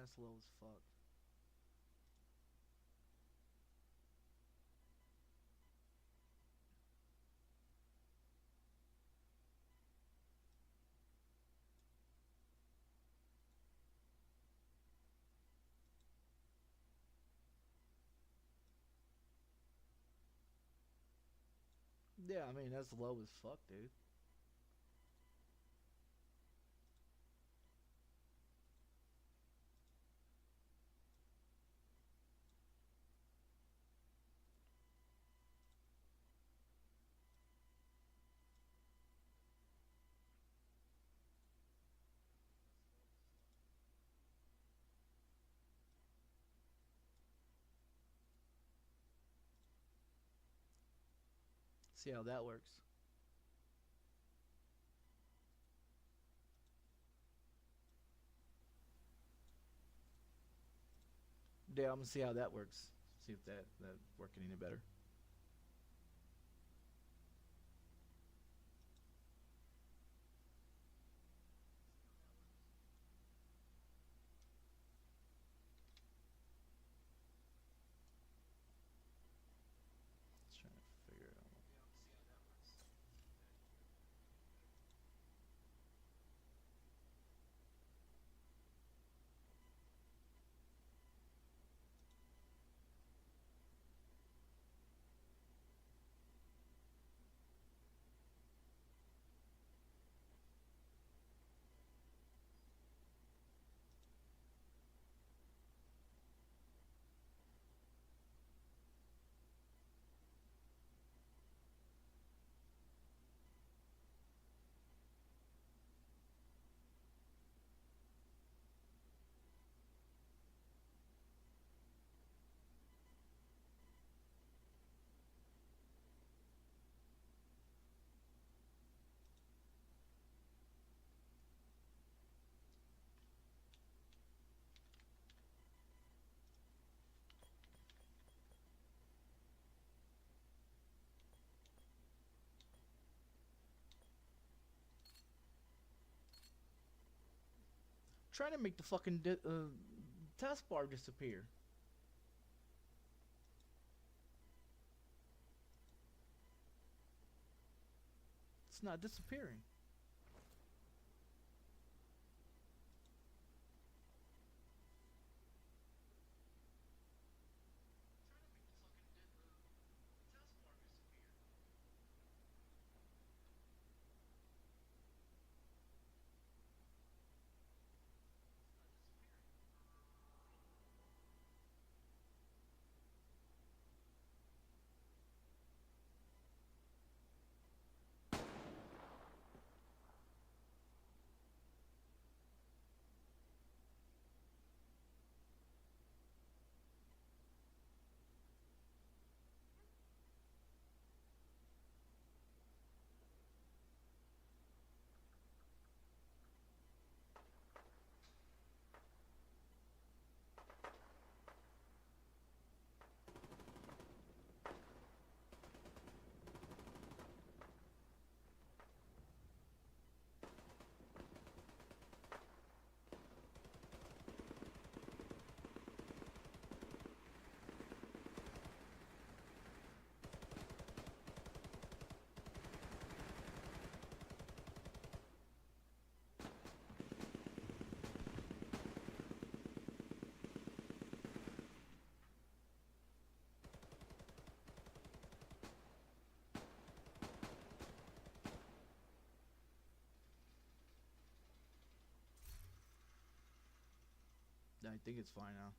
That's low as fuck. Yeah, I mean, that's low as fuck, dude. See how that works. Yeah, I'm gonna see how that works. See if that working any better. Just trying to figure it out. Trying to make the fucking taskbar disappear. It's not disappearing. I think it's fine now.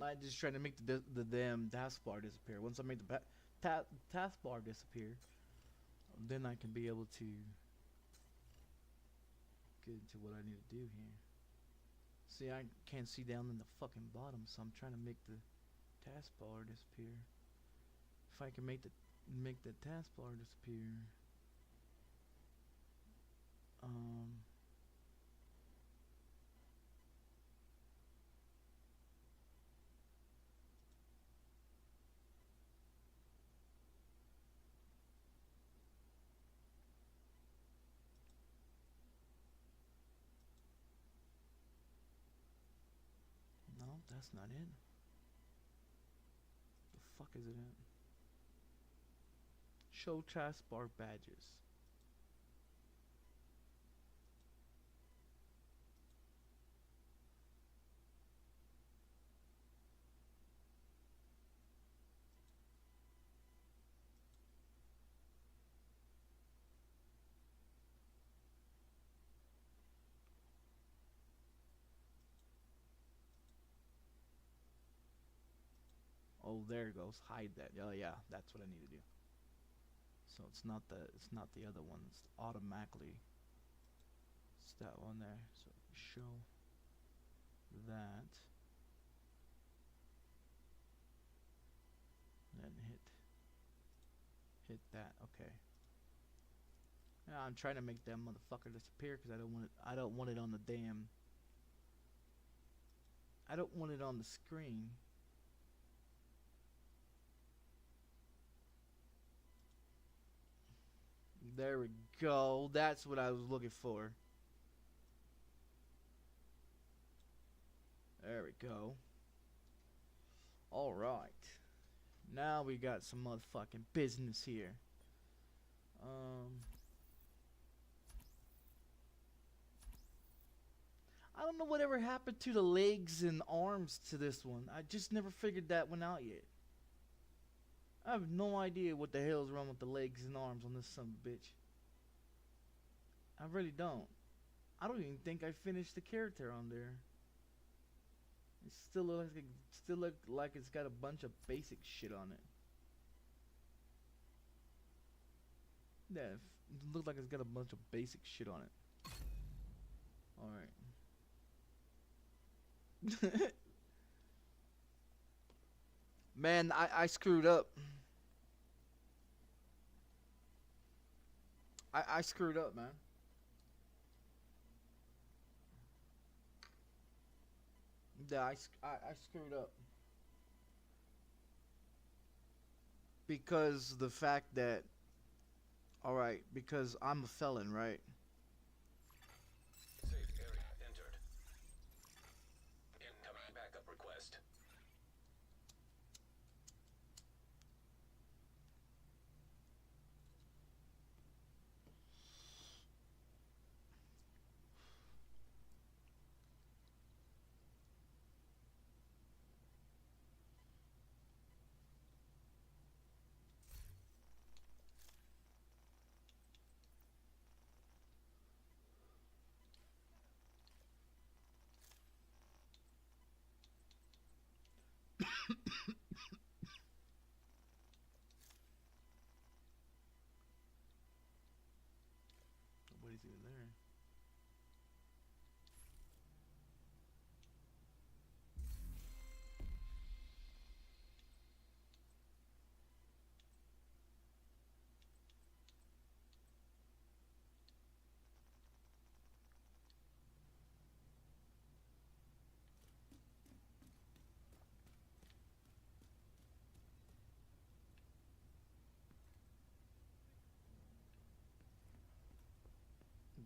I'm just trying to make the damn taskbar disappear. Once I make the taskbar disappear, then I can be able to get into what I need to do here. See, I can't see down in the fucking bottom, so I'm trying to make the taskbar disappear. If I can make the taskbar disappear, that's not it. The fuck is it in? Show taskbar badges. Oh, there it goes. Hide that. Oh yeah, that's what I need to do. So it's not the other one. It's automatically. It's that one there. So show that. Then hit that. Okay. Now I'm trying to make that motherfucker disappear because I don't want it. I don't want it on the damn. I don't want it on the screen. There we go. That's what I was looking for. There we go. Alright. Now we got some motherfucking business here. I don't know whatever happened to the legs and arms to this one. I just never figured that one out yet. I have no idea what the hell's wrong with the legs and arms on this son of a bitch. I really don't. I don't even think I finished the character on there. It still look like it's got a bunch of basic shit on it. Yeah, it looks like it's got a bunch of basic shit on it. Alright. Man, I screwed up. I screwed up, man. Yeah, I screwed up. Because the fact that, alright, because I'm a felon, right? Safe area entered. Incoming backup request. Nobody's even there.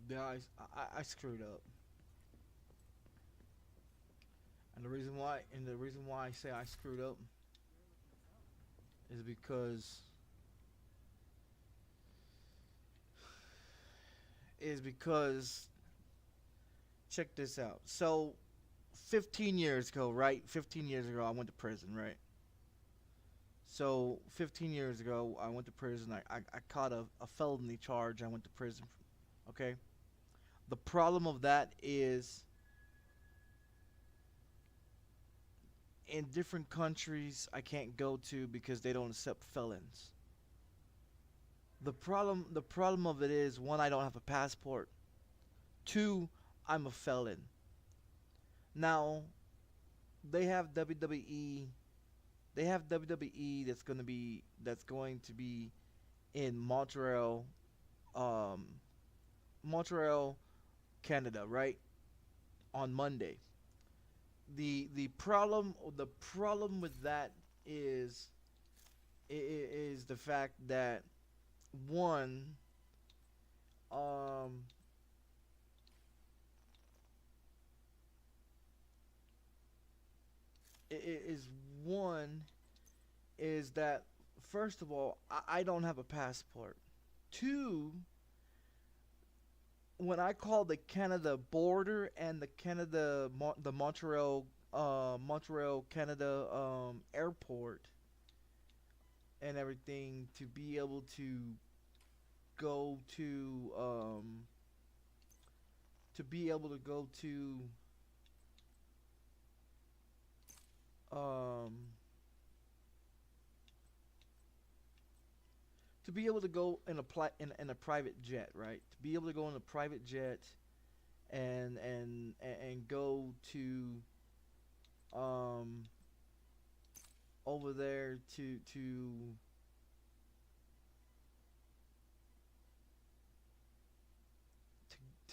Yeah, I screwed up. And the reason why I say I screwed up is because check this out. So 15 years ago, right? 15 years ago I went to prison, right? So 15 years ago I went to prison. I caught a felony charge. I went to prison. Okay? The problem of that is in different countries I can't go to because they don't accept felons. The problem of it is, one, I don't have a passport. Two, I'm a felon. Now, they have WWE. They have WWE that's going to be in Montreal, Montreal, Canada, right? On Monday. The problem with that is the fact that, one, is one is that first of all, I don't have a passport. Two, when I call the Canada border and the Canada the Montreal Canada airport and everything to be able to go to be able to go um to be able to go in a private jet, right? To be able to go in a private jet and go to um over there to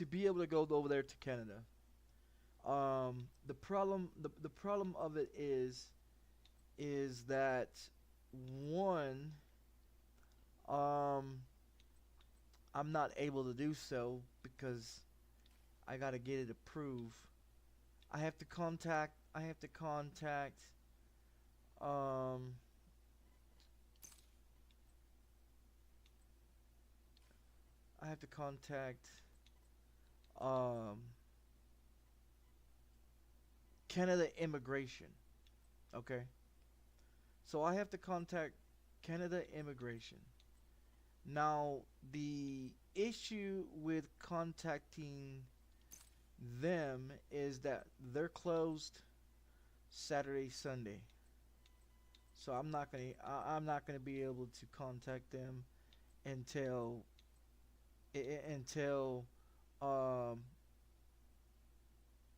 be able to go over there to Canada. The problem of it is that one, um I'm not able to do so because I gotta get it approved. I have to contact um I have to contact um Canada Immigration. Okay? So I have to contact Canada Immigration. Now, the issue with contacting them is that they're closed Saturday, Sunday. So I'm not gonna be able to contact them until until um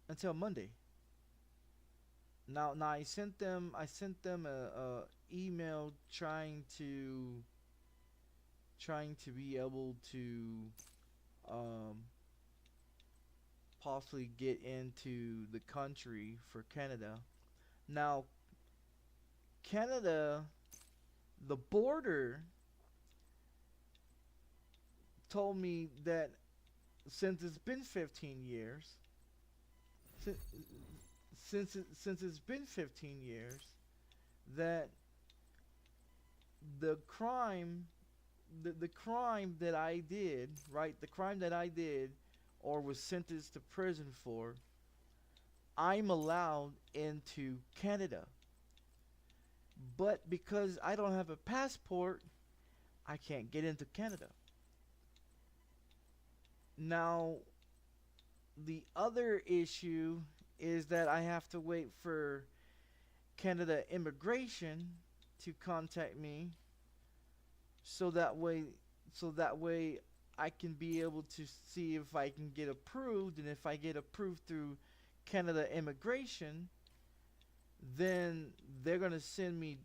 until Monday. Now I sent them a email trying to be able to um possibly get into the country for Canada. Now, Canada, the border told me that since it's been 15 years, since since it's been 15 years, that the crime, the crime that I did, right, the crime that I did, or was sentenced to prison for, I'm allowed into Canada. But because I don't have a passport, I can't get into Canada. Now, the other issue is that I have to wait for Canada Immigration to contact me so that way I can be able to see if I can get approved, and if I get approved through Canada Immigration, then they're going to send me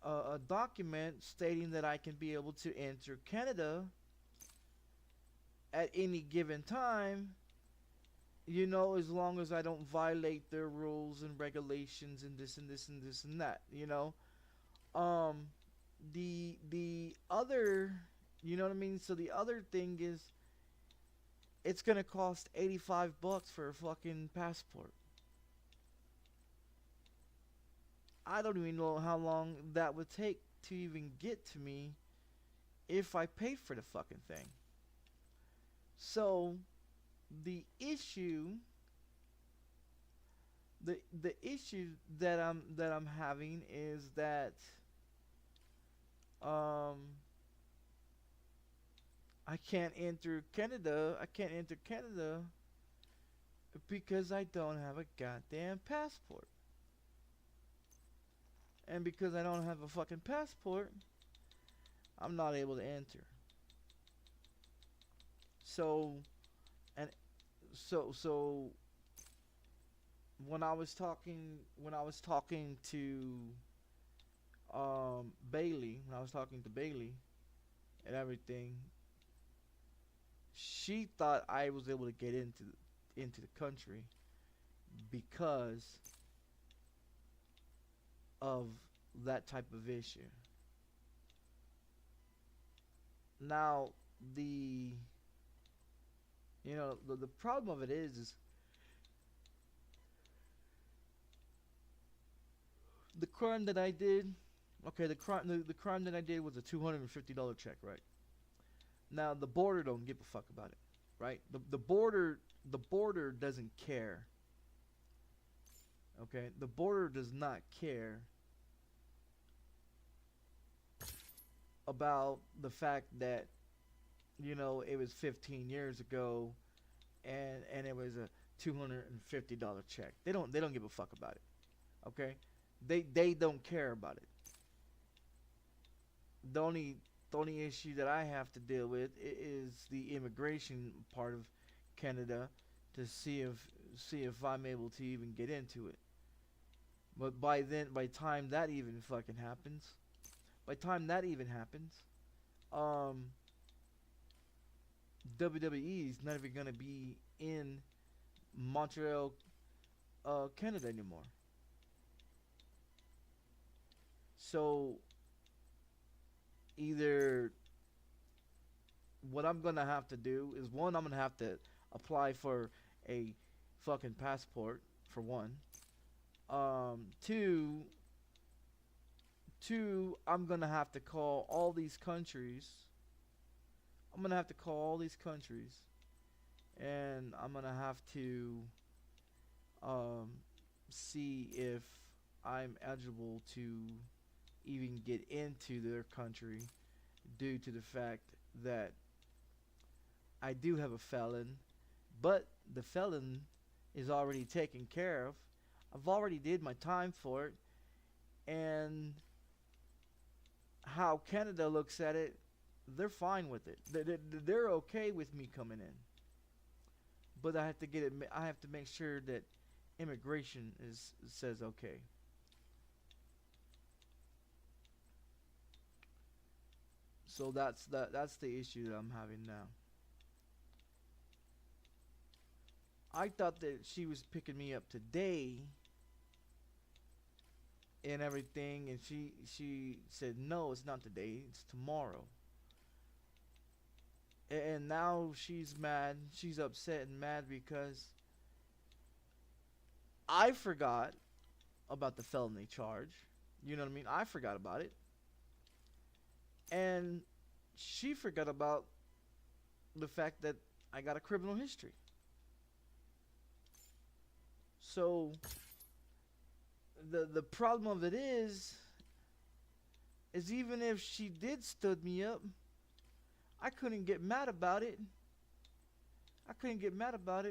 a document stating that I can be able to enter Canada at any given time, you know, as long as I don't violate their rules and regulations and this and this and this and that, you know. The other, you know what I mean? So the other thing is, it's gonna cost $85 for a fucking passport. I don't even know how long that would take to even get to me if I paid for the fucking thing. So the issue the issue that I'm having is that I can't enter Canada. I can't enter Canada because I don't have a goddamn passport. And because I don't have a fucking passport, I'm not able to enter. So, and so when I was talking to Bailey, when I was talking to Bailey and everything, she thought I was able to get into the country because of that type of issue. Now, the problem of it is the crime that I did, okay, the crime that I did was a $250 check, right? Now the border don't give a fuck about it, right? The border doesn't care. Okay, the border does not care about the fact that, you know, it was 15 years ago, and it was a $250 check. They don't give a fuck about it. Okay, they don't care about it. The only issue that I have to deal with is the immigration part of Canada to see if I'm able to even get into it. But by time that even fucking happens, WWE is not even gonna be in Montreal, Canada anymore. So either what I'm gonna have to do is, one, I'm gonna have to apply for a fucking passport for one. Two, I'm gonna have to call all these countries. And I'm gonna have to see if I'm eligible to even get into their country, due to the fact that I do have a felon, but the felon is already taken care of. I've already did my time for it, and how Canada looks at it, they're fine with it. They're okay with me coming in, but I have to get it. I have to make sure that immigration says okay. So that's the issue that I'm having now. I thought that she was picking me up today and everything, and she said no, it's not today, it's tomorrow. And now she's mad, she's upset and mad because I forgot about the felony charge. You know what I mean? I forgot about it. And she forgot about the fact that I got a criminal history. So the problem of it is even if she did stood me up, I couldn't get mad about it.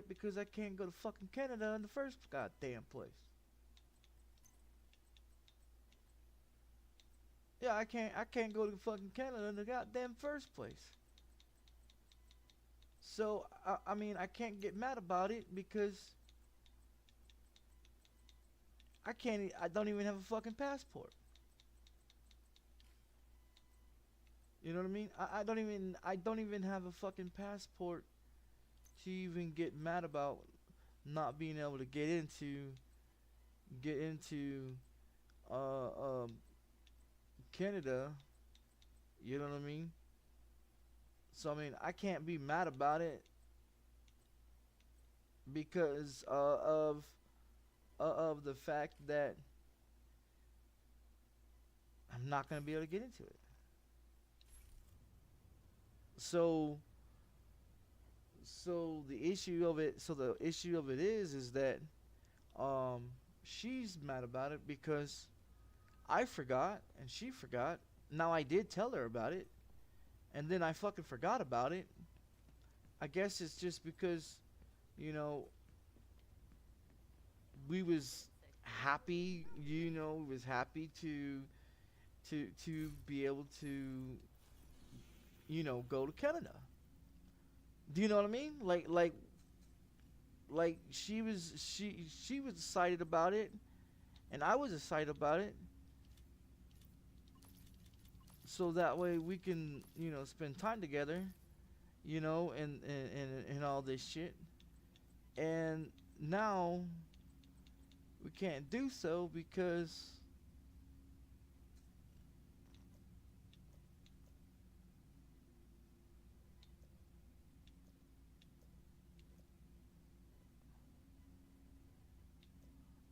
Because I can't go to fucking Canada in the first goddamn place. Yeah, I can't go to fucking Canada in the goddamn first place. So I mean, I can't get mad about it because I don't even have a fucking passport. You know what I mean? I don't even have a fucking passport to even get mad about not being able to get into Canada. You know what I mean? So I mean, I can't be mad about it because of the fact that I'm not gonna be able to get into it. So the issue of it is that she's mad about it because I forgot and she forgot. Now I did tell her about it, and then I fucking forgot about it. I guess it's just because, you know, we was happy, to be able to, you know, go to Canada. Do you know what I mean? Like she was excited about it, and I was excited about it. So that way we can, you know, spend time together, you know, and all this shit. And now we can't do so because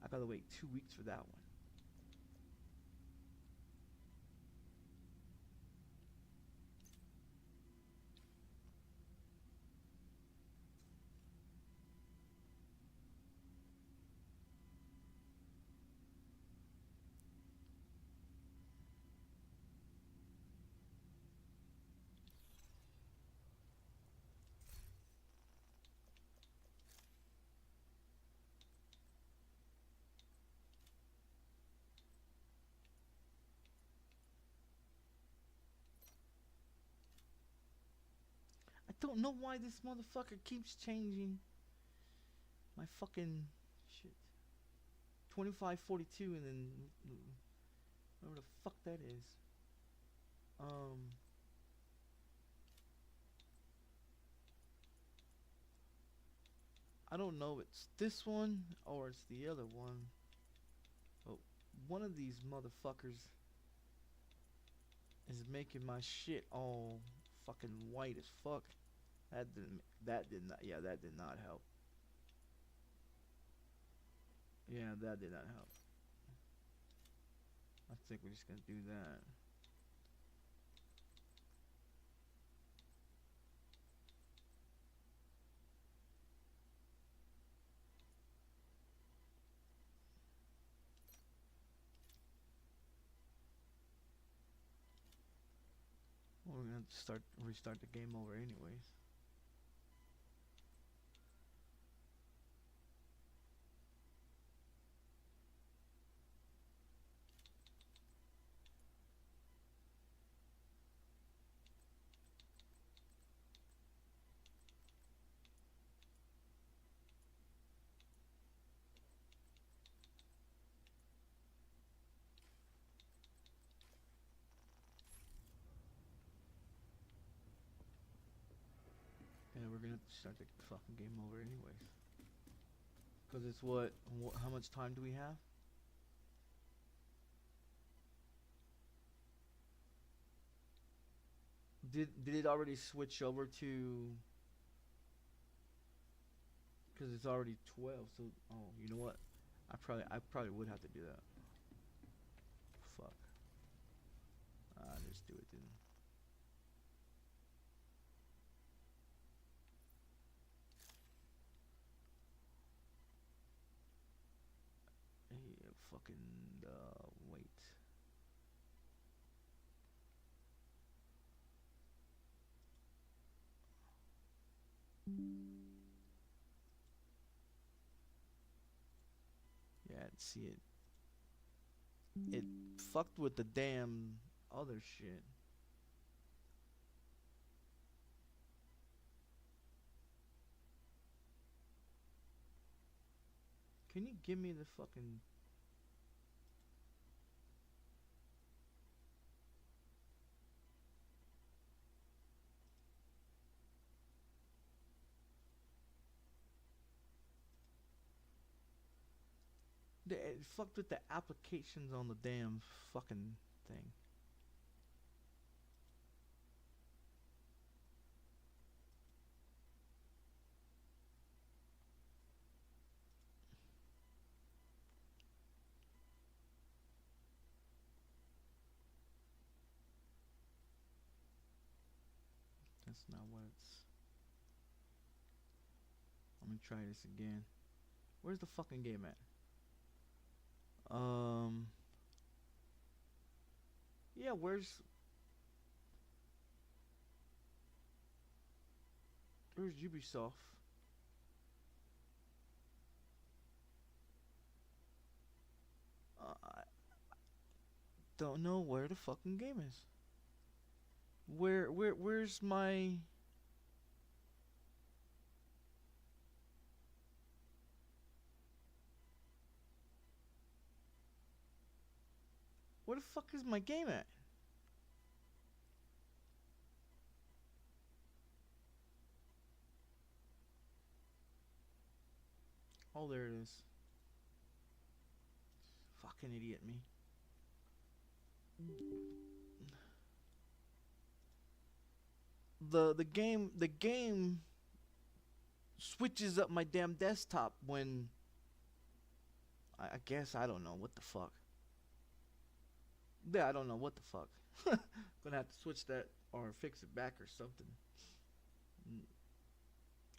I gotta wait 2 weeks for that one. don't know why this motherfucker keeps changing my fucking shit. 2542 and then whatever the fuck that is. I don't know if it's this one or it's the other one. But one of these motherfuckers is making my shit all fucking white as fuck. That did not help. Yeah, that did not help. I think we're just gonna do that. Well, we're gonna restart the game over anyways. Yeah, we're gonna start the fucking game over anyways. Cause it's what how much time do we have? Did it already switch over to? Cause it's already 12. So you know what? I probably would have to do that. Fuck. Just do it then. Fucking wait. Yeah, see it. It fucked with the damn other shit. Can you give me the fucking... It fucked with the applications on the damn fucking thing. That's not what it's... I'm gonna try this again. Where's the fucking game at? Yeah, where's Ubisoft? I don't know where the fucking game is. Where's my... Where the fuck is my game at? Oh, there it is. Fucking idiot me. The game switches up my damn desktop when I guess I don't know what the fuck. Yeah, I don't know what the fuck. Gonna have to switch that or fix it back or something.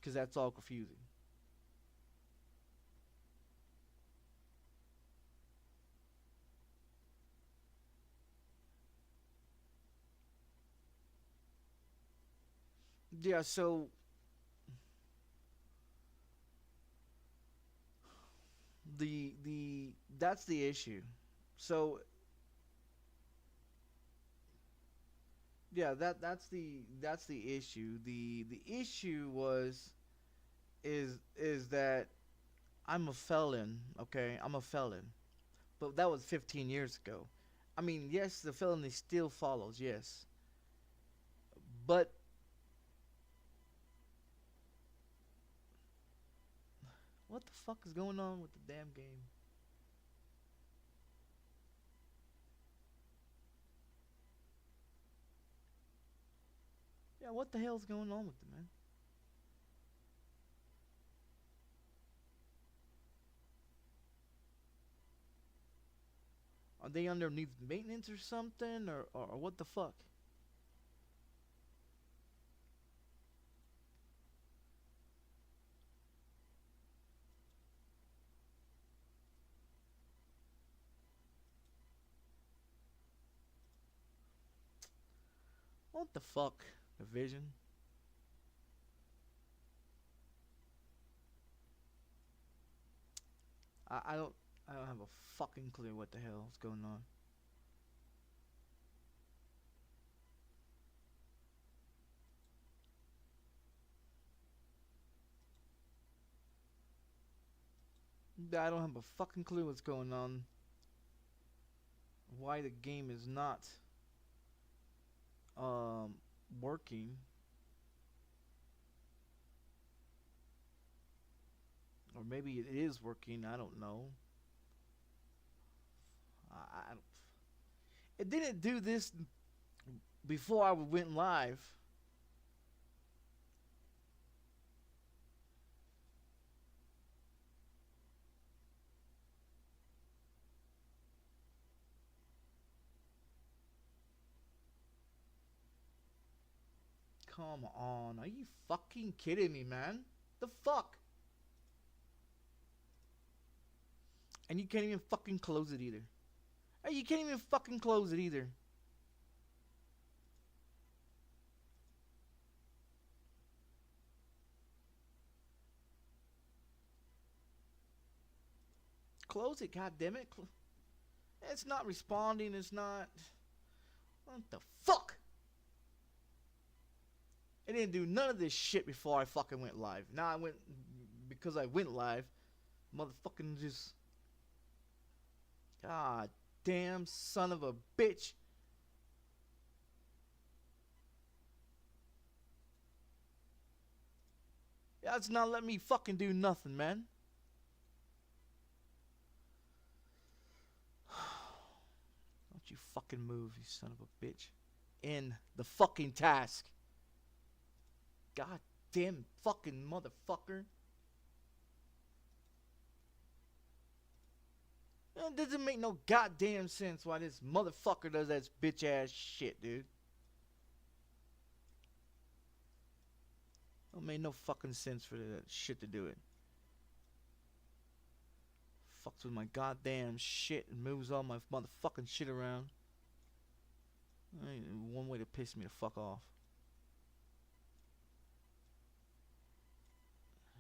Cause that's all confusing. Yeah, so that's the issue. So Yeah, that's the issue. The issue is that I'm a felon, okay? I'm a felon. But that was 15 years ago. I mean, yes, the felony still follows, yes. But what the fuck is going on with the damn game? Yeah, what the hell's going on with it, man? Are they underneath maintenance or something? Or what the fuck? What the fuck? Division? I don't I don't have a fucking clue what the hell is going on. I don't have a fucking clue what's going on. Why the game is not working. Or maybe it is working, I don't know. I don't, it didn't do this before I went live. Come on, are you fucking kidding me, man? The fuck? And you can't even fucking close it either. Hey, you can't even fucking close it either. Close it, goddammit. It's not responding, it's not... What the fuck? It didn't do none of this shit before I fucking went live. Now I went... Because I went live, motherfucking just... God damn son of a bitch. Yeah, it's not letting me fucking do nothing, man. Don't you fucking move, you son of a bitch. In the fucking task. God damn fucking motherfucker. It doesn't make no goddamn sense why this motherfucker does that bitch ass shit, dude. It made no fucking sense for that shit to do it. Fucks with my goddamn shit and moves all my motherfucking shit around. One way to piss me the fuck off.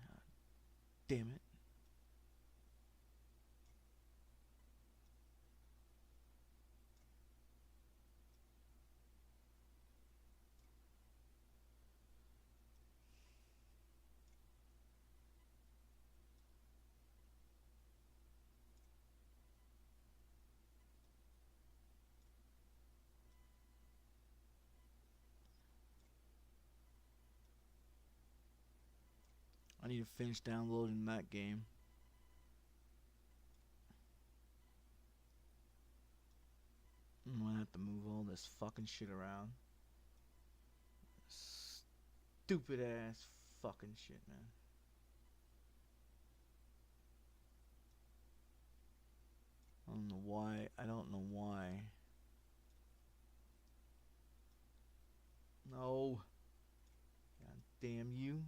God damn it. I need to finish downloading that game. I'm gonna have to move all this fucking shit around. Stupid ass fucking shit, man. I don't know why. I don't know why. No. God damn you.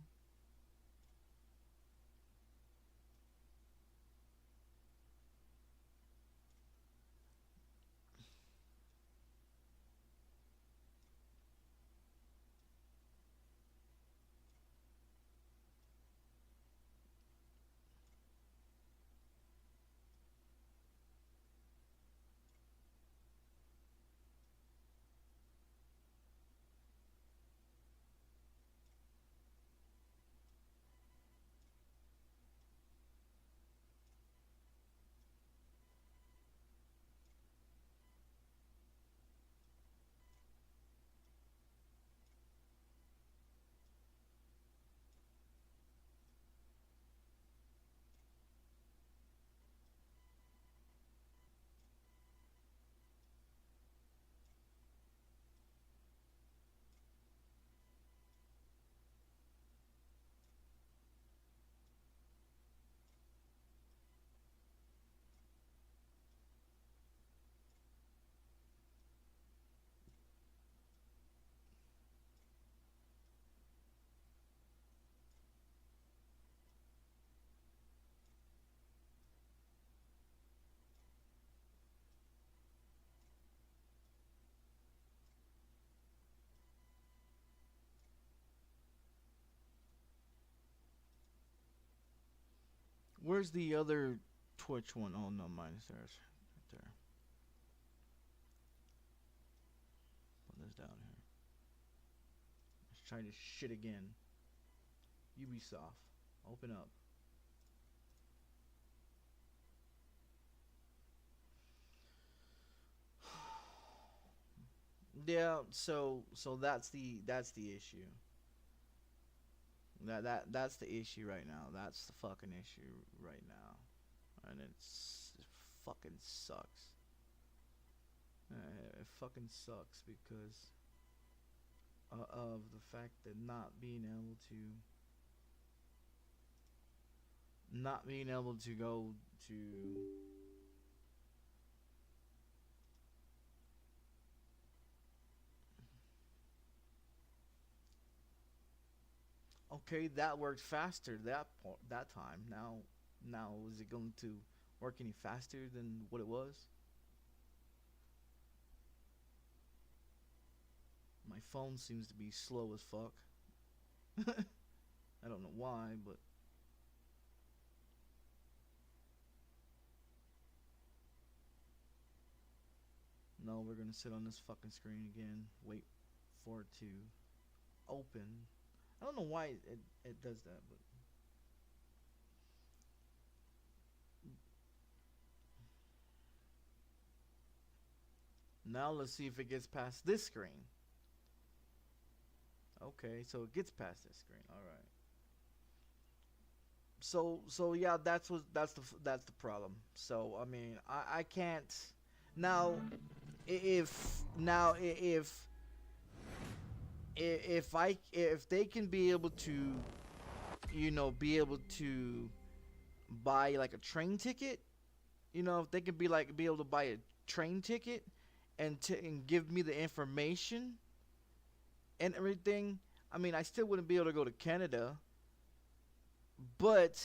Where's the other Twitch one? Oh no, mine is there. It's right there. Put this down here. Let's try this shit again. Ubisoft, open up. Yeah, so that's the issue. That's the issue right now. That's the fucking issue right now, and it fucking sucks. It fucking sucks because of the fact that not being able to go to. Okay, that worked faster that time. Now is it going to work any faster than what it was? My phone seems to be slow as fuck. I don't know why, but no, we're gonna sit on this fucking screen again. Wait for it to open. I don't know why it does that, but now let's see if it gets past this screen. Okay, so it gets past this screen. All right. So yeah, that's the problem. So I mean, I can't now if they can be able to, you know, be able to buy like a train ticket, you know, if they could be able to buy a train ticket and give me the information and everything, I mean, I still wouldn't be able to go to Canada, but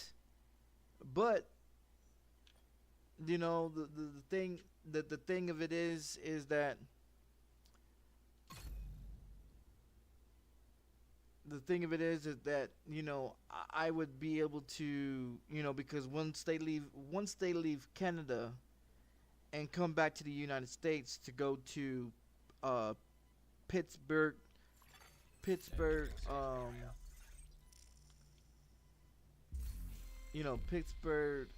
you know, the thing of it is that you know, I would be able to, you know, because once they leave Canada and come back to the United States to go to Pittsburgh, you know, Pittsburgh,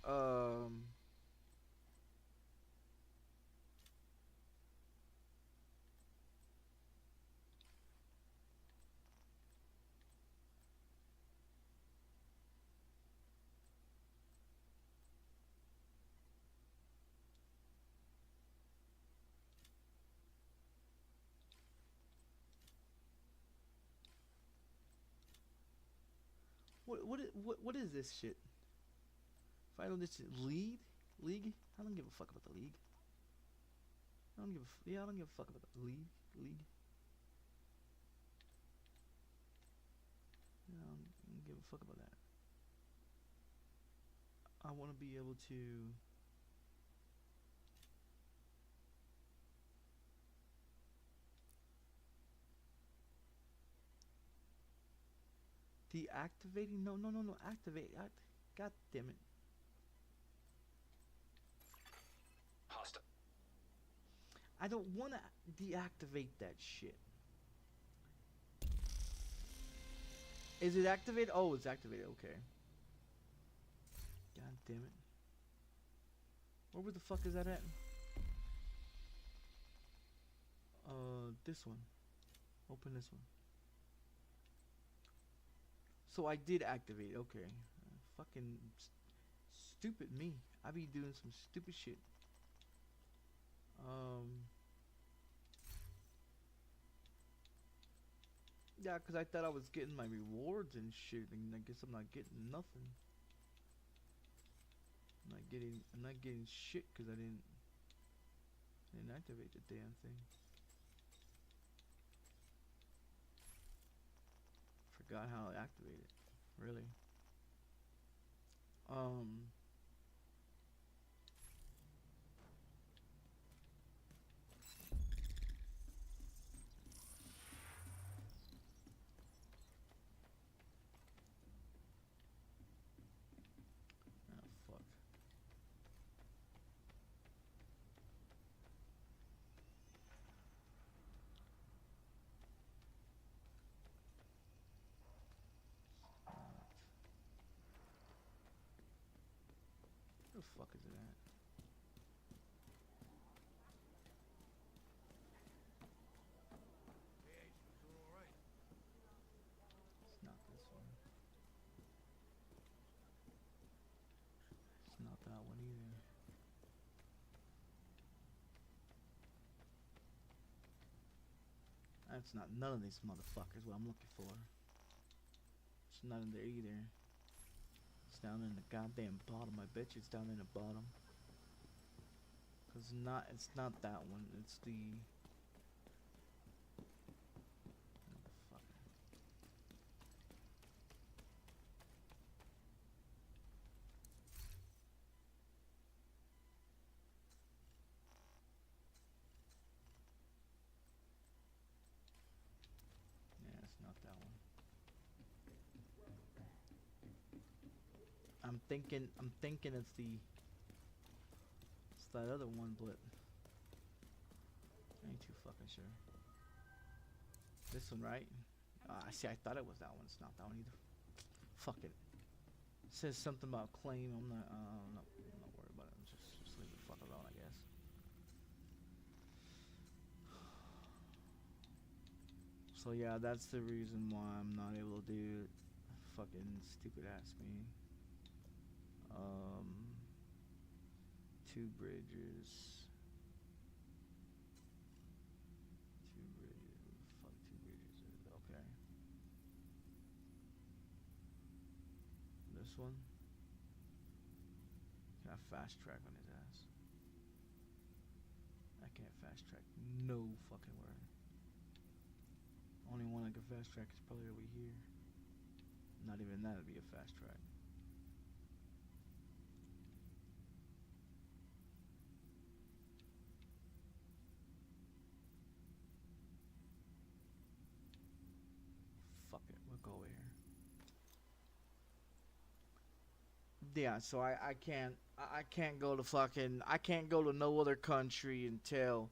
what is this shit? Final this league? I don't give a fuck about the league. I don't give a fuck about the league. Yeah, I don't give a fuck about that. I want to be able to deactivating. No, activate. God damn it. Hostile. I don't want to deactivate that shit. Is it activated? Oh, it's activated. Okay. God damn it. Where the fuck is that at? This one. Open this one. So I did activate it. Okay. Fucking stupid me. I be doing some stupid shit. Yeah, cause I thought I was getting my rewards and shit, and I guess I'm not getting nothing. I'm not getting shit cause I didn't activate the damn thing. Forgot how to activate it. Really. fuck is it at? It's not this one. It's not that one either. That's not none of these motherfuckers what I'm looking for. It's not in there either. It's down in the goddamn bottom. I bet you it's down in the bottom. Cause it's not that one. It's the motherfucker. Yeah, it's not that one. I'm thinking it's that other one, but I ain't too fucking sure. This one, right? See, I thought it was that one. It's not that one either. Fuck it. It says something about claim. I'm not worried about it. Just leave it the fuck alone, I guess. So yeah, that's the reason why I'm not able to do it. Fucking stupid ass me. Two bridges. Fuck, two bridges. Okay. This one. Can I fast track on his ass? I can't fast track. No fucking word. Only one I can fast track is probably over here. Not even that would be a fast track. Fuck it, we'll go over here. Yeah, so I can't go to fucking, I can't go to no other country until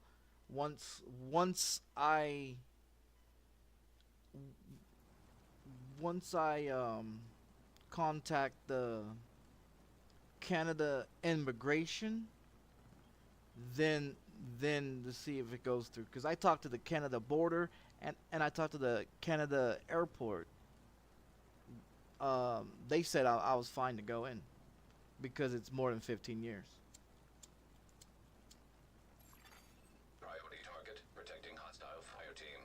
once I contact the Canada immigration, then to see if it goes through. Because I talked to the Canada border and I talked to the Canada airport. They said I was fine to go in because it's more than 15 years. Priority target, protecting hostile fire team.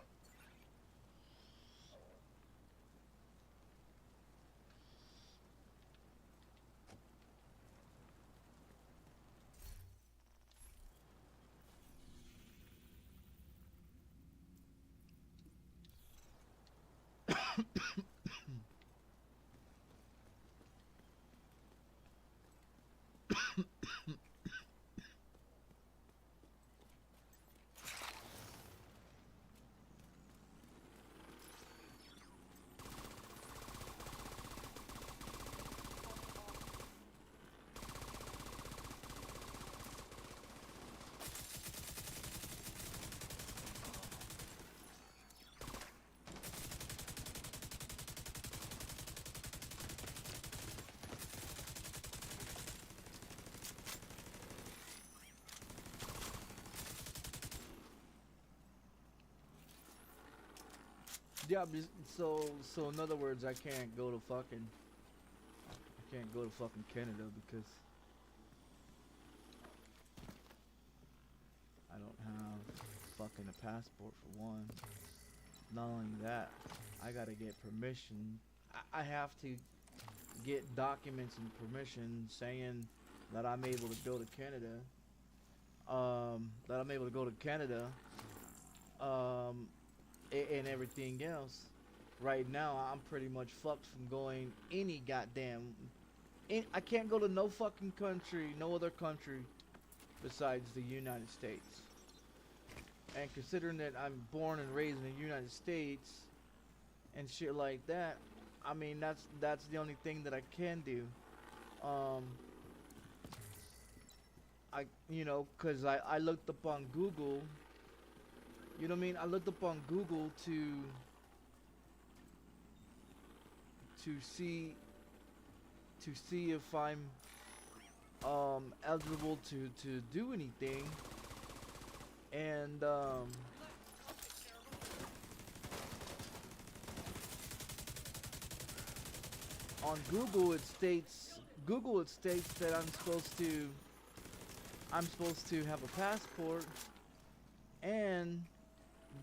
Yeah, so in other words, I can't go to fucking Canada because I don't have fucking a passport for one. Not only that, I gotta get permission. I have to get documents and permission saying that I'm able to go to Canada. And everything else. Right now, I'm pretty much fucked from going any goddamn. I can't go to no fucking country, no other country besides the United States. And considering that I'm born and raised in the United States and shit like that, I mean that's the only thing that I can do. Cause I looked up on Google. You know what I mean? I looked up on Google to see if I'm eligible to do anything. And on Google it states that I'm supposed to have a passport, and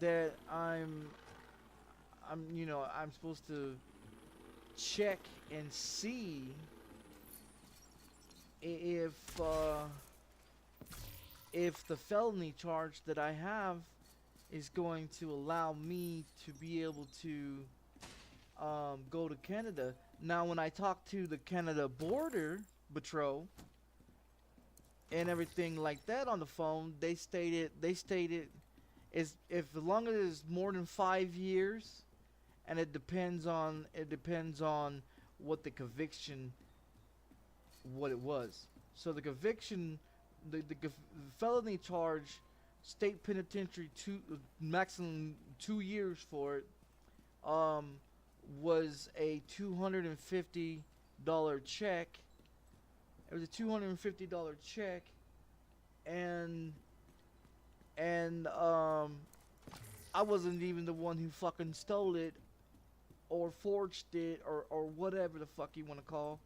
that I'm supposed to check and see if the felony charge that I have is going to allow me to be able to go to Canada. Now, when I talked to the Canada Border Patrol and everything like that on the phone, they stated is if as long as it's more than 5 years, and it depends on what the conviction, what it was. So the conviction, the felony charge, state penitentiary, maximum 2 years for it, was a $250 check. It was a $250 check, and I wasn't even the one who fucking stole it or forged it or whatever the fuck you want to call.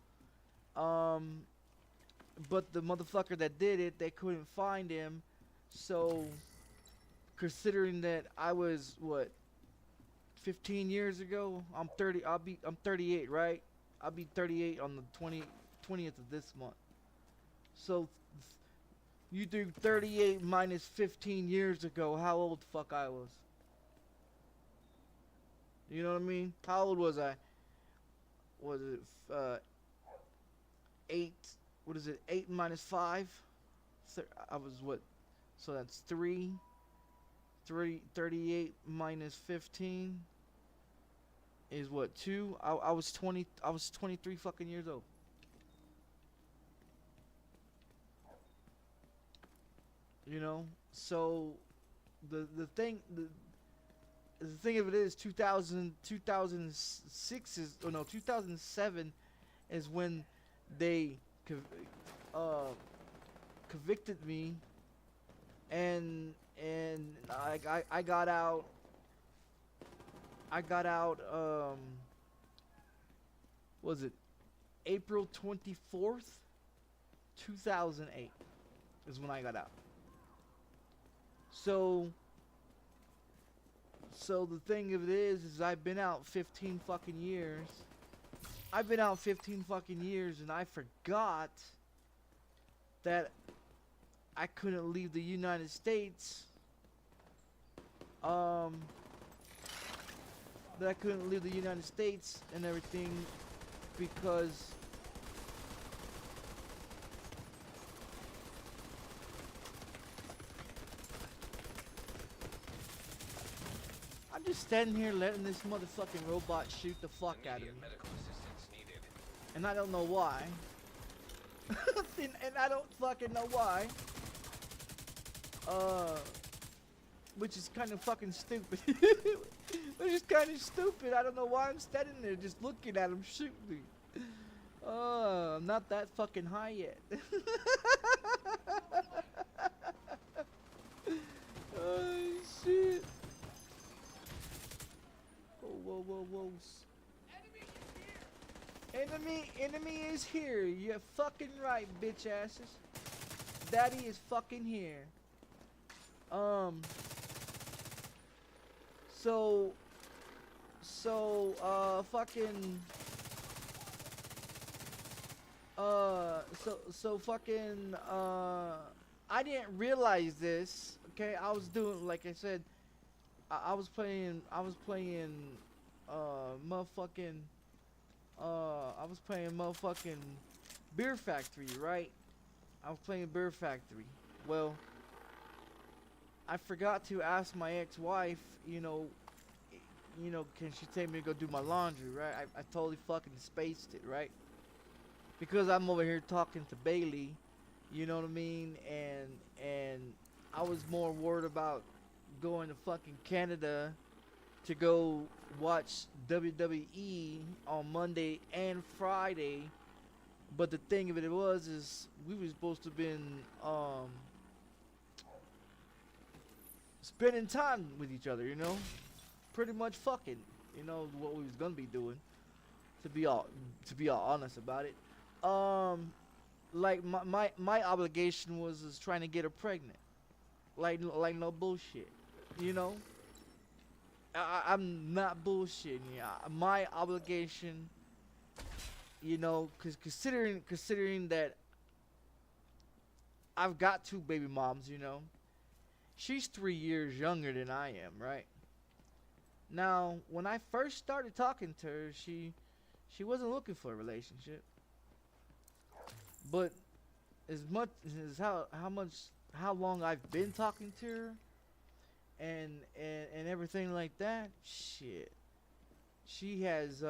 But the motherfucker that did it, they couldn't find him. So considering that I was what, 15 years ago, I'm 38, right? I'll be 38 on the 20th of this month. So you do 38 minus 15 years ago, how old the fuck I was? You know what I mean? How old was I? Was it 8? What is it? 8 minus 5? I was what? So that's 3. 38 minus 15 is what? 2? I was 20. I was 23 fucking years old. You know? So the thing of it is 2006 is, oh no, 2007 is when they convicted me, and I got out. Was it April 24th, 2008 is when I got out. So the thing of it is I've been out 15 fucking years. I've been out 15 fucking years, and I forgot that I couldn't leave the United States. That I couldn't leave the United States and everything because I'm just standing here letting this motherfucking robot shoot the fuck out of me. Medical assistance needed. And I don't know why. and I don't fucking know why. Which is kind of fucking stupid. Which is kind of stupid. I don't know why I'm standing there just looking at him shoot me. I'm not that fucking high yet. Oh shit. Whoa, whoa, whoa. Enemy is here. You're fucking right, bitch asses. Daddy is fucking here. I didn't realize this. Okay, I was doing, like I said, I was playing Beer Factory, right? I was playing Beer Factory. Well, I forgot to ask my ex-wife, you know, can she take me to go do my laundry, right? I totally fucking spaced it, right? Because I'm over here talking to Bailey, you know what I mean? And I was more worried about going to fucking Canada to go watch WWE on Monday and Friday But the thing of it was is we were supposed to been spending time with each other, you know, pretty much fucking, you know, what we was gonna be doing. To be all honest about it, like my obligation was is trying to get her pregnant, like no bullshit, you know. I'm not bullshitting you. My obligation, you know, cause considering that I've got 2 baby moms, you know. She's 3 years younger than I am, right? Now, when I first started talking to her, she wasn't looking for a relationship. But as much as how long I've been talking to her and everything like that, shit. She has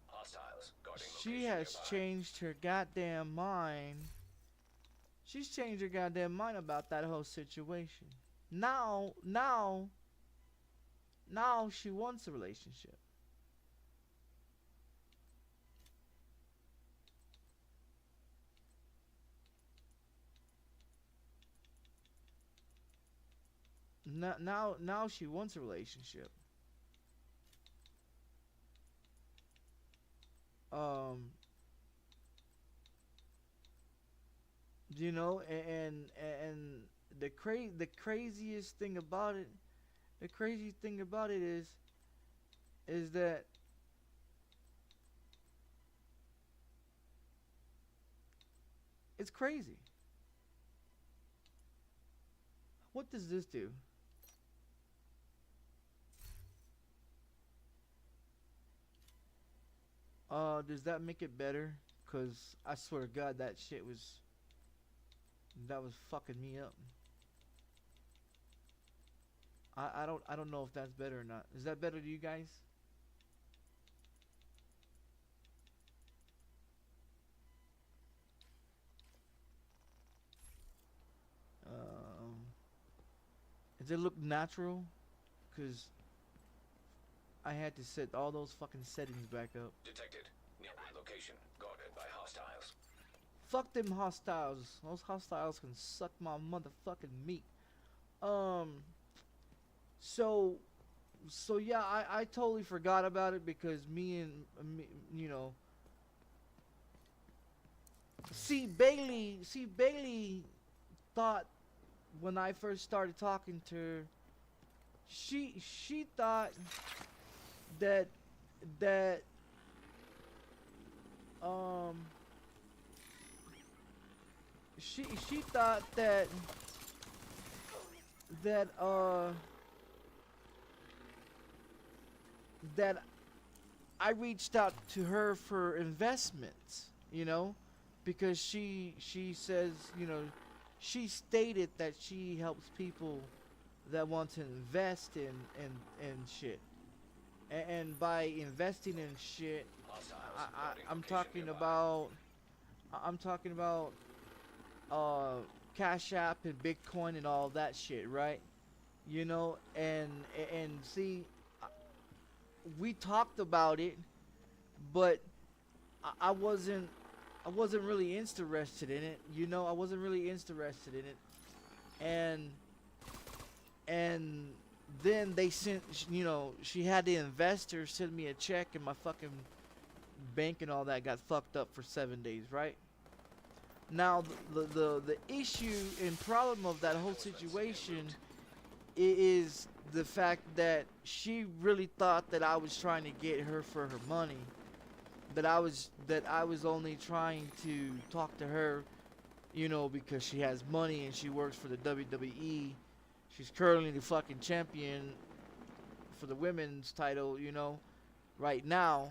Hostiles guarding she location has nearby. changed her goddamn mind. She's changed her goddamn mind about that whole situation. Now she wants a relationship. Now she wants a relationship. Um, you know, and the craziest thing about it, the crazy thing about it is that it's crazy. What does this do? Does that make it better? Cause I swear to God, that was fucking me up. I don't know if that's better or not. Is that better to you guys? Um, does it look natural? Cause I had to set all those fucking settings back up. Detected. Nearby location guarded by hostiles. Fuck them hostiles. Those hostiles can suck my motherfucking meat. Um. So, yeah, I totally forgot about it because me, you know. See Bailey thought when I first started talking to her, she thought that that um she thought that that I reached out to her for investments, you know, because she says, you know, she stated that she helps people that want to invest in shit. And by investing in shit, Hostiles guarding I'm location talking nearby. about I'm talking about Cash App and Bitcoin and all that shit, right? You know, and see, we talked about it, but I wasn't really interested in it. You know, I wasn't really interested in it, and then they sent, you know, she had the investor send me a check, and my fucking bank and all that got fucked up for 7 days, right? Now the issue and problem of that whole situation is the fact that she really thought that I was trying to get her for her money. That I was only trying to talk to her, you know, because she has money and she works for the WWE. She's currently the fucking champion for the women's title, you know, right now.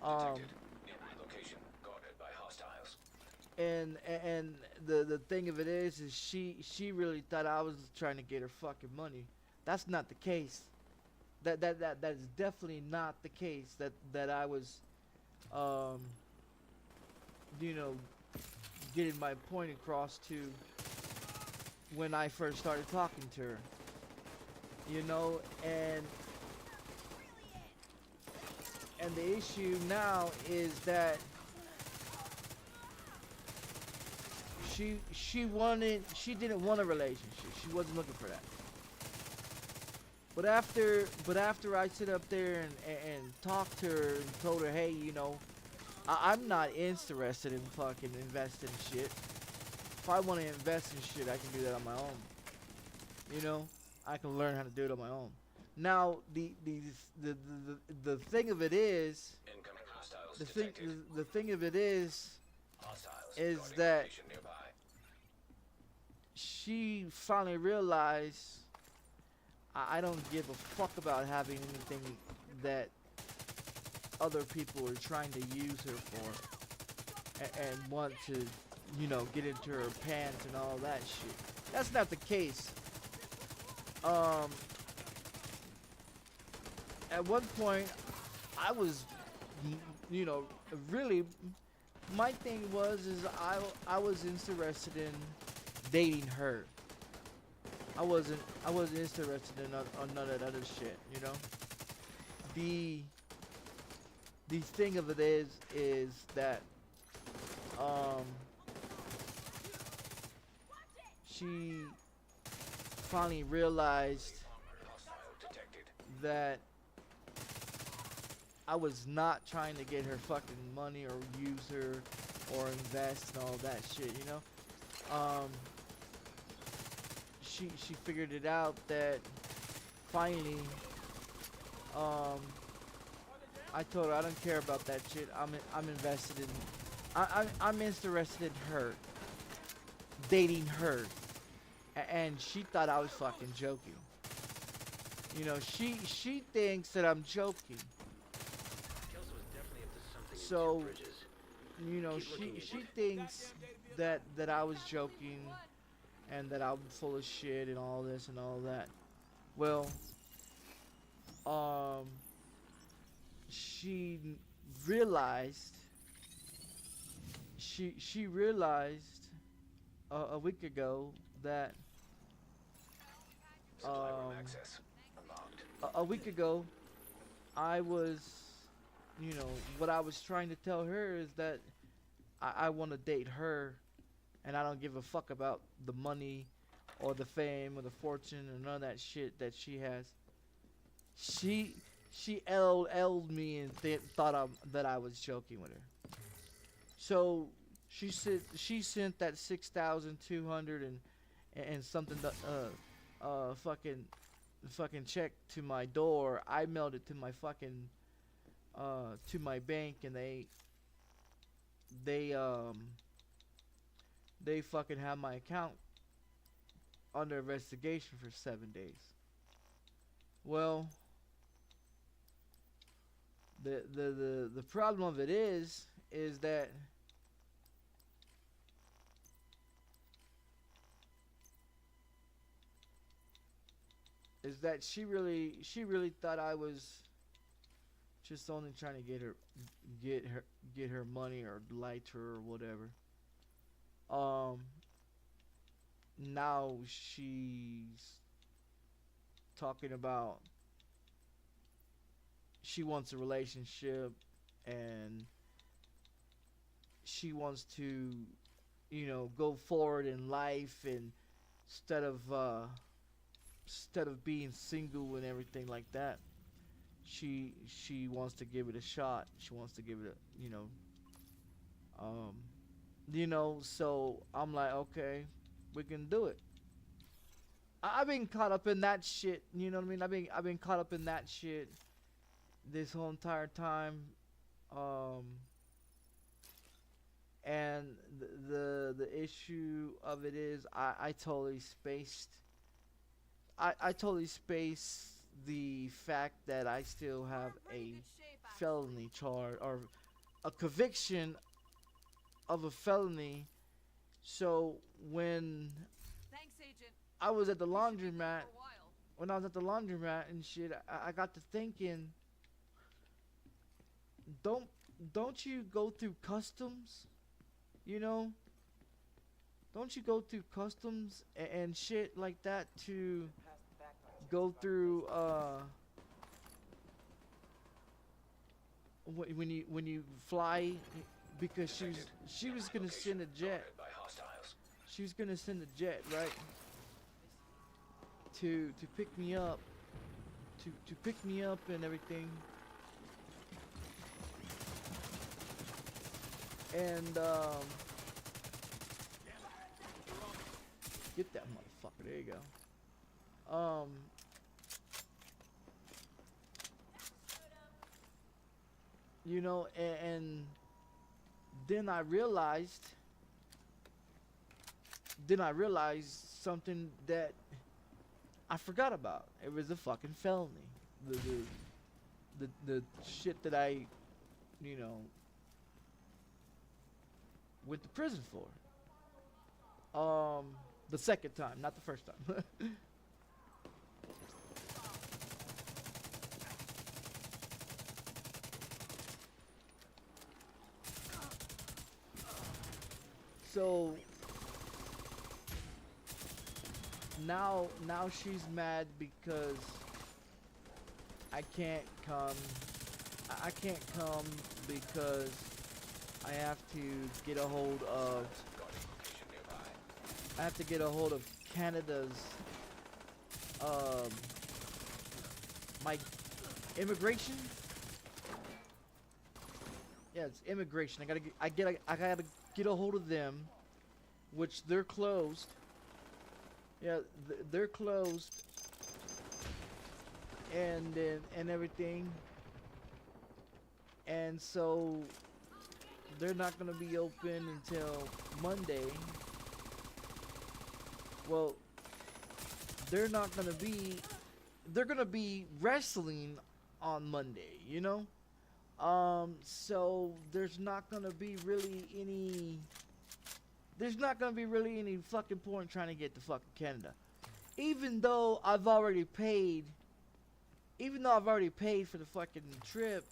Um, Detected. Nearby location guarded by hostiles. and the thing of it is she really thought I was trying to get her fucking money. That's not the case. That is definitely not the case. That I was, um, you know, getting my point across to when I first started talking to her. You know, and And the issue now is that she didn't want a relationship. She wasn't looking for that. But after I sit up there and talked to her and told her, hey, you know, I'm not interested in fucking investing in shit. If I want to invest in shit, I can do that on my own. You know, I can learn how to do it on my own. Now, the thing of it is, Incoming hostiles the detected. thing of it is Hostiles is guarding that location nearby. she finally realized I don't give a fuck about having anything that other people are trying to use her for and want to, you know, get into her pants and all that shit. That's not the case. At one point, I was, you know, really, my thing is I was interested in dating her. I wasn't interested in none of that other shit, you know. The thing of it is that she finally realized Hostile detected. that I was not trying to get her fucking money or use her or invest and all that shit, you know. She figured it out that finally I told her I don't care about that shit. I'm invested in I'm interested in her, dating her, and she thought I was fucking joking. You know, she thinks that I'm joking. So, you know, she thinks that I was joking and that I'm full of shit and all this and all that. Well, she realized she realized a week ago that Supply room access unlocked. a week ago I was, you know, what I was trying to tell her is that I want to date her and I don't give a fuck about the money or the fame or the fortune or none of that shit that she has. She LL'd me and thought that I was joking with her. So she sent that 6,200 and something fucking check to my door. I mailed it to my fucking to my bank, and they fucking have my account under investigation for 7 days. Well, the problem of it is that she really thought I was just only trying to get her money or like her or whatever. Now she's talking about she wants a relationship and she wants to, you know, go forward in life, and instead of being single and everything like that, she wants to give it a shot. She wants to give it a, um so I'm like, okay, we can do it. I've been caught up in that shit, you know what I mean? I've been caught up in that shit this whole entire time. And the issue of it is I totally spaced I totally spaced the fact that I still have a felony charge or a conviction of a felony. So when I was at the laundromat, and shit, I got to thinking, don't you go through customs? You know, don't you go through customs and shit like that to go through when you fly, because she was gonna send a jet. By hostiles. She was gonna send a jet, right? To pick me up, to pick me up and everything. And get that motherfucker. There you go. You know, and then I realized something that I forgot about. It was a fucking felony. The shit that I, you know, went to prison for. The second time, not the first time. So now she's mad because I can't come. I can't come because I have to get a hold of. I have to get a hold of Canada's my immigration. Yeah, it's immigration. I gotta get a hold of them, which they're closed. Yeah, they're closed, and everything, and so they're not gonna be open until Monday. Well, they're not gonna be. They're gonna be wrestling on Monday, you know. So there's not gonna be really any. There's not gonna be really any fucking point trying to get to fucking Canada, even though I've already paid. Even though I've already paid for the fucking trip,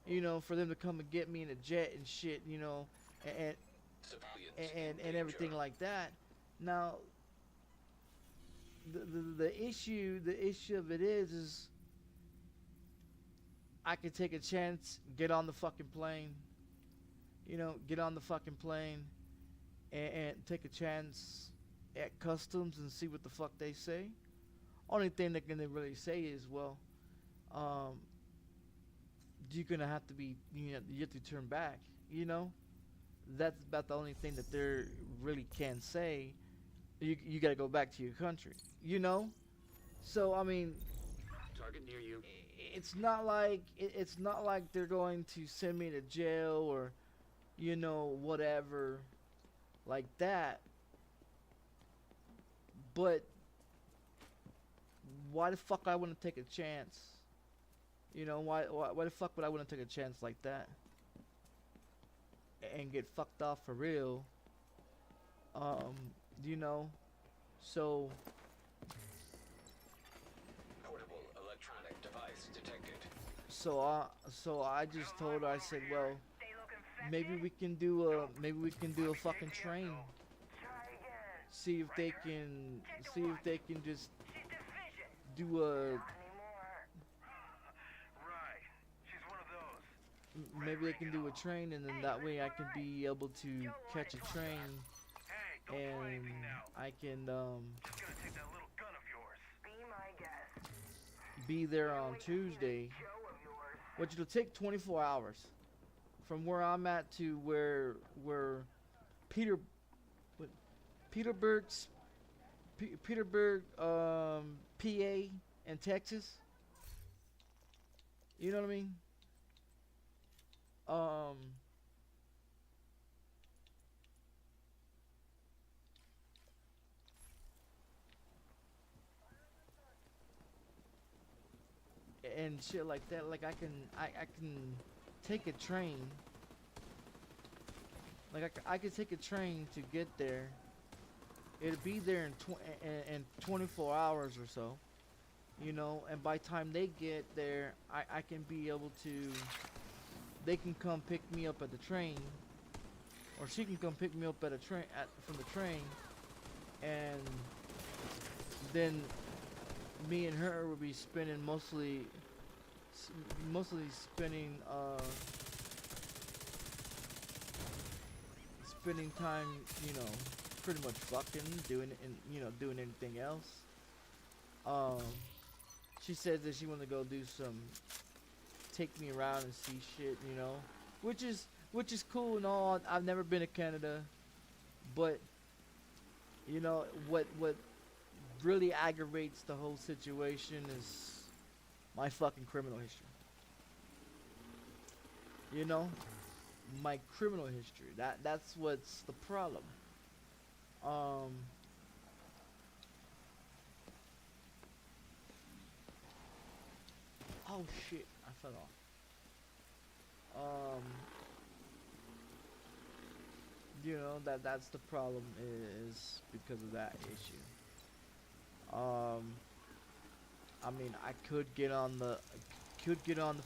you know, for them to come and get me in a jet and shit, you know, and everything like that. Now, the issue of it is I could take a chance, get on the fucking plane, you know, get on the fucking plane, and take a chance at customs and see what the fuck they say. Only thing they can really say is, well, you're gonna have to be, you know, you have to turn back, you know. That's about the only thing that they really can say. You gotta go back to your country, you know. So I mean, Target near you. it's not like they're going to send me to jail or, you know, whatever, like that. But why the fuck I want to take a chance? You know, why the fuck would I want to take a chance like that and get fucked off for real? You know, so Portable electronic device detected. so I just told her, I said, well, maybe we can do a fucking train. See if they can just do a. Maybe they can do a train, and then that way I can be able to catch a train, and I can be there on Tuesday, which will take 24 hours from where I'm at to where Petersburg, PA, and Texas. You know what I mean? And shit like that. Like I can take a train. Like I could take a train to get there. It'll be there in 24 hours or so, you know. And by the time they get there, I can be able to. They can come pick me up at the train, or she can come pick me up at a train from the train, and then me and her will be spending mostly mostly spending time, you know, pretty much fucking doing it and doing anything else. She said that she wanted to go do some, take me around and see shit, you know, which is cool and all. I've never been to Canada, but you know what really aggravates the whole situation is my fucking criminal history. You know, my criminal history. That's what's the problem. Oh shit, I fell off. You know, that's the problem, is because of that issue. I mean, I could get on the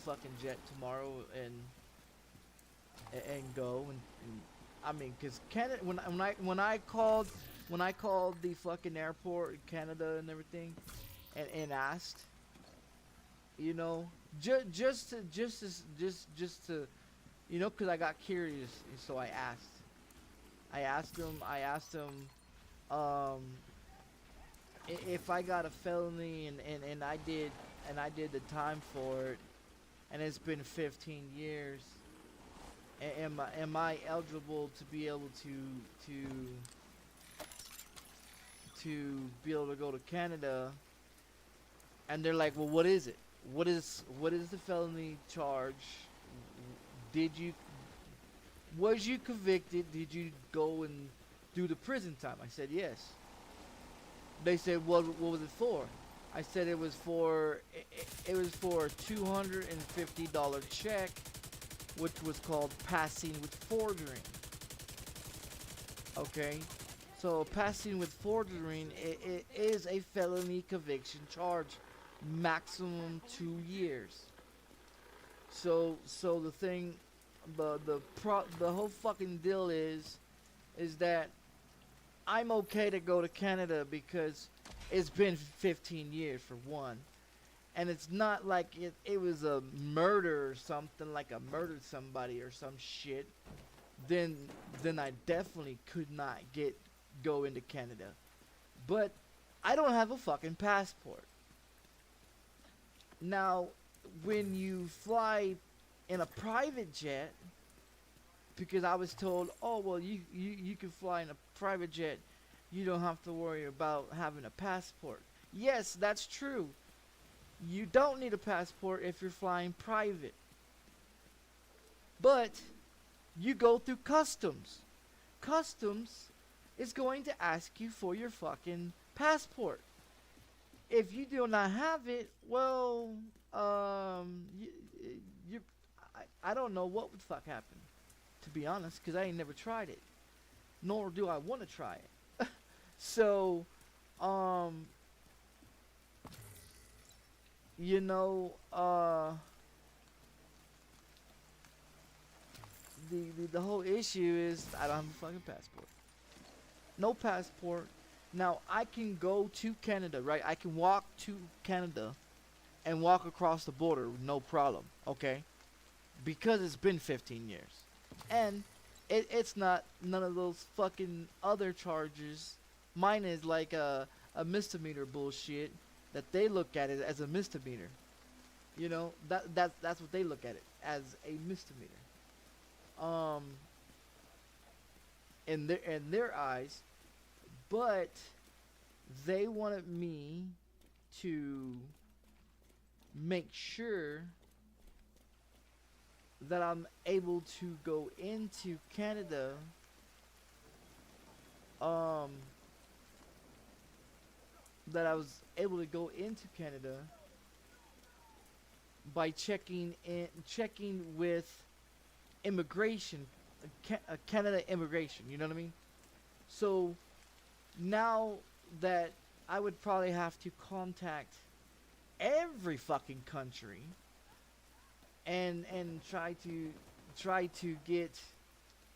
fucking jet tomorrow and go and I mean, cause Canada, when I called the fucking airport in Canada and everything, and asked, you know, just to, you know, cause I got curious, so I asked them, if I got a felony and I did the time for it, and it's been 15 years. Am I eligible to be able to be able to go to Canada? And they're like, well, what is it? What is the felony charge? Was you convicted? Did you go and do the prison time? I said yes. They said, what was it for? I said it was for a $250 check, which was called passing with forgery. Okay, so passing with forgery, it is a felony conviction charge, maximum 2 years. So the thing, the whole fucking deal is that I'm okay to go to Canada because it's been 15 years for one. And it's not like it was a murder or something, like I murdered somebody or some shit. Then I definitely could not go into Canada. But I don't have a fucking passport. Now, when you fly in a private jet, because I was told, oh well, you can fly in a private jet, you don't have to worry about having a passport. Yes, that's true. You don't need a passport if you're flying private. But you go through customs. Customs is going to ask you for your fucking passport. If you do not have it, well, I don't know what would fuck happen, to be honest, because I ain't never tried it. Nor do I want to try it. So, you know, the whole issue is I don't have a fucking passport. No passport. Now I can go to Canada, right? I can walk to Canada and walk across the border with no problem, okay? Because it's been 15 years. And it's not none of those fucking other charges. Mine is like a misdemeanor bullshit that they look at it as a misdemeanor. You know, that's what they look at it, as a misdemeanor. In their eyes, but they wanted me to make sure that I'm able to go into Canada that I was able to go into Canada by checking with immigration, Canada immigration, you know what I mean? So now that I would probably have to contact every fucking country and try to get,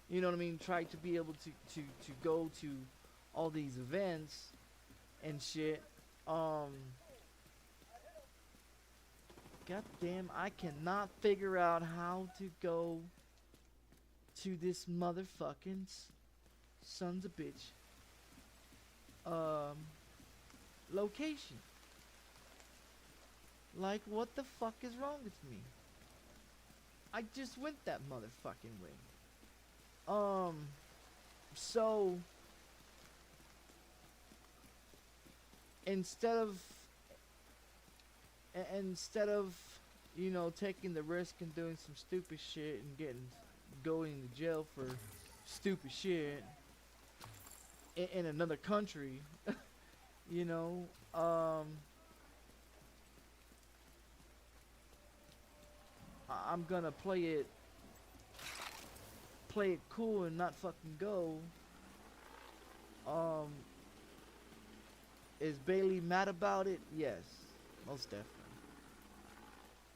you know what I mean, try to be able to go to all these events and shit. God damn, I cannot figure out how to go to this motherfucking sons of bitch location. Like, what the fuck is wrong with me? I just went that motherfucking way. So instead of you know, taking the risk and doing some stupid shit and going to jail for stupid shit in another country, you know, I'm gonna play it cool and not fucking go. Is Bailey mad about it? Yes, most definitely.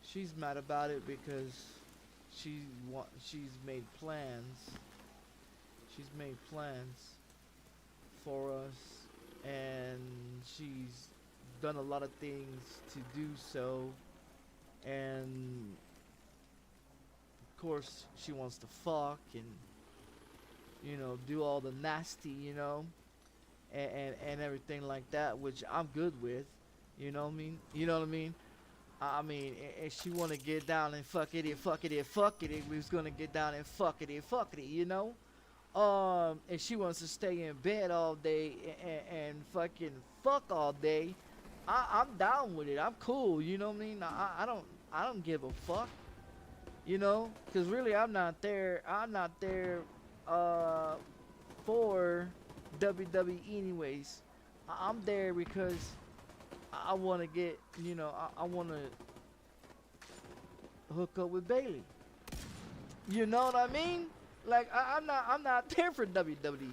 She's mad about it because she's made plans. She's made plans for us, and she's done a lot of things to do so, and of course she wants to fuck and, you know, do all the nasty, you know, and everything like that, which I'm good with, you know what I mean? You know what I mean? I mean, if she want to get down and fuck it, we was gonna get down and fuck it, you know? If she wants to stay in bed all day and fucking fuck all day, I'm down with it. I'm cool, you know what I mean? I don't give a fuck, you know? Cause really, I'm not there for WWE anyways. I'm there because I want to get, you know, I want to hook up with Bailey. You know what I mean? Like, I'm not there for WWE.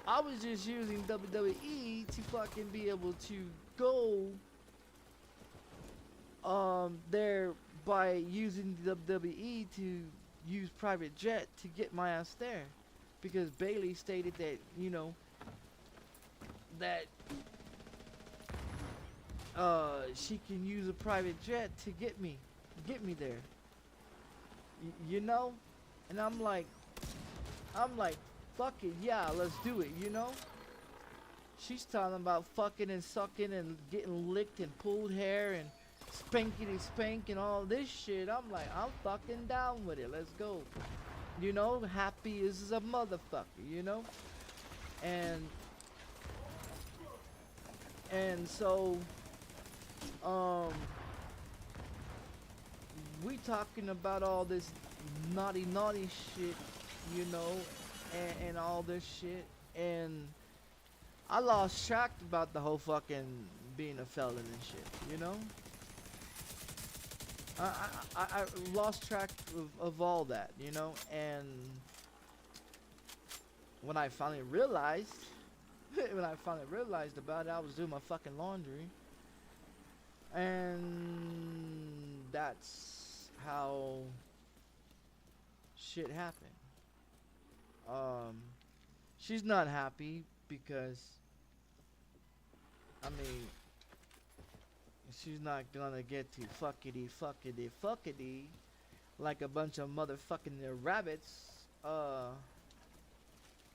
I was just using WWE to fucking be able to go there by using WWE to use private jet to get my ass there, because Bailey stated that, you know, that she can use a private jet to get me there. You know? And I'm like, fuck it, yeah, let's do it, you know? She's talking about fucking and sucking and getting licked and pulled hair and spankity spank and all this shit. I'm like, I'm fucking down with it, let's go. You know, happy as a motherfucker, you know? And so we talking about all this naughty shit, you know, and all this shit, and I lost track about the whole fucking being a felon and shit, you know. I lost track of all that, you know, and when I finally realized about it, I was doing my fucking laundry, and that's how shit happened. She's not happy because, I mean, she's not gonna get to fuckity like a bunch of motherfucking rabbits,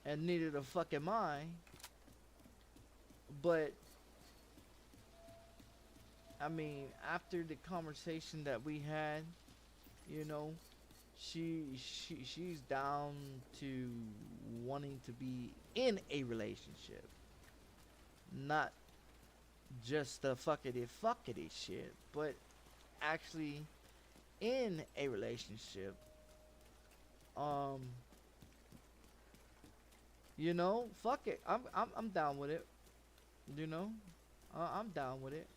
and neither the fuck am I. But I mean, after the conversation that we had, you know, she's down to wanting to be in a relationship, not just the fuckity shit, but actually in a relationship. You know, fuck it, I'm down with it, you know. I'm down with it.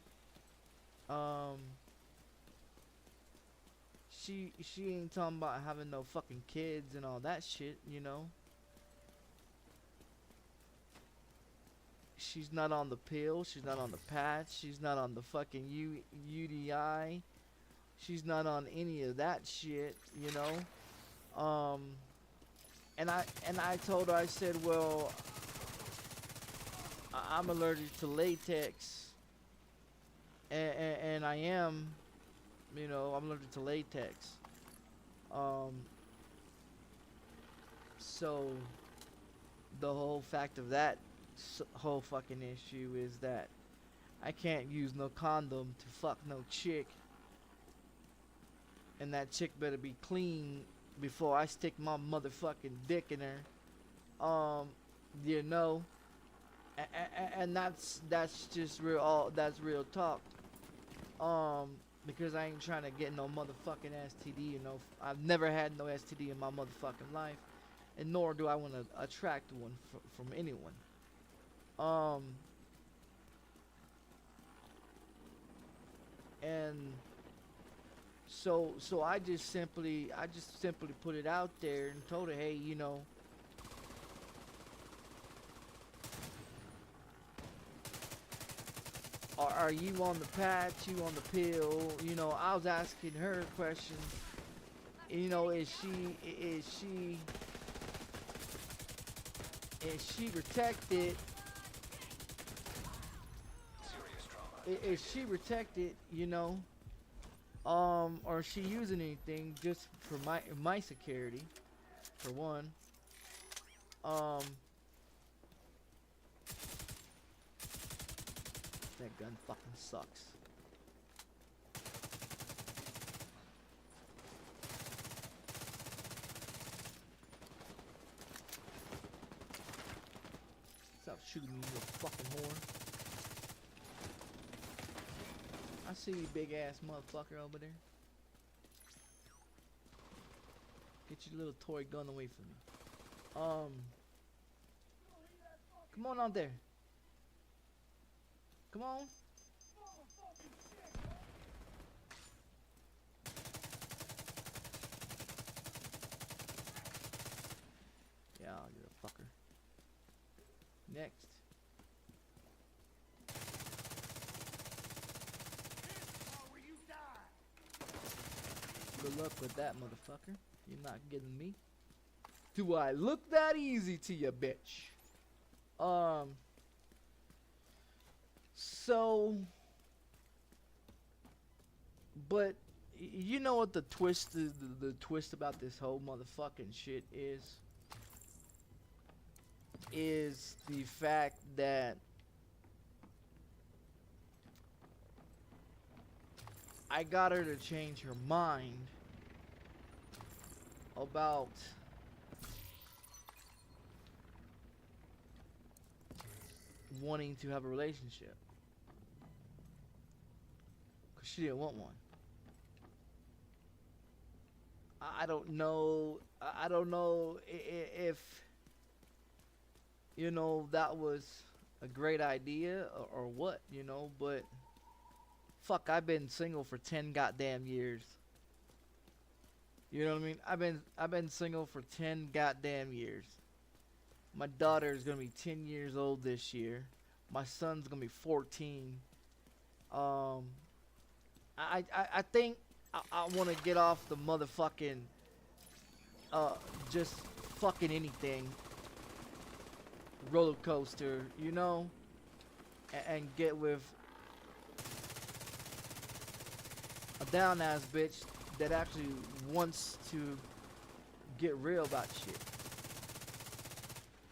She ain't talking about having no fucking kids and all that shit, you know. She's not on the pill, she's not on the patch, she's not on the fucking UDI. She's not on any of that shit, you know. And I told her, I said, well, I'm allergic to latex, and I am, You know, I'm allergic to latex. So the whole fact of that whole fucking issue is that I can't use no condom to fuck no chick, and that chick better be clean before I stick my motherfucking dick in her. You know, and that's just that's real talk. Because I ain't trying to get no motherfucking STD. You know, I've never had no STD in my motherfucking life, and nor do I want to attract one from anyone. And so I just simply put it out there and told her, hey, you know, are you on the patch, you on the pill? You know, I was asking her a question. You know, is she protected? Serious trauma. Is she protected, you know? Or is she using anything just for my security, for one? That gun fucking sucks. Stop shooting me, you fucking whore. I see you, big ass motherfucker over there. Get your little toy gun away from me. Come on out there. Come on. Yeah, you're a fucker. Next. Good luck with that, motherfucker. You're not getting me. Do I look that easy to you, bitch? So, but you know what the twist is, the twist about this whole motherfucking shit is the fact that I got her to change her mind about wanting to have a relationship. She didn't want one. I don't know. I don't know if you know that was a great idea or what, you know. But fuck, I've been single for 10 goddamn years. You know what I mean? I've been single for 10 goddamn years. My daughter is gonna be 10 years old this year. My son's gonna be 14. I think I want to get off the motherfucking just fucking anything roller coaster, you know, and get with a down ass bitch that actually wants to get real about shit.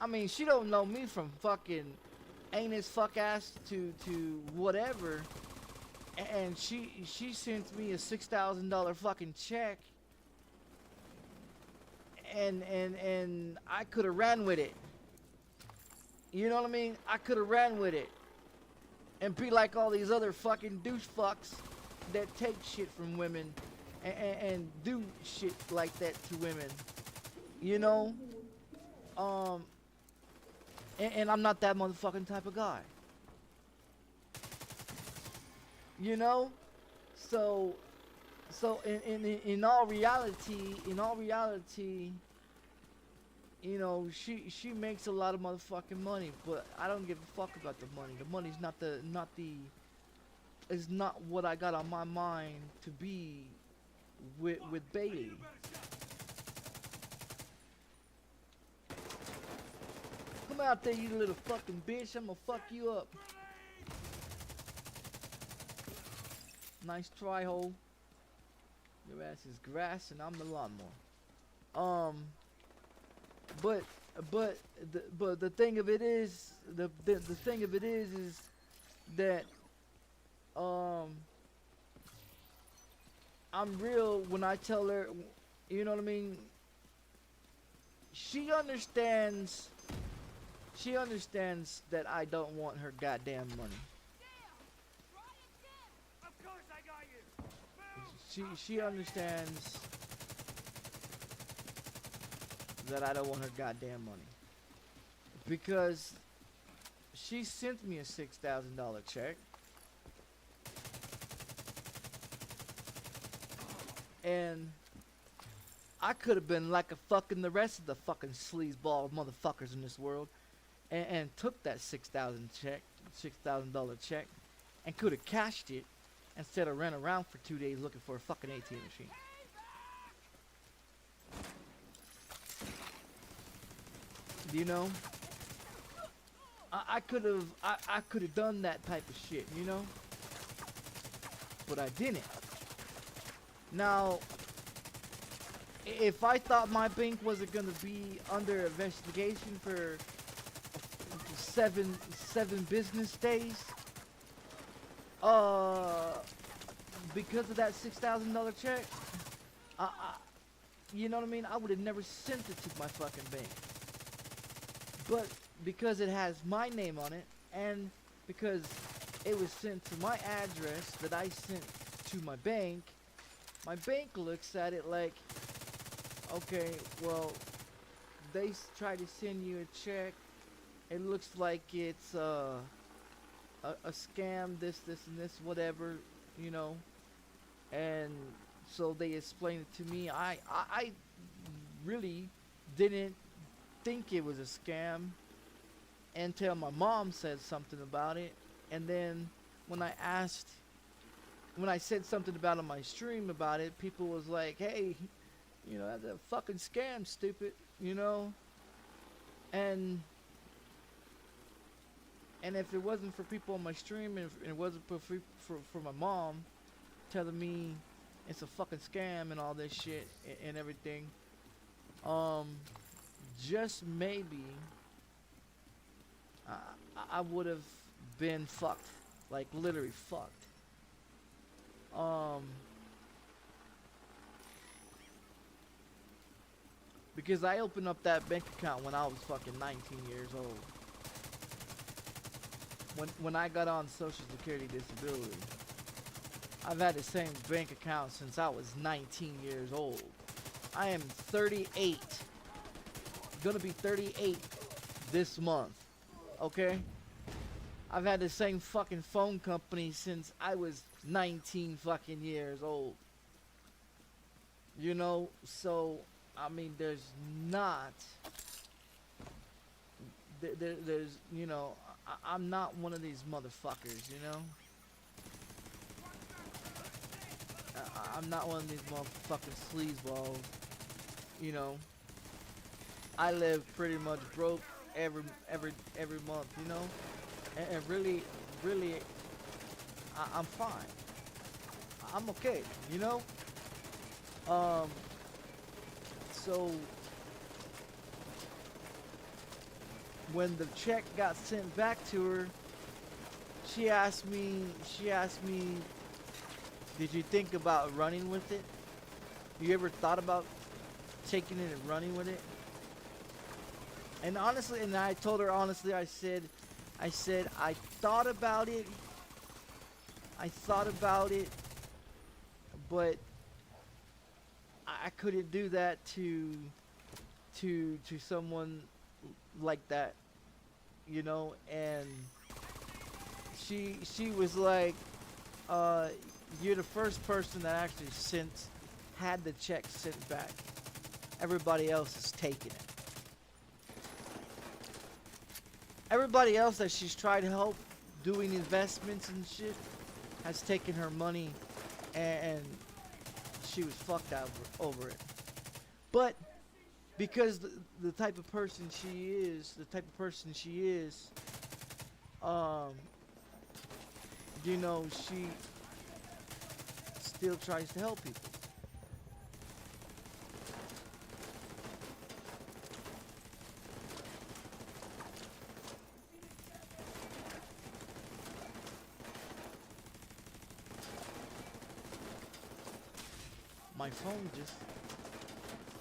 I mean, she don't know me from fucking anus fuck ass to whatever. And she sent me a $6,000 fucking check, and I could have ran with it. You know what I mean? I could have ran with it, and be like all these other fucking douche fucks that take shit from women, and do shit like that to women. You know, and I'm not that motherfucking type of guy. You know, so in all reality, you know, she makes a lot of motherfucking money, but I don't give a fuck about the money. The money's is not what I got on my mind to be with Bailey. Come out there, you little fucking bitch! I'ma fuck you up. Nice try, hole. Your ass is grass and I'm the lawnmower. But the thing of it is, the thing of it is that I'm real when I tell her, you know what I mean? She understands that I don't want her goddamn money. Of course I got you. She understands that I don't want her goddamn money. Because she sent me a $6,000 check. And I could have been like a fucking the rest of the fucking sleazeball motherfuckers in this world and took that $6,000 check and could have cashed it instead of running around for 2 days looking for a fucking ATM machine. You know? I could have done that type of shit, you know? But I didn't. Now, if I thought my bank wasn't gonna be under investigation for seven business days, because of that $6,000 check, you know what I mean? I would have never sent it to my fucking bank. But because it has my name on it, and because it was sent to my address that I sent to my bank looks at it like, okay, well, they try to send you a check. It looks like it's a scam, this and this, whatever, you know. And so they explained it to me. I really didn't think it was a scam until my mom said something about it. And then when I said something about on my stream about it, people was like, hey, you know, that's a fucking scam, stupid, you know. And if it wasn't for people on my stream, and it wasn't for my mom telling me it's a fucking scam and all this shit and everything, just maybe I would have been fucked, like literally fucked. Because I opened up that bank account when I was fucking 19 years old. When I got on Social Security disability, I've had the same bank account since I was 19 years old. I am 38. Gonna be 38 this month. Okay? I've had the same fucking phone company since I was 19 fucking years old. You know, so I mean, there's not. There's, you know, I'm not one of these motherfuckers, you know. I'm not one of these motherfucking sleazeballs, you know. I live pretty much broke every month, you know. And really, I'm fine. I'm okay, you know. So when the check got sent back to her, she asked me, did you think about running with it? You ever thought about taking it and running with it? And honestly, and I told her honestly, I said, I thought about it. But I couldn't do that to someone like that, you know. And she was like, you're the first person that actually had the check sent back. Everybody else is taking it. Everybody else that she's tried to help doing investments and shit has taken her money, and she was fucked over it. But because the type of person she is, you know, she still tries to help people. my phone just,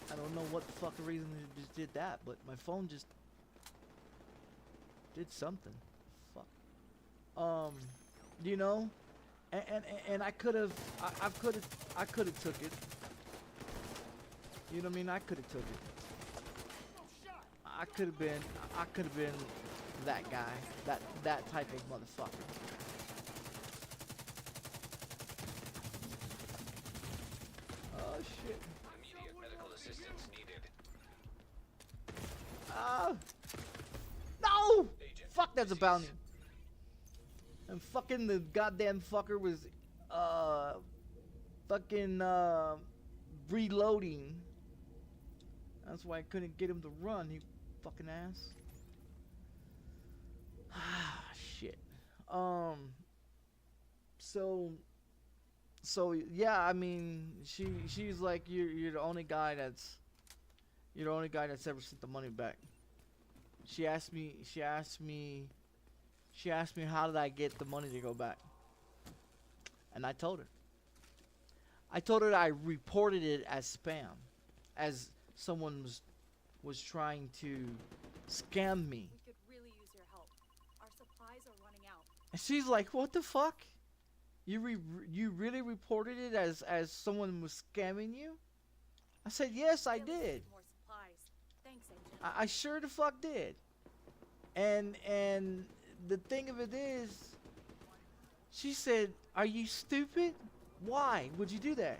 I don't know what the fucking reason it just did that, but my phone just did something. Fuck. You know, and I could have, I could have took it. You know what I mean? I could have took it. I could have been that guy, that type of motherfucker. Oh shit. Immediate medical assistance needed. No! Agent, Fuck, that's a disease. bounty. And fucking the goddamn fucker was, fucking, reloading. That's why I couldn't get him to run, you fucking ass. Ah, shit. So yeah, I mean, she's like, you're the only guy that's ever sent the money back. She asked me how did I get the money to go back, and I told her that I reported it as spam, as someone was trying to scam me. We could really use your help. Our supplies are running out. And she's like, what the fuck? You really reported it as someone was scamming you? I said, yes, I Really did. need more supplies. Thanks, Agent. I sure the fuck did. And the thing of it is, she said, are you stupid? Why would you do that?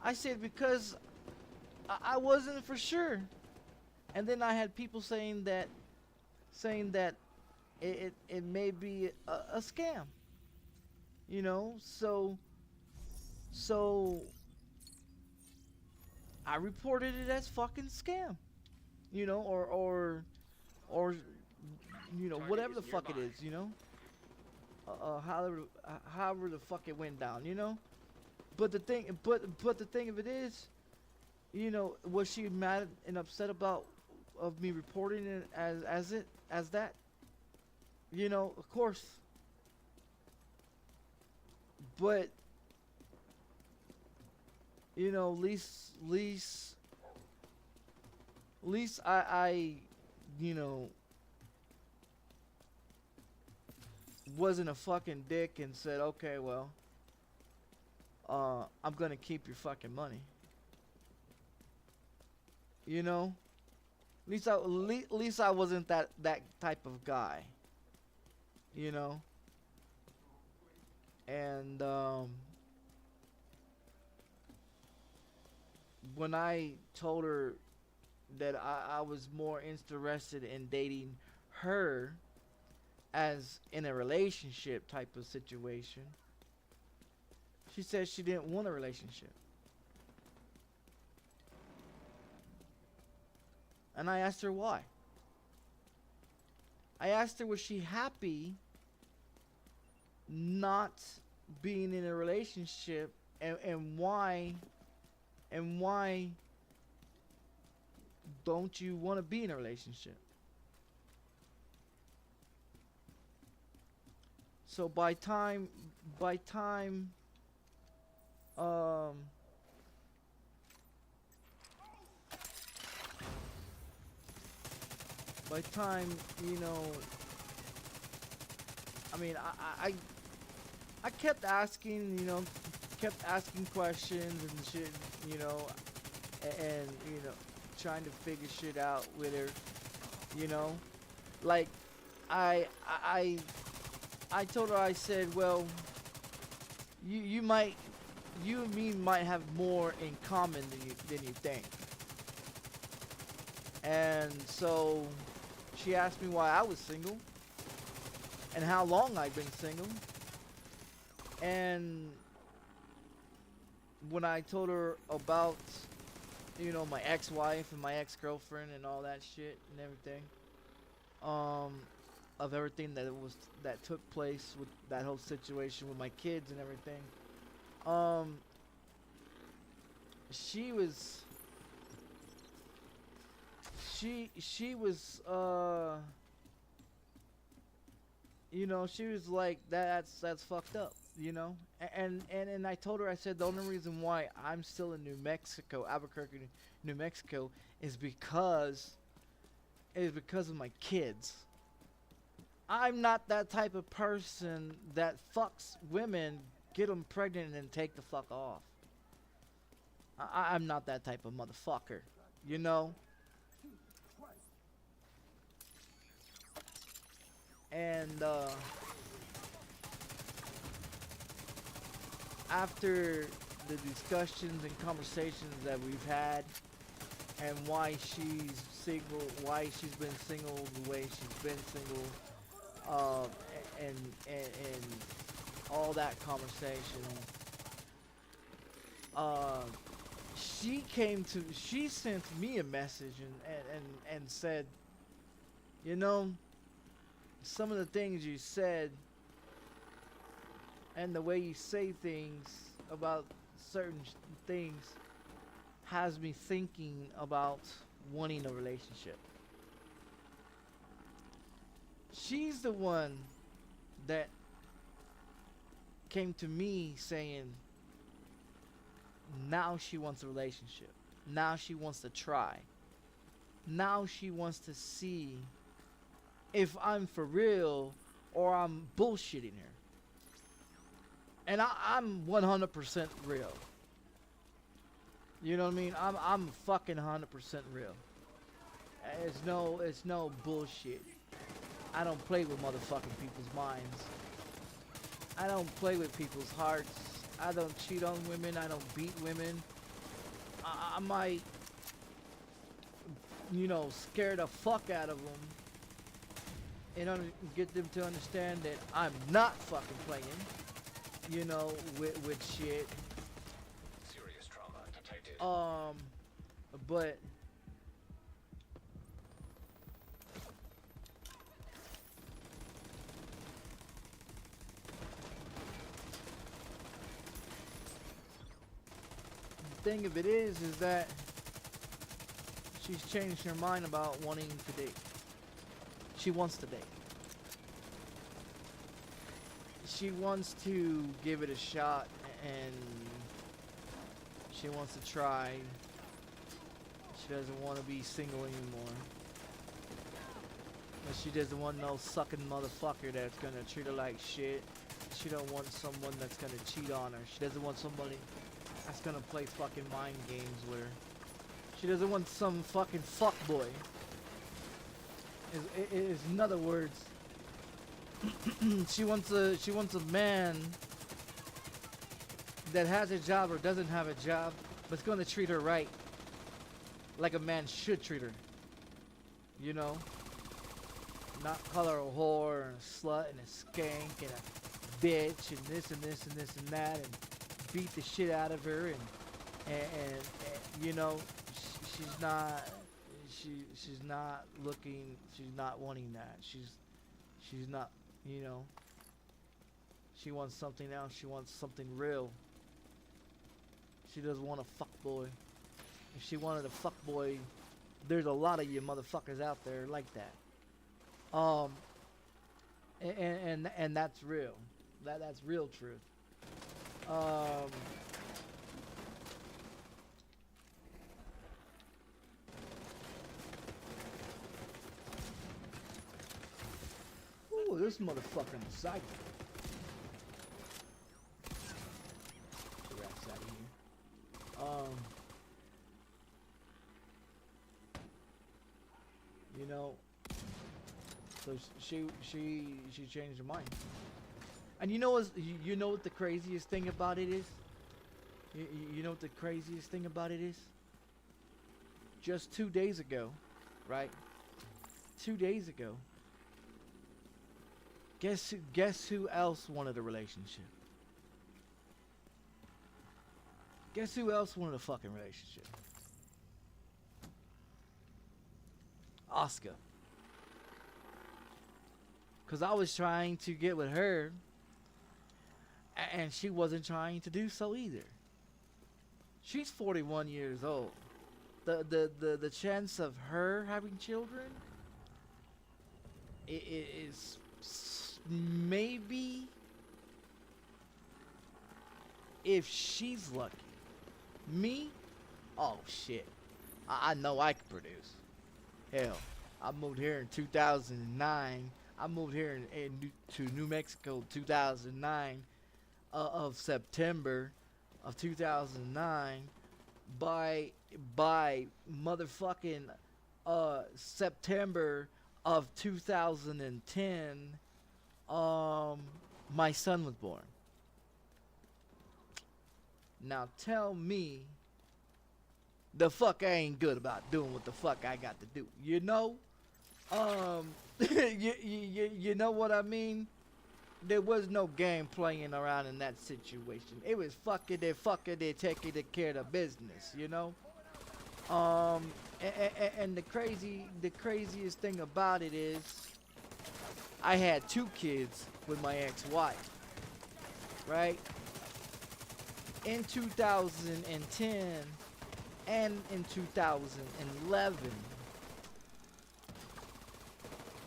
I said, because I wasn't for sure. And then I had people saying that it may be a scam. You know, so I reported it as fucking scam. You know, or you know, whatever the fuck it is, you know. However the fuck it went down, you know. But the thing of it is, you know, was she mad and upset about of me reporting it as that? You know, of course. But you know, least I you know, wasn't a fucking dick and said, okay, well, I'm gonna keep your fucking money. You know, at least I wasn't that type of guy. You know, and when I told her that I was more interested in dating her as in a relationship type of situation, she said she didn't want a relationship. And I asked her why. I asked her, was she happy not being in a relationship, and why don't you want to be in a relationship? So by time you know, I mean, I kept asking, you know, questions and shit, you know, and you know, trying to figure shit out with her, you know, like I told her, I said, well, you and me might have more in common than you think. And so she asked me why I was single and how long I'd been single. And when I told her about, you know, my ex-wife and my ex-girlfriend and all that shit and everything, of everything that took place with that whole situation with my kids and everything, she was you know, she was like, that's fucked up. you know. And I told her, I said the only reason why I'm still in New Mexico, Albuquerque, New Mexico, is because of my kids. I'm not that type of person that fucks women, get them pregnant, and take the fuck off. I'm not that type of motherfucker, you know. And after the discussions and conversations that we've had, and why she's single, why she's been single the way she's been single, and all that conversation, she sent me a message and said, you know, some of the things you said and the way you say things about certain things has me thinking about wanting a relationship. She's the one that came to me saying now she wants a relationship. Now she wants to try. Now she wants to see if I'm for real or I'm bullshitting her. And I'm 100% real. You know what I mean? I'm fucking 100% real. It's no bullshit. I don't play with motherfucking people's minds. I don't play with people's hearts. I don't cheat on women. I don't beat women. I might, you know, scare the fuck out of them and get them to understand that I'm not fucking playing, you know, with shit. Serious trauma detected. But the thing of it is that she's changed her mind about wanting to date. She wants to date. She wants to give it a shot, and she wants to try. She doesn't want to be single anymore. But she doesn't want no sucking motherfucker that's gonna treat her like shit. She don't want someone that's gonna cheat on her. She doesn't want somebody that's gonna play fucking mind games with her. She doesn't want some fucking fuckboy. In other words, she wants a man that has a job or doesn't have a job, but's gonna treat her right, like a man should treat her. You know, not call her a whore and a slut and a skank and a bitch and this and this and this and that, and beat the shit out of her, and you know, she's not looking, she's not wanting that. She's not, you know, she wants something else. She wants something real. She doesn't want a fuck boy. If she wanted a fuck boy, there's a lot of you motherfuckers out there like that. And that's real. That's real truth. Ooh, this motherfucker inside. The rat's out of here. You know, so she changed her mind. And you know what the craziest thing about it is? You know what the craziest thing about it is? Just 2 days ago, right? 2 days ago. Guess who else wanted a relationship? Guess who else wanted a fucking relationship? Oscar. Cause I was trying to get with her, and she wasn't trying to do so either. She's 41 years old. The chance of her having children is maybe if she's lucky. Me? Oh shit. I know I can produce. Hell, I moved here in 2009. I moved here to New Mexico 2009 of September of 2009 by motherfucking September of 2010 my son was born. Now tell me the fuck I ain't good about doing what the fuck I got to do. You know? You know what I mean? There was no game playing around in that situation. It was fucking it, taking care of the business, you know? And the craziest thing about it is I had 2 kids with my ex-wife, right? In 2010 and in 2011.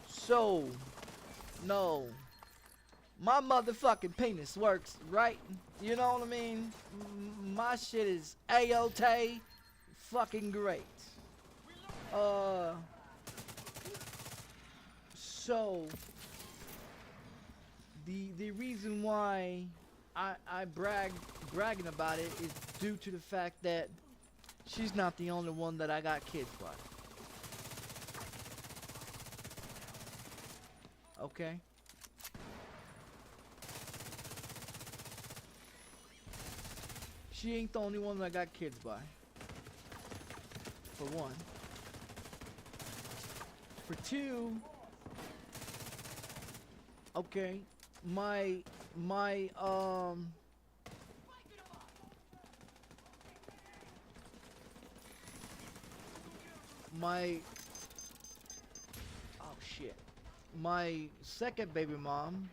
So, no, my motherfucking penis works, right? You know what I mean? My shit is A-OK fucking great. So the reason why I bragging about it is due to the fact that she's not the only one that I got kids by. Okay? She ain't the only one that I got kids by. For one. For two, okay, my my second baby mom,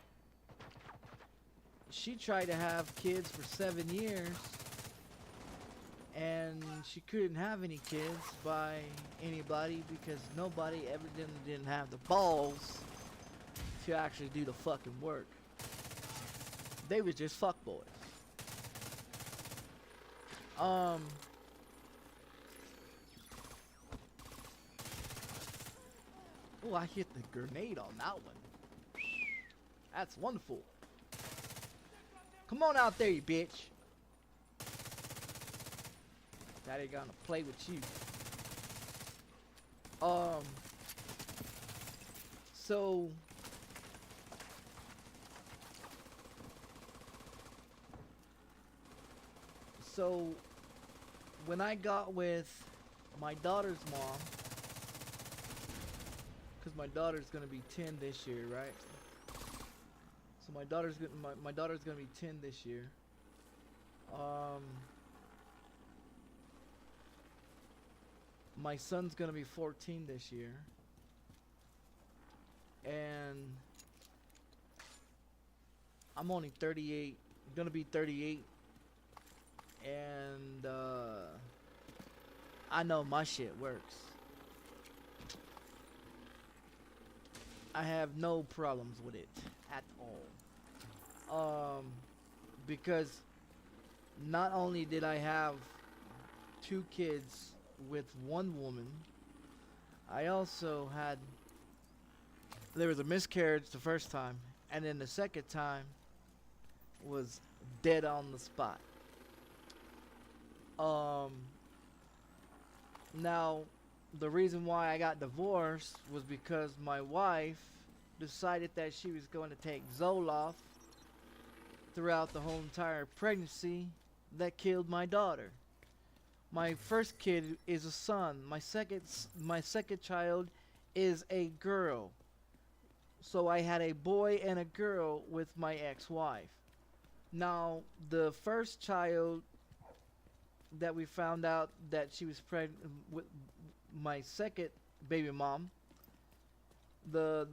she tried to have kids for 7 years and she couldn't have any kids by anybody because nobody evidently didn't have the balls to actually do the fucking work. They were just fuckboys. Oh, I hit the grenade on that one. That's wonderful. Come on out there, you bitch. Daddy gonna play with you. So when I got with my daughter's mom, because my daughter's gonna be 10 this year, right? So my daughter's gonna be 10 this year. My son's gonna be 14 this year, and I'm only 38, gonna be 38, and I know my shit works. I have no problems with it at all. Because not only did I have 2 kids with one woman, I also had, there was a miscarriage the first time, and then the second time was dead on the spot. Now the reason why I got divorced was because my wife decided that she was going to take Zoloft throughout the whole entire pregnancy. That killed my daughter. My first kid is a son. My second child is a girl. So I had a boy and a girl with my ex-wife. Now the first child that we found out that she was pregnant with, my second baby mom, the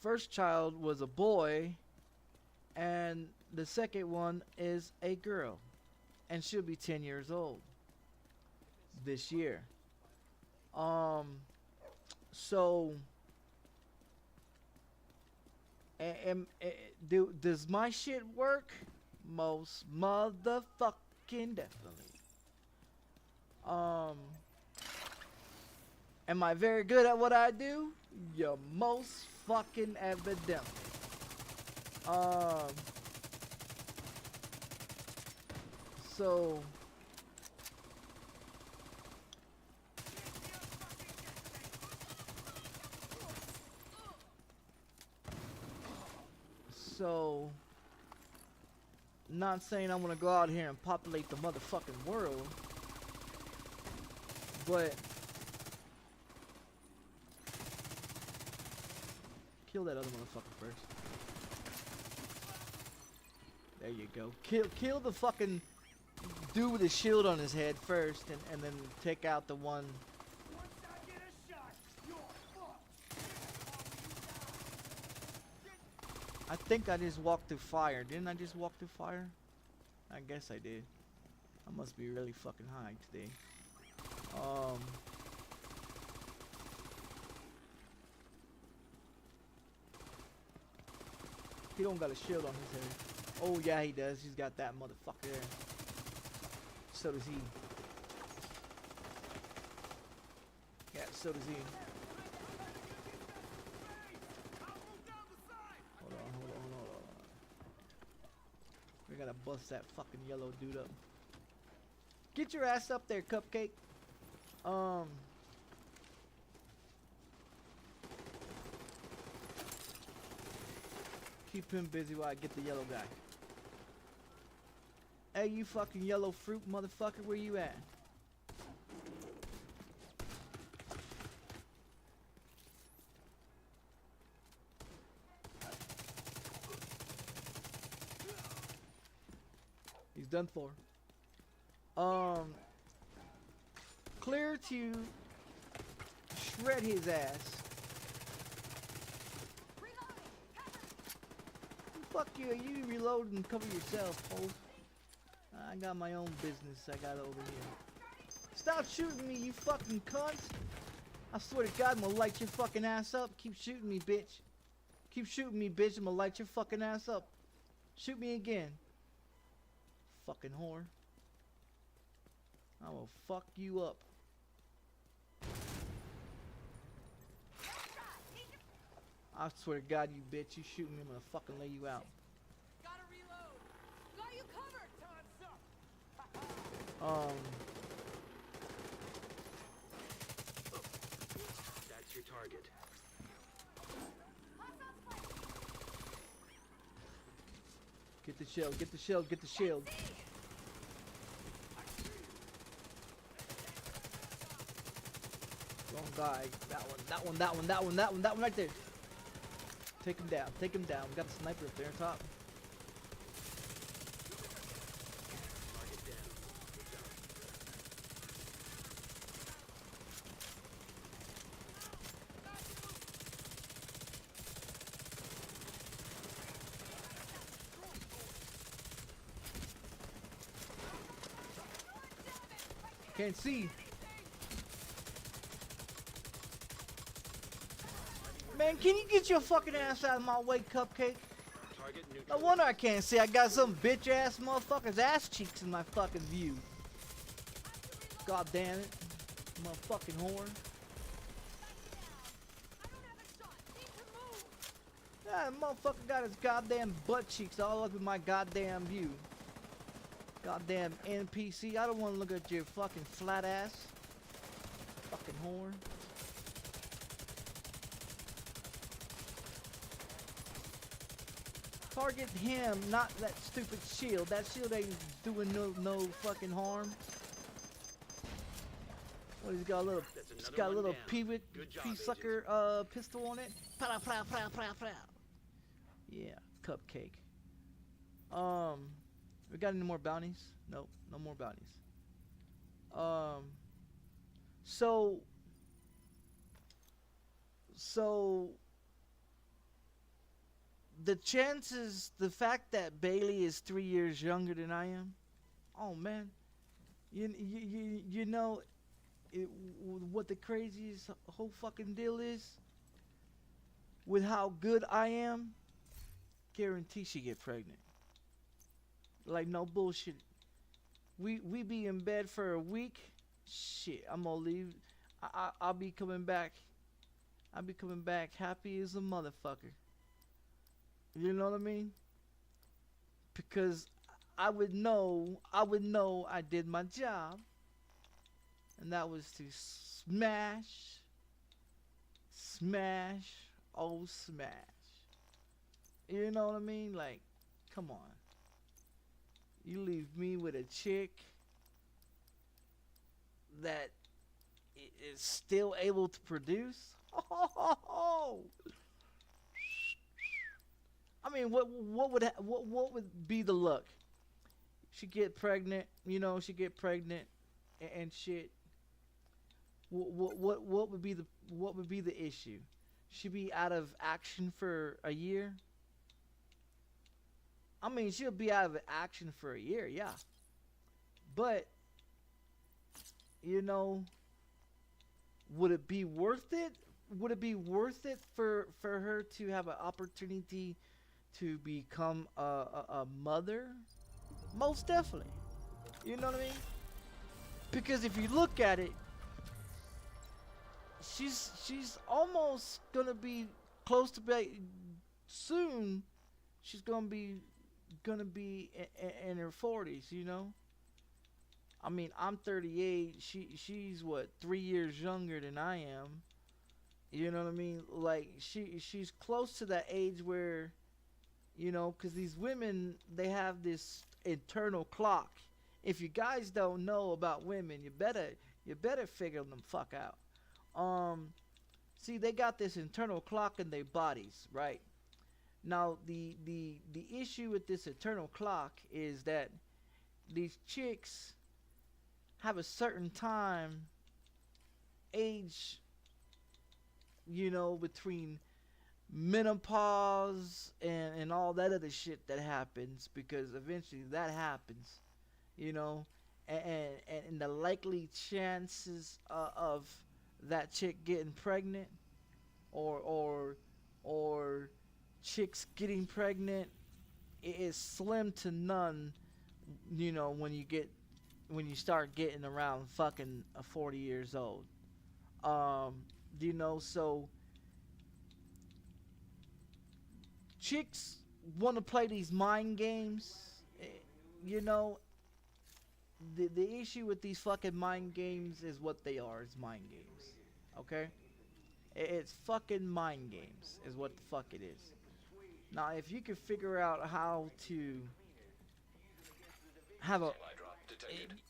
first child was a boy and the second one is a girl, and she'll be 10 years old this year. So does my shit work? Most motherfucking definitely. Am I very good at what I do? Yeah, most fucking evidently. So not saying I'm gonna go out here and populate the motherfucking world, but kill that other motherfucker first. There you go. Kill the fucking dude with the shield on his head first, and then take out the one. Once I get a shot, you're fucked. I think I just walked through fire. Didn't I just walk through fire? I guess I did. I must be really fucking high today. He don't got a shield on his head. Oh yeah, he does. He's got that motherfucker there. So does he. Yeah, so does he. Hold on. We gotta bust that fucking yellow dude up. Get your ass up there, Cupcake. Keep him busy while I get the yellow guy. Hey, you fucking yellow fruit motherfucker, where you at? He's done for. Clear to shred his ass. Fuck you, you reload and cover yourself, ho. I got my own business I got over here. Stop shooting me, you fucking cunt! I swear to God, I'm gonna light your fucking ass up. Keep shooting me, bitch. Keep shooting me, bitch. I'm gonna light your fucking ass up. Shoot me again. Fucking whore. I will fuck you up. I swear to God, you bitch. You shoot me, I'm gonna fucking lay you out. Gotta reload. Got you covered. Time's up. That's your target. Get the shield, get the shield, get the shield. Wrong guy. That one right there. Take him down, take him down. We got a sniper up there on top. Can't see. Man, can you get your fucking ass out of my way, Cupcake? No wonder I can't see. I got some bitch ass motherfucker's ass cheeks in my fucking view. God damn it. Motherfucking whore. That motherfucker got his goddamn butt cheeks all up in my goddamn view. Goddamn NPC. I don't want to look at your fucking flat ass. Fucking whore. Target him, not that stupid shield. That shield ain't doing no fucking harm. Well, he's got a little pee sucker pistol on it. Pow, pow, pow, pow, pow. Yeah, Cupcake. We got any more bounties? Nope, no more bounties. So the chances, the fact that Bailey is 3 years younger than I am, oh man, you know what the craziest whole fucking deal is? With how good I am, guarantee she get pregnant. Like no bullshit. We be in bed for a week. Shit, I'm gonna leave. I'll be coming back. I'll be coming back happy as a motherfucker. You know what I mean? Because I would know I did my job, and that was to smash, oh smash. You know what I mean? Like, come on. You leave me with a chick that is still able to produce? I mean, what would be the look? She get pregnant, you know, she get pregnant and shit. What would be the issue? She be out of action for a year? I mean, she'll be out of action for a year, yeah. But you know, would it be worth it? Would it be worth it for her to have an opportunity to become a mother? Most definitely. You know what I mean? Because if you look at it, she's almost gonna be close to soon. She's gonna be in her 40s. You know. I mean, I'm 38. She's what, 3 years younger than I am. You know what I mean? Like she's close to that age where, you know, because these women, they have this internal clock. If you guys don't know about women, you better figure them fuck out. See, they got this internal clock in their bodies, right? Now the issue with this internal clock is that these chicks have a certain time age, you know, between menopause and all that other shit that happens, because eventually that happens, you know, and the likely chances of that chick getting pregnant or chicks getting pregnant is slim to none, you know, when you start getting around fucking 40 years old. You know, so chicks want to play these mind games. You know, the issue with these fucking mind games is what they are. It's mind games. Okay? It's fucking mind games is what the fuck it is. Now, if you can figure out how to have a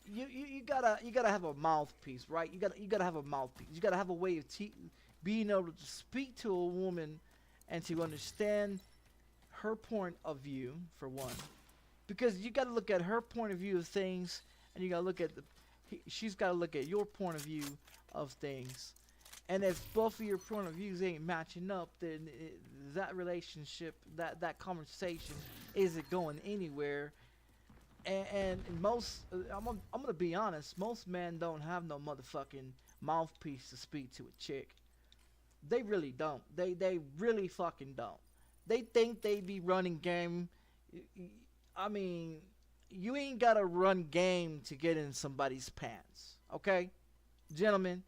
you gotta have a mouthpiece, right? You gotta have a mouthpiece. You gotta have a way of being able to speak to a woman and to understand her point of view, for one, because you gotta look at her point of view of things, and you gotta look at she's gotta look at your point of view of things. And if both of your point of views ain't matching up, then that relationship, that conversation isn't going anywhere. And most, I'm gonna be honest, most men don't have no motherfucking mouthpiece to speak to a chick. They really don't. They really fucking don't. They think they be running game. I mean, you ain't gotta run game to get in somebody's pants, okay, gentlemen.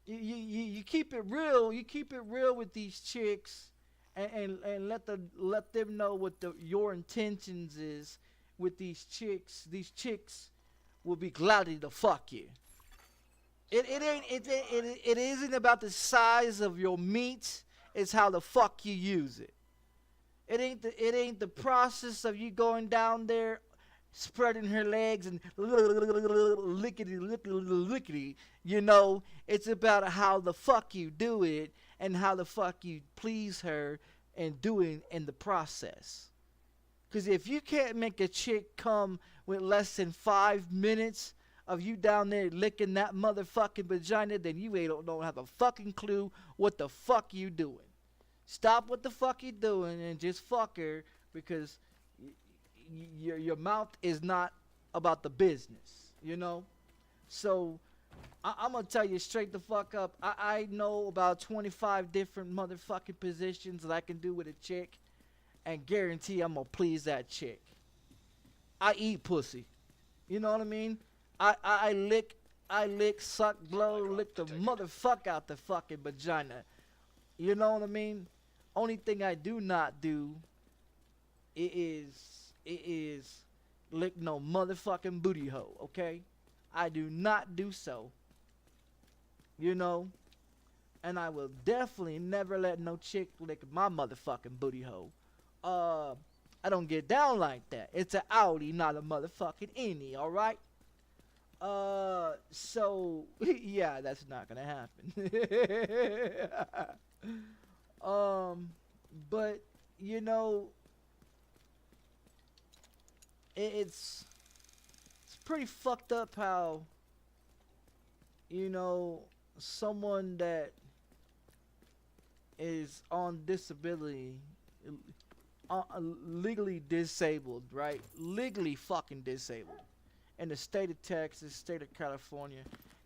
You keep it real. You keep it real with these chicks, and let them know what your intentions is with these chicks. These chicks will be glad to fuck you. It isn't about the size of your meat. It's how the fuck you use it. It ain't the process of you going down there, spreading her legs and lickety. You know, it's about how the fuck you do it and how the fuck you please her and doing in the process. Because if you can't make a chick come with less than 5 minutes of you down there licking that motherfucking vagina, then you don't have a fucking clue what the fuck you doing. Stop what the fuck you doing and just fuck her, because your mouth is not about the business, you know? So I'm gonna tell you straight the fuck up. I know about 25 different motherfucking positions that I can do with a chick, and guarantee I'm gonna please that chick. I eat pussy. You know what I mean? I lick, suck, blow, lick the motherfuck out the fucking vagina. You know what I mean? Only thing I do not do is lick no motherfucking booty hole, okay? I do not do so. You know? And I will definitely never let no chick lick my motherfucking booty hole. I don't get down like that. It's an outie, not a motherfucking innie, alright? So, yeah, that's not gonna happen. But, you know, it's pretty fucked up how, you know, someone that is on disability, legally disabled, right? Legally fucking disabled. In the state of Texas, state of California,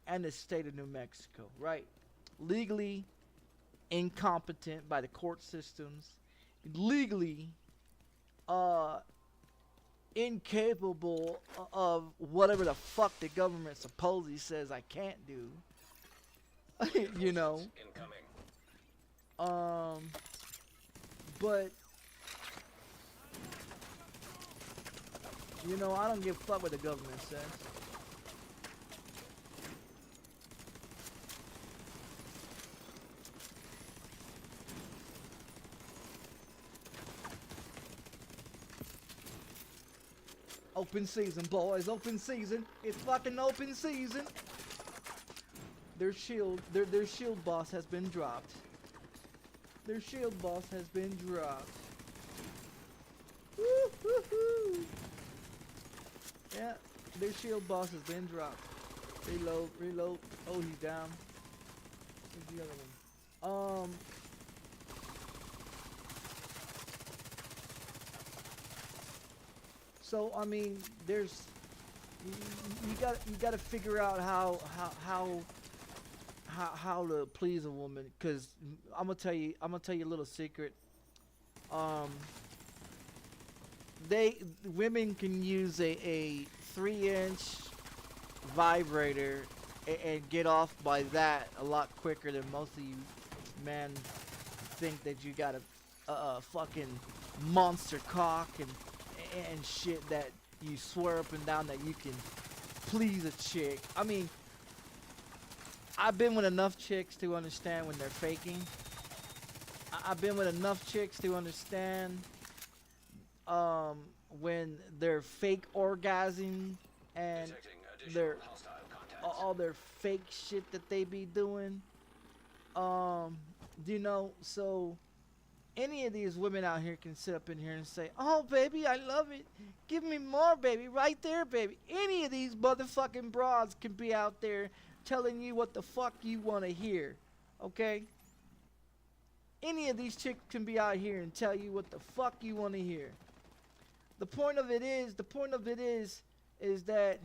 and the state of New Mexico, right? Legally incompetent by the court systems. Legally incapable of whatever the fuck the government supposedly says I can't do. You know. But you know, I don't give a fuck what the government says. Open season, boys. Open season. It's fucking open season. Their shield boss has been dropped. Their shield boss has been dropped. Woo-hoo-hoo. Yeah, their shield boss has been dropped. Reload, reload. Oh, he's down. Where's the other one? So I mean, there's you gotta figure out how to please a woman, cause I'm gonna tell you a little secret. Women can use a 3-inch vibrator and get off by that a lot quicker than most of you men think that you got a fucking monster cock and shit that you swear up and down that you can please a chick. I mean, I've been with enough chicks to understand when they're faking. I've been with enough chicks to understand when they're fake orgasming and their all their fake shit that they be doing. You know, so any of these women out here can sit up in here and say, "Oh baby, I love it. Give me more, baby. Right there, baby." Any of these motherfucking broads can be out there telling you what the fuck you want to hear. Okay? Any of these chicks can be out here and tell you what the fuck you want to hear. The point of it is that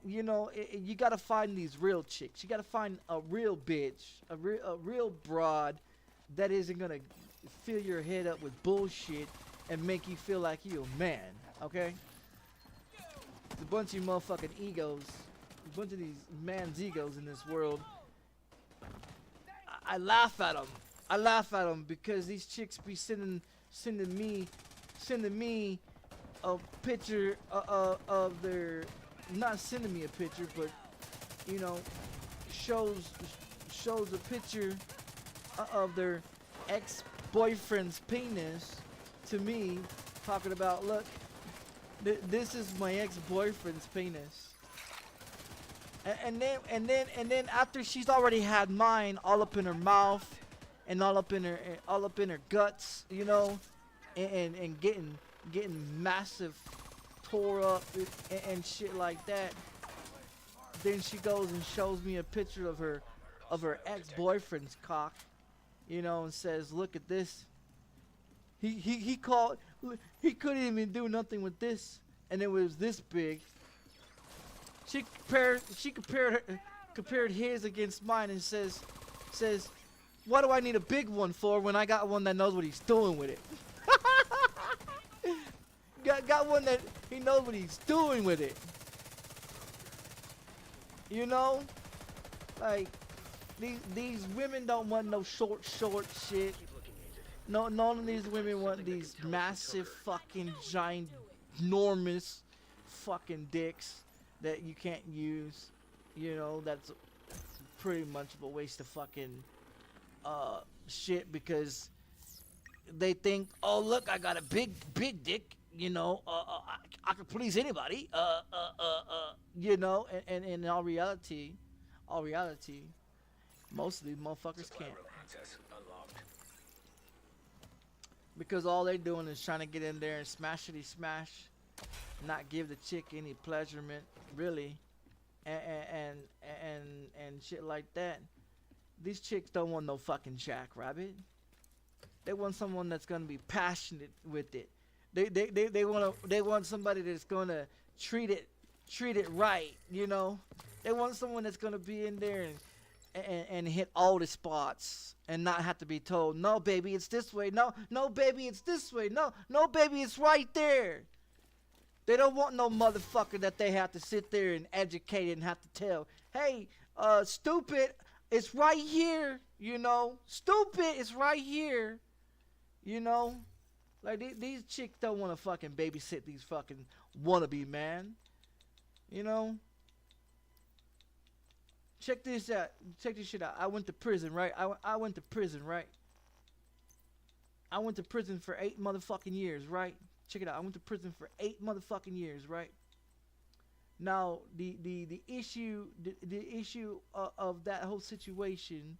you know, you gotta find these real chicks. You gotta find a real bitch, a real broad that isn't gonna fill your head up with bullshit and make you feel like you a man. Okay? It's a bunch of motherfucking egos, a bunch of these man's egos in this world. I laugh at them. I laugh at them because these chicks be sending me a picture of their, not sending me a picture, but you know, shows a picture of their ex-boyfriend's penis to me, talking about, look, this is my ex-boyfriend's penis. And then after she's already had mine all up in her mouth and all up in her guts, you know, and getting massive tore up and shit like that, then she goes and shows me a picture of her ex-boyfriend's cock, you know, and says, "Look at this. He couldn't even do nothing with this, and it was this big." She compared his against mine and says, "What do I need a big one for when I got one that knows what he's doing with it?" got one that he knows what he's doing with it. You know, like these women don't want no short shit. No, none of these women want these massive fucking ginormous fucking dicks that you can't use. You know, that's pretty much of a waste of fucking shit, because they think, oh look, I got a big dick, you know, I can please anybody, you know, and in all reality, most of these motherfuckers can't. Because all they're doing is trying to get in there and smashity smash, not give the chick any pleasurement, really, and shit like that. These chicks don't want no fucking jackrabbit. They want someone that's gonna be passionate with it. They want somebody that's gonna treat it right, you know. They want someone that's gonna be in there and hit all the spots and not have to be told, no baby, it's this way, no baby, it's this way, no baby, it's right there. They don't want no motherfucker that they have to sit there and educate and have to tell, hey, stupid, it's right here, you know. Stupid, it's right here, you know. Like, these chicks don't want to fucking babysit these fucking wannabe man, you know. Check this out. Check this shit out. I went to prison, right? I went to prison, right? I went to prison for 8 motherfucking years, right? Check it out. I went to prison for 8 motherfucking years, right? Now, the issue of that whole situation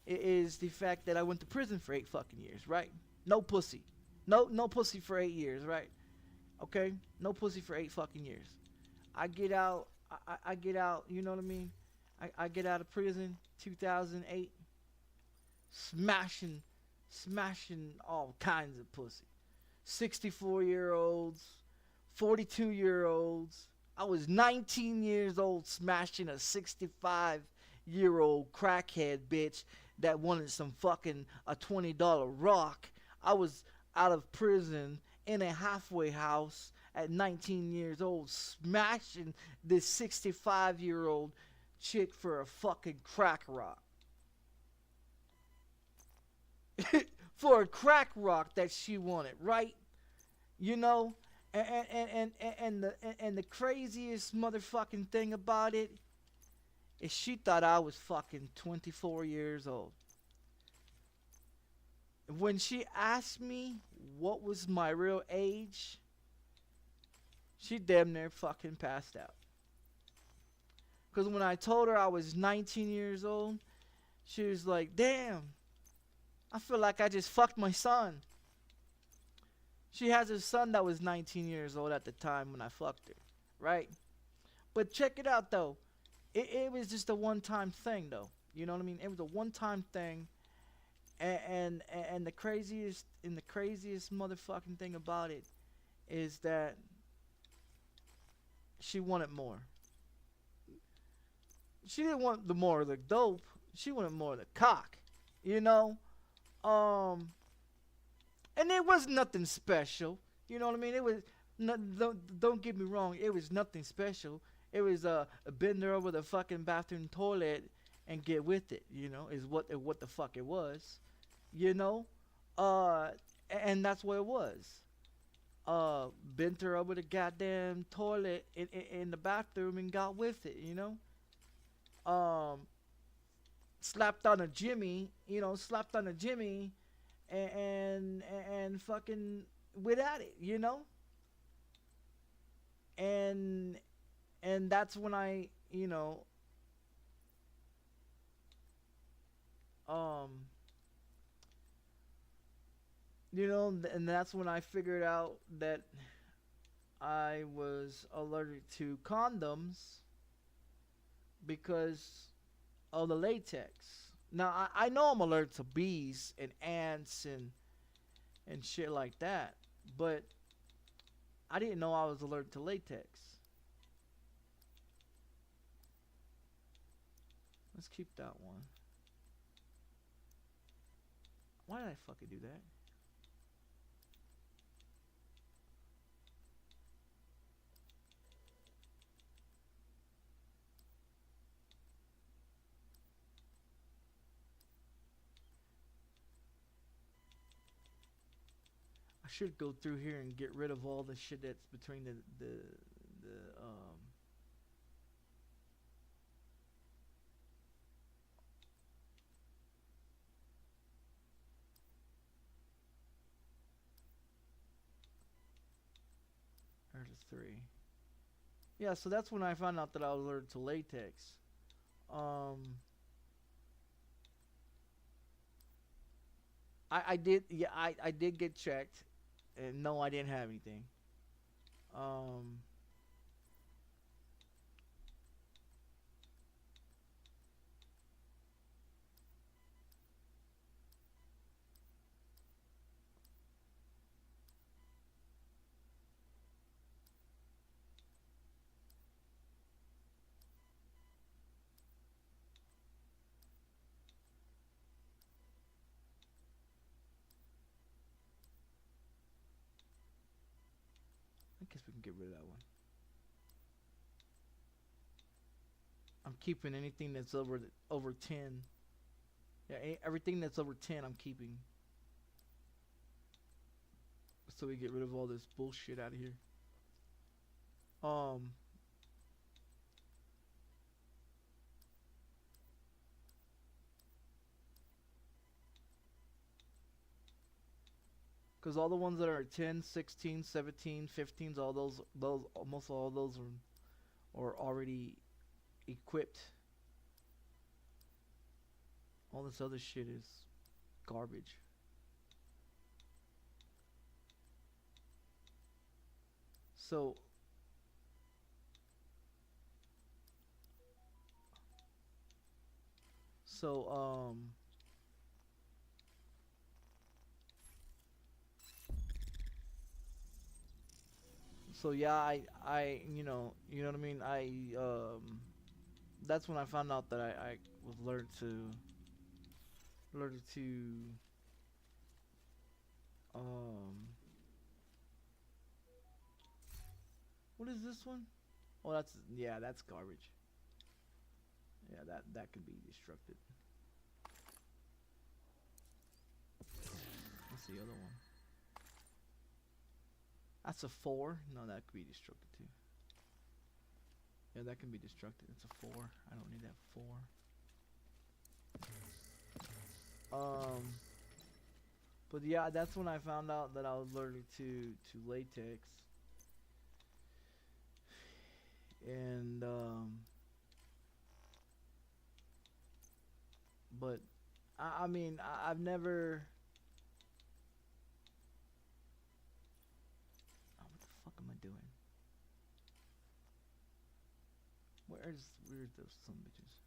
is the fact that I went to prison for 8 fucking years, right? No pussy. No pussy for 8 years, right? Okay? No pussy for 8 fucking years. I get out, I get out, you know what I mean? I get out of prison, 2008, smashing all kinds of pussy. 64-year-olds, 42-year-olds. I was 19 years old smashing a 65-year-old crackhead bitch that wanted some fucking a $20 rock. I was out of prison in a halfway house at 19 years old smashing this 65-year-old chick for a fucking crack rock. For a crack rock that she wanted, right? You know, and the craziest motherfucking thing about it is she thought I was fucking 24 years old. When she asked me what was my real age, she damn near fucking passed out. Because when I told her I was 19 years old, she was like, damn, I feel like I just fucked my son. She has a son that was 19 years old at the time when I fucked her, right? But check it out, though. It was just a one-time thing, though. You know what I mean? It was a one-time thing. And the craziest motherfucking thing about it is that she wanted more. She didn't want the more of the dope. She wanted more of the cock, you know. And it was nothing special. You know what I mean? It was don't get me wrong. It was nothing special. It was a bend her over the fucking bathroom toilet and get with it. You know, is what the fuck it was. You know, and that's what it was. Bent her over the goddamn toilet in the bathroom and got with it. You know. Slapped on a Jimmy, you know, and fucking without it, you know. And that's when I, you know, and that's when I figured out that I was allergic to condoms because of the latex. Now I know I'm allergic to bees and ants and shit like that, but I didn't know I was allergic to latex. Let's keep that one. Why did I fucking do that? should go through here and get rid of all the shit that's between the there's a 3. Yeah, so that's when I found out that I was allergic to latex. I did, yeah, I did get checked, and no, I didn't have anything. I guess we can get rid of that one. I'm keeping anything that's over 10. Yeah, everything that's over 10 I'm keeping. So we get rid of all this bullshit out of here. Because all the ones that are 10, 16, 17, 15s, all those almost all those are already equipped. All this other shit is garbage. So yeah, I you know what I mean. That's when I found out that I was allergic to what is this one? Oh, that's garbage. Yeah, that can be destructed. What's the other one? That's a 4. No, that could be destructed too. Yeah, that can be destructed. It's a 4. I don't need that 4. But yeah, that's when I found out that I was allergic to latex. And but I mean, I've never. Oh, what the fuck am I doing? Where's those some bitches?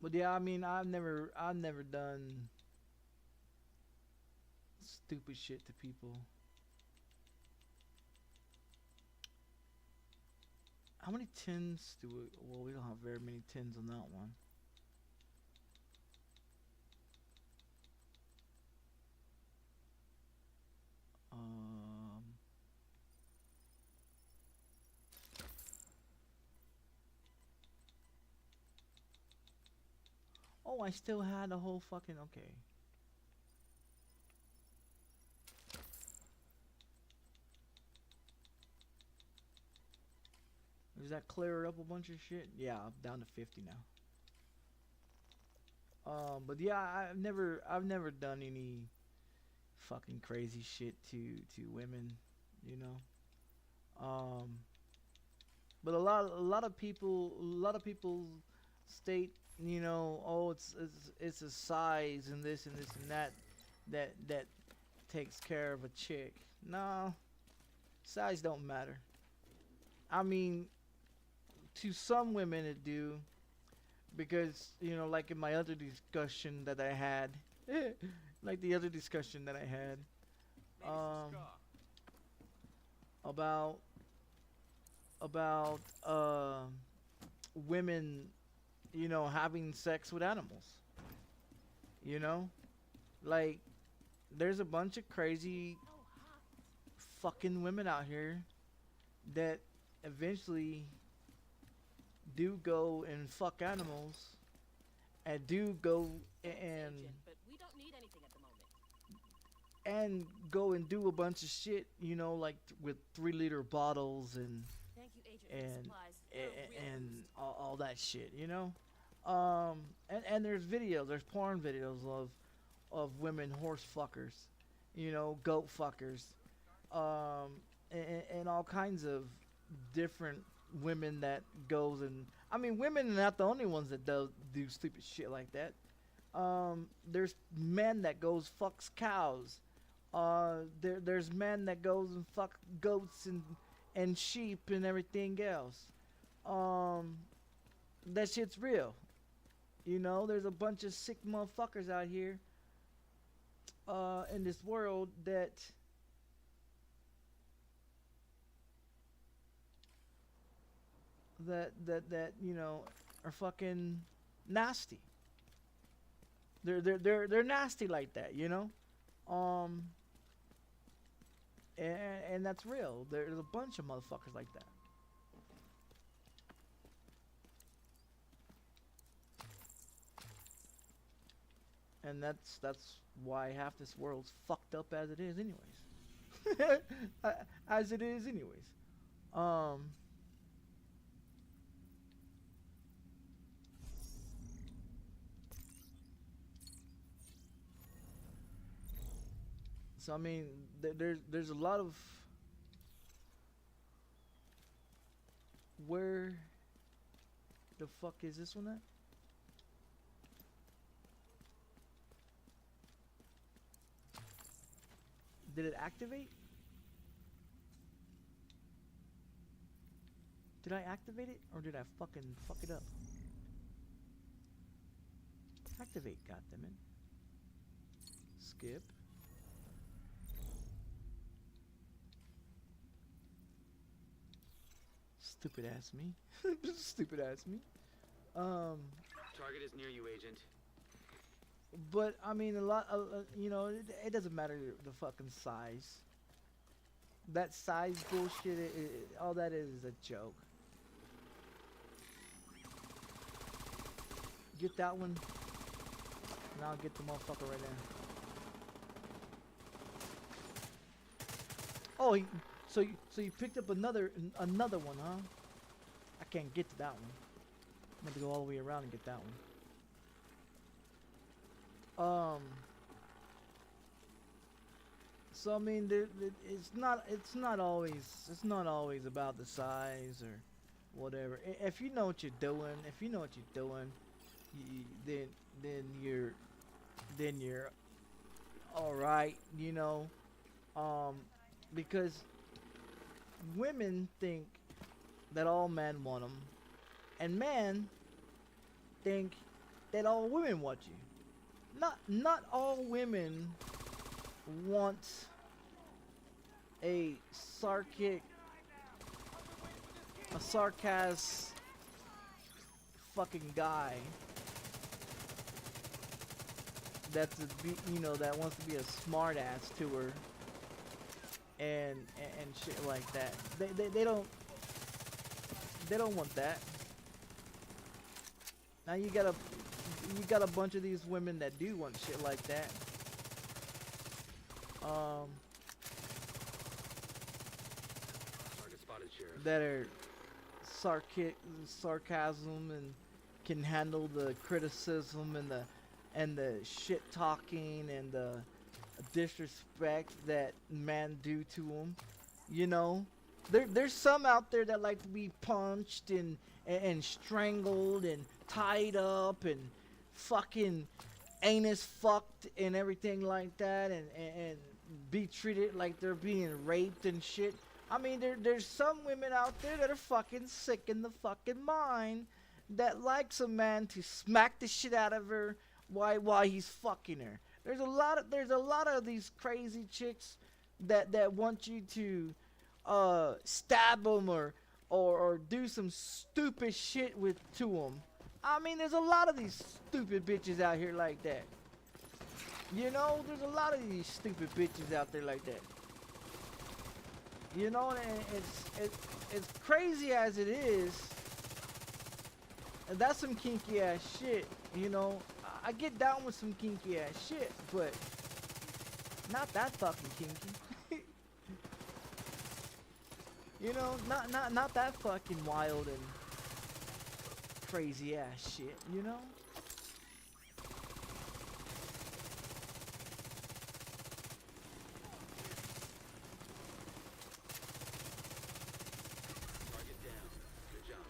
But yeah, I mean, I've never done stupid shit to people. How many tins do we? Well, we don't have very many tins on that one. Oh, I still had a whole fucking okay. Does that clear up a bunch of shit? Yeah, I'm down to 50 now. But yeah, I've never done any fucking crazy shit to women, you know. But a lot of people state, you know, oh, it's a size and this and that takes care of a chick. No, size don't matter. I mean, to some women it do, because, you know, like in my other discussion that I had, about women, you know, having sex with animals. You know, like, there's a bunch of crazy fucking women out here that eventually do go and fuck animals and do go and Agent, but we don't need anything at the moment. and go and do a bunch of shit, you know, like with 3-liter bottles and Thank you, Agent, for the and supplies. They're a real and boost. all that shit, you know. And there's videos, there's porn videos of women horse fuckers, you know, goat fuckers, and all kinds of different women that goes and I mean women are not the only ones that do stupid shit like that. There's men that goes fucks cows. There's men that goes and fuck goats and sheep and everything else. That shit's real. You know, there's a bunch of sick motherfuckers out here in this world that you know are fucking nasty. They're nasty like that, you know. And that's real. There's a bunch of motherfuckers like that. And that's why half this world's fucked up as it is anyways. As it is anyways. So I mean there's a lot of where the fuck is this one at? Did it activate? Did I activate it or did I fucking fuck it up? Activate, goddammit. Skip. Stupid ass me. Stupid ass me. Target is near you, Agent. But I mean, a lot, you know, it doesn't matter the fucking size. That size bullshit, all that is a joke. Get that one, and I'll get the motherfucker right there. Oh, so you picked up another one, huh? I can't get to that one. I'm gonna have to go all the way around and get that one. So I mean, it's not always about the size or whatever. If you know what you're doing, then you're all right, you know. Because women think that all men want them, and men think that all women want you. Not all women want a sarcastic fucking guy that's that wants to be a smart ass to her and shit like that. They don't want that. Now you got a bunch of these women that do want shit like that. Target spotted, Sheriff. That are sarcasm and can handle the criticism and the shit talking and the disrespect that men do to them. You know, there's some out there that like to be punched and strangled and tied up and fucking anus fucked and everything like that and be treated like they're being raped and shit. I mean, there's some women out there that are fucking sick in the fucking mind that likes a man to smack the shit out of her while he's fucking her. There's a lot of these crazy chicks that want you to stab them or do some stupid shit to them. I mean, there's a lot of these stupid bitches out here like that. You know, there's a lot of these stupid bitches out there like that. You know, and it's crazy as it is. And that's some kinky ass shit. You know, I get down with some kinky ass shit, but not that fucking kinky. You know, not that fucking wild and crazy ass shit, you know? Target down. Good job.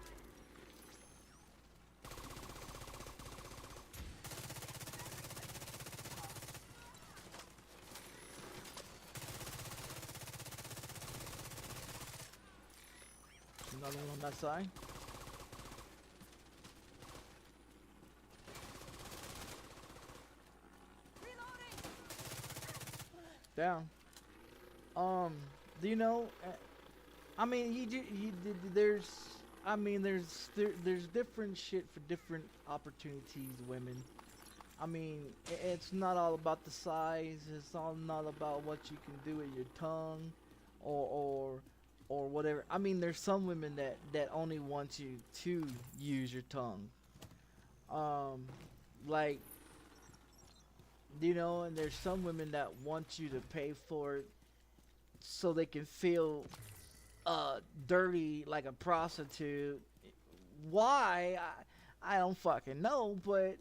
Another one on that side. Down. Do you know? I mean, there's. I mean, there's different shit for different opportunities, women. I mean, it's not all about the size. It's all not about what you can do with your tongue, or whatever. I mean, there's some women that only want you to use your tongue. Like, you know, and there's some women that want you to pay for it so they can feel dirty like a prostitute. Why? I don't fucking know, but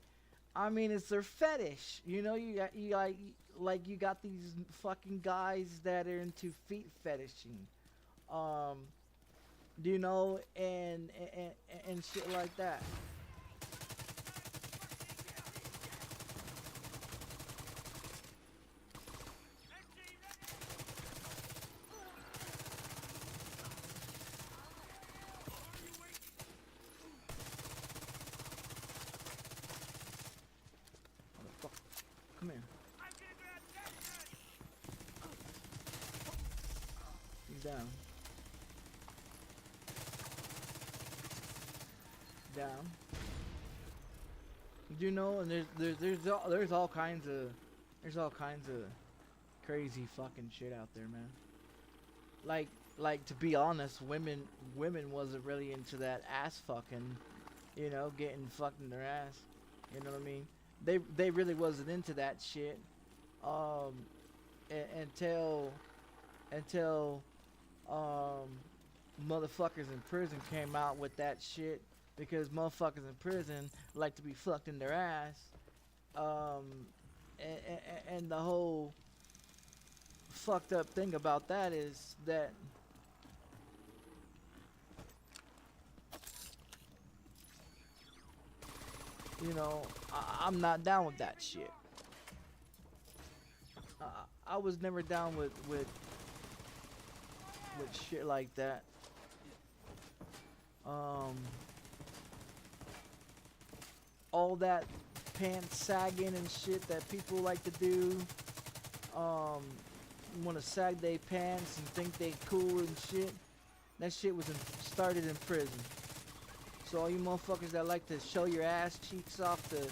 I mean, it's their fetish. You know, you got these fucking guys that are into feet fetishing. You know, and shit like that. Come here. He's down. Down. You know, and there's all kinds of crazy fucking shit out there, man. Like to be honest, women wasn't really into that ass fucking, you know, getting fucked in their ass. You know what I mean? They really wasn't into that shit. Until motherfuckers in prison came out with that shit, because motherfuckers in prison like to be fucked in their ass. And the whole fucked up thing about that is that you know, I'm not down with that shit. I was never down with shit like that. All that pants sagging and shit that people like to do. Want to sag their pants and think they cool and shit. That shit was started in prison. So all you motherfuckers that like to show your ass cheeks off to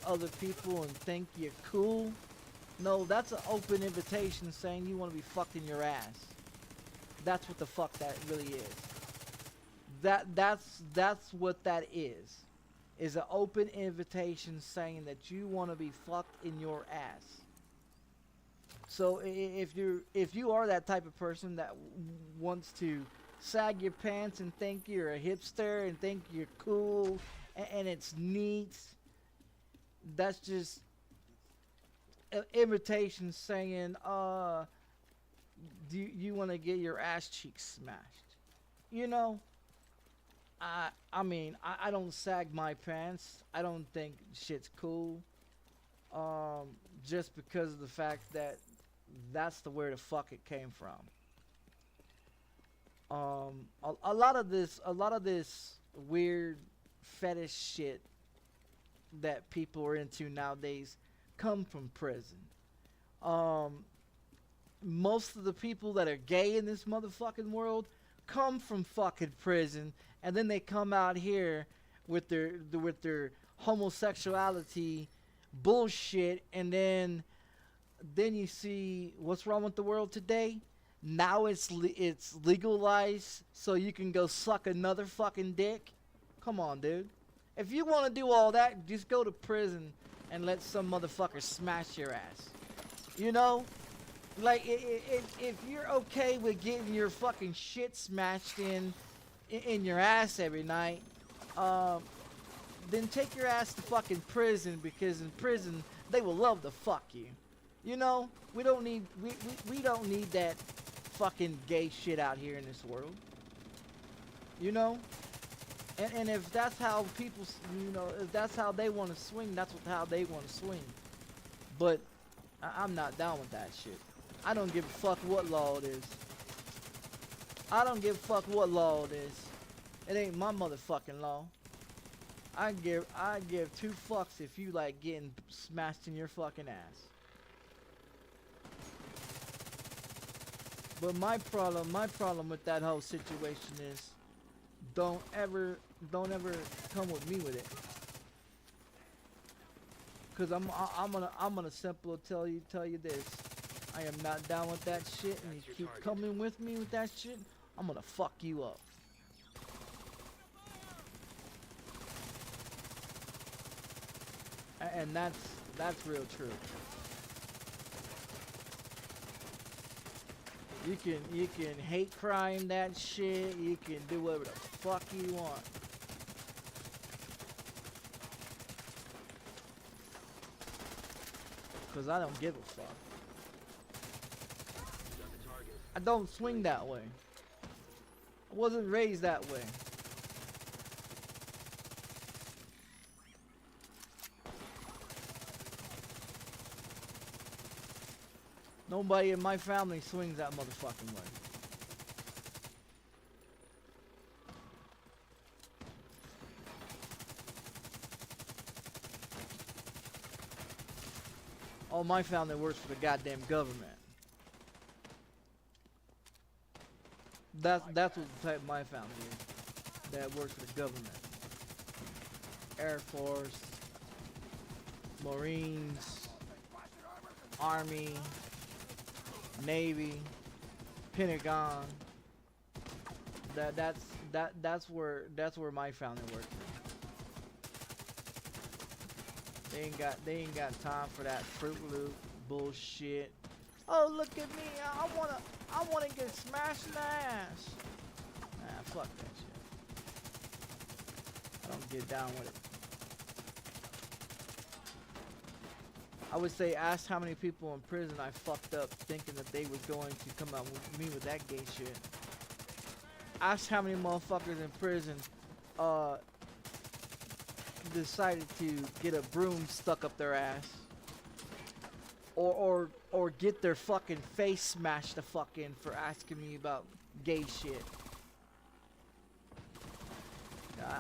other people and think you're cool, no, that's an open invitation saying you want to be fucked in your ass. That's what the fuck that really is. That's what that is an open invitation saying that you want to be fucked in your ass. So if you are that type of person that wants to sag your pants and think you're a hipster and think you're cool and it's neat, that's just an invitation saying, do you want to get your ass cheeks smashed? You know, I mean, I don't sag my pants. I don't think shit's cool. Just because of the fact that that's where the fuck it came from. A lot of this weird fetish shit that people are into nowadays come from prison. Most of the people that are gay in this motherfucking world come from fucking prison, and then they come out here with their homosexuality bullshit, and then you see what's wrong with the world today. now it's legalized so you can go suck another fucking dick. Come on, dude. If you want to do all that, just go to prison and let some motherfucker smash your ass. You know? Like, if you're okay with getting your fucking shit smashed in your ass every night, then take your ass to fucking prison, because in prison they will love to fuck you. You know, we don't need that fucking gay shit out here in this world. You know, and if that's how people, you know, if that's how they want to swing, that's how they want to swing. But I'm not down with that shit. I don't give a fuck what law it is. I don't give a fuck what law it is. It ain't my motherfucking law. I give 2 fucks if you like getting smashed in your fucking ass. But my problem with that whole situation is, don't ever come with me with it. Cause I'm gonna simply tell you this. I am not down with that shit, and you keep coming with me with that shit, I'm gonna fuck you up. And that's real true. You can hate crime that shit. You can do whatever the fuck you want. Cause I don't give a fuck. I don't swing that way. I wasn't raised that way. Nobody in my family swings that motherfucking way. All my family works for the goddamn government. That's what the type of my family is. That works for the government. Air Force, Marines, Army, Navy, Pentagon. That's where my family works. They ain't got time for that Fruit Loop bullshit. Oh, look at me! I wanna get smashed in the ass. Nah, fuck that shit. I don't get down with it. I would say, ask how many people in prison I fucked up thinking that they was going to come out with me with that gay shit. Ask how many motherfuckers in prison decided to get a broom stuck up their ass, or get their fucking face smashed the fuck in for asking me about gay shit.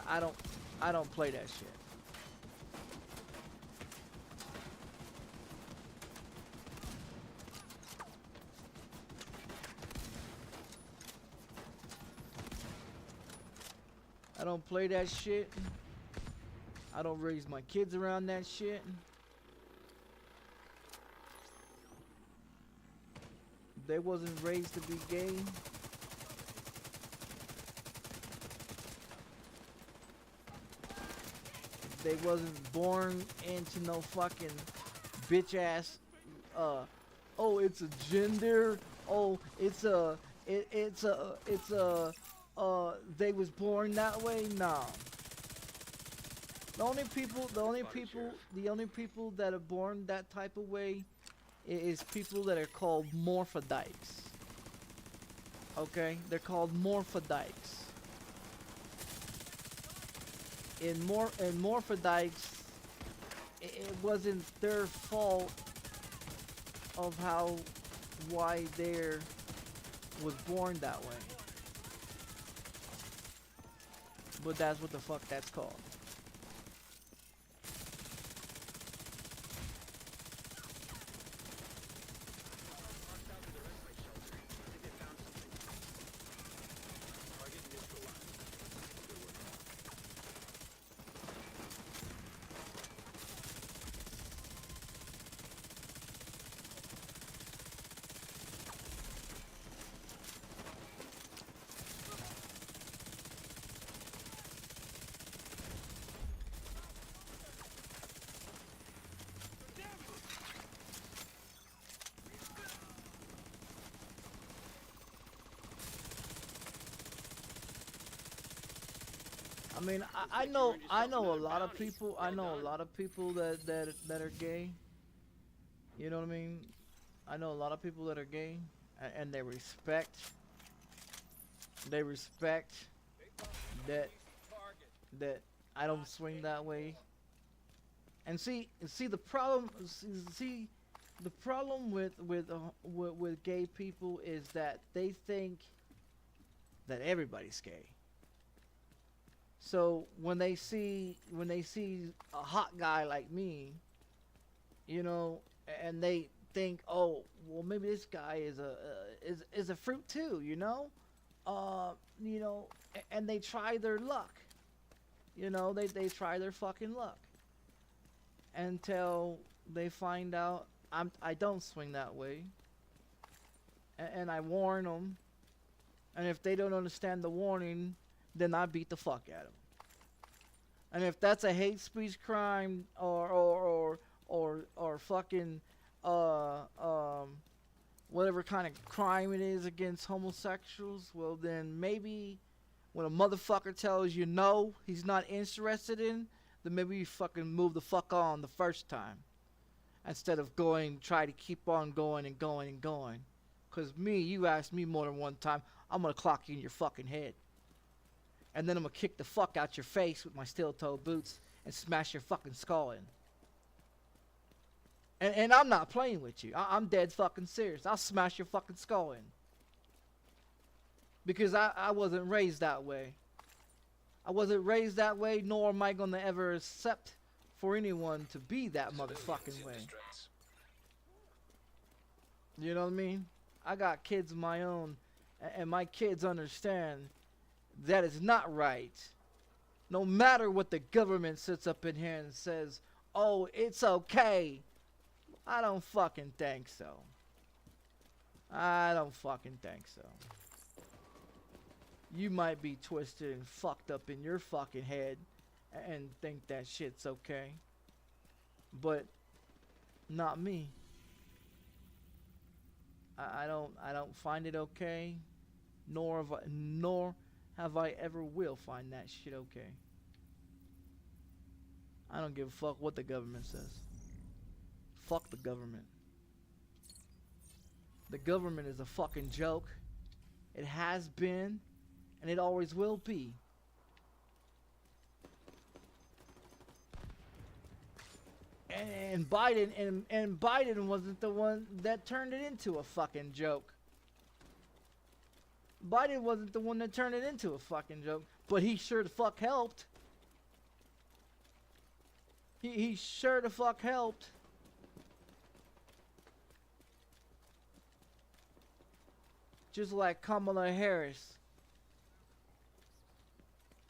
I don't play that shit. I don't play that shit. I don't raise my kids around that shit. They wasn't raised to be gay. They wasn't born into no fucking bitch ass. Oh, it's a gender. Oh, it's a. They was born that way. No. The only people that are born that type of way is people that are called morphodikes. Okay, they're called morphodikes. In morphodikes, it wasn't their fault of why they was born that way. But that's what the fuck that's called. I mean, I know a lot of people. I know a lot of people that are gay. You know what I mean? I know a lot of people that are gay, and they respect. They respect that I don't swing that way. And see the problem. See the problem with gay people is that they think that everybody's gay. So when they see a hot guy like me, you know, and they think, oh, well, maybe this guy is a fruit too, you know, and they try their luck, you know, they try their fucking luck until they find out I don't swing that way, and I warn them, and if they don't understand the warning, then I beat the fuck out of them. And if that's a hate speech crime or fucking whatever kind of crime it is against homosexuals, well then maybe when a motherfucker tells you no, he's not interested in, then maybe you fucking move the fuck on the first time instead of try to keep on going and going and going. Cause you asked me more than one time, I'm gonna clock you in your fucking head. And then I'm gonna kick the fuck out your face with my steel-toe boots and smash your fucking skull in. And I'm not playing with you. I'm dead fucking serious. I'll smash your fucking skull in. Because I wasn't raised that way. I wasn't raised that way, nor am I gonna ever accept for anyone to be that motherfucking way. You know what I mean? I got kids of my own, and my kids understand that is not right. No matter what the government sits up in here and says, oh, it's okay. I don't fucking think so. I don't fucking think so. You might be twisted and fucked up in your fucking head and think that shit's okay. But not me. I don't find it okay, nor have I ever will find that shit okay. I don't give a fuck what the government says. Fuck the government. The government is a fucking joke. It has been, and it always will be. And Biden wasn't the one that turned it into a fucking joke. Biden wasn't the one that turned it into a fucking joke, but he sure the fuck helped. He sure the fuck helped. Just like Kamala Harris.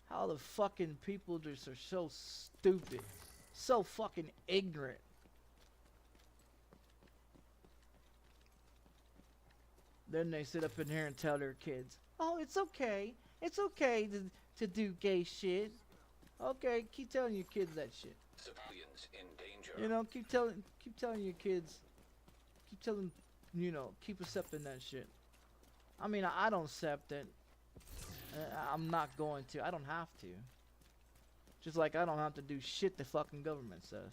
How the fucking people just are so stupid. So fucking ignorant. Then they sit up in here and tell their kids, oh, it's okay. It's okay to do gay shit. Okay, keep telling your kids that shit. Civilians in danger. You know, keep telling your kids, keep accepting that shit. I mean, I don't accept it. I'm not going to. I don't have to. Just like I don't have to do shit the fucking government says.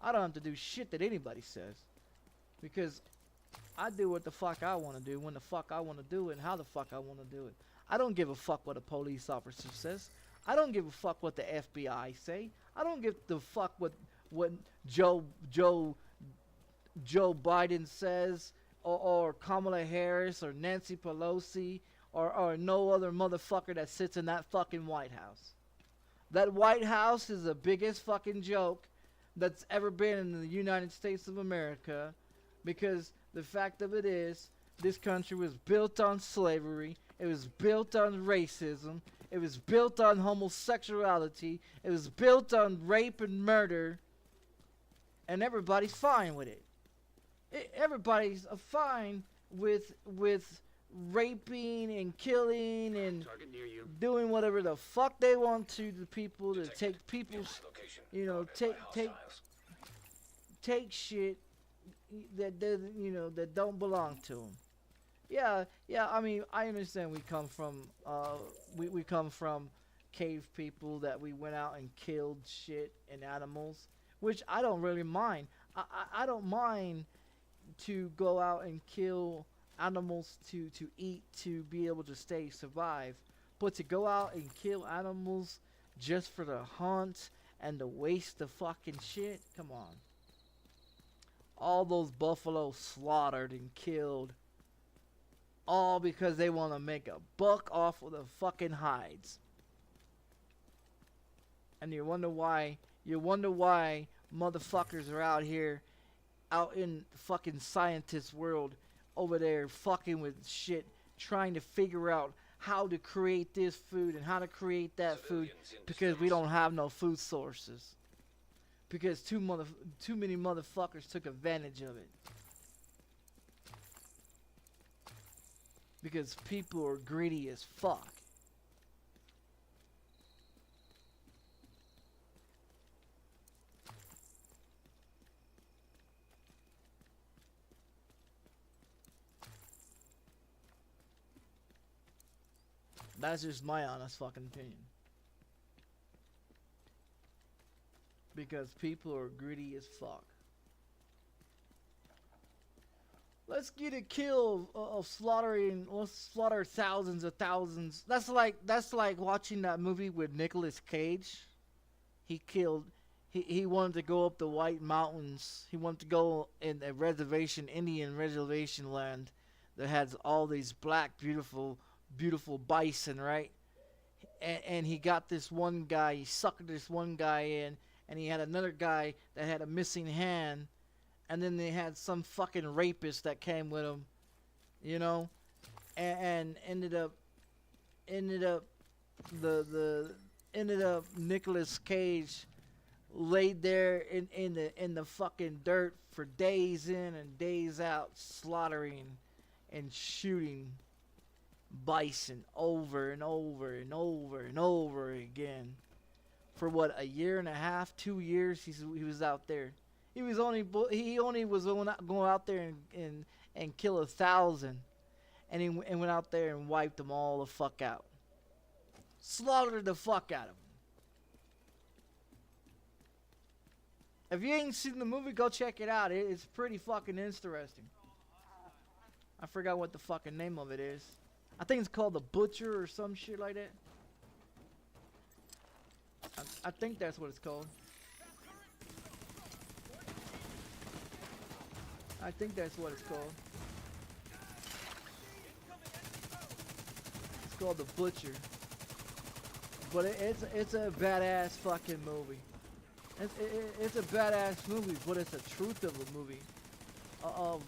I don't have to do shit that anybody says. Because I do what the fuck I want to do, when the fuck I want to do it, and how the fuck I want to do it. I don't give a fuck what a police officer says. I don't give a fuck what the FBI say. I don't give the fuck what Joe Biden says, or Kamala Harris, or Nancy Pelosi, or no other motherfucker that sits in that fucking White House. That White House is the biggest fucking joke that's ever been in the United States of America, because the fact of it is, this country was built on slavery, it was built on racism, it was built on homosexuality, it was built on rape and murder, and everybody's fine with it. Everybody's fine with raping and killing and doing whatever the fuck they want to the people, to take people's, take shit that don't belong to them. Yeah, I mean, I understand we come from cave people that we went out and killed shit and animals, which I don't really mind. I don't mind to go out and kill animals to eat, to be able to survive. But to go out and kill animals just for the hunt and to waste the fucking shit, come on. All those buffalo slaughtered and killed, all because they want to make a buck off of the fucking hides. And you wonder why motherfuckers are out here, out in the fucking scientist world, over there fucking with shit, trying to figure out how to create this food and how to create that food, because we don't have no food sources. Because too many motherfuckers took advantage of it. Because people are greedy as fuck. That's just my honest fucking opinion. Because people are greedy as fuck. Let's get a kill of slaughtering. Let's slaughter thousands of thousands. That's like watching that movie with Nicolas Cage. He wanted to go up the White Mountains. He wanted to go in a reservation, Indian reservation land that has all these black, beautiful bison, right? And he got this one guy. He suckered this one guy in, and he had another guy that had a missing hand. And then they had some fucking rapist that came with him, you know, and ended up Nicolas Cage laid there in the fucking dirt for days in and days out, slaughtering and shooting bison over and over and over and over again for what, a year and a half, 2 years he was out there. He only was going out there and kill 1,000, and he went out there and wiped them all the fuck out, slaughtered the fuck out of them. If you ain't seen the movie, go check it out. It's pretty fucking interesting. I forgot what the fucking name of it is. I think it's called The Butcher or some shit like that. I think that's what it's called. I think that's what it's called. It's called The Butcher. But it's a badass fucking movie. It's a badass movie, but it's the truth of a movie. Of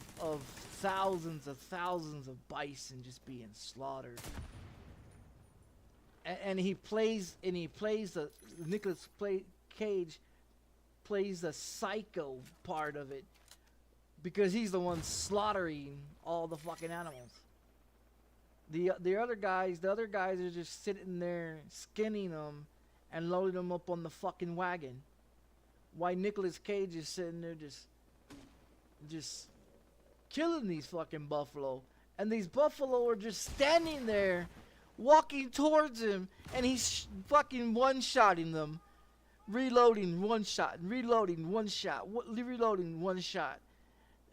thousands of bison just being slaughtered. And Nicolas Cage plays the psycho part of it, because he's the one slaughtering all the fucking animals. The other guys are just sitting there skinning them and loading them up on the fucking wagon. Why Nicolas Cage is sitting there just killing these fucking buffalo, and these buffalo are just standing there walking towards him, and he's fucking one-shotting them, reloading one shot, reloading one shot, reloading one shot.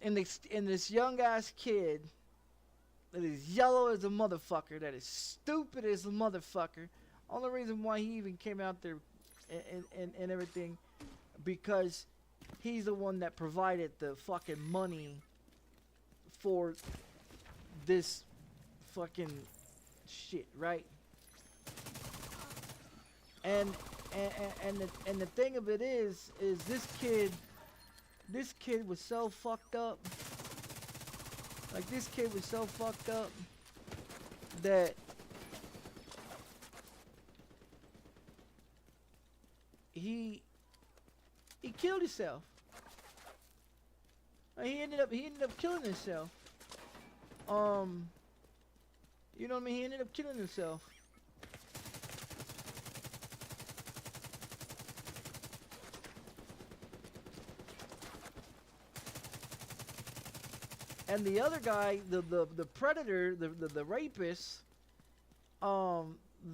And this young ass kid that is yellow as a motherfucker, that is stupid as a motherfucker. Only reason why he even came out there and everything, because he's the one that provided the fucking money for this fucking shit, right? And the thing of it is this kid was so fucked up. Like, this kid was so fucked up that he killed himself. He ended up killing himself. You know what I mean? He ended up killing himself. And the other guy, the predator, the rapist,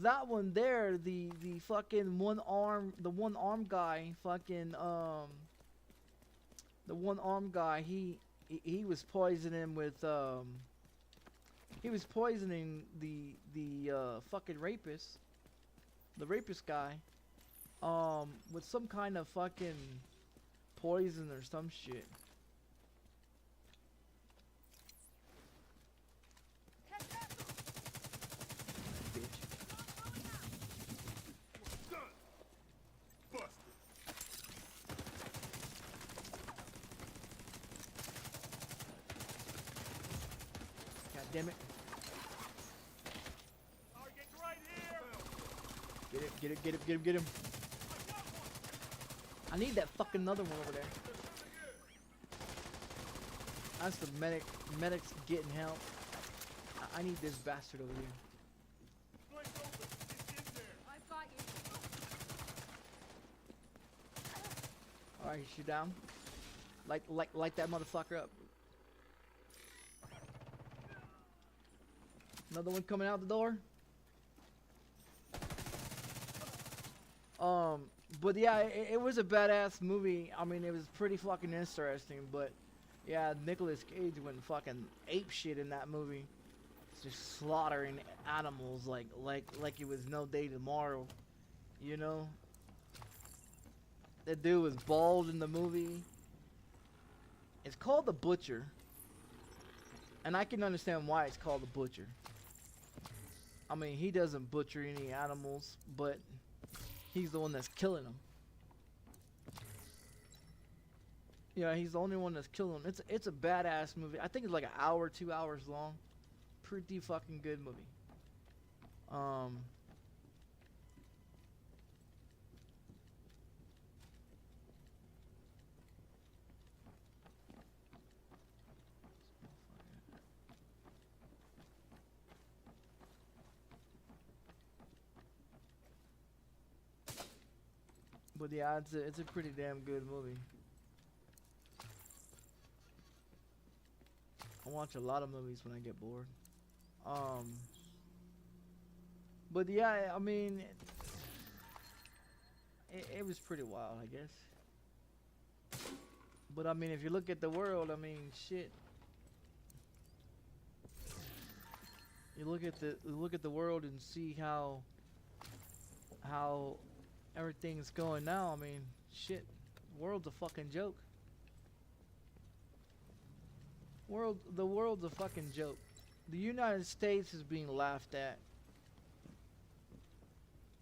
that one there, the fucking one arm guy, fucking the one arm guy, he was poisoning with he was poisoning the fucking rapist, the rapist guy, with some kind of fucking poison or some shit. Damn it. Target's right here. Get him. I need that fucking another one over there. That's the medic's getting help. I need this bastard over here. Flank open. It's in there. I've got you. Alright, she down. Light that motherfucker up. Another one coming out the door. But yeah, it was a badass movie. I mean, it was pretty fucking interesting. But yeah, Nicolas Cage went fucking ape shit in that movie, just slaughtering animals like it was no day tomorrow. You know, that dude was bald in the movie. It's called The Butcher, and I can understand why it's called The Butcher. I mean, he doesn't butcher any animals, but he's the one that's killing them. Yeah, he's the only one that's killing them. It's a badass movie. I think it's like an hour, 2 hours long. Pretty fucking good movie. But yeah, it's a pretty damn good movie. I watch a lot of movies when I get bored. But yeah, I mean, it was pretty wild, I guess. But I mean, if you look at the world, I mean, shit. You look at the world and see how everything's going now. I mean, shit, world's a fucking joke. The world's a fucking joke. The United States is being laughed at.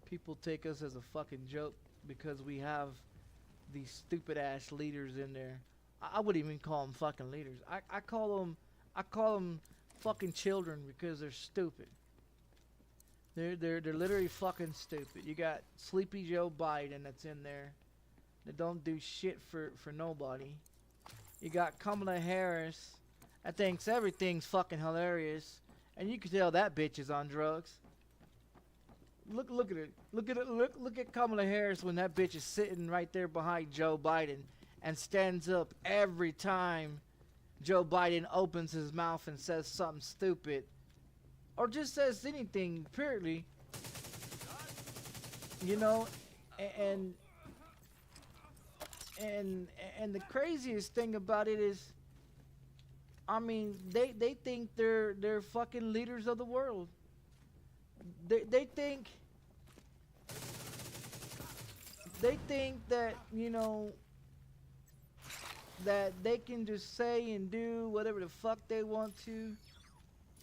People take us as a fucking joke because we have these stupid ass leaders in there. I wouldn't even call them fucking leaders. I call them fucking children because they're stupid. They're literally fucking stupid. You got Sleepy Joe Biden that's in there that don't do shit for nobody. You got Kamala Harris that thinks everything's fucking hilarious, and you can tell that bitch is on drugs. Look at it. Look at Kamala Harris when that bitch is sitting right there behind Joe Biden and stands up every time Joe Biden opens his mouth and says something stupid. Or just says anything, purely, you know, and the craziest thing about it is, I mean, they think they're fucking leaders of the world. They think that, you know, that they can just say and do whatever the fuck they want to,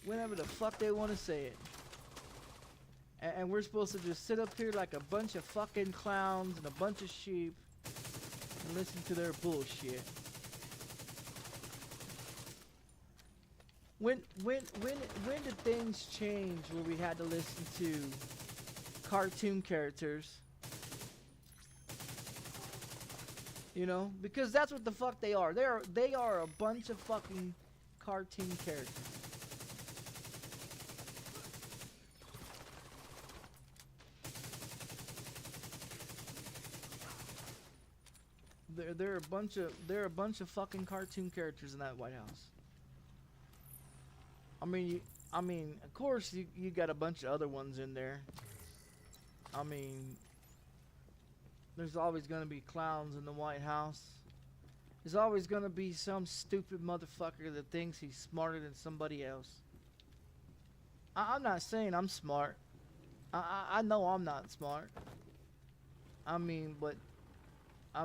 whenever the fuck they want to say it. And we're supposed to just sit up here like a bunch of fucking clowns and a bunch of sheep and listen to their bullshit. When did things change where we had to listen to cartoon characters? You know, because that's what the fuck they are. They are a bunch of fucking cartoon characters. They're a bunch of fucking cartoon characters in that White House. I mean, of course you got a bunch of other ones in there, I mean, there's always gonna be clowns in the White House. There's always gonna be some stupid motherfucker that thinks he's smarter than somebody else. I'm not saying I'm smart. I know I'm not smart. I mean, but I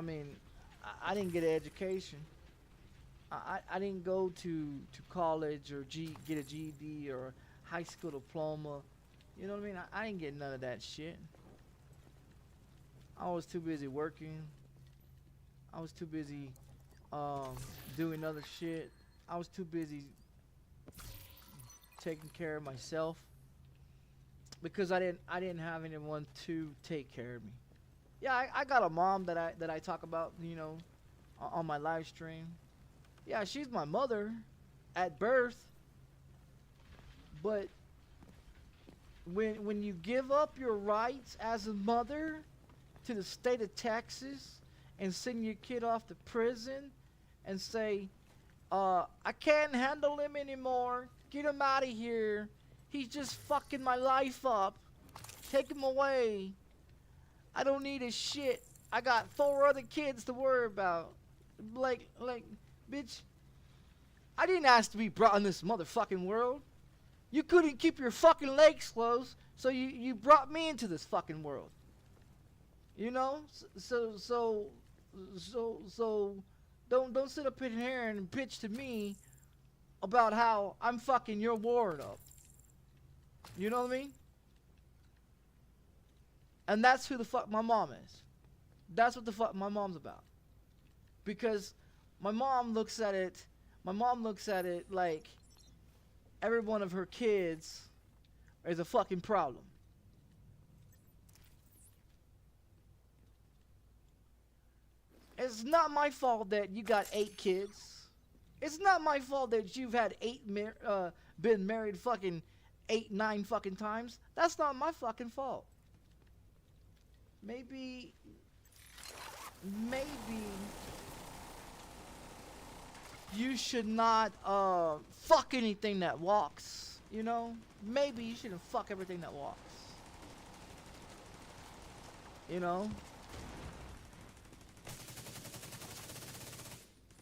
didn't get an education. I didn't go to college or get a GED or a high school diploma. You know what I mean? I didn't get none of that shit. I was too busy working. I was too busy doing other shit. I was too busy taking care of myself because I didn't have anyone to take care of me. Yeah, I got a mom that I talk about, you know, on my live stream. Yeah, she's my mother at birth. But when you give up your rights as a mother to the state of Texas and send your kid off to prison and say, I can't handle him anymore, get him out of here, he's just fucking my life up, take him away, I don't need his shit, I got 4 other kids to worry about. Like, bitch, I didn't ask to be brought in this motherfucking world. You couldn't keep your fucking legs closed, so you brought me into this fucking world. You know? So don't sit up in here and bitch to me about how I'm fucking your ward up. You know what I mean? And that's who the fuck my mom is. That's what the fuck my mom's about. Because my mom looks at it like every one of her kids is a fucking problem. It's not my fault that you got 8 kids. It's not my fault that you've had been married fucking 8, 9 fucking times. That's not my fucking fault. Maybe you should not fuck anything that walks, you know? Maybe you shouldn't fuck everything that walks. You know?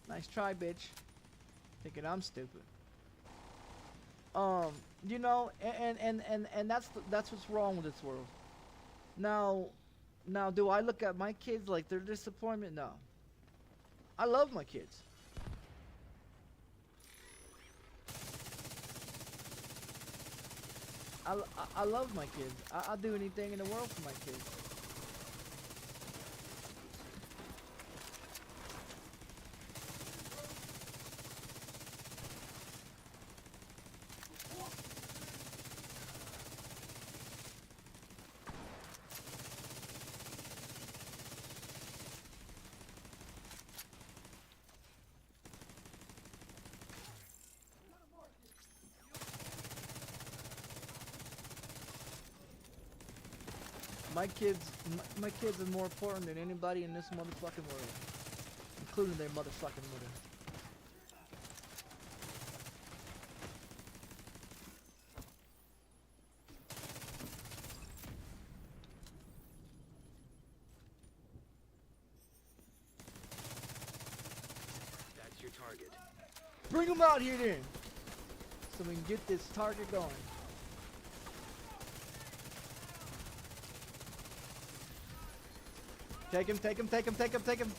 Nice try, bitch. Thinking I'm stupid. You know, and that's what's wrong with this world. Now, do I look at my kids like they're disappointment? No. I love my kids. I love my kids. I'll do anything in the world for my kids. My kids are more important than anybody in this motherfucking world, including their motherfucking mother. That's your target. Bring them out here then, so we can get this target going. Take him, take him, take him, take him, take him.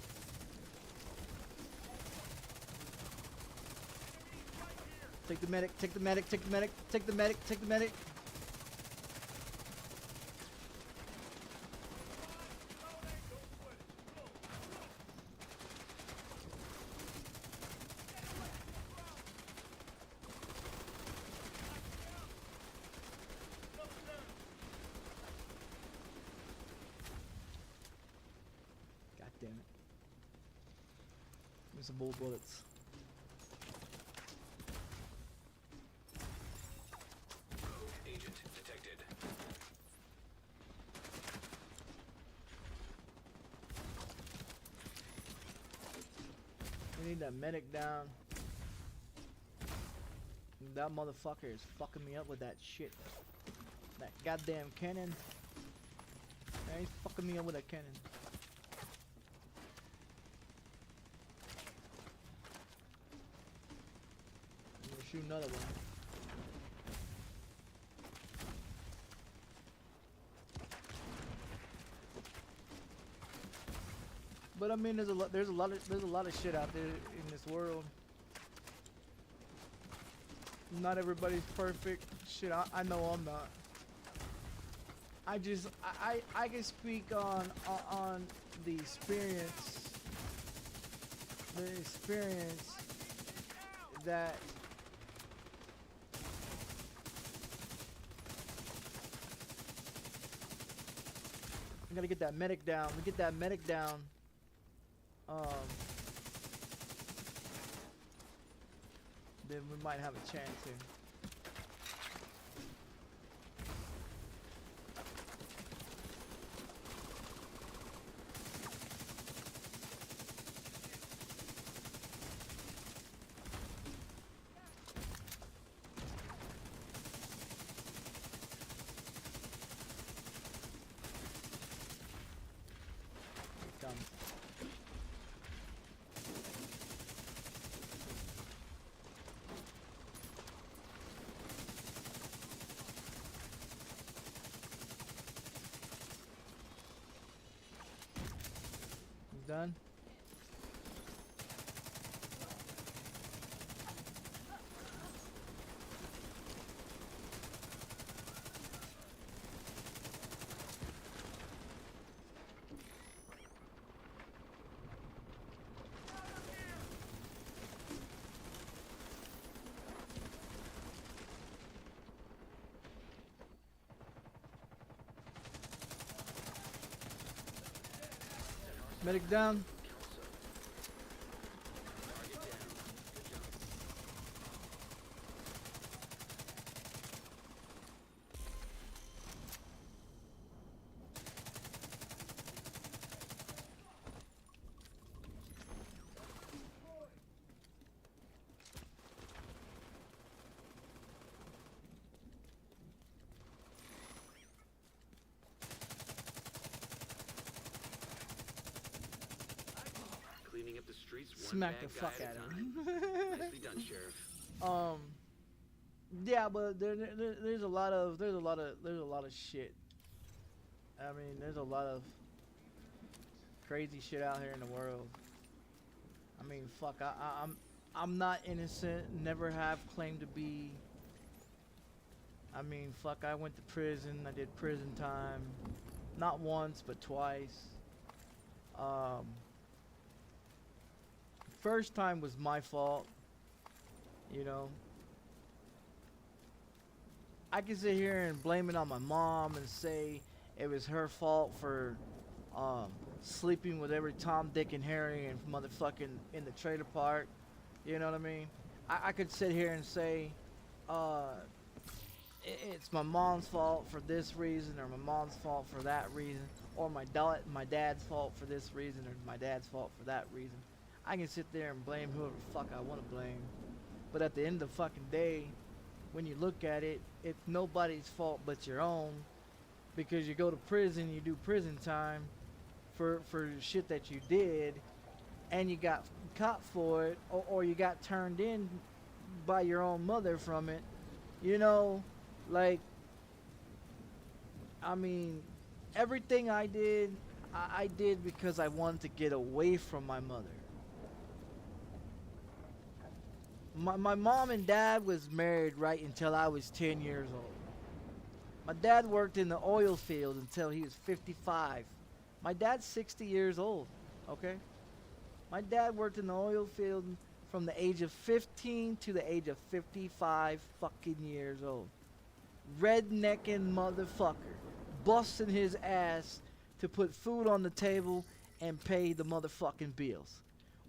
Take the medic, take the medic, take the medic, take the medic, take the medic. Damn it. Give me some more bullets. Agent detected. We need that medic down. That motherfucker is fucking me up with that shit. That goddamn cannon. Yeah, he's fucking me up with a cannon. I'm gonna shoot another one. But I mean, there's a lot of shit out there in this world. Not everybody's perfect. Shit, I know I'm not. I can speak on the experience. The experience that I gotta get that medic down. We get that medic down. Then we might have a chance here. Here it comes. Done. Medic down. Cleaning up the streets one Smack the bad fuck guy out at a of time. him. Nicely done, Sheriff. Yeah, but there's a lot of shit. I mean, there's a lot of crazy shit out here in the world. I mean, fuck, I'm not innocent, never have claimed to be. I mean, fuck, I went to prison, I did prison time. Not once, but twice. First time was my fault, you know. I can sit here and blame it on my mom and say it was her fault for sleeping with every Tom, Dick, and Harry and motherfucking in the trailer park. You know what I mean? I could sit here and say it's my mom's fault for this reason, or my mom's fault for that reason, or my dad's fault for this reason, or my dad's fault for that reason. I can sit there and blame whoever the fuck I want to blame. But at the end of the fucking day, when you look at it, it's nobody's fault but your own, because you go to prison, you do prison time for shit that you did, and you got caught for it, or you got turned in by your own mother from it. You know, like, I mean, everything I did, I did because I wanted to get away from my mother. My mom and dad was married right until I was 10 years old. My dad worked in the oil field until he was 55. My dad's 60 years old, okay? My dad worked in the oil field from the age of 15 to the age of 55 fucking years old. Rednecking motherfucker. Busting his ass to put food on the table and pay the motherfucking bills.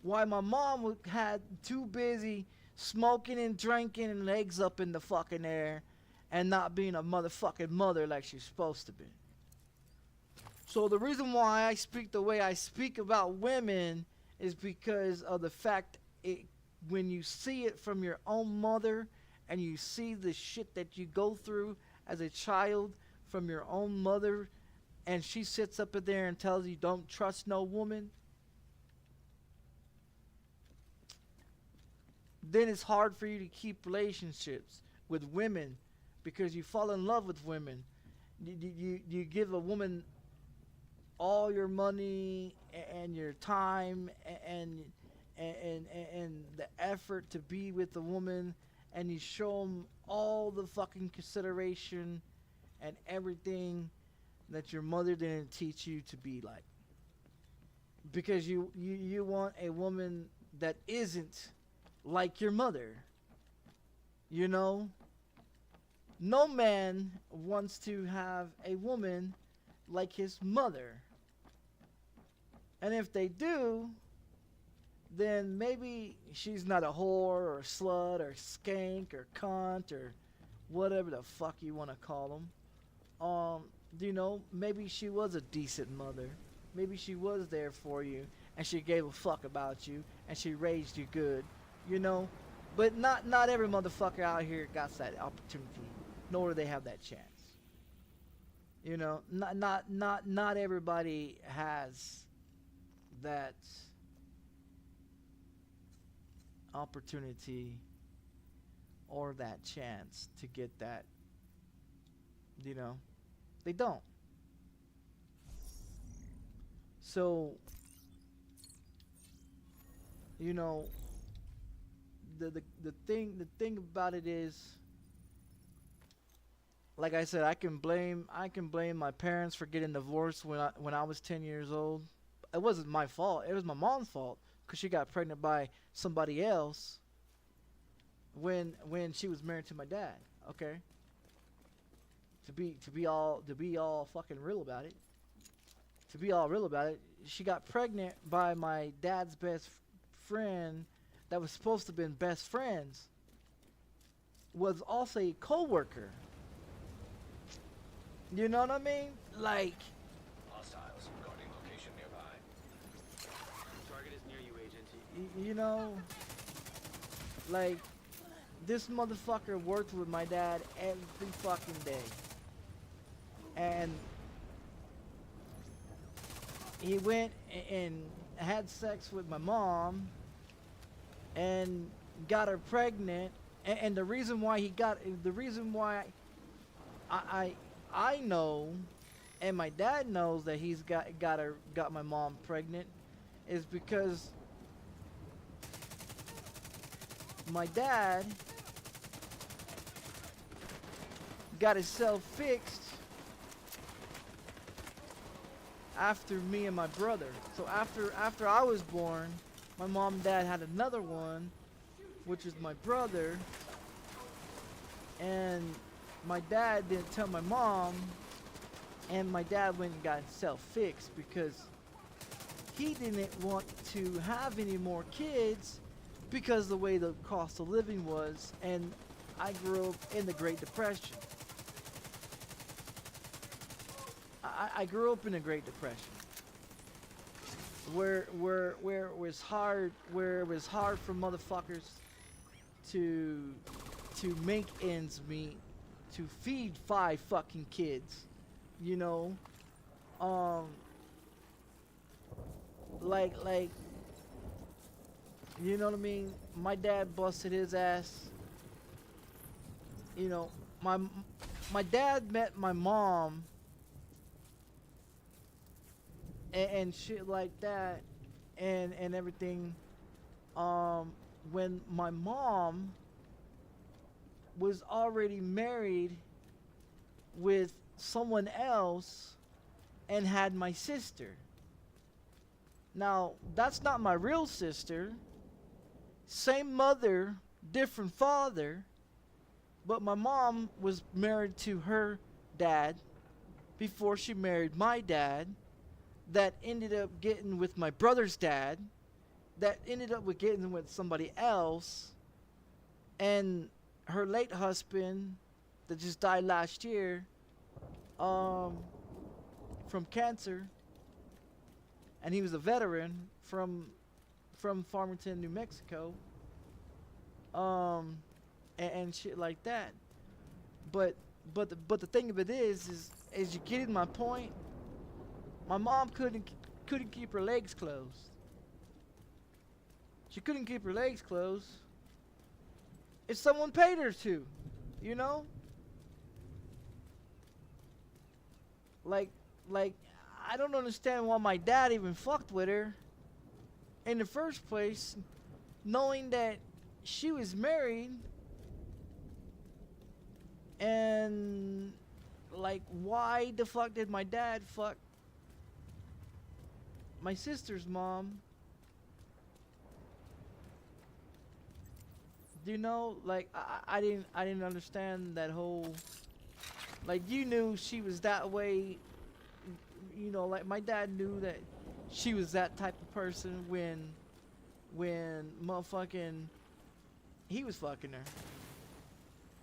Why my mom had too busy smoking and drinking and legs up in the fucking air and not being a motherfucking mother like she's supposed to be. So the reason why I speak the way I speak about women is because of the fact when you see it from your own mother and you see the shit that you go through as a child from your own mother, and she sits up in there and tells you don't trust no woman, then it's hard for you to keep relationships with women because you fall in love with women. You give a woman all your money and your time and the effort to be with the woman, and you show them all the fucking consideration and everything that your mother didn't teach you to be like, because you want a woman that isn't like your mother. You know, no man wants to have a woman like his mother, and if they do, then maybe she's not a whore or a slut or skank or cunt or whatever the fuck you want to call them. You know, maybe she was a decent mother. Maybe she was there for you and she gave a fuck about you and she raised you good, you know. But not every motherfucker out here got that opportunity, nor do they have that chance. You know, not everybody has that opportunity or that chance to get that. You know, they don't. So, you know, the thing about it is, like I said, I can blame my parents for getting divorced when I was 10 years old. It wasn't my fault. It was my mom's fault because she got pregnant by somebody else when she was married to my dad. Okay. To be all fucking real about it. To be all real about it, she got pregnant by my dad's best friend that was supposed to have been best friends, was also a co-worker. You know what I mean? Like, Hostiles guarding location nearby. Target is near you, Agent. you know, like, this motherfucker worked with my dad every fucking day. And he went and had sex with my mom and got her pregnant. And the reason why I know, and my dad knows that he's got my mom pregnant, is because my dad got himself fixed after me and my brother. So after I was born, my mom and dad had another one, which is my brother, and my dad didn't tell my mom, and my dad went and got himself fixed because he didn't want to have any more kids because the way the cost of living was, and I grew up in the Great Depression. I grew up in the Great Depression, where it was hard for motherfuckers to make ends meet, to feed 5 fucking kids, you know, like, you know what I mean? My dad busted his ass. You know, my dad met my mom and shit like that, and everything, when my mom was already married with someone else and had my sister. Now, that's not my real sister. Same mother, different father, but my mom was married to her dad before she married my dad, that ended up getting with my brother's dad, that ended up with getting with somebody else, and her late husband that just died last year from cancer, and he was a veteran from Farmington, New Mexico, and shit like that. But the thing of it is you getting my point? My mom couldn't keep her legs closed. She couldn't keep her legs closed if someone paid her to, you know? Like, I don't understand why my dad even fucked with her in the first place, knowing that she was married, and like, why the fuck did my dad fuck my sister's mom? You know, like, I didn't understand that whole, like, you knew she was that way, you know, like my dad knew that she was that type of person when motherfucking he was fucking her.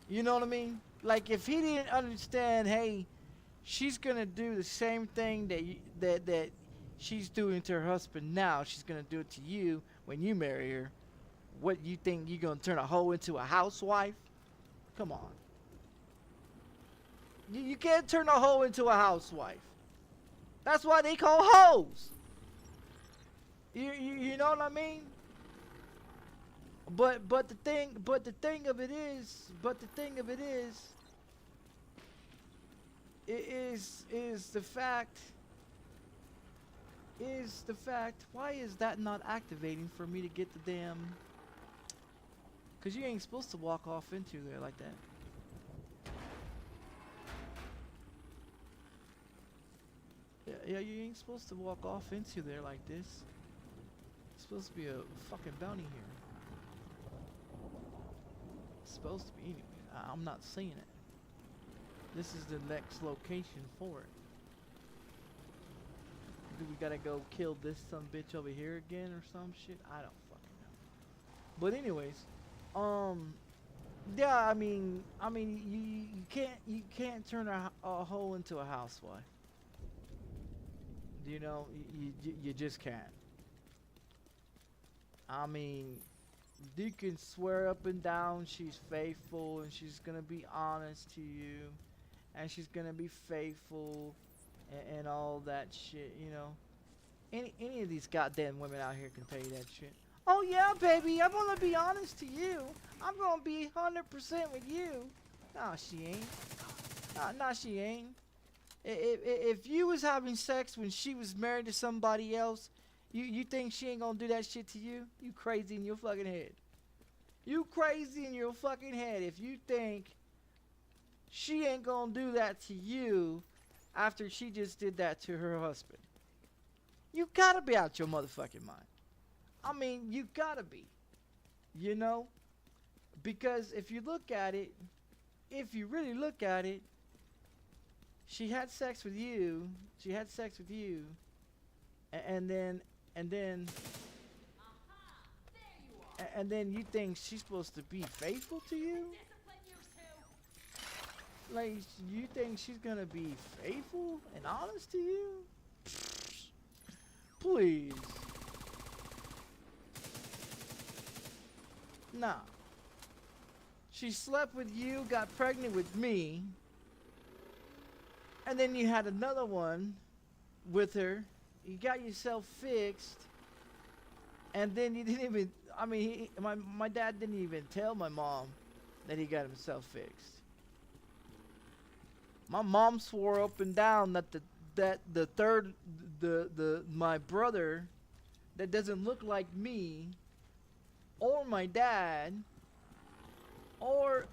You know what I mean? Like, if he didn't understand, hey, she's gonna do the same thing that she's doing to her husband now, she's gonna do it to you when you marry her. What, you think you're gonna turn a hoe into a housewife? Come on. You can't turn a hoe into a housewife. That's why they call hoes. You know what I mean? But the thing of it is the fact why is that not activating for me to get the damn? Cause you ain't supposed to walk off into there like that. Yeah, you ain't supposed to walk off into there like this. It's supposed to be a fucking bounty here. It's supposed to be anyway. I'm not seeing it. This is the next location for it. Do we gotta go kill this some bitch over here again or some shit? I don't fucking know. But anyways, yeah, I mean, you can't turn a hoe into a housewife. You know, you just can't. I mean, you can swear up and down she's faithful and she's gonna be honest to you, and she's gonna be faithful and all that shit. You know, any of these goddamn women out here can tell you that shit. Oh yeah, baby, I'm gonna be honest to you. I'm gonna be 100% with you. Nah, she ain't. Nah, she ain't. If you was having sex when she was married to somebody else, you think she ain't gonna do that shit to you? You crazy in your fucking head. You crazy in your fucking head if you think she ain't gonna do that to you after she just did that to her husband. You gotta be out your motherfucking mind. I mean, you gotta be. You know? Because if you look at it, if you really look at it, she had sex with you. She had sex with you. And then you think she's supposed to be faithful to you? Like, you think she's gonna be faithful and honest to you? Please. Nah. She slept with you, got pregnant with me, and then you had another one with her. You got yourself fixed, and then you didn't even, I mean, my dad didn't even tell my mom that he got himself fixed. My mom swore up and down that my brother that doesn't look like me or my dad or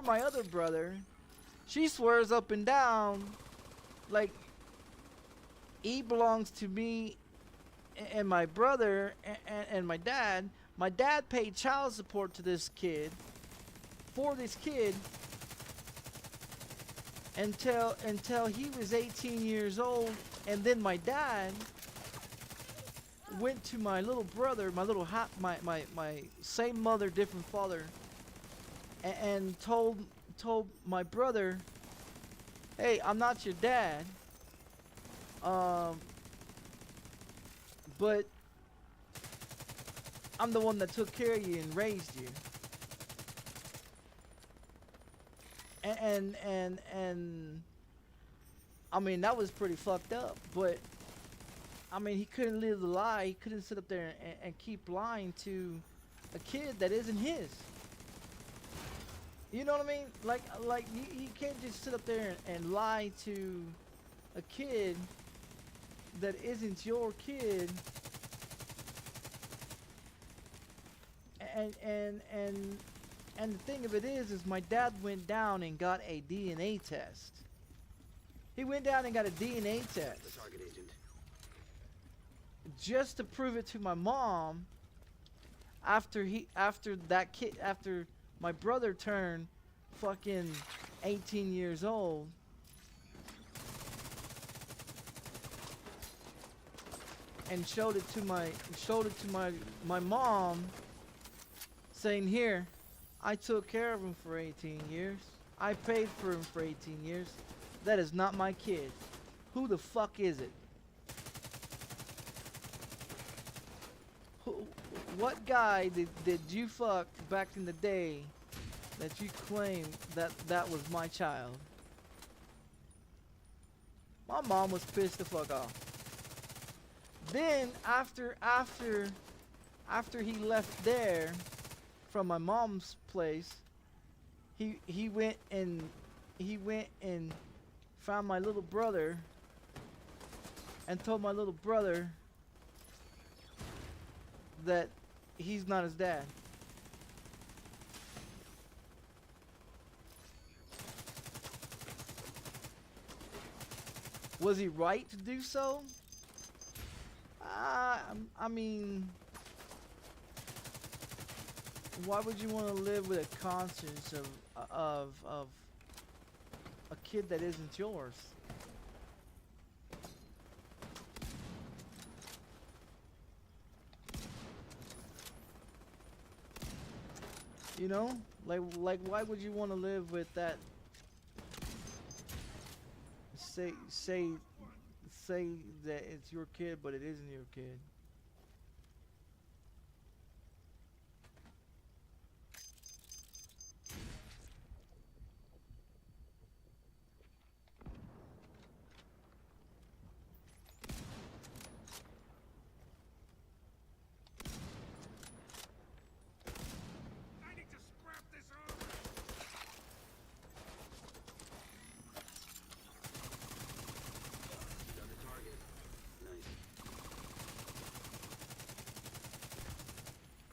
my other brother, she swears up and down like he belongs to me and my brother and my dad. My dad paid child support to this kid, for this kid, until he was 18 years old, and then my dad went to my little brother, my same mother, different father, and told my brother, hey, I'm not your dad, but I'm the one that took care of you and raised you. I mean, that was pretty fucked up. But I mean, he couldn't live the lie. He couldn't sit up there and keep lying to a kid that isn't his. You know what I mean? Like you can't just sit up there and lie to a kid that isn't your kid. And the thing of it is my dad went down and got a DNA test. He went down and got a DNA test. The target agent. Just to prove it to my mom. After my brother turned fucking 18 years old. And showed it to my mom, saying, here, I took care of him for 18 years. I paid for him for 18 years. That is not my kid. Who the fuck is it? What guy did you fuck back in the day that you claim that was my child? My mom was pissed the fuck off. Then after he left there from my mom's place, he went and found my little brother and told my little brother that he's not his dad. Was he right to do so? I mean, why would you want to live with a conscience of a kid that isn't yours? You know, like why would you want to live with that? Say that it's your kid, but it isn't your kid. I need to scrap this armor. He's on the target. Nice.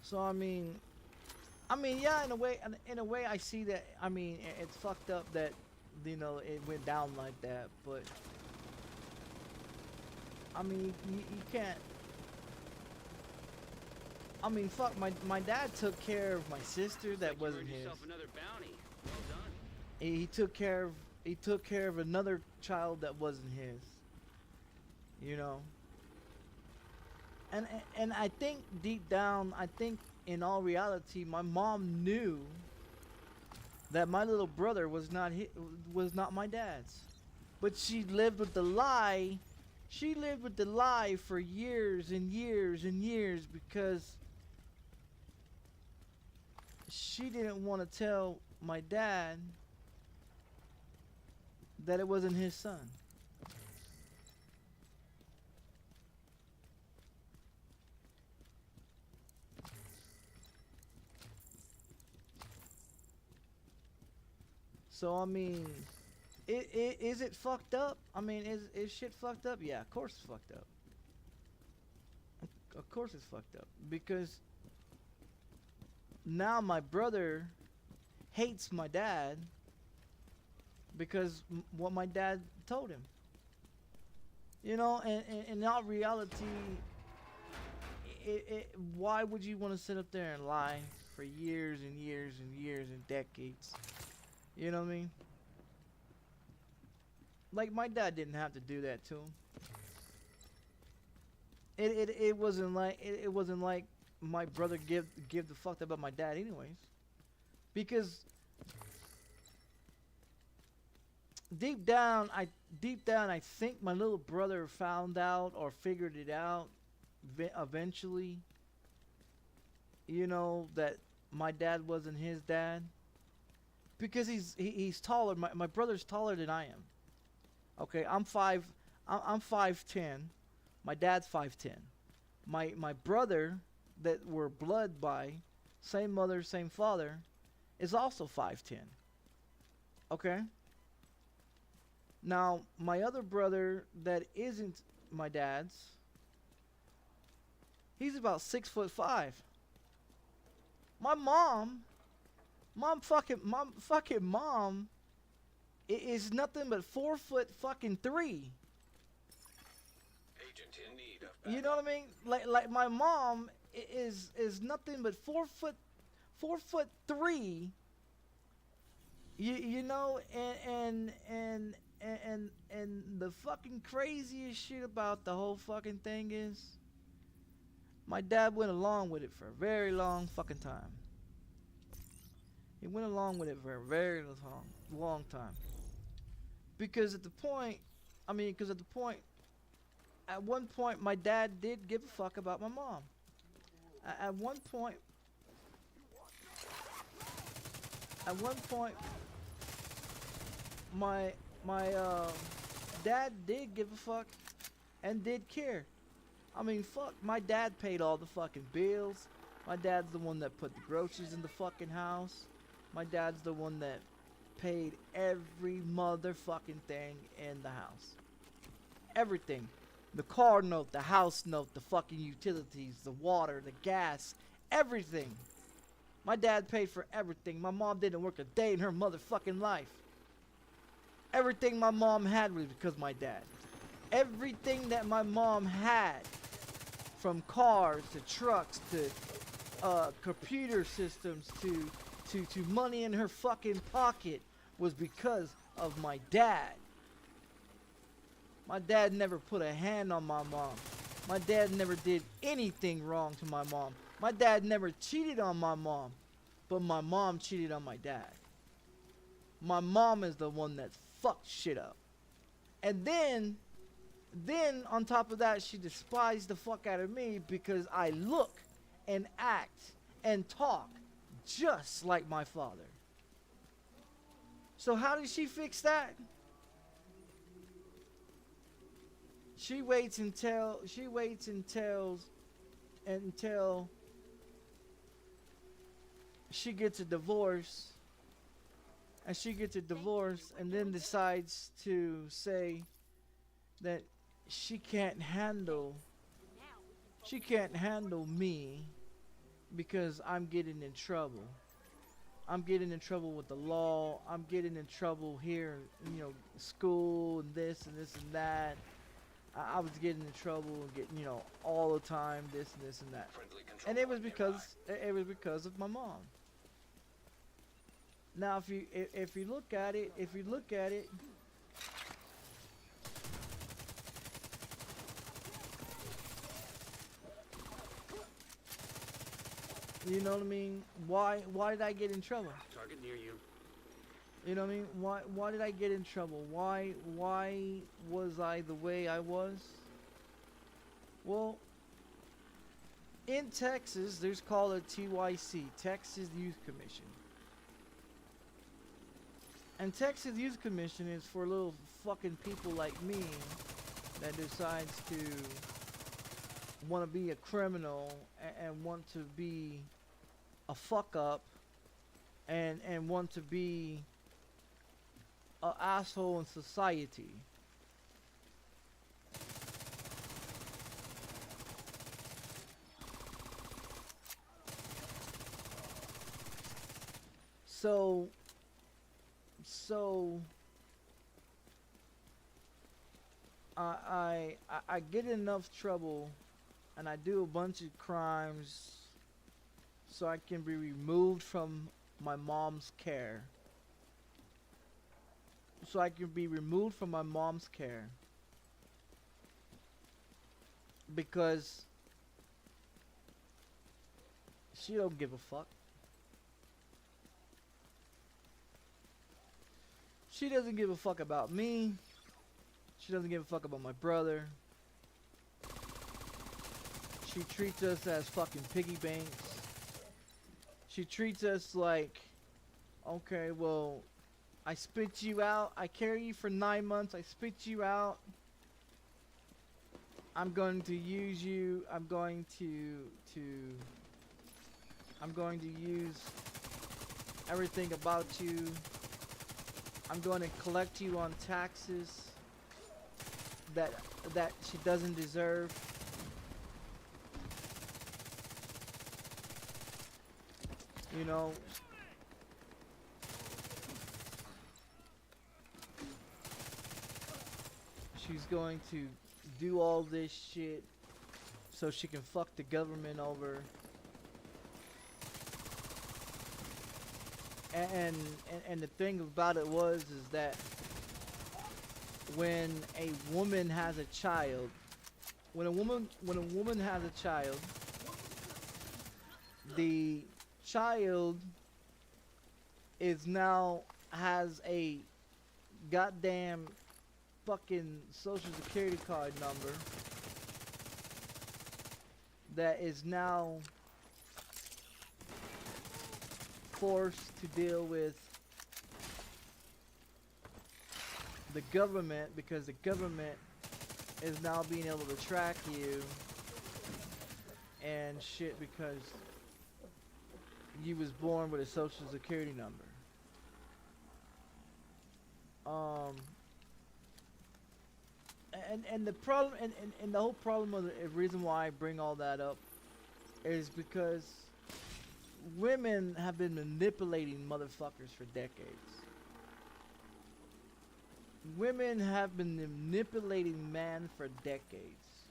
So I mean, yeah, in a way, I see that. I mean, it's fucked up that, you know, it went down like that. But I mean, you can't. I mean, fuck. My dad took care of my sister that Like wasn't you earned his. yourself another bounty. Well done. He took care of another child that wasn't his. You know. And I think deep down, I think in all reality, my mom knew that my little brother was not my dad's. But she lived with the lie. She lived with the lie for years and years and years because she didn't want to tell my dad that it wasn't his son. So I mean, is it fucked up? I mean, is shit fucked up? Yeah, of course it's fucked up. Of course it's fucked up because now my brother hates my dad because what my dad told him. You know, and in all reality, why would you want to sit up there and lie for years and years and years and decades? You know what I mean? Like my dad didn't have to do that to him. It wasn't like my brother give the fuck about my dad anyways. Because deep down I think my little brother found out or figured it out eventually. You know, that my dad wasn't his dad. Because he's taller. My brother's taller than I am. Okay, I'm 5'10". My dad's 5'10". My brother that we're blood by, same mother, same father, is also 5'10". Okay? Now, my other brother that isn't my dad's, he's about 6'5". My mom is nothing but 4'3". Agent in need of You know what I mean? Like my mom is nothing but 4'3". You know, and the fucking craziest shit about the whole fucking thing is, my dad went along with it for a very long fucking time. He went along with it for a very long time. Because at the point, at one point, my dad did give a fuck about my mom. At one point, my dad did give a fuck and did care. I mean, fuck, my dad paid all the fucking bills. My dad's the one that put the groceries in the fucking house. My dad's the one that paid every motherfucking thing in the house. Everything. The car note, the house note, the fucking utilities, the water, the gas, everything. My dad paid for everything. My mom didn't work a day in her motherfucking life. Everything my mom had was because of my dad. Everything that my mom had, from cars to trucks to computer systems to money in her fucking pocket, was because of my dad. My dad never put a hand on my mom. My dad never did anything wrong to my mom. My dad never cheated on my mom, but my mom cheated on my dad. My mom is the one that fucked shit up. And then on top of that, she despised the fuck out of me because I look and act and talk just like my father. So how did she fix that? She waits until she gets a divorce, and then decides to say that she can't handle me because I'm getting in trouble. I'm getting in trouble with the law. I'm getting in trouble here, you know, school and this and that. I was getting in trouble and getting, you know, all the time this and this and that. And it was because of my mom. Now, if you look at it, you know what I mean? Why did I get in trouble? Target near you. You know what I mean? Why did I get in trouble? Why was I the way I was? Well, in Texas, there's called a TYC, Texas Youth Commission. And Texas Youth Commission is for little fucking people like me that decides to want to be a criminal and want to be a fuck up and want to be an asshole in society. So I get in enough trouble and I do a bunch of crimes so I can be removed from my mom's care. Because she don't give a fuck. She doesn't give a fuck about me. She doesn't give a fuck about my brother. She treats us as fucking piggy banks. She treats us like, okay, well, I spit you out. I carry you for 9 months. I spit you out. I'm going to use you. I'm going to use everything about you. I'm going to collect you on taxes that she doesn't deserve. You know, she's going to do all this shit so she can fuck the government over. And the thing about it is that when a woman has a child, when a woman has a child, the child is now has a goddamn fucking social security card number that is now forced to deal with the government, because the government is now being able to track you and shit because you was born with a social security number. And the problem and the whole problem of the reason why I bring all that up is because women have been manipulating motherfuckers for decades. Women have been manipulating man for decades.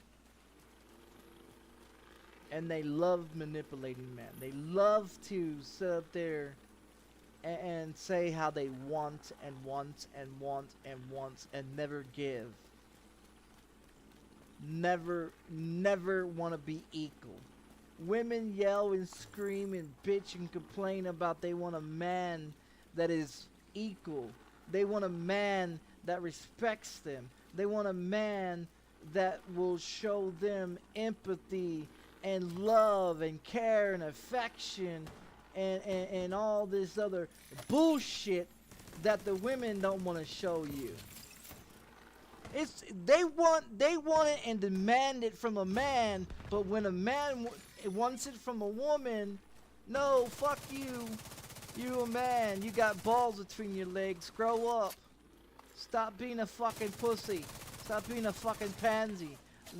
And they love manipulating men. They love to sit up there and say how they want and want and want and want and never give. Never want to be equal. Women yell and scream and bitch and complain about they want a man that is equal. They want a man that respects them. They want a man that will show them empathy and love and care and affection and all this other bullshit that the women don't want to show you. They want it and demand it from a man, but when a man wants it from a woman, no, fuck you. You a man. You got balls between your legs. Grow up. Stop being a fucking pussy. Stop being a fucking pansy.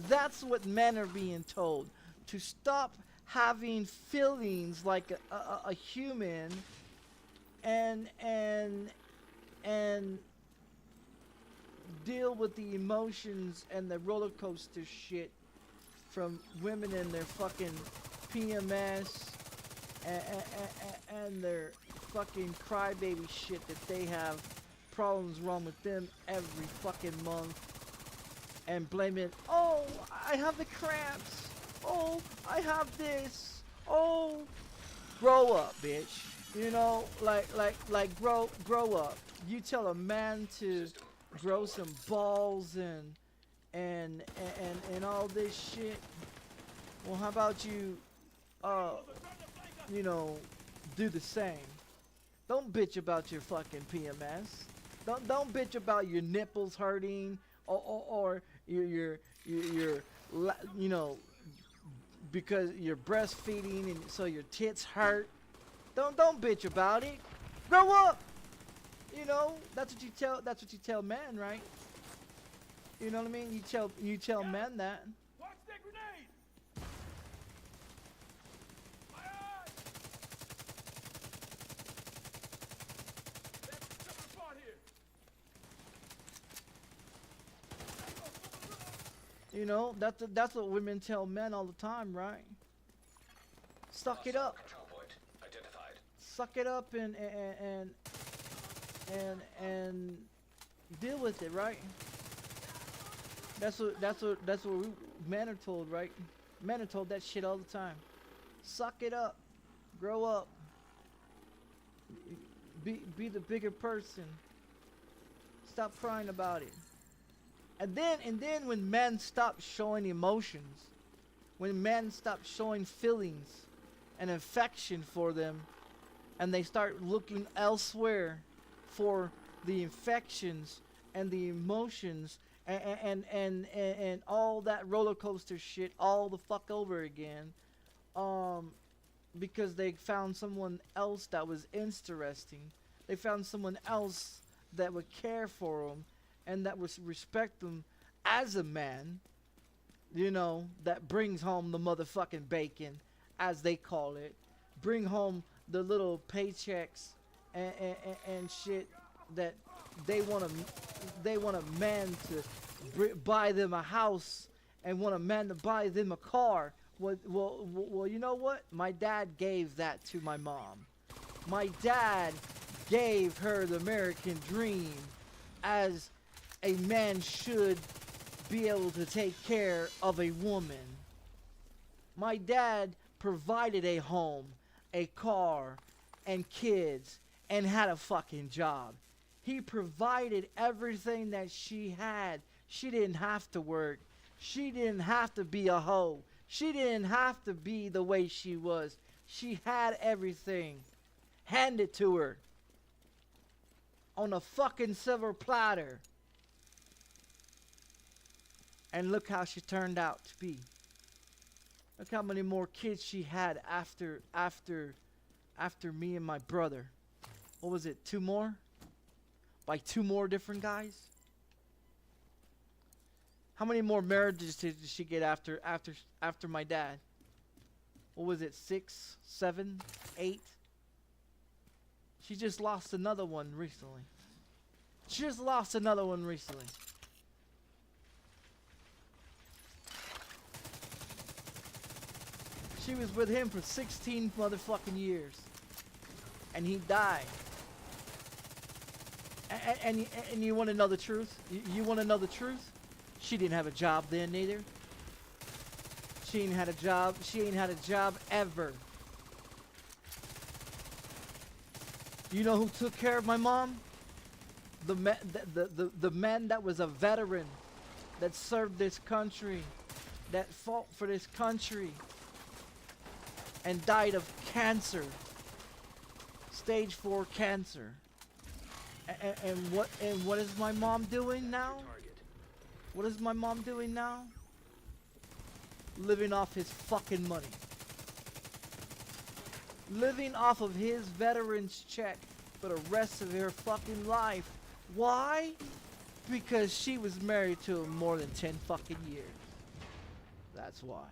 That's what men are being told. To stop having feelings like a human and deal with the emotions and the roller coaster shit from women and their fucking PMS and their fucking crybaby shit that they have problems wrong with them every fucking month and blame it. Oh, I have the cramps. Oh, I have this. Oh, grow up, bitch. You know, like grow up. You tell a man to grow some balls and all this shit. Well, how about you, you know, do the same. Don't bitch about your fucking PMS. Don't bitch about your nipples hurting or your you know, because you're breastfeeding and so your tits hurt. Don't bitch about it. Grow up. You know, that's what you tell men, right? You know what I mean? You tell men that. Watch that grenade! My eyes! That's coming apart here. You know, that's what women tell men all the time, right? Suck it up. Control point identified. Suck it up and deal with it, right? That's what we men are told, right? Men are told that shit all the time. Suck it up. Grow up. Be the bigger person. Stop crying about it. And then when men stop showing emotions, when men stop showing feelings and affection for them, and they start looking elsewhere for the infections and the emotions and all that roller coaster shit all the fuck over again, because they found someone else that was interesting. They found someone else that would care for them and that would respect them as a man, you know, that brings home the motherfucking bacon, as they call it, bring home the little paychecks and shit that they want a man to buy them a house and want a man to buy them a car. Well, you know what? My dad gave that to my mom. My dad gave her the American dream, as a man should be able to take care of a woman. My dad provided a home, a car, and kids, and had a fucking job. He provided everything that she had. She didn't have to work. She didn't have to be a hoe. She didn't have to be the way she was. She had everything handed to her on a fucking silver platter. And look how she turned out to be. Look how many more kids she had after me and my brother. What was it? 2 more? By 2 more different guys? How many more marriages did she get after my dad? What was it? 6, 7, 8? She just lost another one recently. She just lost another one recently. She was with him for 16 motherfucking years. And he died. And you want to know the truth? You want to know the truth? She didn't have a job then either. She ain't had a job. She ain't had a job ever. You know who took care of my mom? The man that was a veteran, that served this country, that fought for this country, and died of cancer, stage 4 cancer. And what is my mom doing now? What is my mom doing now? Living off his fucking money. Living off of his veteran's check for the rest of her fucking life. Why? Because she was married to him more than 10 fucking years. That's why.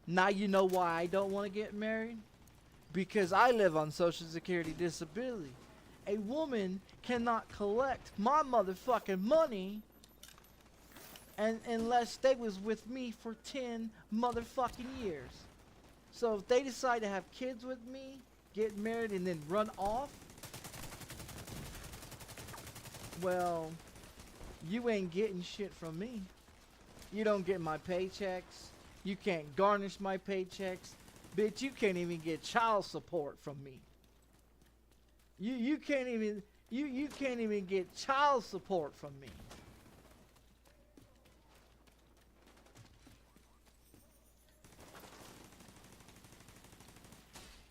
Now you know why I don't want to get married? Because I live on Social Security disability. A woman cannot collect my motherfucking money unless they was with me for 10 motherfucking years. So if they decide to have kids with me, get married, and then run off, well, you ain't getting shit from me. You don't get my paychecks. You can't garnish my paychecks. Bitch, you can't even get child support from me. You can't even get child support from me.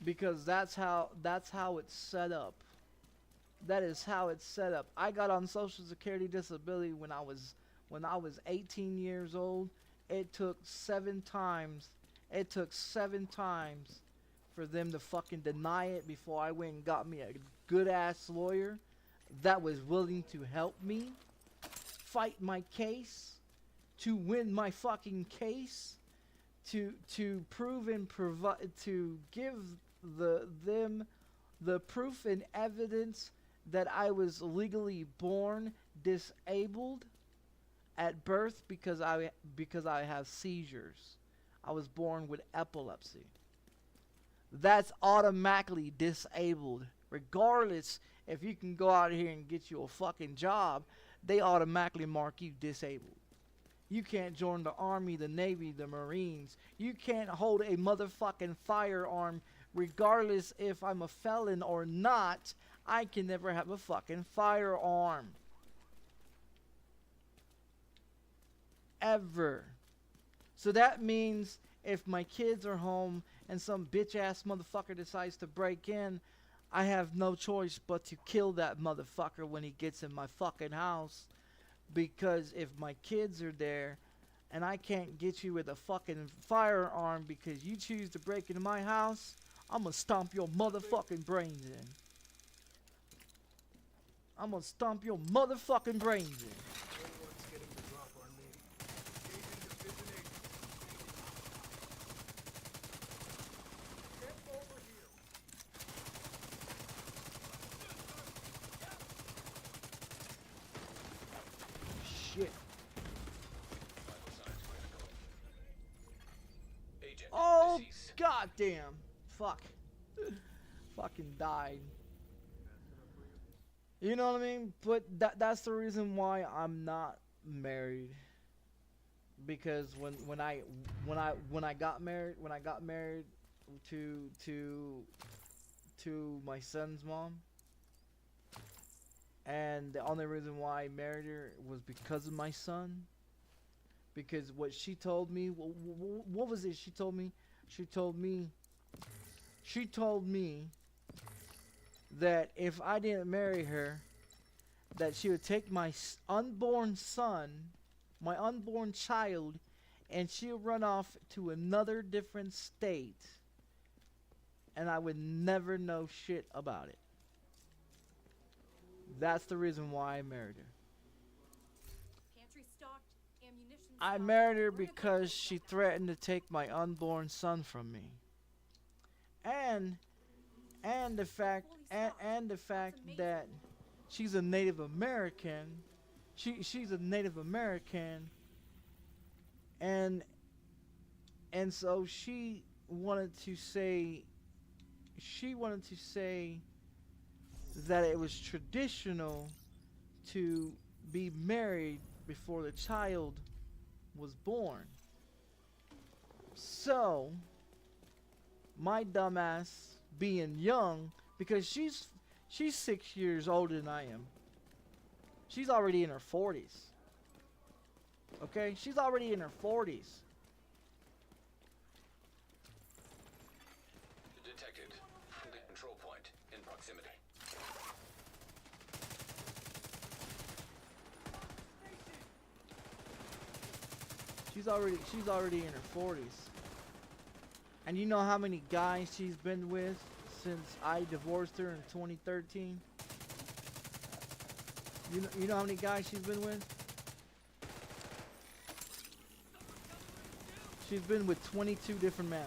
Because that's how it's set up. That is how it's set up. I got on Social Security disability when I was 18 years old. It took 7 times. It took 7 times for them to fucking deny it before I went and got me a good ass lawyer that was willing to help me fight my case, to win my fucking case, to prove and provide, to give them the proof and evidence that I was legally born disabled at birth because I have seizures. I was born with epilepsy. That's automatically disabled. Regardless if you can go out here and get you a fucking job, they automatically mark you disabled. You can't join the Army, the Navy, the Marines. You can't hold a motherfucking firearm regardless if I'm a felon or not. I can never have a fucking firearm. Ever. So that means if my kids are home and some bitch ass motherfucker decides to break in, I have no choice but to kill that motherfucker when he gets in my fucking house. Because if my kids are there and I can't get you with a fucking firearm because you choose to break into my house, I'm gonna stomp your motherfucking brains in. I'm gonna stomp your motherfucking brains in. Everyone's getting the drop on me. Engaging Division 8. Get over here. Shit. Vital signs critical. Agent Oh, deceased. goddamn. Fuck. Fucking died. You know what I mean? But that's the reason why I'm not married. Because when I got married to my son's mom, and the only reason why I married her was because of my son. Because what she told me, what was it she told me? She told me that if I didn't marry her, that she would take my unborn son, my unborn child, and she would run off to another different state, and I would never know shit about it. That's the reason why I married her. Pantry stocked, ammunition I stocked. married her We're gonna because go she somehow. threatened to take my unborn son from me. And the fact that she's a Native American, she's a Native American, and so she wanted to say that it was traditional to be married before the child was born. So my dumbass, being young, because she's 6 years older than I am. She's already in her 40s. Okay? She's already in her 40s. Detected. Control point in proximity. She's already in her 40s. And you know how many guys she's been with since I divorced her in 2013? You know how many guys she's been with? She's been with 22 different men.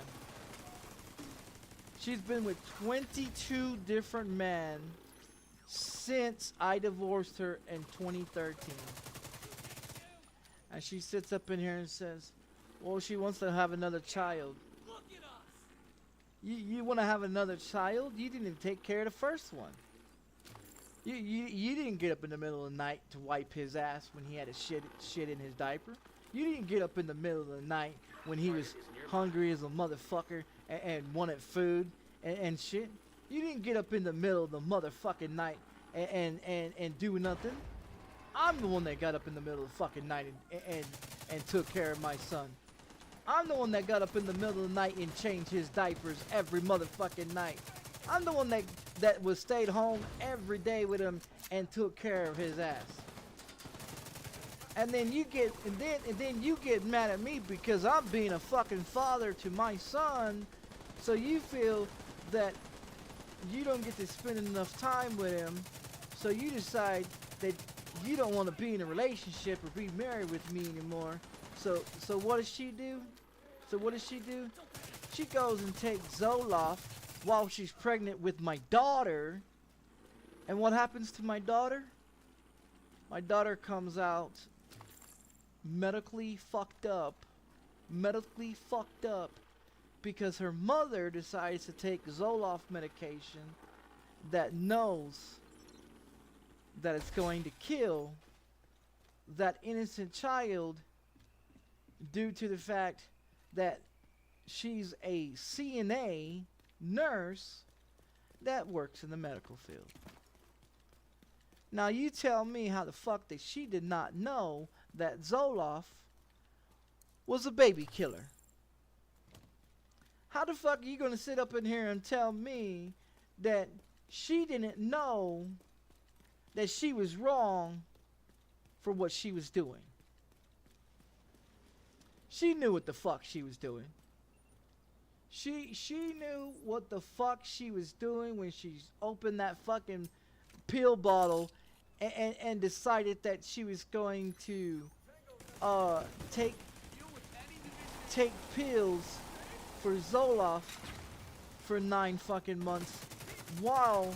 She's been with 22 different men since I divorced her in 2013. And she sits up in here and says, well, she wants to have another child. You want to have another child? You didn't even take care of the first one. You didn't get up in the middle of the night to wipe his ass when he had a shit in his diaper. You didn't get up in the middle of the night when he was hungry as a motherfucker and wanted food and shit. You didn't get up in the middle of the motherfucking night and do nothing. I'm the one that got up in the middle of the fucking night and took care of my son. I'm the one that got up in the middle of the night and changed his diapers every motherfucking night. I'm the one that was stayed home every day with him and took care of his ass. And then you get mad at me because I'm being a fucking father to my son, so you feel that you don't get to spend enough time with him, so you decide that you don't want to be in a relationship or be married with me anymore. So what does she do? She goes and takes Zoloft while she's pregnant with my daughter. And what happens to my daughter? My daughter comes out medically fucked up. Because her mother decides to take Zoloft medication that knows that it's going to kill that innocent child due to the fact that she's a CNA nurse that works in the medical field. Now you tell me how the fuck that she did not know that Zoloft was a baby killer. How the fuck are you gonna sit up in here and tell me that she didn't know that she was wrong for what she was doing. She knew what the fuck she was doing. She knew what the fuck she was doing when she opened that fucking pill bottle and decided that she was going to take pills for Zoloft for 9 fucking months while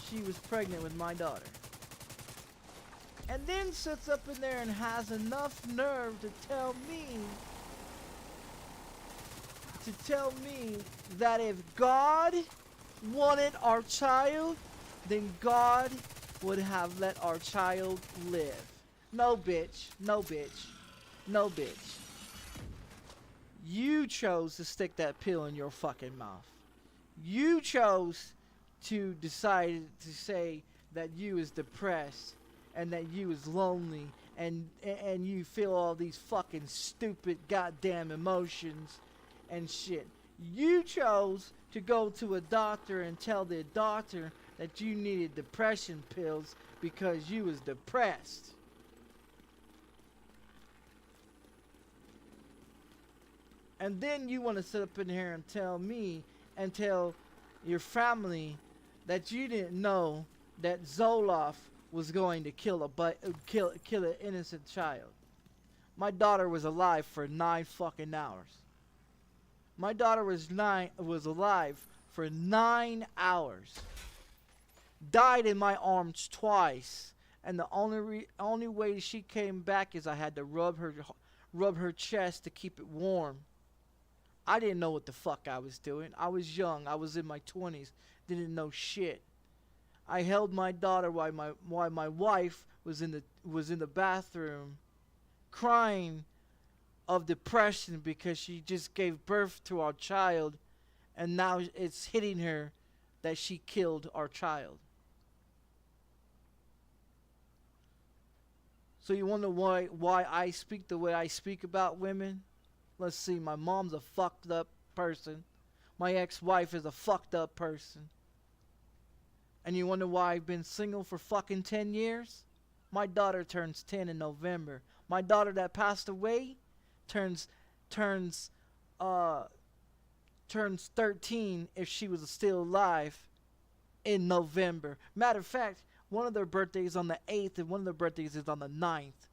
she was pregnant with my daughter. And then sits up in there and has enough nerve to tell me that if God wanted our child, then God would have let our child live. No, bitch. No, bitch. No, bitch. You chose to stick that pill in your fucking mouth. You chose to decide to say that you is depressed and that you is lonely and you feel all these fucking stupid goddamn emotions and shit. You chose to go to a doctor and tell the doctor that you needed depression pills because you was depressed. And then you want to sit up in here and tell me and tell your family that you didn't know that Zoloft was going to kill an innocent child. My daughter was alive for 9 fucking hours. My daughter was alive for 9 hours. Died in my arms twice, and the only way she came back is I had to rub her chest to keep it warm. I didn't know what the fuck I was doing. I was young. I was in my 20s. Didn't know shit. I held my daughter while my wife was in the bathroom, crying of depression because she just gave birth to our child, and now it's hitting her that she killed our child. So you wonder why I speak the way I speak about women? Let's see, my mom's a fucked up person. My ex-wife is a fucked up person. And you wonder why I've been single for fucking 10 years? My daughter turns 10 in November. My daughter that passed away turns 13 if she was still alive in November. Matter of fact, one of their birthdays on the 8th and one of their birthdays is on the 9th.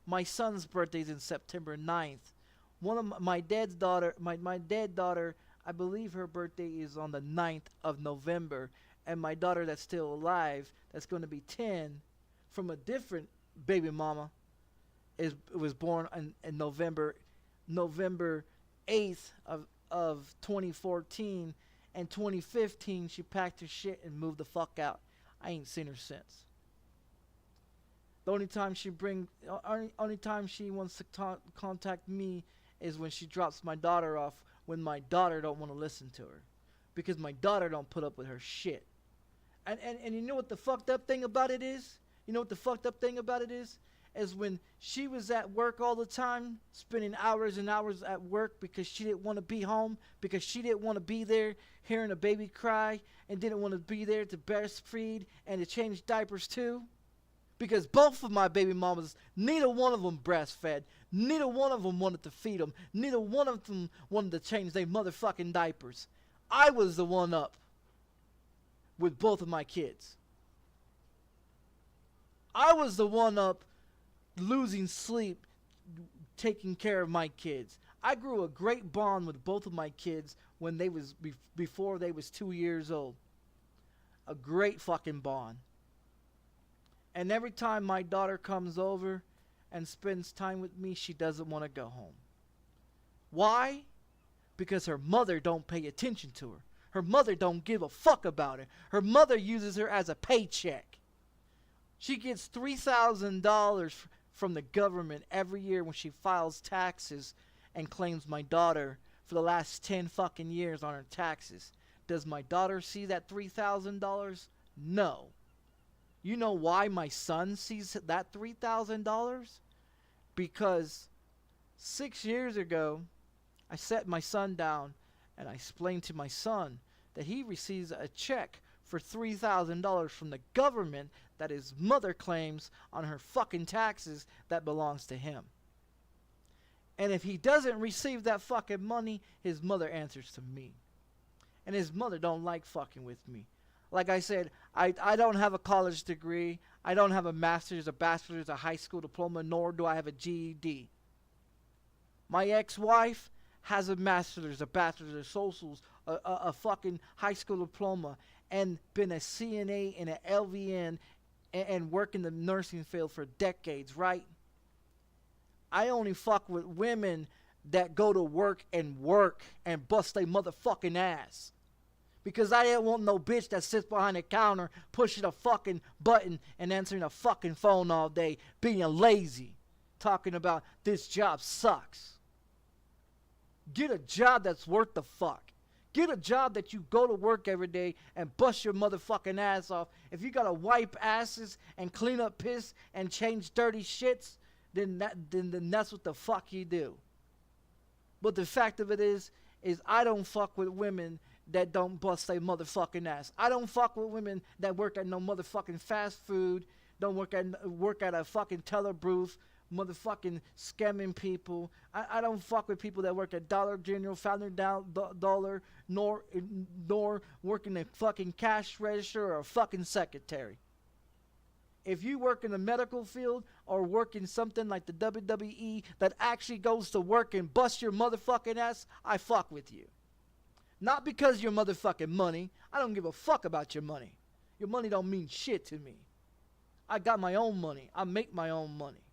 My son's birthday is in September 9th. One of my dad's daughter, my dead daughter, I believe her birthday is on the 9th of November. And my daughter that's still alive, that's going to be 10, from a different baby mama, was born in November 8th of 2014. And 2015, she packed her shit and moved the fuck out. I ain't seen her since. The only time she wants to contact me is when she drops my daughter off, when my daughter don't want to listen to her, because my daughter don't put up with her shit. And you know what the fucked up thing about it is? You know what the fucked up thing about it is? Is when she was at work all the time, spending hours and hours at work because she didn't want to be home, because she didn't want to be there hearing a baby cry, and didn't want to be there to breastfeed and to change diapers too. Because both of my baby mamas, neither one of them breastfed. Neither one of them wanted to feed them. Neither one of them wanted to change their motherfucking diapers. I was the one up with both of my kids. I was the one up losing sleep, taking care of my kids. I grew a great bond with both of my kids when they was before they was 2 years old. A great fucking bond. And every time my daughter comes over and spends time with me, she doesn't want to go home. Why? Because her mother don't pay attention to her. Her mother don't give a fuck about her. Her mother uses her as a paycheck. She gets $3,000 from the government every year when she files taxes and claims my daughter for the last 10 fucking years on her taxes. Does my daughter see that $3,000? No. You know why my son sees that $3,000? Because 6 years ago, I set my son down and I explained to my son that he receives a check for $3,000 from the government that his mother claims on her fucking taxes that belongs to him. And if he doesn't receive that fucking money, his mother answers to me. And his mother don't like fucking with me. Like I said, I don't have a college degree. I don't have a master's, a bachelor's, a high school diploma, nor do I have a GED. My ex-wife has a master's, a bachelor's, a socials, a fucking high school diploma, and been a CNA and an LVN and work in the nursing field for decades, right? I only fuck with women that go to work and bust their motherfucking ass. Because I didn't want no bitch that sits behind a counter pushing a fucking button and answering a fucking phone all day, being lazy, talking about this job sucks. Get a job that's worth the fuck. Get a job that you go to work every day and bust your motherfucking ass off. If you gotta wipe asses and clean up piss and change dirty shits, then that's what the fuck you do. But the fact of it is I don't fuck with women that don't bust their motherfucking ass. I don't fuck with women that work at no motherfucking fast food, don't work at a fucking teller booth, motherfucking scamming people. I don't fuck with people that work at Dollar General, Family Dollar, nor working a fucking cash register or a fucking secretary. If you work in the medical field or work in something like the WWE that actually goes to work and bust your motherfucking ass, I fuck with you. Not because your motherfucking money. I don't give a fuck about your money. Your money don't mean shit to me. I got my own money. I make my own money.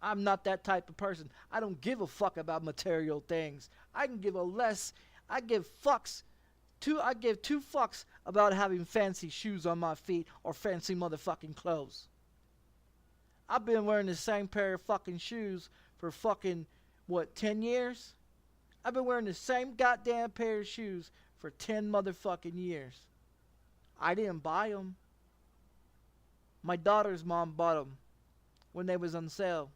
I'm not that type of person. I don't give a fuck about material things. I give two fucks about having fancy shoes on my feet or fancy motherfucking clothes. I've been wearing the same pair of fucking shoes for fucking, 10 years? I've been wearing the same goddamn pair of shoes for 10 motherfucking years. I didn't buy them. My daughter's mom bought them when they was on sale.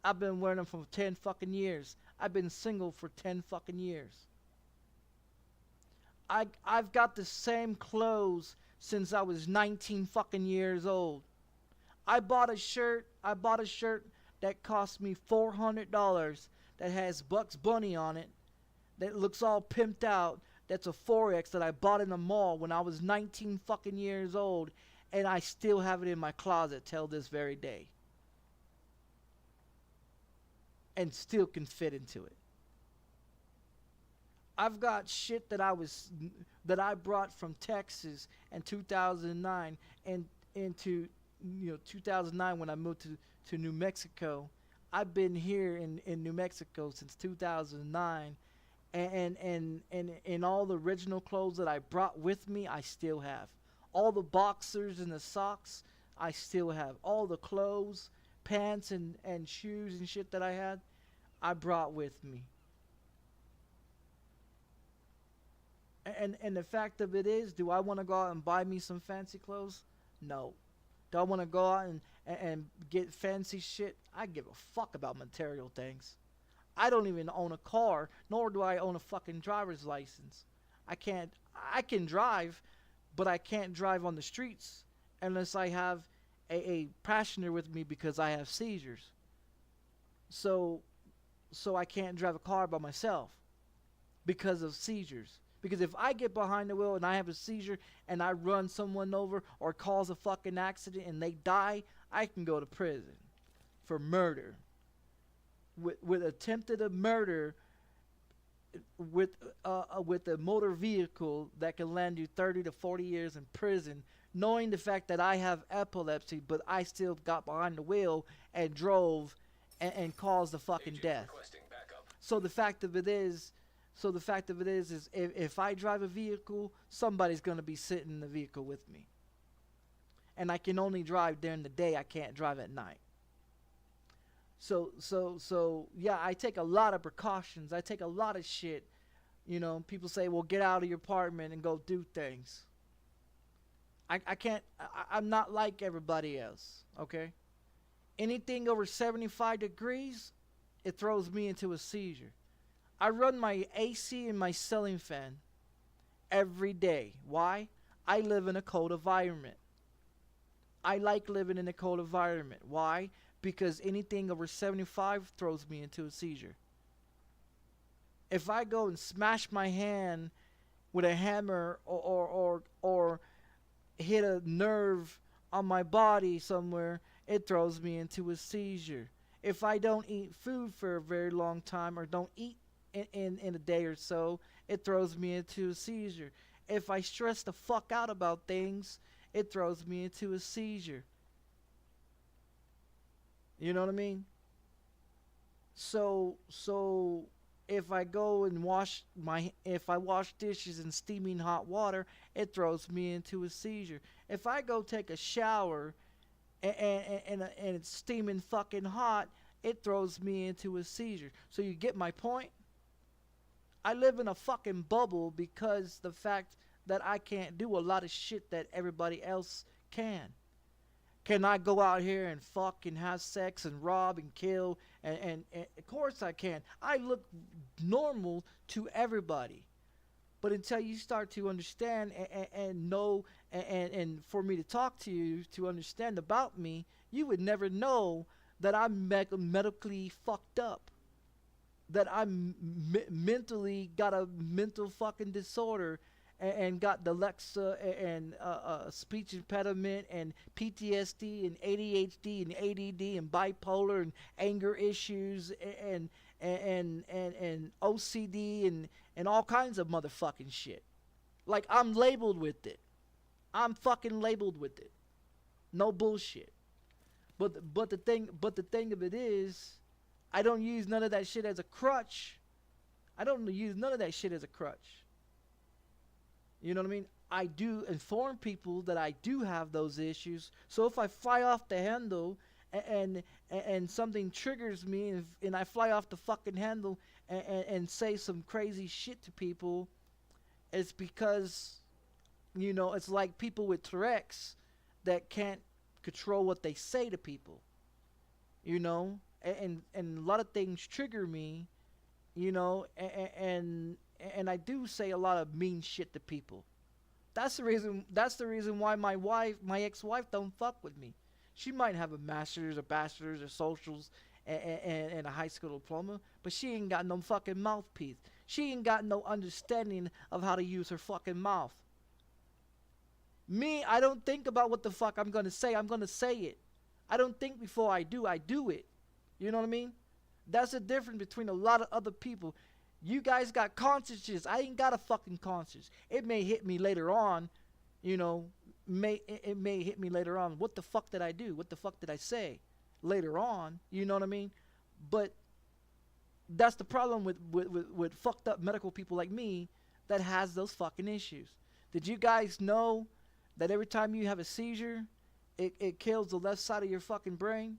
I've been wearing them for 10 fucking years. I've been single for 10 fucking years. I've got the same clothes since I was 19 fucking years old. I bought a shirt that cost me $400 that has Bugs Bunny on it, that looks all pimped out. That's a 4X that I bought in the mall when I was 19 fucking years old, and I still have it in my closet till this very day. And still can fit into it. I've got shit that I brought from Texas in 2009 and into 2009 when I moved to New Mexico. I've been here in New Mexico since 2009, and all the original clothes that I brought with me, I still have. All the boxers and the socks, I still have. All the clothes, pants, and shoes and shit that I had, I brought with me. And the fact of it is, do I want to go out and buy me some fancy clothes? No. Do I want to go out and get fancy shit? I give a fuck about material things. I don't even own a car, nor do I own a fucking driver's license. I can drive, but I can't drive on the streets unless I have a passenger with me because I have seizures. So I can't drive a car by myself because of seizures. Because if I get behind the wheel and I have a seizure and I run someone over or cause a fucking accident and they die, I can go to prison for murder. With attempted murder with a motor vehicle that can land you 30 to 40 years in prison, knowing the fact that I have epilepsy, but I still got behind the wheel and drove and caused the fucking death. So the fact of it is, if I drive a vehicle, somebody's going to be sitting in the vehicle with me. And I can only drive during the day. I can't drive at night. So yeah, I take a lot of precautions. I take a lot of shit. People say, well, get out of your apartment and go do things. I can't. I'm not like everybody else, okay? Anything over 75 degrees, it throws me into a seizure. I run my AC and my ceiling fan every day. Why? I live in a cold environment. I like living in a cold environment. Why? Because anything over 75 throws me into a seizure. If I go and smash my hand with a hammer or hit a nerve on my body somewhere, it throws me into a seizure. If I don't eat food for a very long time or don't eat in a day or so, it throws me into a seizure. If I stress the fuck out about things, it throws me into a seizure. You know what I mean? So if I go and if I wash dishes in steaming hot water, it throws me into a seizure. If I go take a shower and it's steaming fucking hot, it throws me into a seizure. So you get my point? I live in a fucking bubble because the fact that I can't do a lot of shit that everybody else can. Can I go out here and fuck and have sex and rob and kill? And of course I can. I look normal to everybody. But until you start to understand and know and for me to talk to you to understand about me, you would never know that I'm medically fucked up. That I'm mentally got a mental fucking disorder and got dyslexia and speech impediment and PTSD and ADHD and ADD and bipolar and anger issues and OCD and all kinds of motherfucking shit. Like, I'm labeled with it. I'm fucking labeled with it. No bullshit. But the thing of it is, I don't use none of that shit as a crutch. I don't use none of that shit as a crutch. You know what I mean? I do inform people that I do have those issues. So if I fly off the handle and something triggers me and I fly off the fucking handle and say some crazy shit to people, it's because, you know, it's like people with Tourette's that can't control what they say to people. You know? And a lot of things trigger me, you know, and I do say a lot of mean shit to people. That's the reason why my ex-wife don't fuck with me. She might have a master's, a bachelor's, or socials, and a high school diploma, but she ain't got no fucking mouthpiece. She ain't got no understanding of how to use her fucking mouth. Me, I don't think about what the fuck I'm gonna say. I'm gonna say it. I don't think before I do it. You know what I mean? That's the difference between a lot of other people. You guys got consciences. I ain't got a fucking conscience. It may hit me later on, you know, it may hit me later on. What the fuck did I do? What the fuck did I say? Later on, you know what I mean? But that's the problem with fucked up medical people like me that has those fucking issues. Did you guys know that every time you have a seizure, it kills the left side of your fucking brain?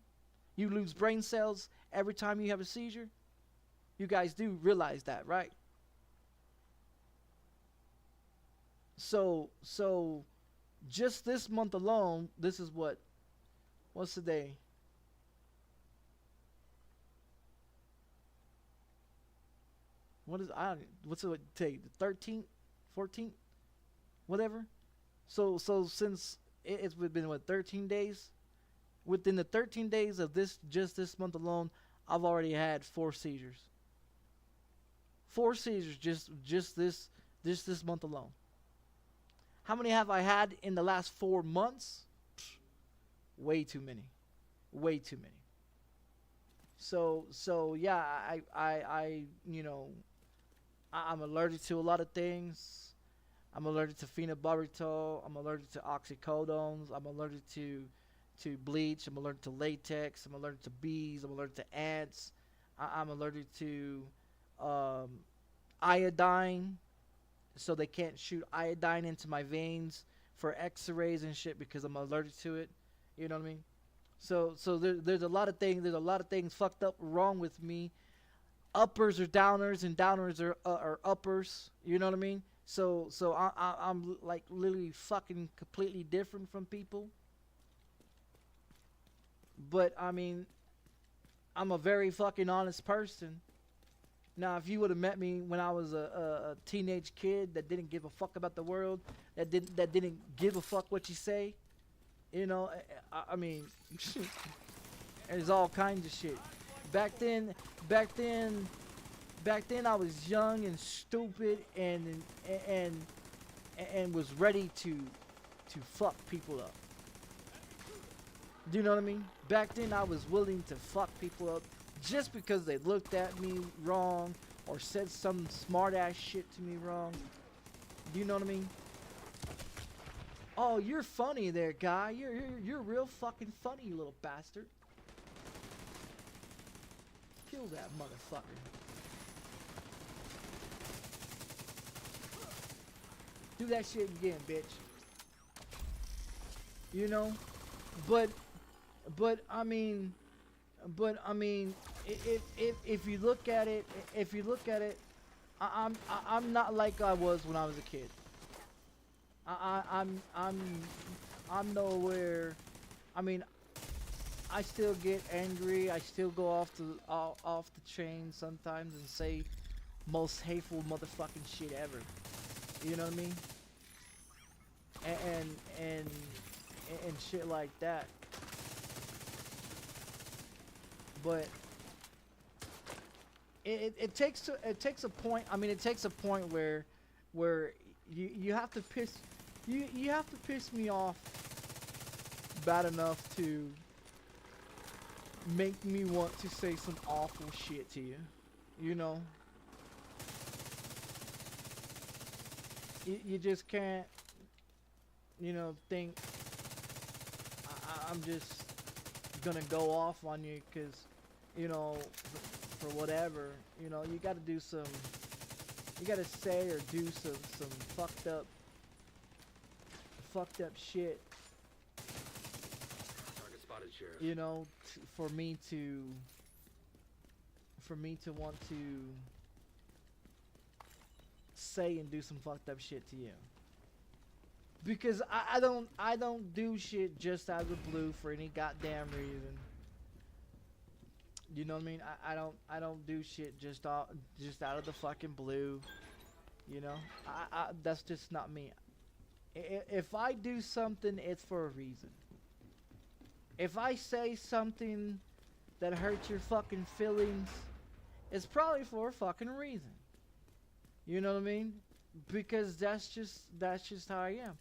You lose brain cells every time you have a seizure? You guys do realize that, right? So just this month alone, this is what's the day? What's it take? The 13th, 14th, whatever. So since it's been 13 days. Within the 13 days of this month alone, I've already had 4 seizures. 4 seizures just this month alone. How many have I had in the last 4 months? Way too many. Way too many. So yeah, I you know, I'm allergic to a lot of things. I'm allergic to phenobarbital. I'm allergic to oxycodones. I'm allergic to bleach. I'm allergic to latex. I'm allergic to bees. I'm allergic to ants. I'm allergic to iodine, so they can't shoot iodine into my veins for x-rays and shit because I'm allergic to it. You know what I mean? So there's a lot of things. There's a lot of things fucked up wrong with me. Uppers are downers and downers are uppers. You know what I mean? So I'm like literally fucking completely different from people. But I mean, I'm a very fucking honest person. Now, if you would have met me when I was a teenage kid that didn't give a fuck about the world, that didn't give a fuck what you say, you know, I mean, there's all kinds of shit. Back then, I was young and stupid and was ready to fuck people up. Do you know what I mean? Back then, I was willing to fuck people up just because they looked at me wrong or said some smart ass shit to me wrong. Do you know what I mean? Oh, you're funny there, guy. You're real fucking funny, you little bastard. Kill that motherfucker. Do that shit again, bitch. You know? But I mean, if you look at it, I'm not like I was when I was a kid. I'm nowhere. I mean, I still get angry. I still go off the chain sometimes and say most hateful motherfucking shit ever. You know what I mean? And shit like that. But it takes a point. I mean, it takes a point where you have to piss me off bad enough to make me want to say some awful shit to you. You know. You just can't, you know, think I'm just gonna go off on you because, you know, for whatever. You know, you gotta do some, you gotta say or do some fucked up shit. Target spotted, Sheriff. You know, for me to want to say and do some fucked up shit to you. Because I don't do shit just out of the blue for any goddamn reason. You know what I mean? I don't do shit just out of the fucking blue. You know? That's just not me. If I do something, it's for a reason. If I say something that hurts your fucking feelings, it's probably for a fucking reason. You know what I mean? Because that's just how I am.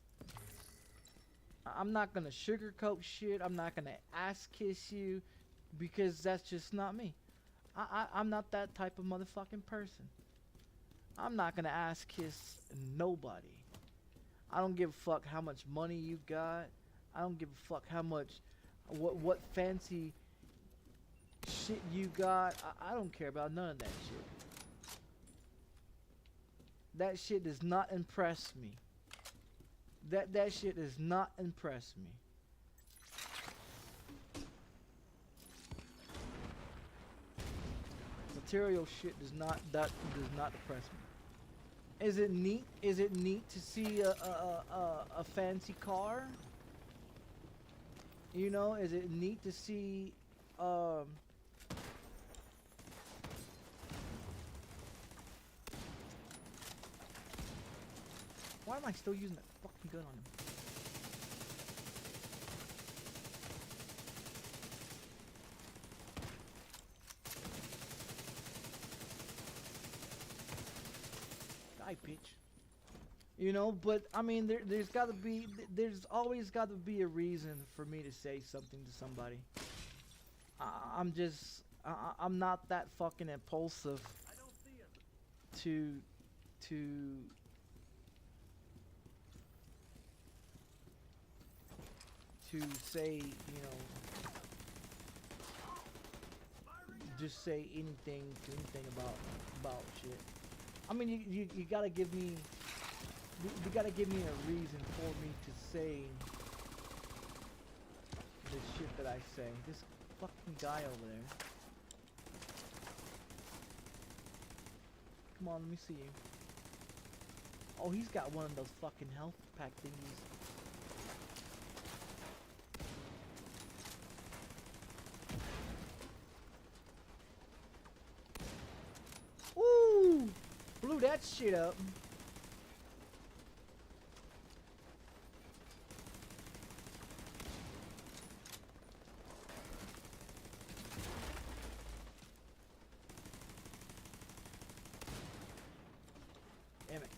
I'm not gonna sugarcoat shit. I'm not gonna ass kiss you, because that's just not me. I'm not that type of motherfucking person. I'm not gonna ass kiss nobody. I don't give a fuck how much money you got. I don't give a fuck how much, what fancy shit you got. I don't care about none of that shit. That shit does not impress me. That shit does not impress me. Material shit does not depress me. Is it neat? Is it neat to see a fancy car? You know, is it neat to see why am I still using that fucking gun on him? Die, bitch. You know, but I mean, there's always got to be a reason for me to say something to somebody. I'm not that fucking impulsive to say, you know, just say anything about shit. I mean, you gotta give me, you gotta give me a reason for me to say the shit that I say. This fucking guy over there. Come on, let me see you. Oh, he's got one of those fucking health pack thingies. that shit up. Damn it.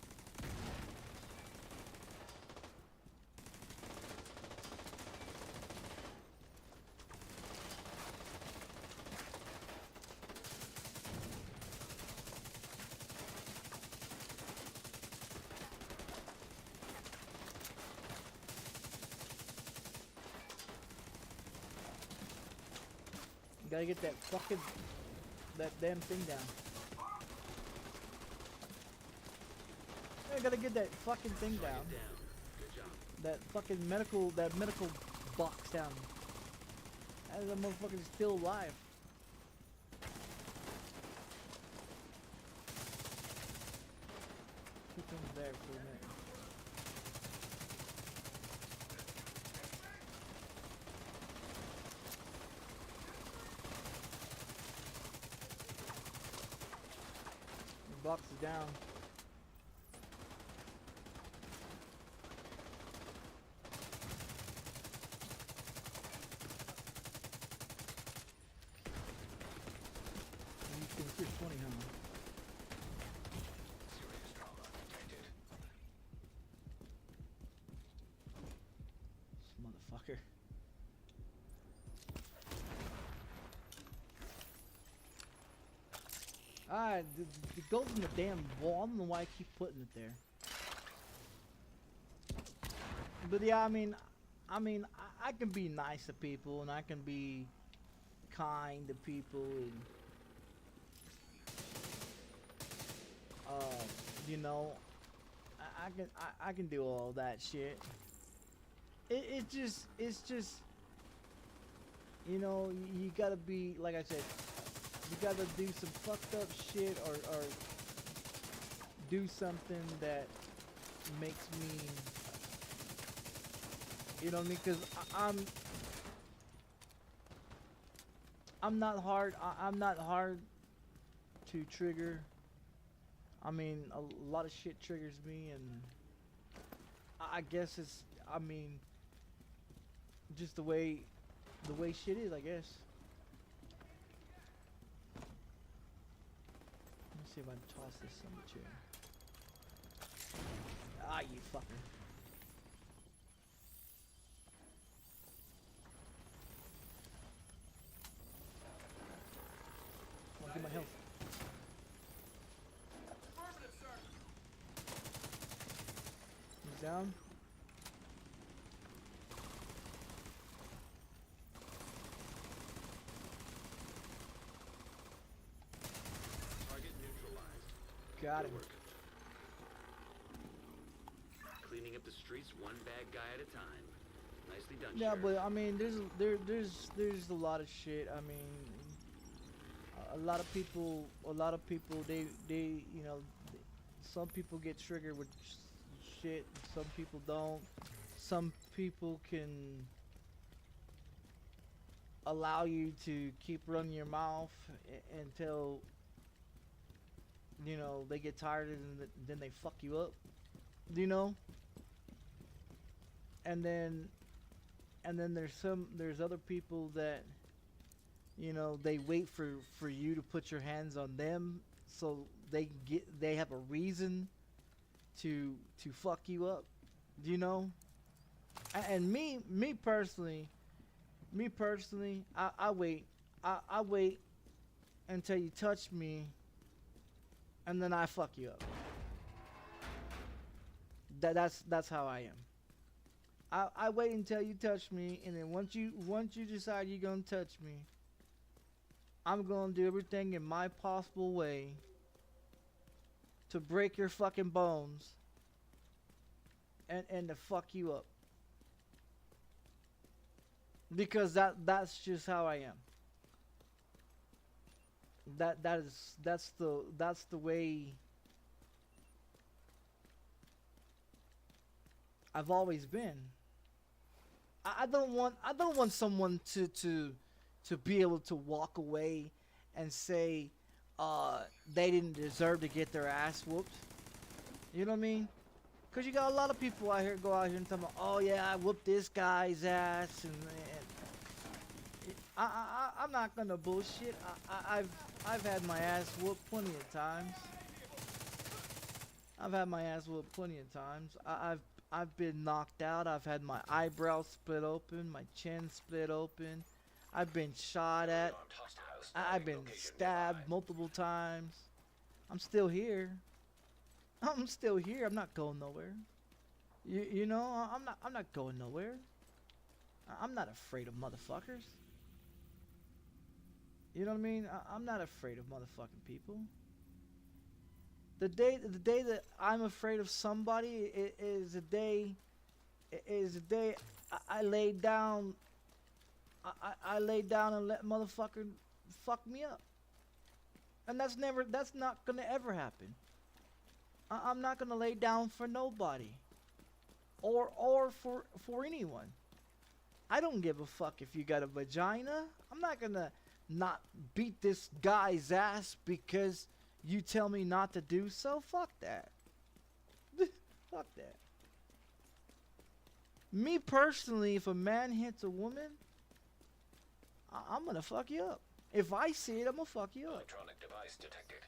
Gotta get that fucking, that damn thing down. I gotta get that fucking thing down. Good job. That medical box down. That motherfucker's still alive. Keep him there for a minute. The box is down. Fish 20, huh? Serious trauma detected. This motherfucker. It goes in the damn wall. I don't know why I keep putting it there. But yeah, I mean, I can be nice to people and I can be kind to people and you know, I can do all that shit. It's just, you know, you gotta be, like I said, you gotta do some fucked up shit or do something that makes me, you know what I mean? Cause I'm not hard. I'm not hard to trigger. I mean, a lot of shit triggers me, and I guess it's, I mean, just the way shit is, I guess. Let me see if I can toss this on the chair. Ah, you fucker. I'll get my health. He's down. Target neutralized. Got Good him. work. Cleaning up the streets one bad guy at a time. Nicely done, Yeah, Sheriff. but I mean, there's a lot of shit. I mean, a lot of people, they you know, some people get triggered with shit. Some people don't. Some people can allow you to keep running your mouth until, you know, they get tired and then they fuck you up. You know. And then there's other people that, you know, they wait for you to put your hands on them so they have a reason to fuck you up, you know. And me personally, I wait until you touch me, and then I fuck you up. That's how I am. I wait until you touch me, and then once you decide you're gonna touch me, I'm gonna do everything in my possible way to break your fucking bones and to fuck you up. Because that's just how I am. That's the way I've always been. I don't want someone to be able to walk away and say, they didn't deserve to get their ass whooped. You know what I mean? Cause you got a lot of people out here go out here and tell me, oh yeah, I whooped this guy's ass, and I'm not gonna bullshit. I've had my ass whooped plenty of times. I've had my ass whooped plenty of times. I've been knocked out. I've had my eyebrows split open, my chin split open. I've been shot at. I've been stabbed multiple times. I'm still here. I'm still here. I'm not going nowhere. You know, I'm not going nowhere. I'm not afraid of motherfuckers. You know what I mean? I'm not afraid of motherfucking people. The day that I'm afraid of somebody is the day I lay down. I lay down and let motherfucker fuck me up. And that's not gonna ever happen. I'm not gonna lay down for nobody, or for anyone. I don't give a fuck if you got a vagina. I'm not gonna not beat this guy's ass because you tell me not to do so. Fuck that. Fuck that. Me personally, if a man hits a woman, I'm gonna fuck you up. If I see it, I'm gonna fuck you up. Electronic device detected.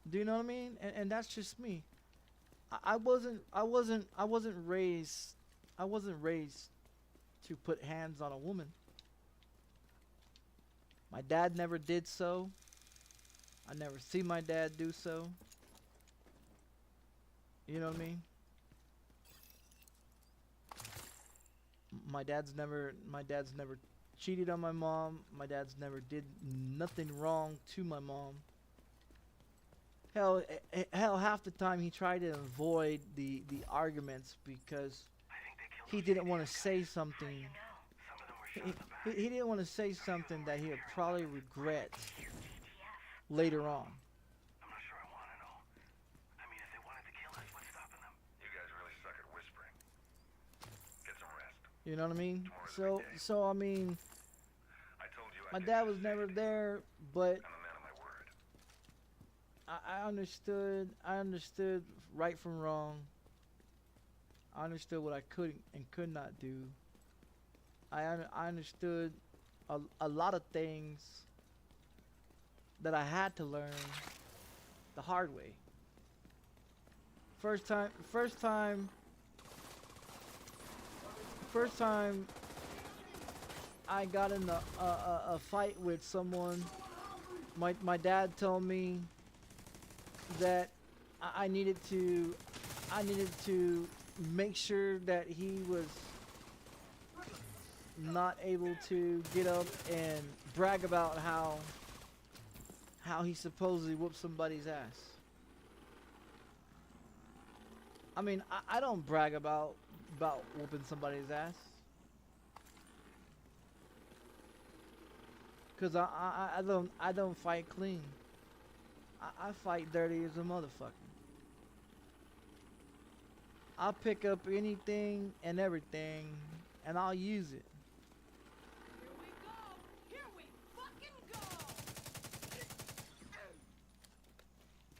Do you know what I mean? And that's just me. I wasn't raised to put hands on a woman. My dad never did so. I never see my dad do so. You know what I mean? My dad's never cheated on my mom. My dad's never did nothing wrong to my mom. Hell, half the time he tried to avoid the arguments because he didn't want to say something. He didn't want to say something that he would probably regret later on. I'm not sure I want to know. I mean, if they wanted to kill us, what's stopping them? You guys really suck at whispering. Get some rest. You know what I mean? So I mean, I told you my dad was never there, but I'm a man of my word. I understood right from wrong. I understood what I could and could not do. I understood a lot of things that I had to learn the hard way. First time I got in a fight with someone, my dad told me that I needed to make sure that he was not able to get up and brag about how he supposedly whooped somebody's ass. I mean, I don't brag about whooping somebody's ass, cause I don't fight clean. I fight dirty as a motherfucker. I'll pick up anything and everything, and I'll use it. Here we fucking go!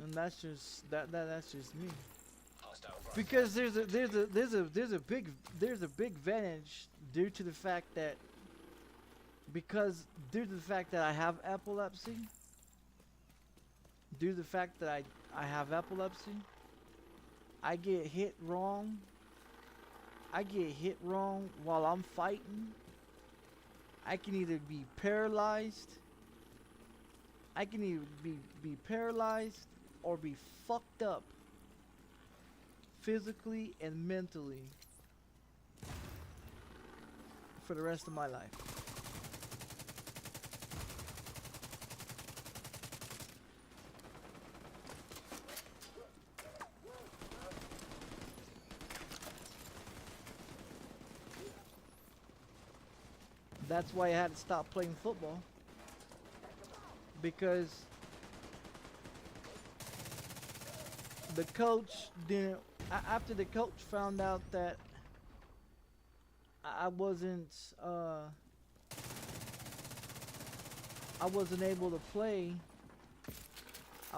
And that's just that's just me. Hostile Because there's a big advantage due to the fact that I have epilepsy. Due to the fact that I have epilepsy, I get hit wrong. I get hit wrong while I'm fighting. I can either be paralyzed. I can either be paralyzed or be fucked up physically and mentally for the rest of my life. That's why I had to stop playing football, because the coach didn't. After the coach found out that I wasn't able to play,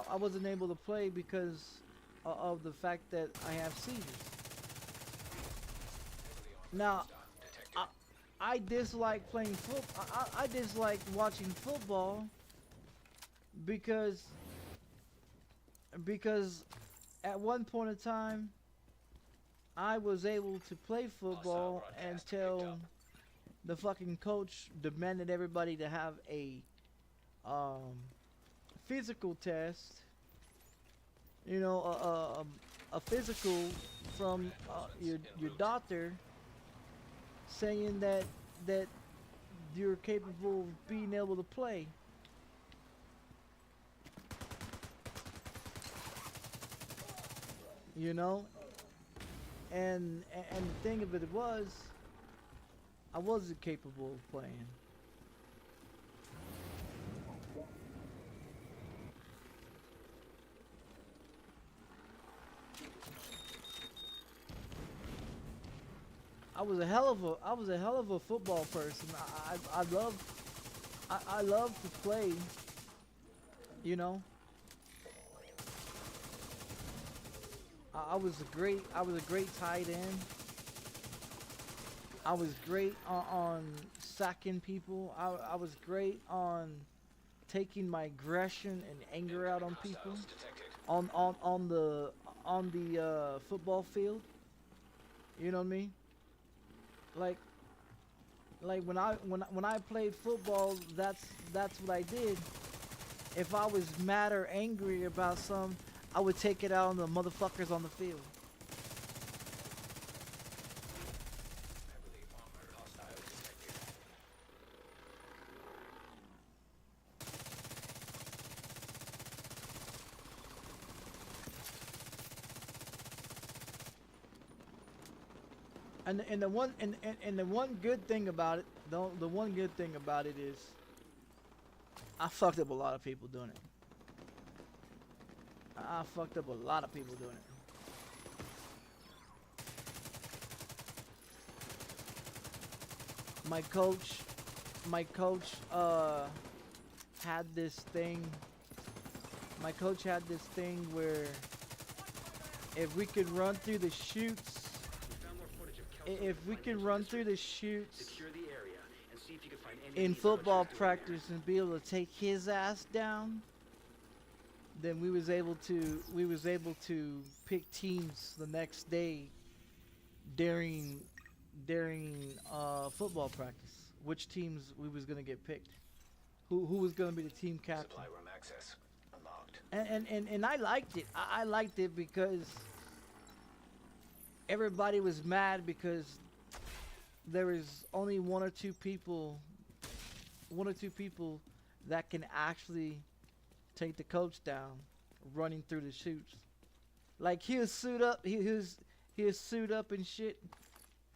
I wasn't able to play because of the fact that I have seizures. Now, I dislike playing football. I dislike watching football because at one point in time I was able to play football until the fucking coach demanded everybody to have a physical test. You know, a physical from your doctor saying that you're capable of being able to play. You know, and the thing of it was, I wasn't capable of playing. I was a hell of a football person. I love to play, you know. I was a great tight end. I was great on sacking people. I was great on taking my aggression and anger out on people on the football field. You know what I mean? Like when I played football, that's what I did. If I was mad or angry about something, I would take it out on the motherfuckers on the field. And the one good thing about it, the one good thing about it is, I fucked up a lot of people doing it. I fucked up a lot of people doing it. My coach had this thing. My coach had this thing where if we could run through the chutes, in football practice and be able to take his ass down, then we was able to pick teams the next day during football practice. Which teams we was gonna get picked, who was gonna be the team captain. Supply room access unlocked. And I liked it. I liked it because everybody was mad because there was only one or two people that can actually take the coach down running through the chutes. Like he'll suit up, he'll suit up and shit,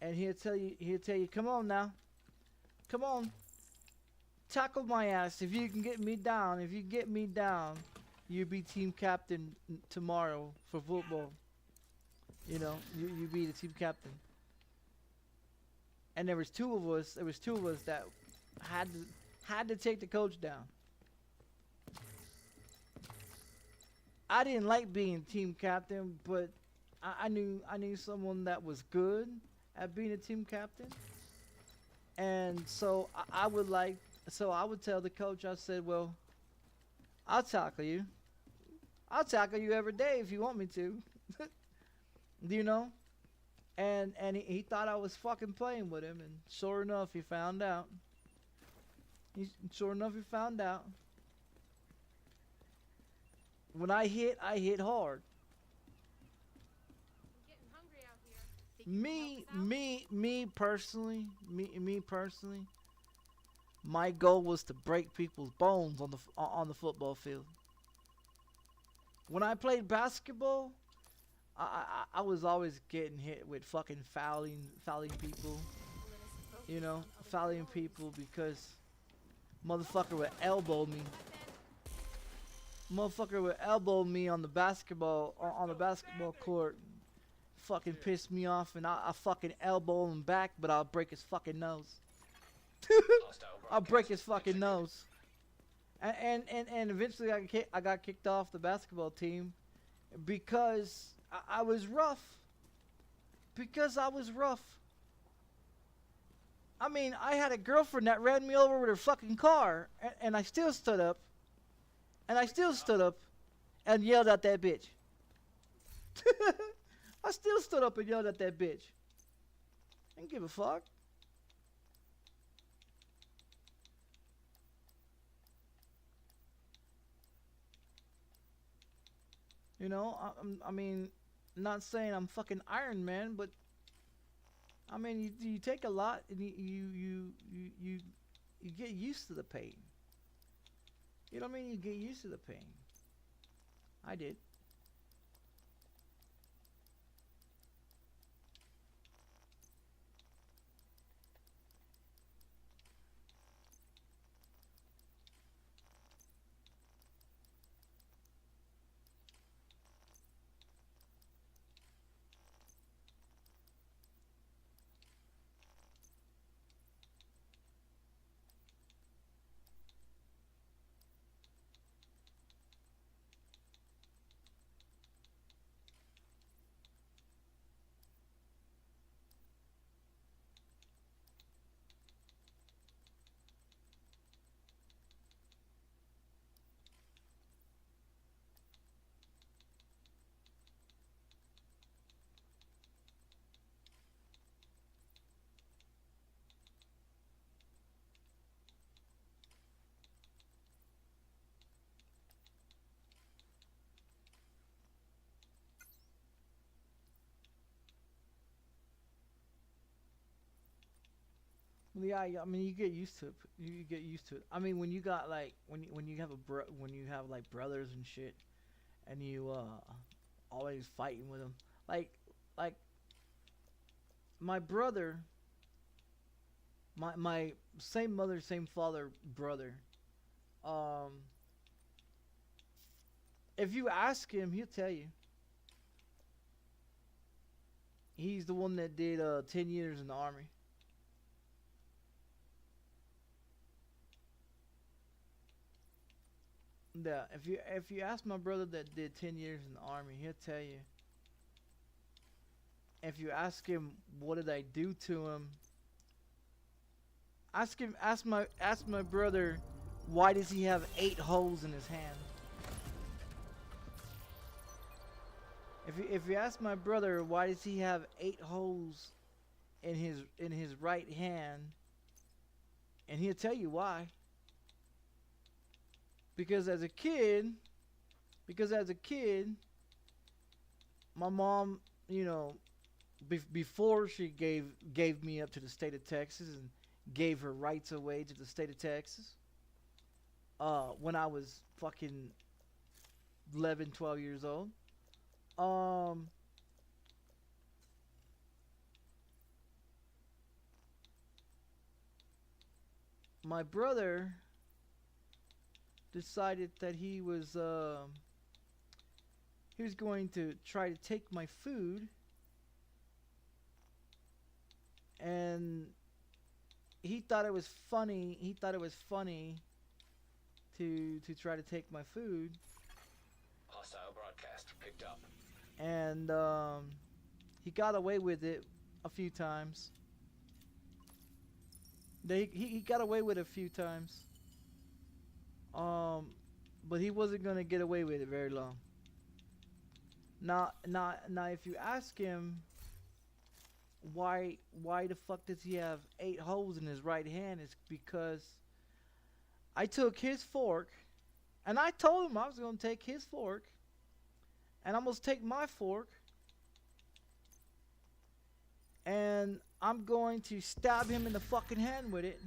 and he'll tell you, come on now, come on, tackle my ass. If you can get me down, you'll be team captain tomorrow for football. You know, you be the team captain. And there was two of us that had to take the coach down. I didn't like being team captain, but I knew someone that was good at being a team captain. And so I would tell the coach, I said, well, I'll tackle you. I'll tackle you every day if you want me to. Do you know? And he thought I was fucking playing with him, and sure enough, he found out. When I hit hard. I'm getting hungry out here. Think you can help us out? Me personally, my goal was to break people's bones on the football field. When I played basketball, I was always getting hit with fucking fouling people. You know, fouling people because motherfucker would elbow me. Motherfucker would elbow me on the basketball court. Fucking piss me off, and I fucking elbow him back, but I'll break his fucking nose. I'll break his fucking nose. And eventually I got kicked off the basketball team because I was rough. Because I was rough. I mean, I had a girlfriend that ran me over with her fucking car, and I still stood up. And I still stood up and yelled at that bitch. I still stood up and yelled at that bitch. I didn't give a fuck. You know, I mean, not saying I'm fucking Iron Man, but I mean, you take a lot and you get used to the pain. You know what I mean? You get used to the pain. I did. Yeah, I mean, you get used to it. You get used to it. I mean, when you got like when you have when you have like brothers and shit, and you always fighting with them, like my brother, my same mother, same father brother. Um, if you ask him, he'll tell you. He's the one that did 10 years in the army. Yeah, if you ask my brother that did 10 years in the army, he'll tell you. If you ask him what did I do to him, ask my brother why does he have 8 holes in his hand? If you ask my brother why does he have 8 holes in his right hand, and he'll tell you why. Because as a kid, my mom, you know, before she gave me up to the state of Texas and gave her rights away to the state of Texas, when I was fucking 11, 12 years old, my brother decided that he was going to try to take my food, and he thought it was funny. He thought it was funny to try to take my food. Hostile broadcast picked up. And he got away with it a few times. He got away with it a few times. But he wasn't gonna get away with it very long. Now, if you ask him why the fuck does he have 8 holes in his right hand, it's because I took his fork, and I told him I was gonna take his fork, and I'm gonna take my fork, and I'm going to stab him in the fucking hand with it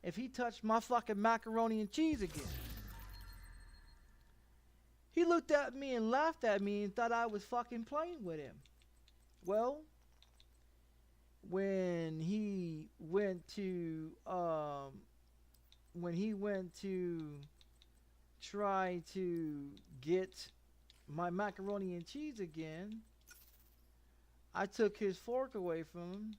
if he touched my fucking macaroni and cheese again. He looked at me and laughed at me and thought I was fucking playing with him. Well, when he went to try to get my macaroni and cheese again, I took his fork away from him.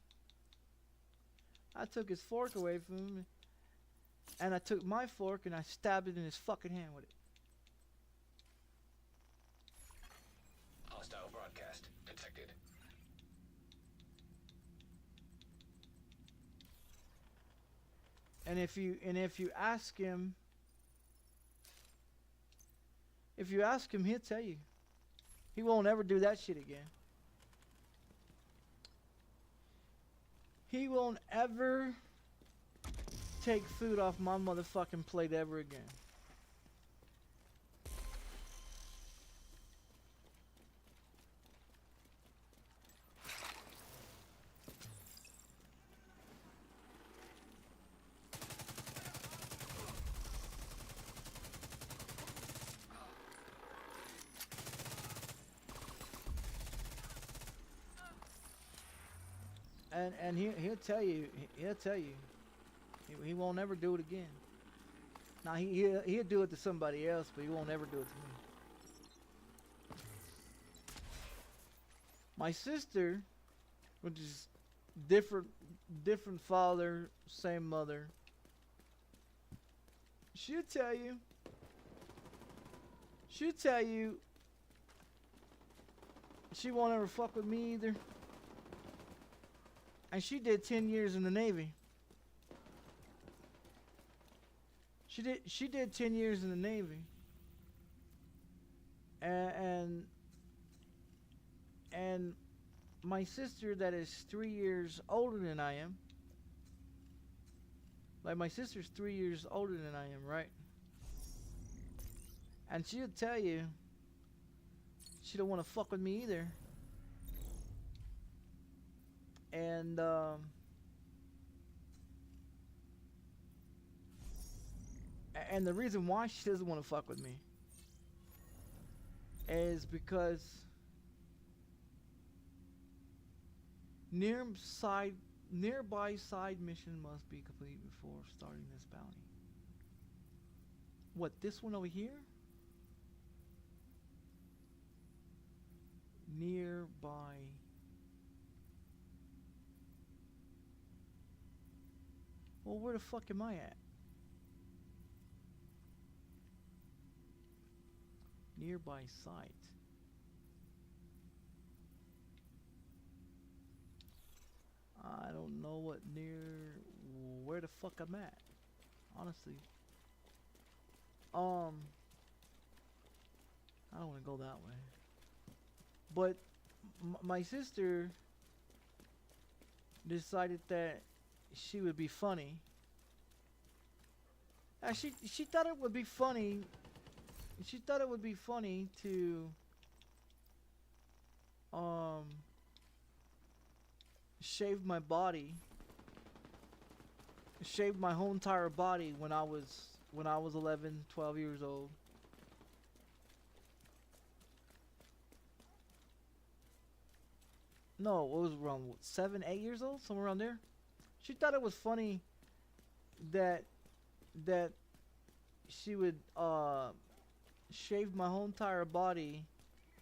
And I took my fork and I stabbed it in his fucking hand with it. Hostile broadcast detected. And if you ask him, he'll tell you. He won't ever do that shit again. He won't ever take food off my motherfucking plate ever again. And he'll tell you, he won't ever do it again. Now he'll do it to somebody else, but he won't ever do it to me. My sister, which is different father, same mother, she'll tell you she won't ever fuck with me either. And she did 10 years in the Navy. She did 10 years in the Navy. And my sister that is 3 years older than I am. Like my sister's 3 years older than I am, right? And she'll tell you she don't want to fuck with me either. And the reason why she doesn't want to fuck with me is because nearby side mission must be complete before starting this bounty. What, this one over here? Nearby. Well, where the fuck am I at? Nearby site. I don't know where the fuck I'm at. Honestly. I don't want to go that way. But my sister decided that she would be funny. She thought it would be funny. She thought it would be funny to shave my body, shave my whole entire body when I was 11, 12 years old. No, it was around 7, 8 years old, somewhere around there. She thought it was funny that she would shave my whole entire body,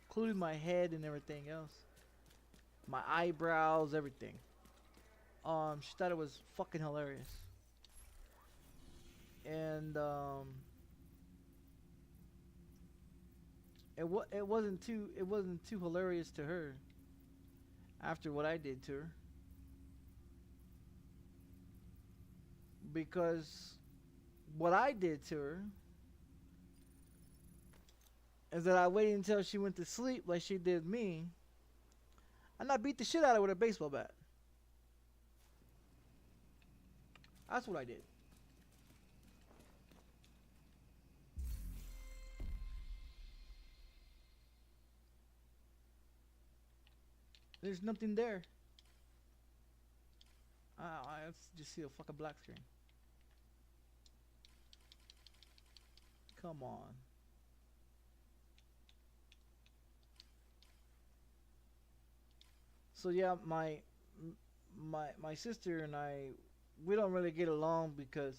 including my head and everything else, my eyebrows, everything. She thought it was fucking hilarious, and it wasn't too hilarious to her after what I did to her. Because what I did to her is that I waited until she went to sleep like she did me, and I beat the shit out of her with a baseball bat. That's what I did. There's nothing there. I just see a fucking black screen. Come on. So yeah, my sister and I, we don't really get along because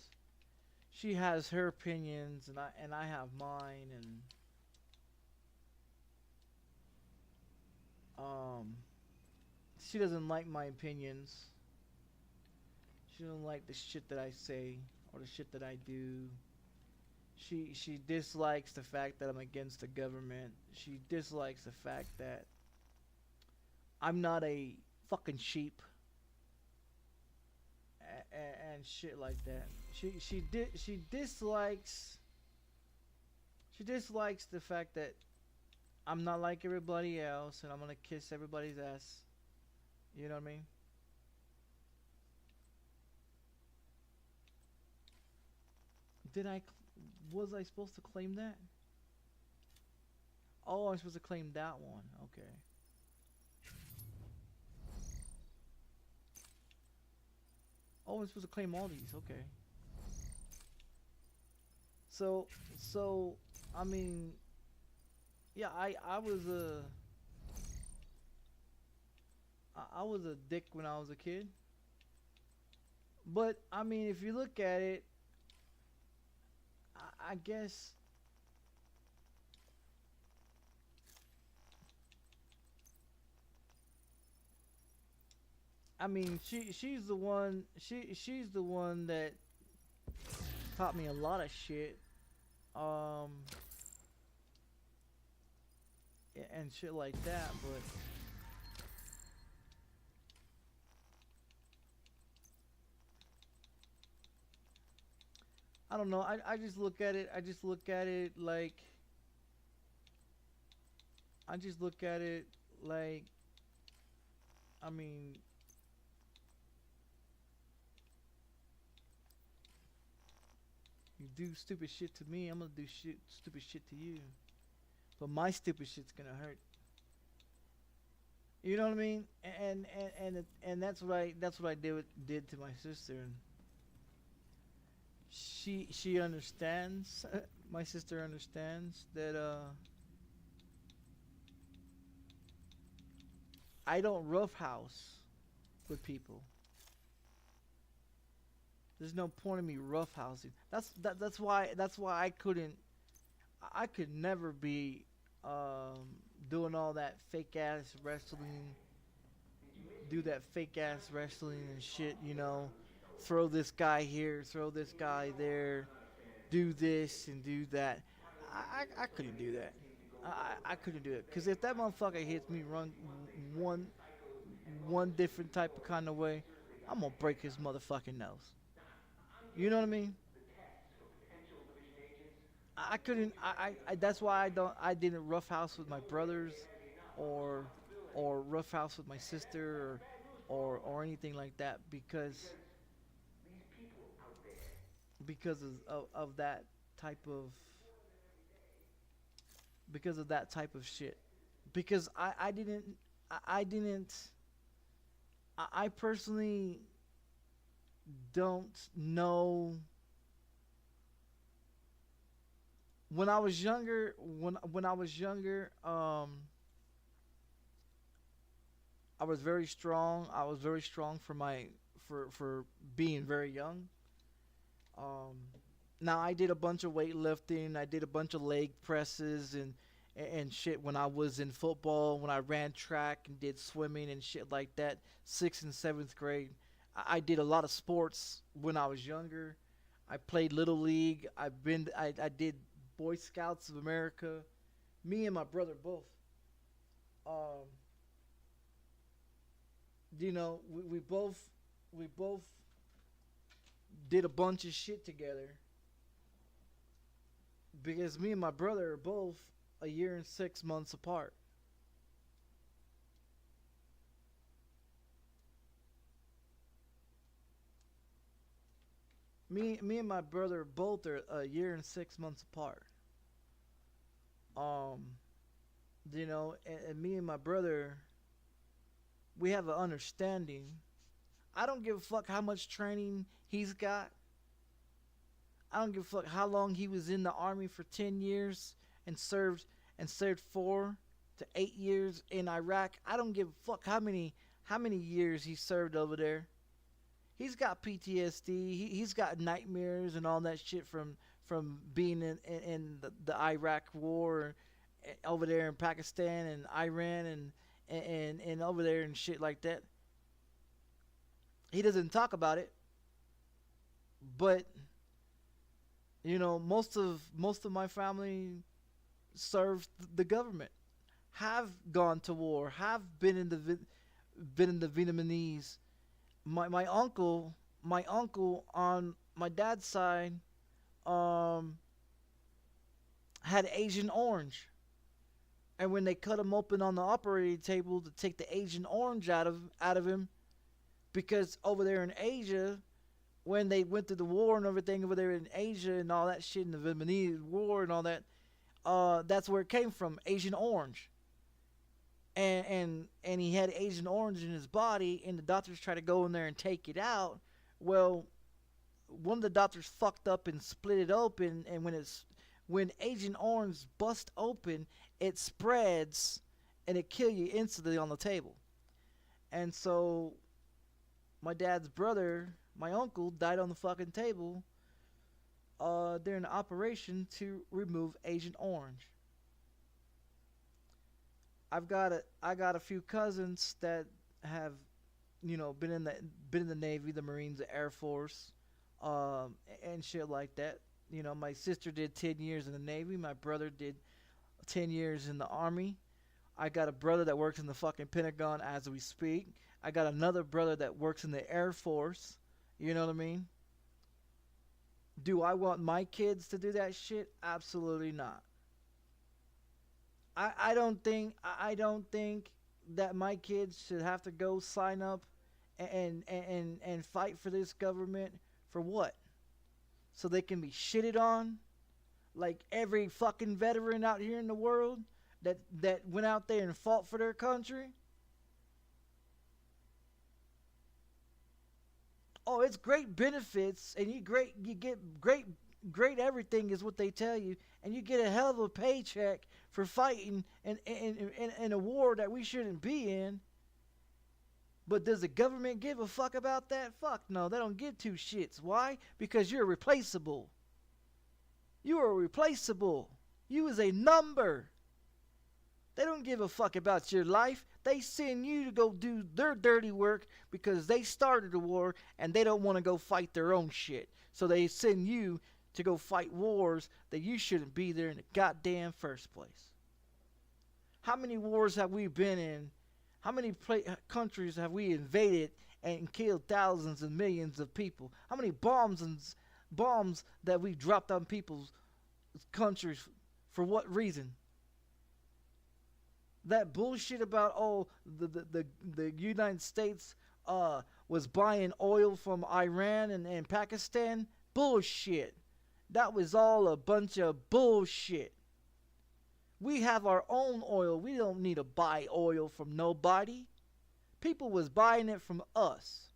she has her opinions and I have mine, and she doesn't like my opinions. She doesn't like the shit that I say or the shit that I do. She dislikes the fact that I'm against the government. She dislikes the fact that I'm not a fucking sheep and shit like that. She dislikes the fact that I'm not like everybody else and I'm gonna kiss everybody's ass. You know what I mean? Was I supposed to claim that? Oh, I'm supposed to claim that one. Okay. Oh, I'm supposed to claim all these. Okay. So, I mean, yeah, I was a dick when I was a kid. But, I mean, if you look at it, I guess I mean she's the one she's the one that taught me a lot of shit and shit like that, but I don't know. I just look at it. I just look at it like. I just look at it like. I mean. You do stupid shit to me, I'm gonna do stupid shit to you. But my stupid shit's gonna hurt. You know what I mean? And that's what I did to my sister. And she understands. My sister understands that I don't roughhouse with people. There's no point in me roughhousing. That's why I could never be doing all that fake ass wrestling, do that fake ass wrestling and shit, you know. Throw this guy here, throw this guy there, do this and do that. I couldn't do that. I couldn't do it. Because if that motherfucker hits me one different type of kind of way, I'm going to break his motherfucking nose. You know what I mean? I couldn't. That's why I didn't roughhouse with my brothers, or roughhouse with my sister, or anything like that, because of that type of shit. Because I personally don't know. When I was younger, I was very strong. I was very strong for being very young. Now I did a bunch of weightlifting. I did a bunch of leg presses and shit when I was in football. When I ran track and did swimming and shit like that, 6th and 7th grade. I did a lot of sports when I was younger. I played Little League. I did Boy Scouts of America. Me and my brother both. You know, we both did a bunch of shit together. Because me and my brother are both a year and 6 months apart. Me and my brother both are a year and 6 months apart. You know, and me and my brother, we have an understanding. I don't give a fuck how much training he's got. I don't give a fuck how long he was in the army for 10 years and served 4 to 8 years in Iraq. I don't give a fuck how many years he served over there. He's got PTSD. He's got nightmares and all that shit from being in the Iraq war, over there in Pakistan and Iran and over there and shit like that. He doesn't talk about it, but You know, most of my family served the government, have gone to war, have been in the Vietnamese. My uncle on my dad's side had Agent Orange. And when they cut him open on the operating table to take the Agent Orange out of him, because over there in Asia, when they went through the war and everything over there in Asia and all that shit in the Vietnamese War and all that, that's where it came from, Agent Orange. And he had Agent Orange in his body, and the doctors tried to go in there and take it out. Well, one of the doctors fucked up and split it open, and when Agent Orange bust open, it spreads and it kill you instantly on the table. And so my dad's brother, my uncle, died on the fucking table during the operation to remove Agent Orange. I got a few cousins that have, you know, been in the Navy, the Marines, the Air Force, and shit like that. You know, my sister did 10 years in the Navy. My brother did 10 years in the Army. I got a brother that works in the fucking Pentagon as we speak. I got another brother that works in the Air Force. You know what I mean? Do I want my kids to do that shit? Absolutely not. I don't think that my kids should have to go sign up and fight for this government for what? So they can be shitted on, like every fucking veteran out here in the world that went out there and fought for their country. Oh, it's great benefits, and you get great everything is what they tell you, and you get a hell of a paycheck for fighting in a war that we shouldn't be in. But does the government give a fuck about that? Fuck no, they don't give two shits. Why? Because you're replaceable. You are replaceable. You is a number. They don't give a fuck about your life. They send you to go do their dirty work because they started the war and they don't want to go fight their own shit. So they send you to go fight wars that you shouldn't be there in the goddamn first place. How many wars have we been in? How many countries have we invaded and killed thousands and millions of people? How many bombs that we dropped on people's countries? For what reason? That bullshit about the United States was buying oil from Iran and Pakistan. Bullshit. That was all a bunch of bullshit. We have our own oil. We don't need to buy oil from nobody. People was buying it from us.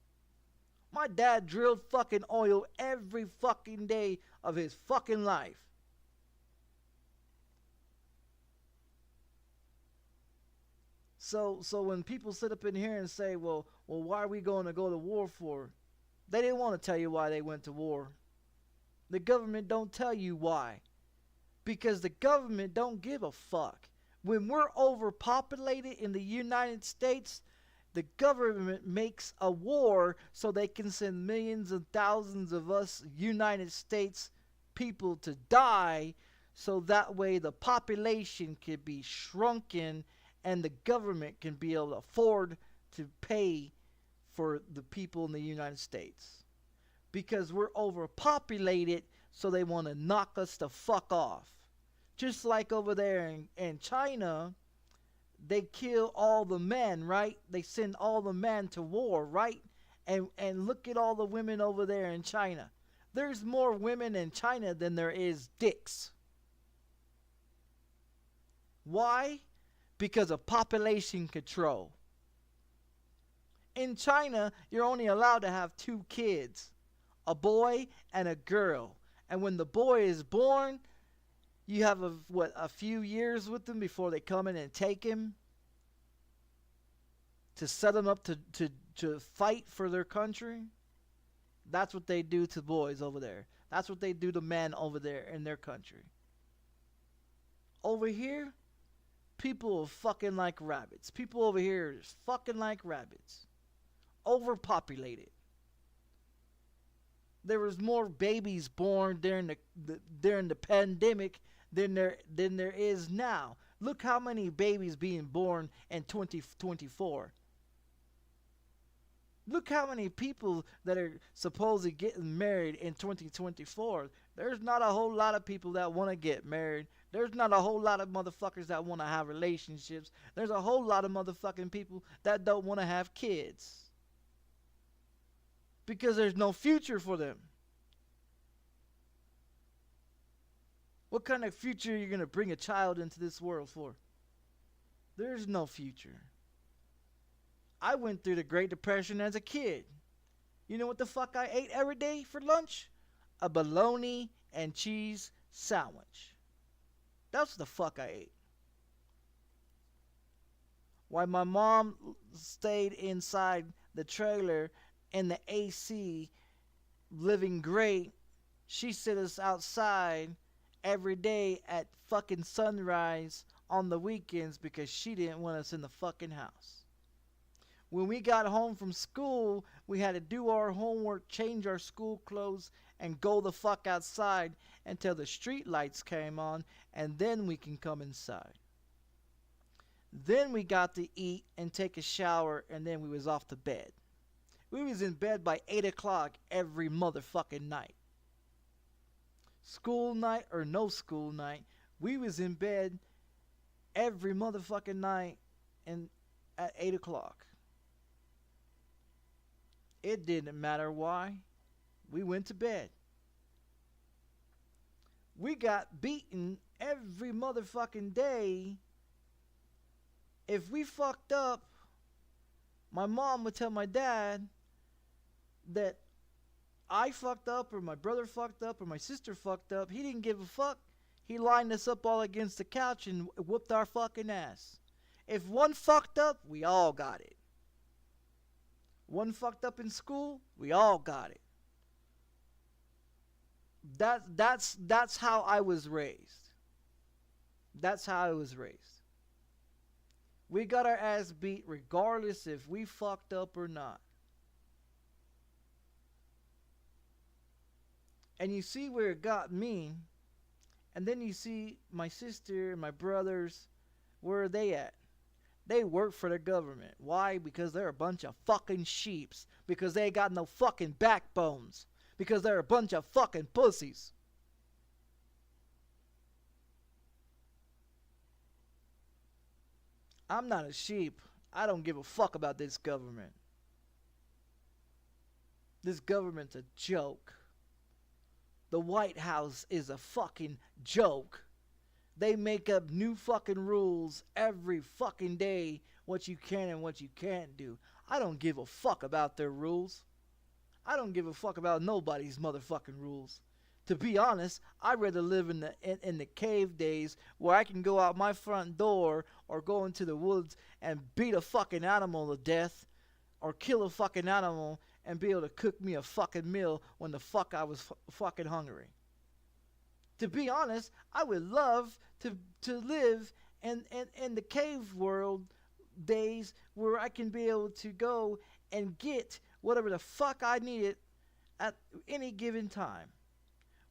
My dad drilled fucking oil every fucking day of his fucking life. So when people sit up in here and say, well, why are we going to go to war for? They didn't want to tell you why they went to war. The government don't tell you why. Because the government don't give a fuck. When we're overpopulated in the United States, the government makes a war so they can send millions and thousands of us United States people to die, so that way the population can be shrunken and the government can be able to afford to pay for the people in the United States. Because we're overpopulated, so they want to knock us the fuck off. Just like over there in China, they kill all the men, right? They send all the men to war, right? And look at all the women over there in China. There's more women in China than there is dicks. Why? Because of population control. In China, you're only allowed to have 2 kids, a boy and a girl. And when the boy is born, you have a few years with them before they come in and take him to set them up to fight for their country. That's what they do to boys over there. That's what they do to men over there in their country. Over here, people are fucking like rabbits. People over here are just fucking like rabbits. Overpopulated. There was more babies born during the pandemic than there is now. Look how many babies being born in 2024. Look how many people that are supposedly getting married in 2024. There's not a whole lot of people that want to get married. There's not a whole lot of motherfuckers that want to have relationships. There's a whole lot of motherfucking people that don't want to have kids. Because there's no future for them. What kind of future are you going to bring a child into this world for? There's no future. I went through the Great Depression as a kid. You know what the fuck I ate every day for lunch? A bologna and cheese sandwich. That's the fuck I ate. While my mom stayed inside the trailer in the AC, living great, she set us outside every day at fucking sunrise on the weekends because she didn't want us in the fucking house. When we got home from school, we had to do our homework, change our school clothes, and go the fuck outside until the street lights came on, and then we can come inside. Then we got to eat and take a shower, and then we was off to bed. We was in bed by 8 o'clock every motherfucking night. School night or no school night, we was in bed every motherfucking night and at 8 o'clock. It didn't matter why. We went to bed. We got beaten every motherfucking day. If we fucked up, my mom would tell my dad that I fucked up or my brother fucked up or my sister fucked up. He didn't give a fuck. He lined us up all against the couch and whooped our fucking ass. If one fucked up, we all got it. One fucked up in school, we all got it. That's how I was raised. That's how I was raised. We got our ass beat regardless if we fucked up or not. And you see where it got me, and then you see my sister and my brothers, where are they at? They work for the government. Why? Because they're a bunch of fucking sheeps. Because they ain't got no fucking backbones. Because they're a bunch of fucking pussies. I'm not a sheep. I don't give a fuck about this government. This government's a joke. The White House is a fucking joke. They make up new fucking rules every fucking day, what you can and what you can't do. I don't give a fuck about their rules. I don't give a fuck about nobody's motherfucking rules. To be honest, I'd rather live in the cave days where I can go out my front door or go into the woods and beat a fucking animal to death or kill a fucking animal and be able to cook me a fucking meal when the fuck I was fucking hungry. To be honest, I would love to live in the cave world days where I can be able to go and get whatever the fuck I needed at any given time.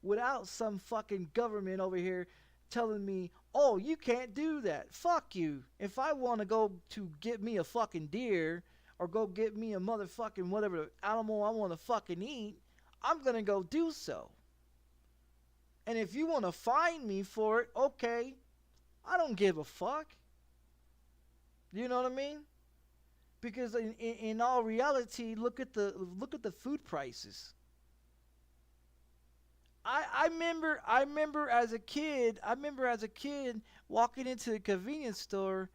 Without some fucking government over here telling me, oh, you can't do that. Fuck you. If I want to go to get me a fucking deer or go get me a motherfucking whatever animal I want to fucking eat, I'm going to go do so. And if you want to fine me for it, okay. I don't give a fuck. You know what I mean? Because in all reality, look at the food prices. I remember as a kid walking into the convenience store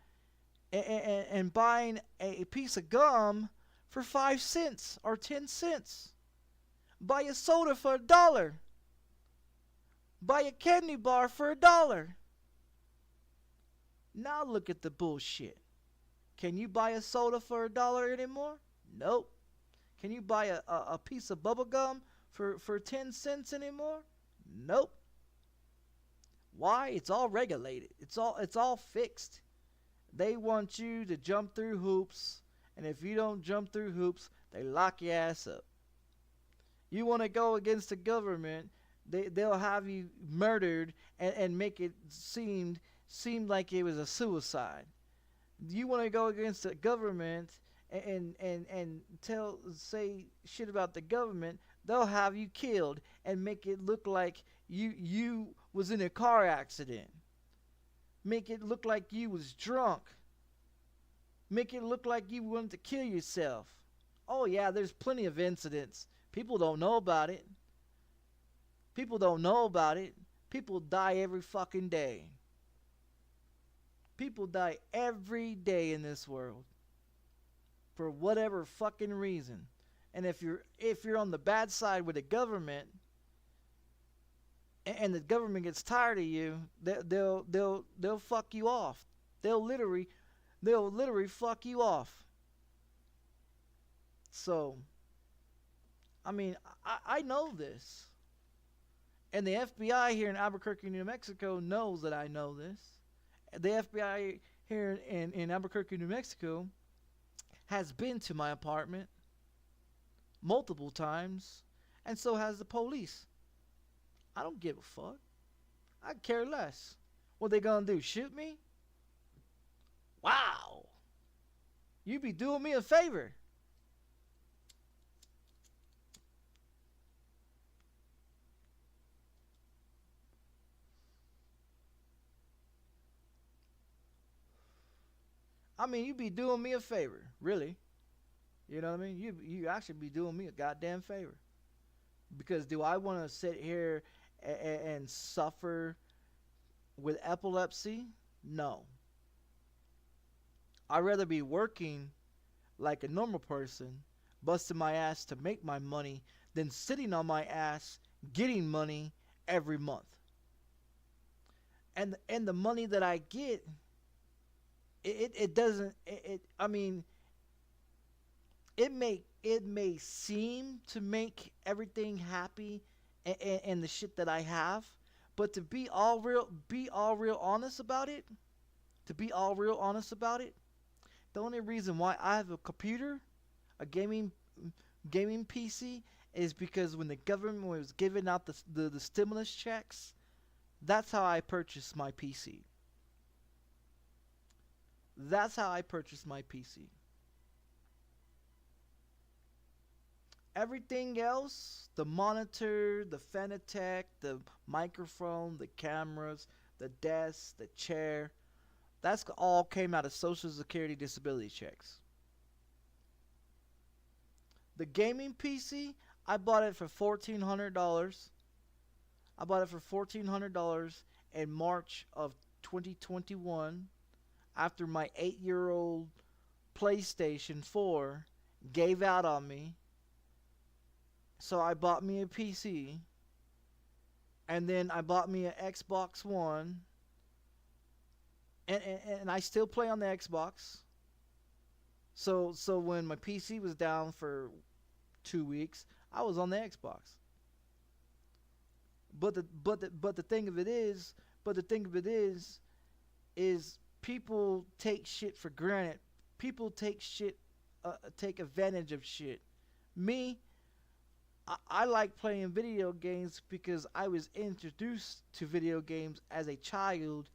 and buying a piece of gum for 5 cents or 10 cents. Buy a soda for $1. Buy a candy bar for $1. Now look at the bullshit. Can you buy a soda for $1 anymore? Nope. Can you buy a piece of bubble gum for 10 cents anymore? Nope. Why? It's all regulated. It's all fixed. They want you to jump through hoops, and if you don't jump through hoops, they lock your ass up. You want to go against the government, they'll have you murdered and make it seem like it was a suicide. You want to go against the government and say shit about the government, they'll have you killed and make it look like you was in a car accident. Make it look like you was drunk. Make it look like you wanted to kill yourself. Oh yeah, there's plenty of incidents. People don't know about it. People don't know about it. People die every fucking day. People die every day in this world. For whatever fucking reason. And if you're on the bad side with the government, and the government gets tired of you, they'll fuck you off. They'll literally fuck you off. So, I mean, I know this. And the FBI here in Albuquerque, New Mexico knows that I know this. The FBI here in Albuquerque, New Mexico has been to my apartment multiple times, and so has the police. I don't give a fuck. I care less. What they gonna do, shoot me? Wow. You be doing me a favor. I mean, you be doing me a favor, really. You know what I mean? You actually be doing me a goddamn favor. Because do I want to sit here and suffer with epilepsy? No. I'd rather be working like a normal person, busting my ass to make my money, than sitting on my ass getting money every month. And the money that I get, it doesn't, I mean, it may seem to make everything happy and the shit that I have, but to be all real honest about it, the only reason why I have a computer, a gaming PC, is because when the government was giving out the stimulus checks, that's how I purchased my PC. That's how I purchased my PC. Everything else, the monitor, the Fanatec, the microphone, the cameras, the desk, the chair, that's all came out of Social Security disability checks. The gaming PC, I bought it for $1,400. I bought it for $1,400 in March of 2021 after my 8-year-old PlayStation 4 gave out on me. So I bought me a PC, and then I bought me an Xbox One, and I still play on the Xbox. So when my PC was down for 2 weeks, I was on the Xbox. But the thing of it is, people take shit for granted. People take advantage of shit. Me, I like playing video games because I was introduced to video games as a child,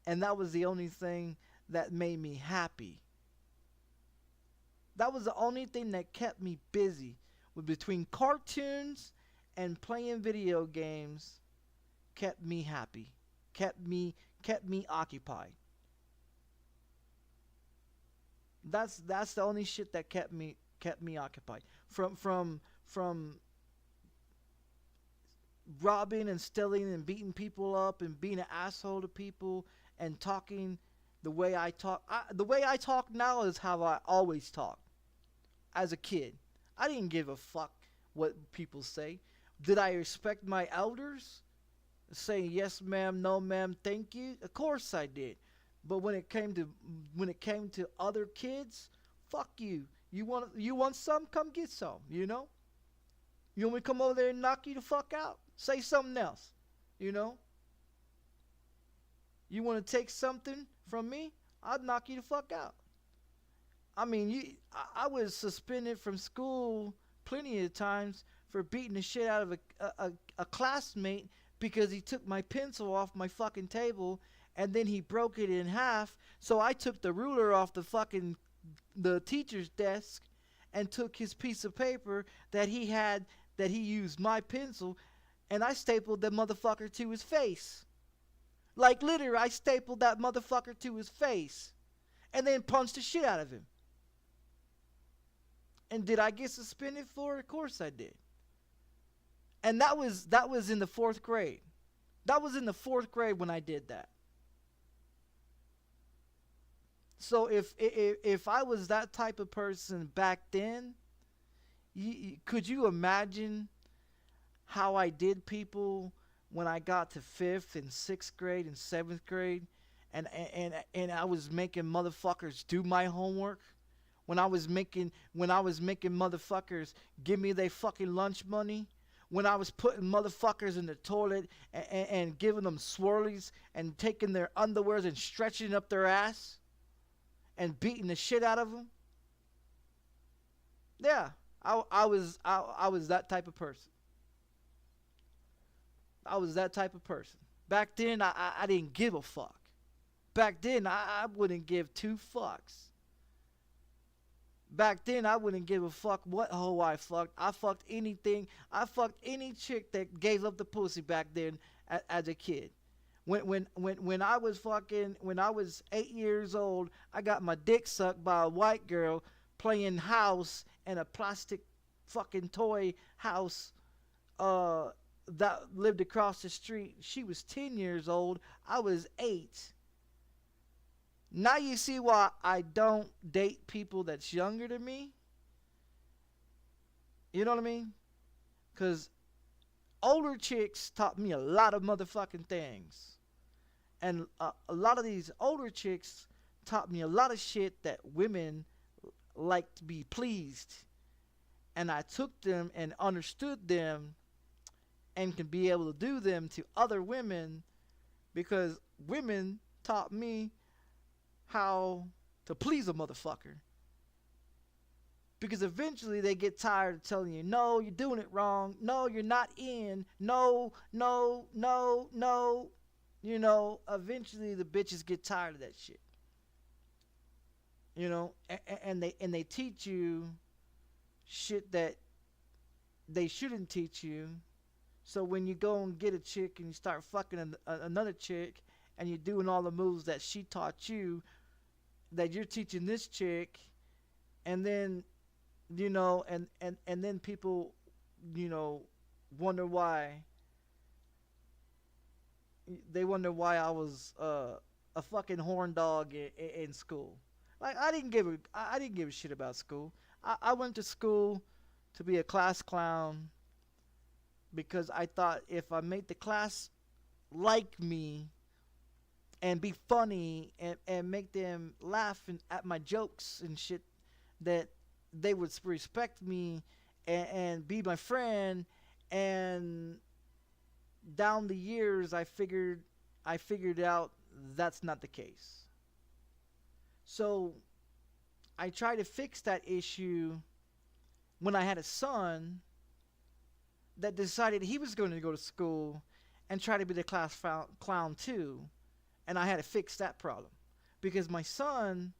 and that was the only thing that made me happy. That was the only thing that kept me busy. Between cartoons and playing video games, kept me happy, kept me occupied. That's the only shit that kept me occupied. From robbing and stealing and beating people up and being an asshole to people and talking the way I talk. The way I talk now is how I always talked as a kid. I didn't give a fuck what people say. Did I respect my elders? Saying yes ma'am, no ma'am, thank you? Of course I did. But when it came to other kids, fuck you. You want some? Come get some, you know? You want me to come over there and knock you the fuck out? Say something else, you know? You want to take something from me? I'd knock you the fuck out. I mean, I was suspended from school plenty of times for beating the shit out of a classmate because he took my pencil off my fucking table and then he broke it in half. So I took the ruler off the teacher's desk and took his piece of paper that he used my pencil, and I stapled that motherfucker to his face. Like literally, I stapled that motherfucker to his face and then punched the shit out of him. And did I get suspended for it? Of course I did. And that was in the 4th grade. That was in the 4th grade when I did that. So if I was that type of person back then, could you imagine how I did people when I got to 5th and 6th grade and 7th grade, and I was making motherfuckers do my homework? When I was making motherfuckers give me their fucking lunch money? When I was putting motherfuckers in the toilet and giving them swirlies and taking their underwears and stretching up their ass and beating the shit out of them? Yeah, I was that type of person. I was that type of person. Back then, I didn't give a fuck. Back then, I wouldn't give 2 fucks. Back then, I wouldn't give a fuck what hoe I fucked. I fucked anything. I fucked any chick that gave up the pussy back then as a kid. When I was 8 years old, I got my dick sucked by a white girl playing house in a plastic fucking toy house that lived across the street. She was 10 years old. I was 8. Now you see why I don't date people that's younger than me? You know what I mean? Because older chicks taught me a lot of motherfucking things. And a lot of these older chicks taught me a lot of shit that women like to be pleased. And I took them and understood them and can be able to do them to other women because women taught me how to please a motherfucker. Because eventually they get tired of telling you, no, you're doing it wrong. No, you're not in. No. You know, eventually the bitches get tired of that shit. You know, and they teach you shit that they shouldn't teach you. So when you go and get a chick and you start fucking another chick and you're doing all the moves that she taught you, that you're teaching this chick, and then, you know, and then people, you know, wonder why. They wonder why I was a fucking horn dog in school. Like I didn't give a shit about school. I went to school to be a class clown because I thought if I made the class like me and be funny and make them laugh at my jokes and shit, that they would respect me and be my friend. And down the years, I figured out that's not the case. So I tried to fix that issue when I had a son that decided he was going to go to school and try to be the class clown too. And I had to fix that problem because my son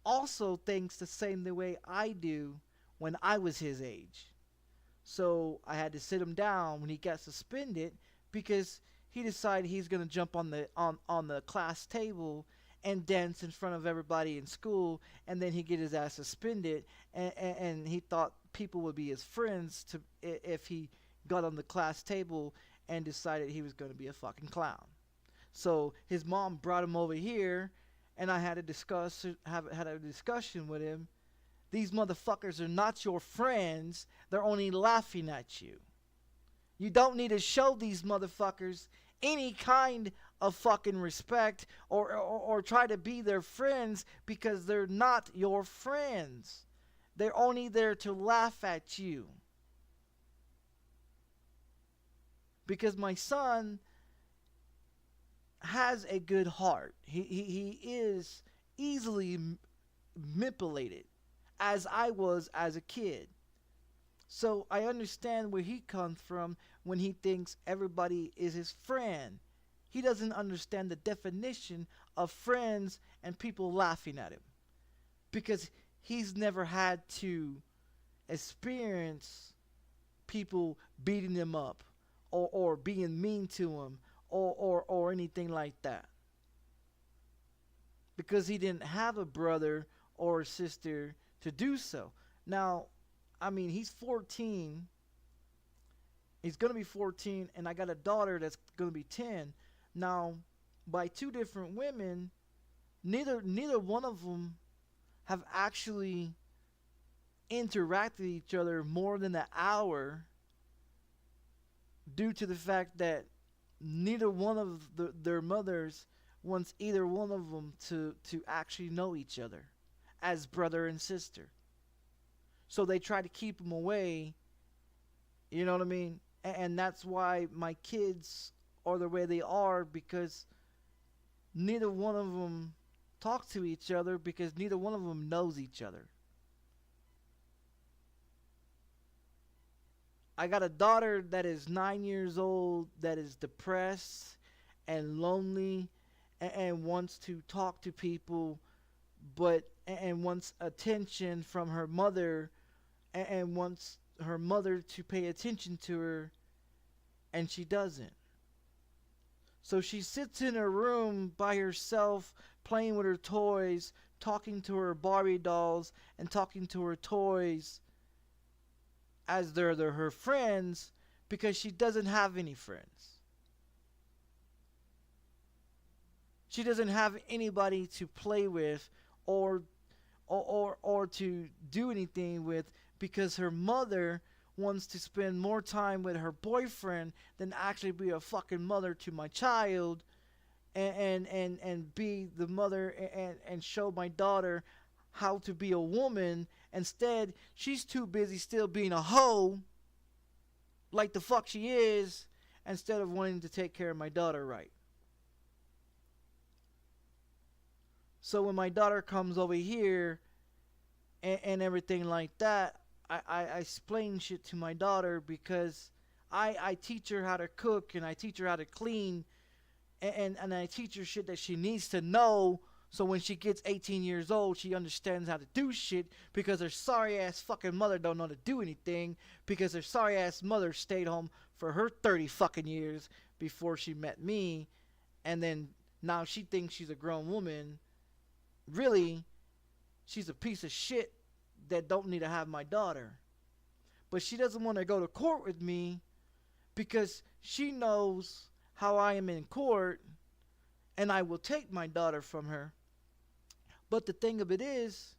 also thinks the same the way I do when I was his age. So I had to sit him down when he got suspended because he decided he's going to jump on the class table and dance in front of everybody in school, and then he'd get his ass suspended, and he thought people would be his friends if he got on the class table and decided he was going to be a fucking clown. So his mom brought him over here, and I had a discussion with him. These motherfuckers are not your friends. They're only laughing at you. You don't need to show these motherfuckers any kind of fucking respect or try to be their friends because they're not your friends. They're only there to laugh at you. Because my son has a good heart. He is easily manipulated, as I was as a kid. So I understand where he comes from when he thinks everybody is his friend. He doesn't understand the definition of friends and people laughing at him, because he's never had to experience people beating him up, or being mean to him, or anything like that, because he didn't have a brother or a sister to do so. Now, I mean, he's 14. He's going to be 14, and I got a daughter that's going to be 10. Now, by two different women, neither one of them have actually interacted with each other more than an hour, due to the fact that neither one of their mothers wants either one of them to actually know each other as brother and sister. So they try to keep them away, you know what I mean? And that's why my kids are the way they are, because neither one of them talk to each other, because neither one of them knows each other. I got a daughter that is 9 years old, that is depressed and lonely, and wants to talk to people, but and wants attention from her mother, and wants her mother to pay attention to her, and she doesn't. So she sits in her room by herself, playing with her toys, talking to her Barbie dolls, and talking to her toys as they're her friends, because she doesn't have any friends. She doesn't have anybody to play with, or to do anything with, because her mother wants to spend more time with her boyfriend than actually be a fucking mother to my child, and be the mother, and show my daughter how to be a woman. Instead, she's too busy still being a hoe, like the fuck she is, instead of wanting to take care of my daughter right. So when my daughter comes over here and everything like that, I explain shit to my daughter, because I teach her how to cook, and I teach her how to clean, and I teach her shit that she needs to know, so when she gets 18 years old, she understands how to do shit, because her sorry ass fucking mother don't know how to do anything, because her sorry ass mother stayed home for her 30 fucking years before she met me, and then now she thinks she's a grown woman. Really, she's a piece of shit that don't need to have my daughter. But she doesn't want to go to court with me, because she knows how I am in court, and I will take my daughter from her. But the thing of it is,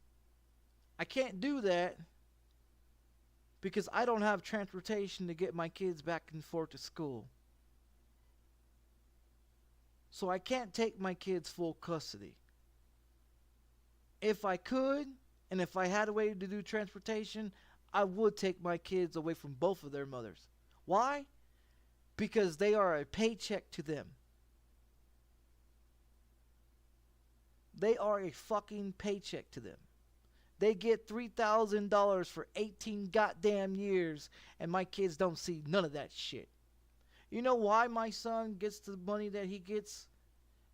I can't do that, because I don't have transportation to get my kids back and forth to school. So I can't take my kids full custody. If I could, and if I had a way to do transportation, I would take my kids away from both of their mothers. Why? Because they are a paycheck to them. They are a fucking paycheck to them. They get $3,000 for 18 goddamn years, and my kids don't see none of that shit. You know why my son gets the money that he gets?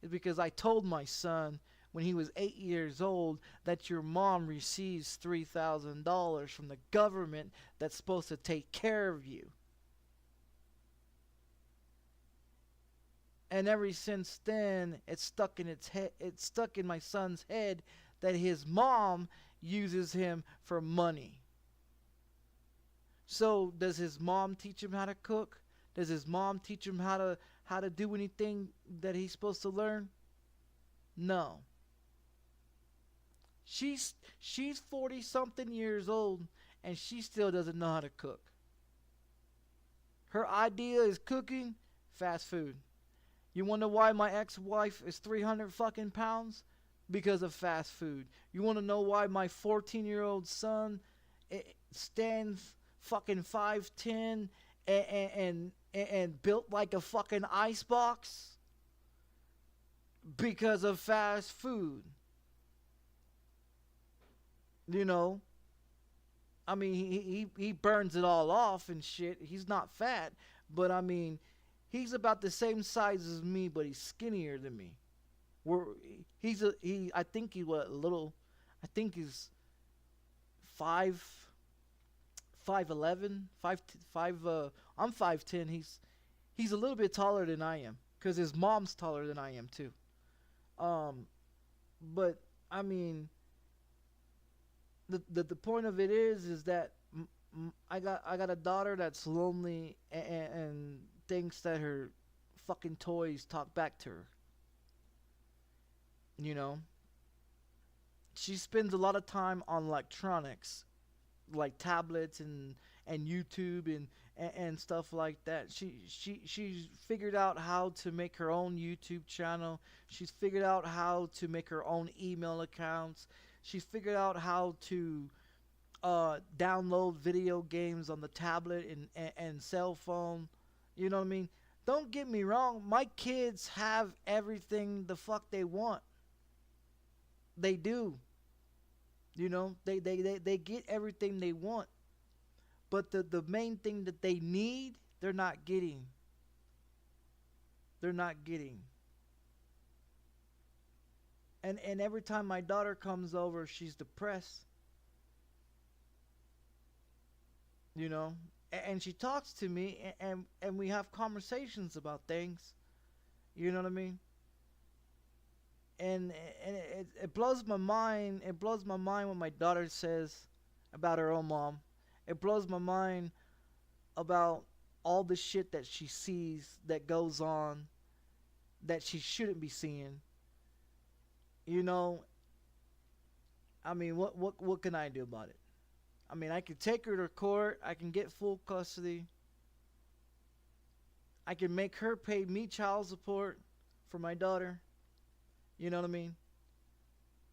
It's because I told my son when he was 8 years old that your mom receives $3,000 from the government that's supposed to take care of you. And ever since then, it's stuck in my son's head that his mom uses him for money. So does his mom teach him how to cook? Does his mom teach him how to do anything that he's supposed to learn? No. She's 40 something years old, and she still doesn't know how to cook. Her idea is cooking fast food. You wonder why my ex-wife is 300 fucking pounds? Because of fast food. You want to know why my 14-year-old son stands fucking 5'10" and built like a fucking icebox? Because of fast food. You know, I mean, he burns it all off and shit. He's not fat, but I mean, he's about the same size as me, but he's skinnier than me. I think he was a little. I think he's 5'11", 5. I'm 5'10". He's a little bit taller than I am, cause his mom's taller than I am too. But I mean, the point of it is that I got a daughter that's lonely and thinks that her fucking toys talk back to her. You know, she spends a lot of time on electronics, like tablets and YouTube and stuff like that. She's figured out how to make her own YouTube channel. She's figured out how to make her own email accounts. She's figured out how to download video games on the tablet and cell phone. You know what I mean? Don't get me wrong. My kids have everything the fuck they want. They do. You know, they get everything they want. But the main thing that they need, they're not getting. They're not getting. And every time my daughter comes over, she's depressed. You know, and she talks to me, and we have conversations about things. You know what I mean? And it blows my mind. It blows my mind what my daughter says about her own mom. It blows my mind about all the shit that she sees that goes on that she shouldn't be seeing. You know, I mean, what can I do about it? I mean, I can take her to court. I can get full custody. I can make her pay me child support for my daughter. You know what I mean?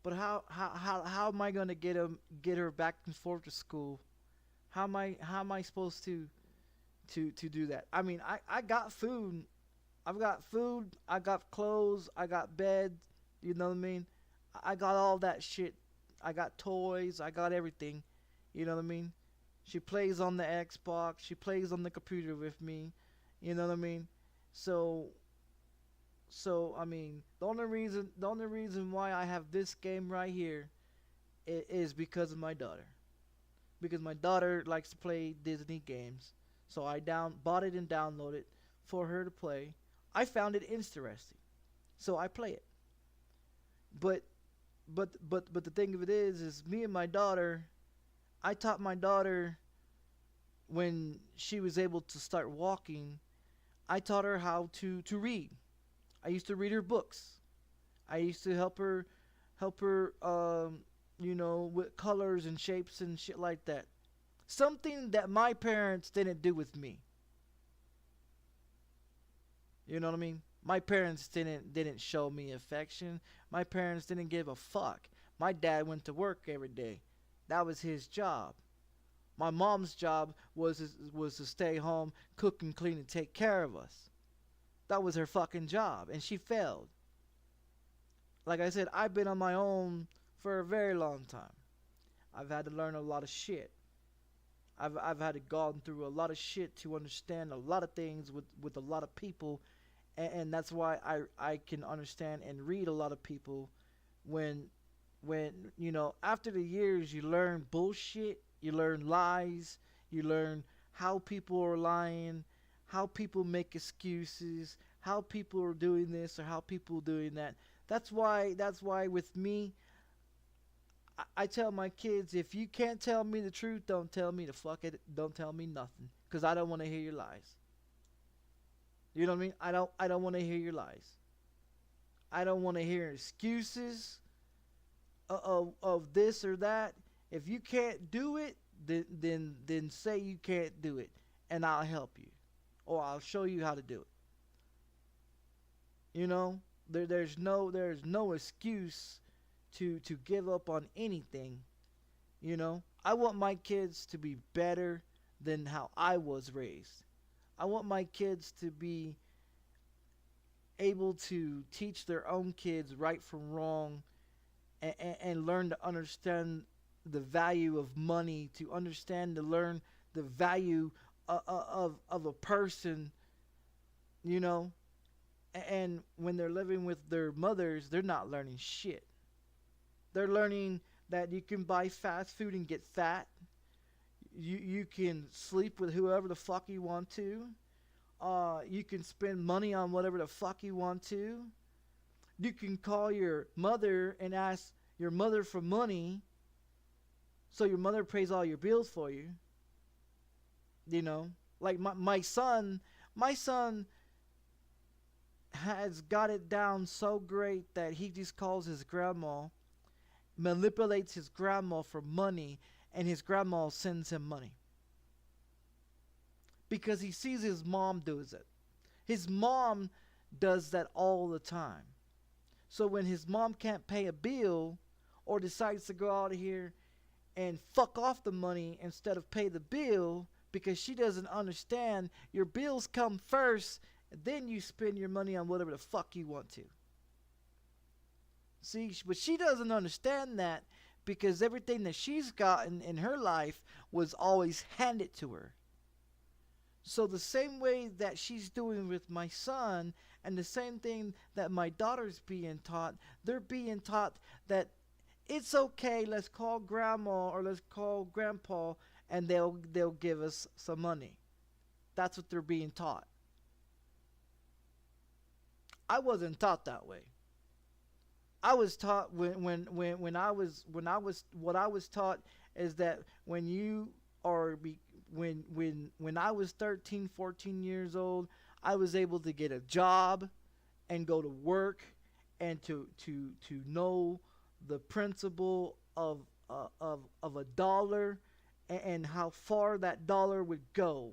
But how am I gonna get her back and forth to school? How am I supposed to do that? I mean, I got food. I've got food. I got clothes. I got bed. You know what I mean? I got all that shit. I got toys. I got everything. You know what I mean? She plays on the Xbox. She plays on the computer with me. You know what I mean? So I mean, the only reason why I have this game right here is because of my daughter. Because my daughter likes to play Disney games, so I bought it and downloaded it for her to play. I found it interesting, so I play it. But the thing of it is me and my daughter. I taught my daughter when she was able to start walking. I taught her how to read. I used to read her books. I used to help her, you know, with colors and shapes and shit like that. Something that my parents didn't do with me. You know what I mean? My parents didn't show me affection. My parents didn't give a fuck. My dad went to work every day. That was his job. My mom's job was to stay home, cook and clean and take care of us. That was her fucking job, and she failed. Like I said, I've been on my own for a very long time. I've had to learn a lot of shit. I've had to go through a lot of shit to understand a lot of things with a lot of people, and that's why I can understand and read a lot of people when you know, after the years you learn bullshit, you learn lies, you learn how people are lying, how people make excuses, how people are doing this or how people are doing that. That's why with me, I tell my kids, if you can't tell me the truth, don't tell me don't tell me nothing, because I don't want to hear your lies. You know what I mean? I don't want to hear your lies. I don't want to hear excuses of this or that. If you can't do it, then say you can't do it, and I'll help you, or I'll show you how to do it. You know, there's no excuse to give up on anything. You know, I want my kids to be better than how I was raised. I want my kids to be able to teach their own kids right from wrong, and learn to understand the value of money, to understand, to learn the value of a person, you know. And when they're living with their mothers, they're not learning shit. They're learning that you can buy fast food and get fat. You can sleep with whoever the fuck you want to. You can spend money on whatever the fuck you want to. You can call your mother and ask your mother for money, so your mother pays all your bills for you. You know, like my son has got it down so great that he just calls his grandma, manipulates his grandma for money, and his grandma sends him money. Because he sees his mom does it. His mom does that all the time. So when his mom can't pay a bill, or decides to go out of here and fuck off the money instead of pay the bill, because she doesn't understand your bills come first, and then you spend your money on whatever the fuck you want to. See, but she doesn't understand that, because everything that she's gotten in her life was always handed to her. So the same way that she's doing with my son, and the same thing that my daughter's being taught, they're being taught that it's okay, let's call grandma or let's call grandpa and they'll give us some money. That's what they're being taught. I wasn't taught that way. I was taught when I was taught is that when I was 13, 14 years old, I was able to get a job and go to work and to know the principle of a dollar and how far that dollar would go.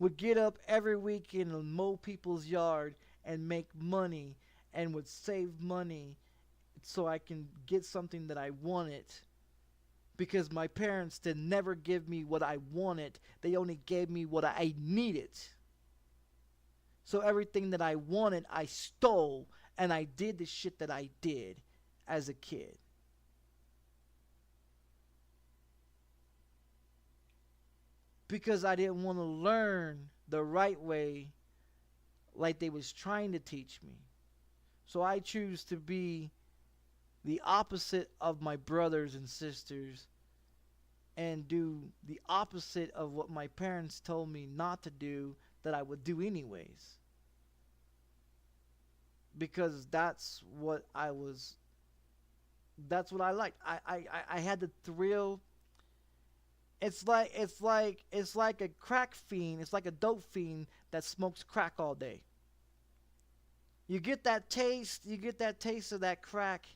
Would get up every week and mow people's yard and make money, and would save money so I can get something that I wanted. Because my parents did never give me what I wanted. They only gave me what I needed. So everything that I wanted, I stole, and I did the shit that I did as a kid. Because I didn't want to learn the right way like they was trying to teach me. So I choose to be the opposite of my brothers and sisters and do the opposite of what my parents told me not to do, that I would do anyways. Because that's what I liked. I had the thrill. It's like a crack fiend. It's like a dope fiend that smokes crack all day. You get that taste. You get that taste of that crack.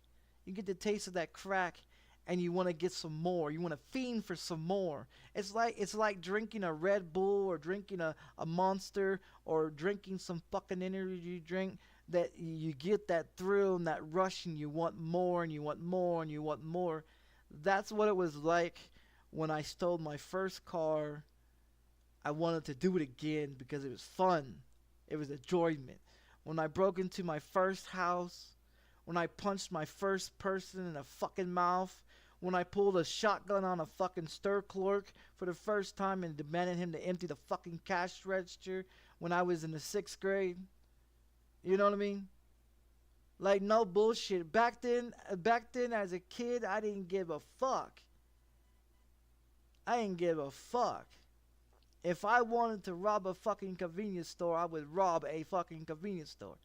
You get the taste of that crack, and you want to get some more. You want to fiend for some more. It's like drinking a Red Bull or drinking a Monster or drinking some fucking energy drink. That you get that thrill and that rush, and you want more and you want more and you want more. That's what it was like when I stole my first car. I wanted to do it again because it was fun. It was enjoyment. When I broke into my first house, when I punched my first person in the fucking mouth, when I pulled a shotgun on a fucking store clerk for the first time and demanded him to empty the fucking cash register when I was in the 6th grade. You know what I mean? Like, no bullshit. Back then as a kid, I didn't give a fuck. I didn't give a fuck. If I wanted to rob a fucking convenience store, I would rob a fucking convenience store.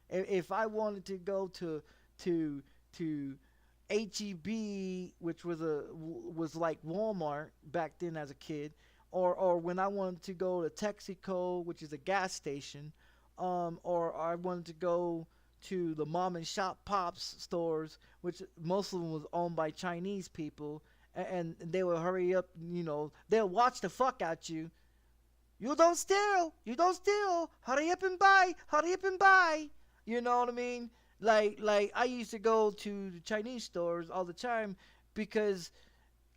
If I wanted to go to HEB, which was like Walmart back then as a kid, or when I wanted to go to Texaco, which is a gas station, or I wanted to go to the mom and shop pops stores, which most of them was owned by Chinese people, and they would hurry up, they'll watch the fuck out you. You don't steal, hurry up and buy, you know what I mean? Like I used to go to the Chinese stores all the time because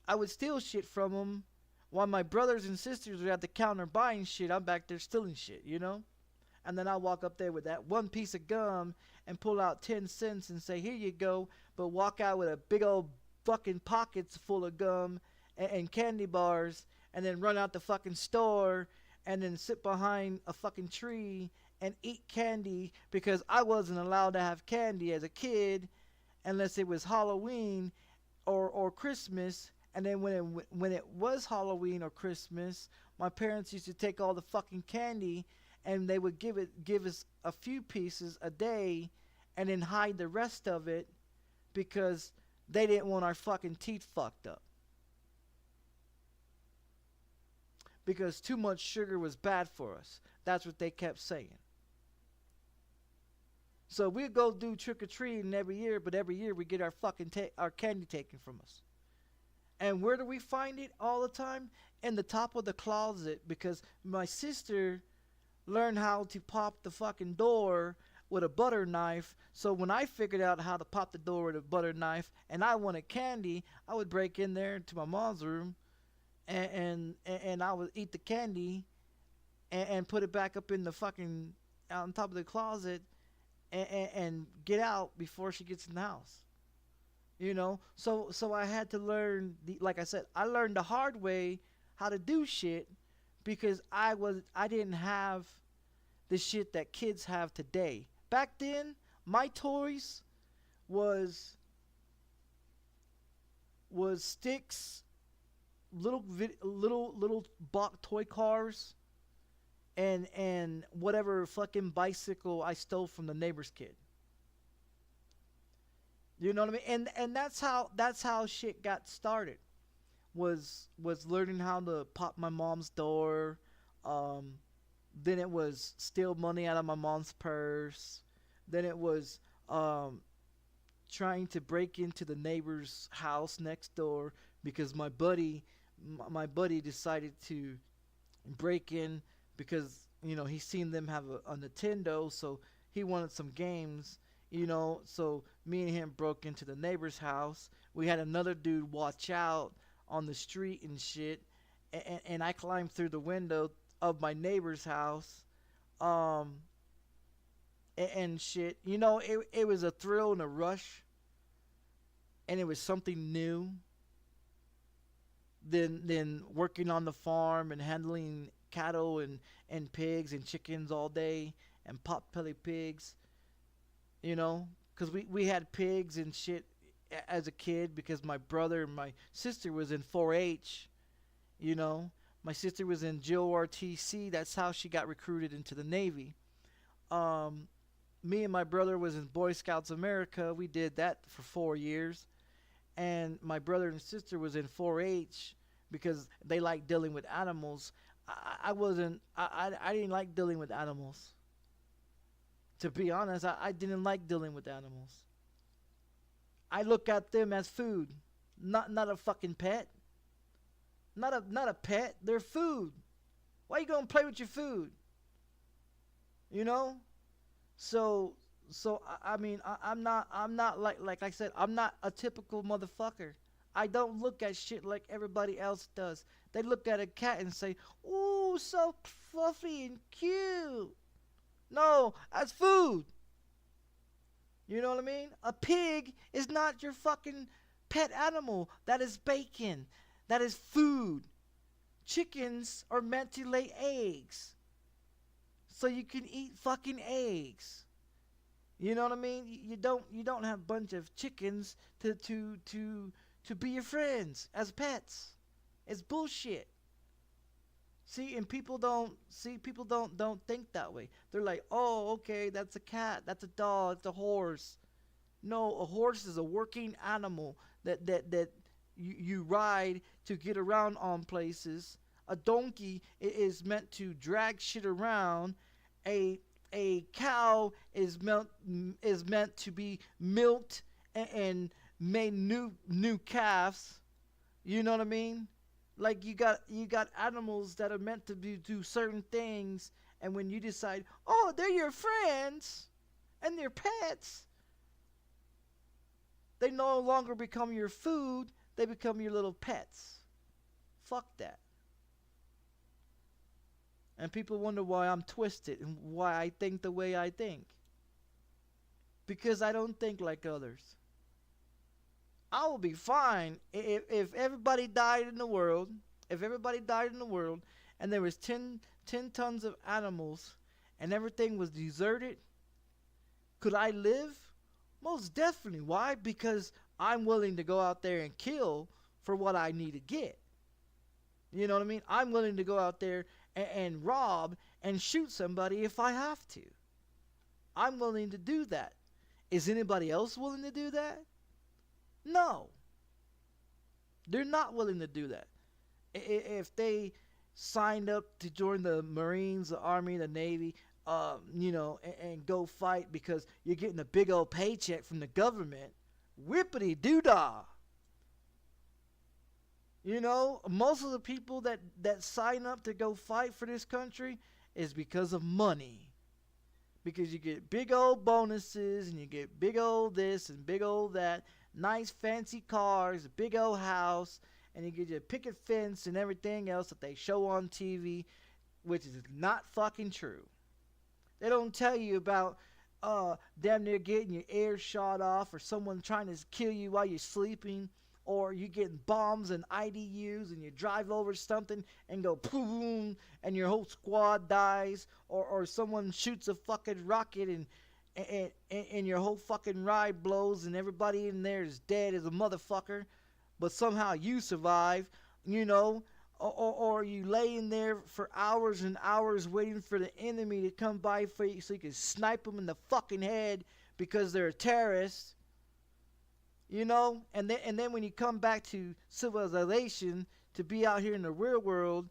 I would steal shit from them while my brothers and sisters were at the counter buying shit. I'm back there stealing shit, And then I walk up there with that one piece of gum and pull out 10 cents and say, here you go, but walk out with a big old fucking pockets full of gum and candy bars, and then run out the fucking store and then sit behind a fucking tree and eat candy because I wasn't allowed to have candy as a kid unless it was Halloween or Christmas. And then when it was Halloween or Christmas, my parents used to take all the fucking candy and they would give us a few pieces a day and then hide the rest of it because they didn't want our fucking teeth fucked up. Because too much sugar was bad for us. That's what they kept saying. So we'd go do trick-or-treating every year, but every year we get our fucking our candy taken from us. And where do we find it all the time? In the top of the closet, because my sister learned how to pop the fucking door with a butter knife. So when I figured out how to pop the door with a butter knife and I wanted candy, I would break in there to my mom's room and I would eat the candy and put it back up in the fucking on top of the closet and get out before she gets in the house. You know, so I had to learn like I said, I learned the hard way how to do shit because I didn't have the shit that kids have today. Back then, my toys was sticks, little toy cars, and whatever fucking bicycle I stole from the neighbor's kid. You know what I mean? And that's how shit got started. Was learning how to pop my mom's door. Then it was steal money out of my mom's purse. Then it was trying to break into the neighbor's house next door because my buddy decided to break in because, you know, he seen them have a Nintendo, so he wanted some games, you know. So me and him broke into the neighbor's house. We had another dude watch out on the street and shit, and I climbed through the window of my neighbor's house, and shit. You know, it was a thrill and a rush, and it was something new than working on the farm and handling cattle and pigs and chickens all day and pot-belly pigs, you know, because we had pigs and shit as a kid because my brother and my sister was in 4-H, you know. My sister was in GeoRTC. That's how she got recruited into the Navy. Me and my brother was in Boy Scouts America. We did that for 4 years. And my brother and sister was in 4-H because they like dealing with animals. I didn't like dealing with animals. To be honest, I didn't like dealing with animals. I look at them as food, not a fucking pet. Not a pet. They're food. Why you gonna play with your food? You know. So I mean I'm not like I said, I'm not a typical motherfucker. I don't look at shit like everybody else does. They look at a cat and say, "Ooh, so fluffy and cute." No, that's food. You know what I mean? A pig is not your fucking pet animal. That is bacon. That is food. Chickens are meant to lay eggs. So you can eat fucking eggs. You know what I mean? You don't have a bunch of chickens to be your friends as pets. It's bullshit. See, and people don't think that way. They're like, "Oh, okay, that's a cat, that's a dog, that's a horse." No, a horse is a working animal that you ride to get around on places. A donkey is meant to drag shit around. A cow is meant to be milked and made new calves. You know what I mean? Like you got animals that are meant to do certain things, and when you decide, oh, they're your friends and they're pets, they no longer become your food, they become your little pets. Fuck that. And people wonder why I'm twisted and why I think the way I think. Because I don't think like others. I will be fine if everybody died in the world. If everybody died in the world, and there was 10 tons of animals, and everything was deserted, could I live? Most definitely. Why? Because I'm willing to go out there and kill for what I need to get. You know what I mean? I'm willing to go out there and rob and shoot somebody if I have to. I'm willing to do that. Is anybody else willing to do that? No. They're not willing to do that. If they signed up to join the Marines, the Army, the Navy, you know, and go fight because you're getting a big old paycheck from the government, whippity doo-dah. You know, most of the people that sign up to go fight for this country is because of money. Because you get big old bonuses and you get big old this and big old that, nice fancy cars, a big old house, and you get your picket fence and everything else that they show on TV, which is not fucking true. They don't tell you about damn near getting your ear shot off, or someone trying to kill you while you're sleeping, or you getting bombs and IDUs and you drive over something and go boom and your whole squad dies, or someone shoots a fucking rocket and your whole fucking ride blows and everybody in there is dead as a motherfucker, but somehow you survive, you know. Or you lay in there for hours and hours waiting for the enemy to come by for you so you can snipe them in the fucking head because they're a terrorist. You know? And then when you come back to civilization to be out here in the real world,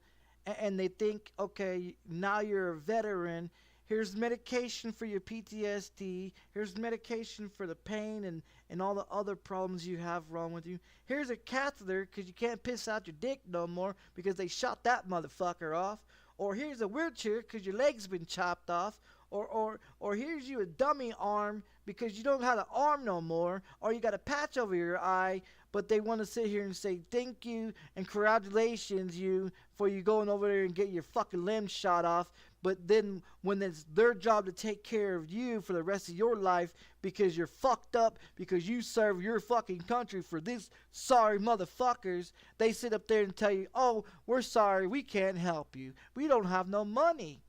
and they think, okay, now you're a veteran, here's medication for your PTSD, here's medication for the pain and all the other problems you have wrong with you. Here's a catheter because you can't piss out your dick no more because they shot that motherfucker off. Or here's a wheelchair because your leg's been chopped off. Or here's you a dummy arm because you don't have an arm no more. Or you got a patch over your eye, but they want to sit here and say thank you and congratulations you for you going over there and get your fucking limb shot off. But then when it's their job to take care of you for the rest of your life because you're fucked up, because you serve your fucking country for these sorry motherfuckers, they sit up there and tell you, oh, we're sorry, we can't help you. We don't have no money.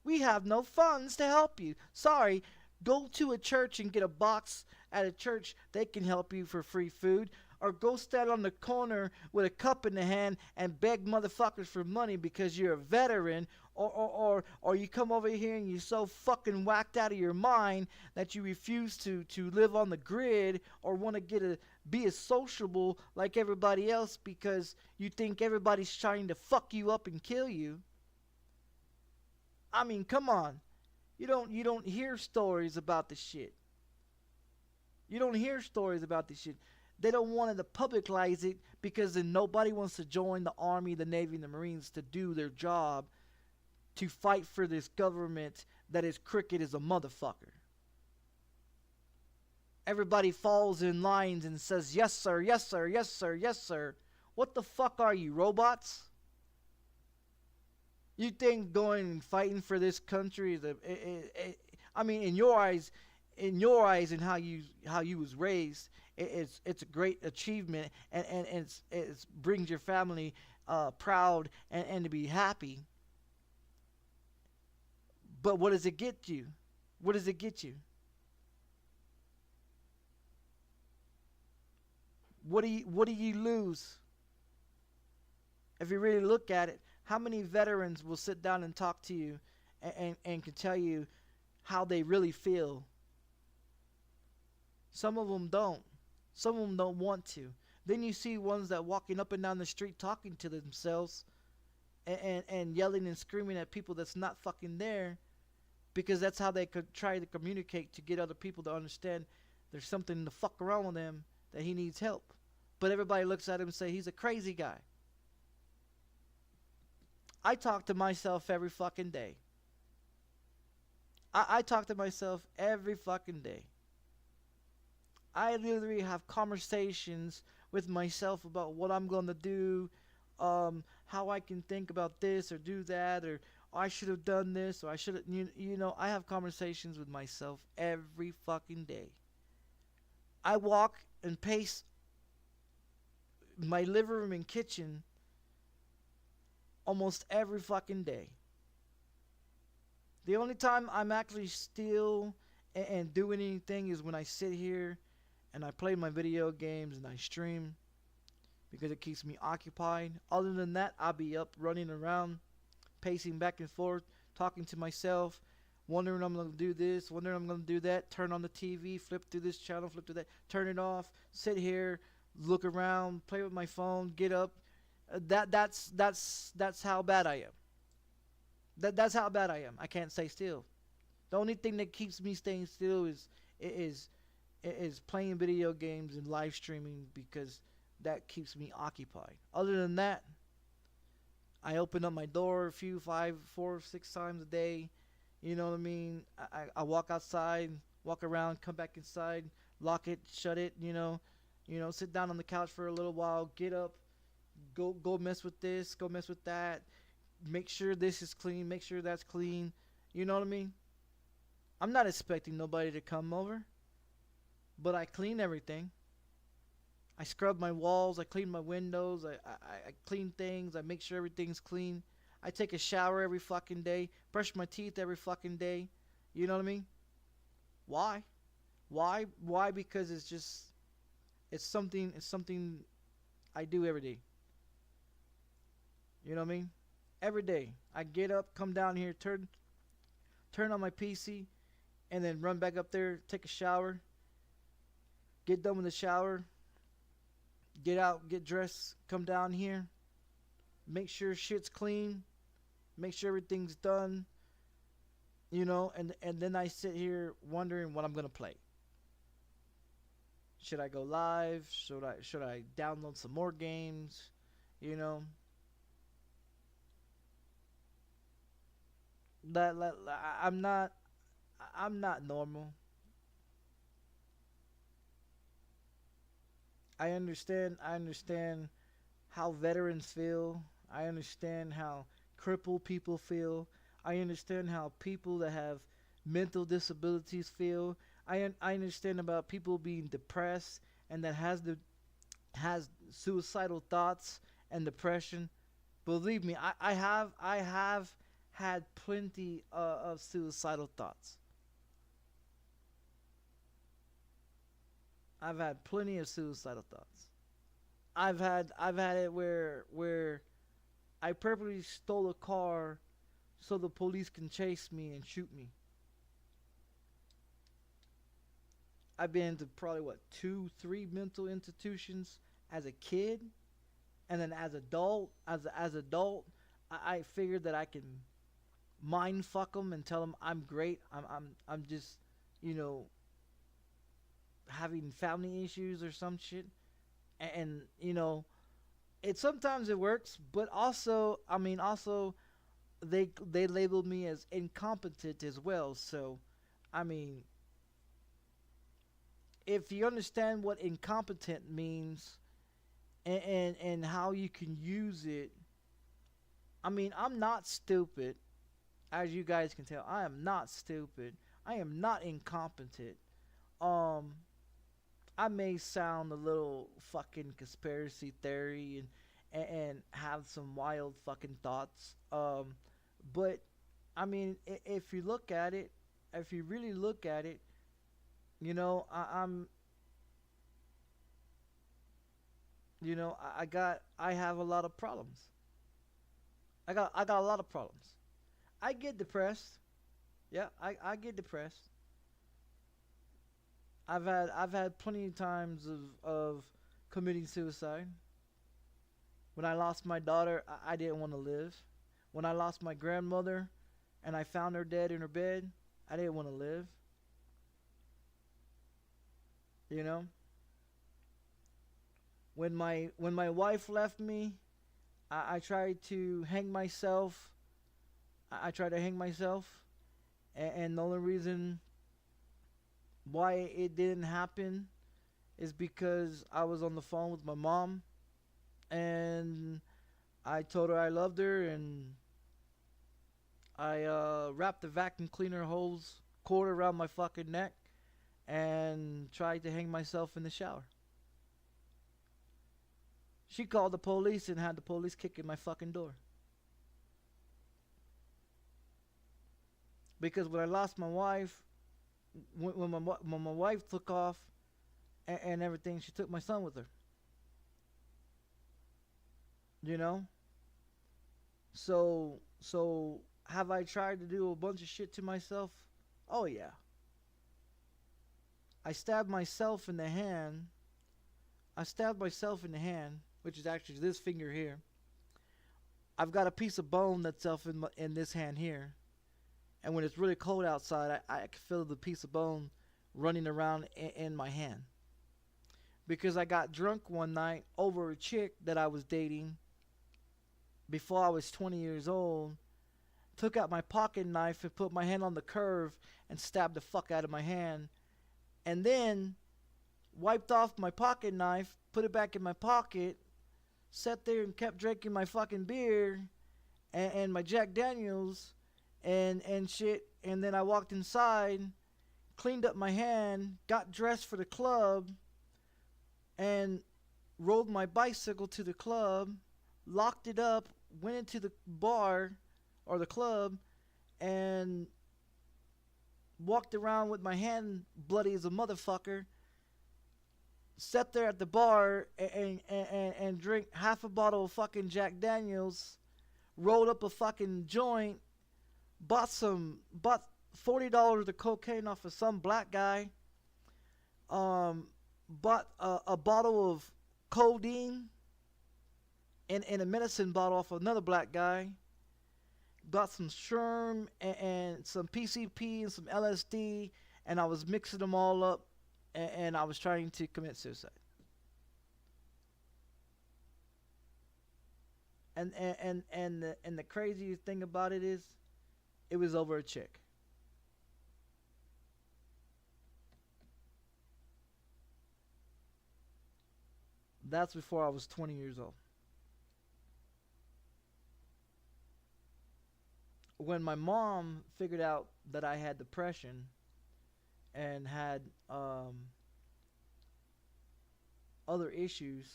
We have no funds to help you. Sorry, go to a church and get a box at a church. They can help you for free food. Or go stand on the corner with a cup in the hand and beg motherfuckers for money because you're a veteran. Or you come over here and you're so fucking whacked out of your mind that you refuse to live on the grid or want to be as sociable like everybody else because you think everybody's trying to fuck you up and kill you. I mean, come on. You don't hear stories about this shit. You don't hear stories about this shit. They don't want to publicize it because then nobody wants to join the Army, the Navy, and the Marines to do their job to fight for this government that is crooked as a motherfucker. Everybody falls in lines and says, yes, sir, yes, sir, yes, sir, yes, sir. What the fuck are you, robots? You think going and fighting for this country is I mean, in your eyes and how you was raised, it's a great achievement and it's brings your family proud and to be happy. But what does it get you? What does it get you? What do you lose? If you really look at it, how many veterans will sit down and talk to you and can tell you how they really feel? Some of them don't. Some of them don't want to. Then you see ones that walking up and down the street talking to themselves and yelling and screaming at people that's not fucking there because that's how they could try to communicate to get other people to understand there's something to fuck around with him, that he needs help. But everybody looks at him and say he's a crazy guy. I talk to myself every fucking day. I talk to myself every fucking day. I literally have conversations with myself about what I'm going to do, how I can think about this or do that, or I should have done this, or I should have, you know, I have conversations with myself every fucking day. I walk and pace my living room and kitchen almost every fucking day. The only time I'm actually still and doing anything is when I sit here and I play my video games and I stream, because it keeps me occupied. Other than that, I'll be up running around, pacing back and forth, talking to myself, wondering I'm going to do this, wondering I'm going to do that, turn on the TV, flip through this channel, flip through that, turn it off, sit here, look around, play with my phone, get up. That's how bad I am. That's how bad I am. I can't stay still. The only thing that keeps me staying still is playing video games and live streaming, because that keeps me occupied. Other than that, I open up my door 5, 4, 6 times a day. You know what I mean? I walk outside, walk around, come back inside, lock it, shut it. You know, sit down on the couch for a little while, get up, go mess with this, go mess with that. Make sure this is clean, make sure that's clean. You know what I mean? I'm not expecting nobody to come over, but I clean everything. I scrub my walls, I clean my windows, I clean things, I make sure everything's clean. I take a shower every fucking day, brush my teeth every fucking day. You know what I mean? Why? Why? Because it's something I do every day. You know what I mean? Every day. I get up, come down here, turn on my PC, and then run back up there, take a shower, get done with the shower, get out, get dressed, come down here, make sure shit's clean, make sure everything's done, you know, and then I sit here wondering what I'm gonna play. Should I go live? Should I download some more games? You know, I'm not normal. I understand how veterans feel. I understand how crippled people feel. I understand how people that have mental disabilities feel. I understand about people being depressed and that has suicidal thoughts and depression. Believe me, I have had plenty of suicidal thoughts. I've had plenty of suicidal thoughts. I've had it where I purposely stole a car so the police can chase me and shoot me. I've been to probably 2, 3 mental institutions as a kid, and then as adult, I figured that I can mind fuck them and tell them I'm great. I'm just, you know, having family issues or some shit, and you know, sometimes it works, but also, I mean, they labeled me as incompetent as well. So, I mean, if you understand what incompetent means and how you can use it, I mean, I'm not stupid, as you guys can tell. I am not stupid. I am not incompetent. I may sound a little fucking conspiracy theory and have some wild fucking thoughts. But I mean, if you look at it, if you really look at it, you know, you know, I have a lot of problems. I got a lot of problems. I get depressed. Yeah, I get depressed. I've had plenty of times of committing suicide. When I lost my daughter, I didn't want to live. When I lost my grandmother and I found her dead in her bed, I didn't want to live. You know? When my wife left me, I tried to hang myself. I tried to hang myself, and the only reason why it didn't happen is because I was on the phone with my mom, and I told her I loved her, and I wrapped the vacuum cleaner hose cord around my fucking neck and tried to hang myself in the shower. She called the police and had the police kick in my fucking door. Because when I lost my wife, when my wife took off and everything, she took my son with her. You know? So have I tried to do a bunch of shit to myself? Oh yeah. I stabbed myself in the hand. Which is actually this finger here. I've got a piece of bone that's in this hand here. And when it's really cold outside, I can feel the piece of bone running around in my hand. Because I got drunk one night over a chick that I was dating before I was 20 years old. Took out my pocket knife and put my hand on the curve and stabbed the fuck out of my hand. And then wiped off my pocket knife, put it back in my pocket, sat there and kept drinking my fucking beer and my Jack Daniels and shit. And then I walked inside, cleaned up my hand, got dressed for the club, and rode my bicycle to the club, locked it up, went into the bar or the club, and walked around with my hand bloody as a motherfucker. Sat there at the bar and drink half a bottle of fucking Jack Daniels, rolled up a fucking joint, bought $40 of cocaine off of some black guy, bought a bottle of codeine in a medicine bottle off of another black guy, got some Sherm and some PCP and some LSD, and I was mixing them all up, and I was trying to commit suicide. And the craziest thing about it is, it was over a chick. That's before I was 20 years old. When my mom figured out that I had depression and had other issues,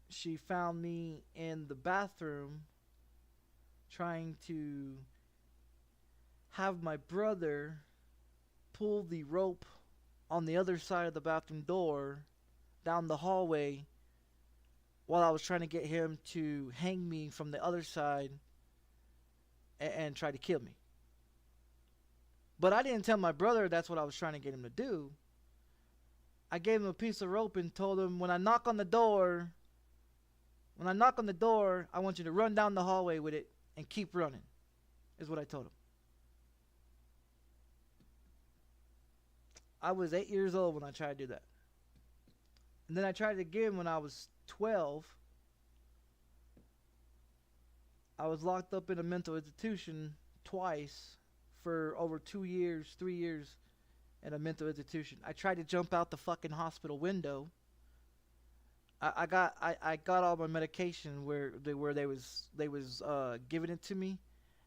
she found me in the bathroom trying to have my brother pull the rope on the other side of the bathroom door down the hallway while I was trying to get him to hang me from the other side and try to kill me. But I didn't tell my brother that's what I was trying to get him to do. I gave him a piece of rope and told him, when I knock on the door, I want you to run down the hallway with it and keep running, is what I told him. I was 8 years old when I tried to do that. And then I tried it again when I was 12. I was locked up in a mental institution twice for over 2 years, 3 years in a mental institution. I tried to jump out the fucking hospital window. I got all my medication where they was giving it to me,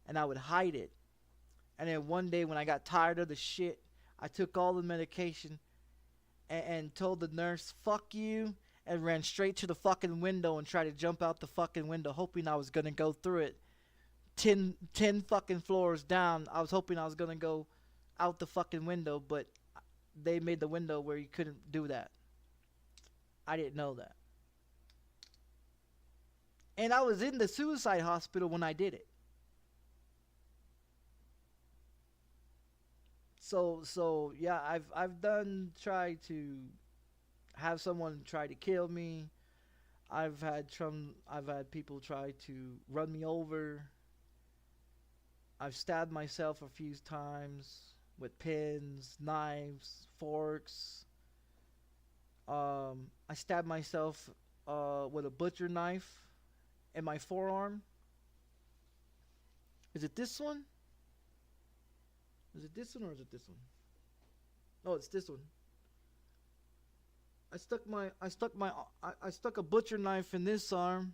and I would hide it. And then one day when I got tired of the shit, I took all the medication and told the nurse, "Fuck you," and ran straight to the fucking window and tried to jump out the fucking window, hoping I was gonna go through it. 10 fucking floors down. I was hoping I was gonna go out the fucking window, but they made the window where you couldn't do that. I didn't know that. And I was in the suicide hospital when I did it. So yeah, I've tried to have someone try to kill me. I've had people try to run me over. I've stabbed myself a few times with pins, knives, forks. I stabbed myself with a butcher knife in my forearm. Is it this one? Is it this one or is it this one? Oh, it's this one. I stuck a butcher knife in this arm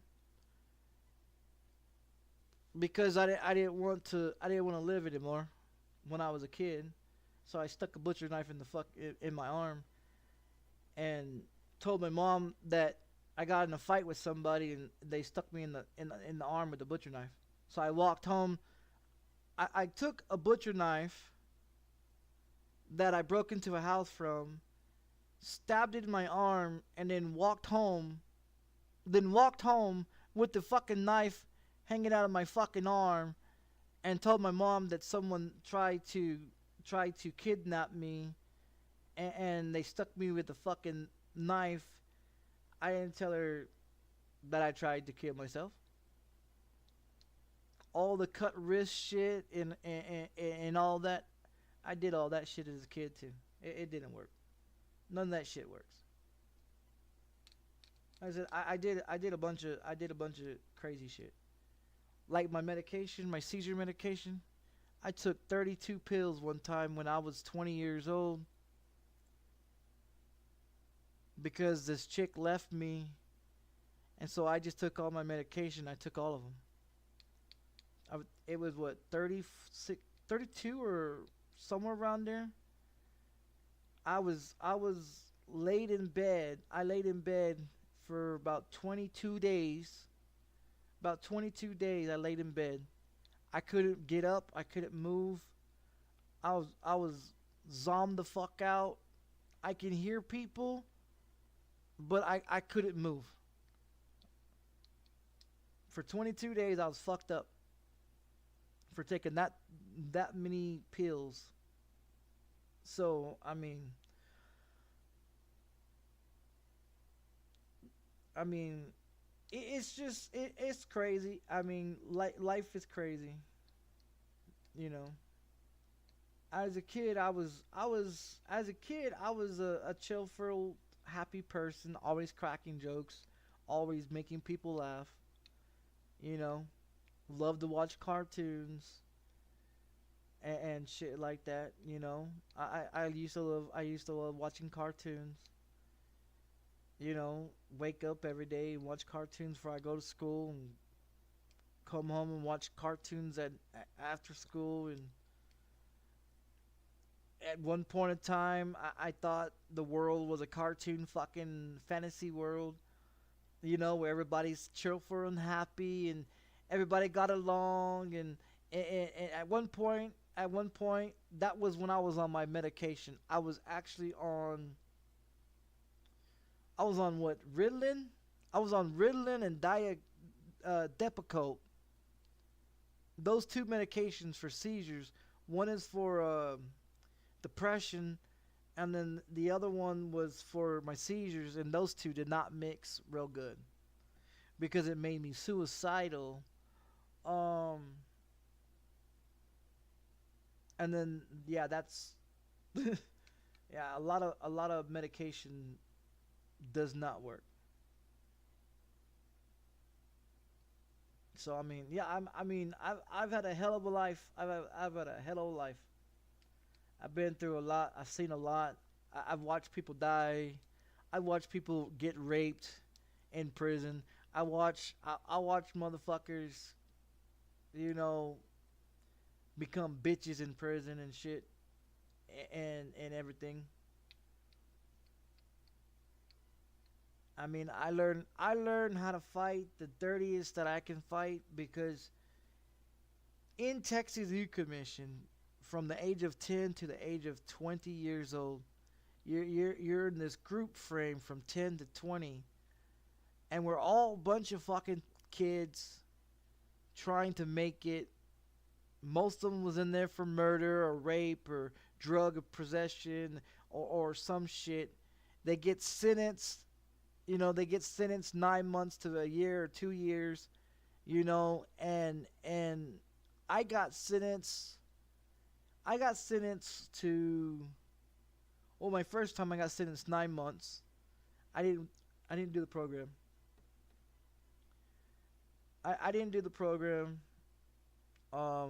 because I didn't want to live anymore when I was a kid. So I stuck a butcher knife in my arm and told my mom that I got in a fight with somebody and they stuck me in the arm with a butcher knife. So I walked home. I took a butcher knife that I broke into a house from, stabbed it in my arm, and then walked home. Then walked home with the fucking knife hanging out of my fucking arm, and told my mom that someone tried to kidnap me, and they stuck me with the fucking knife. I didn't tell her that I tried to kill myself. All the cut wrist shit and all that, I did all that shit as a kid too. It didn't work. None of that shit works. I said I did a bunch of crazy shit. Like my medication, my seizure medication. I took 32 pills one time when I was 20 years old because this chick left me, and so I just took all my medication. I took all of them. It was what, 36, 32 or somewhere around there. I was laid in bed. I laid in bed for about 22 days. About 22 days I laid in bed. I couldn't get up. I couldn't move. I was zombed the fuck out. I can hear people, but I couldn't move. For 22 days I was fucked up for taking that many pills. So, I mean, it's just it's crazy. I mean, life is crazy. You know. As a kid, I was a chill, happy person, always cracking jokes, always making people laugh. You know, love to watch cartoons and shit like that. You know, I used to love watching cartoons. You know, wake up every day and watch cartoons before I go to school, and come home and watch cartoons after school. And at one point in time, I thought the world was a cartoon fucking fantasy world. You know, where everybody's cheerful and happy and everybody got along. And at one point, that was when I was on my medication. I was on what? Ritalin? I was on Ritalin and Depakote. Those two medications for seizures. One is for depression, and then the other one was for my seizures, and those two did not mix real good because it made me suicidal. And then yeah, that's yeah, a lot of medication does not work. So I mean, yeah, I've had a hell of a life. I've had a hell of a life. I've been through a lot. I've seen a lot. I've watched people die. I watched people get raped in prison. I watch motherfuckers, you know, become bitches in prison and shit, and everything. I mean, I learned how to fight the dirtiest that I can fight, because in Texas U Commission, from the age of 10 to the age of 20 years old, you're in this group frame from 10 to 20, and we're all a bunch of fucking kids trying to make it. Most of them was in there for murder or rape or drug possession or some shit. They get sentenced. You know, they get sentenced 9 months to a year or 2 years, you know, and I got sentenced to, well, my first time I got sentenced 9 months. I didn't do the program. I didn't do the program. I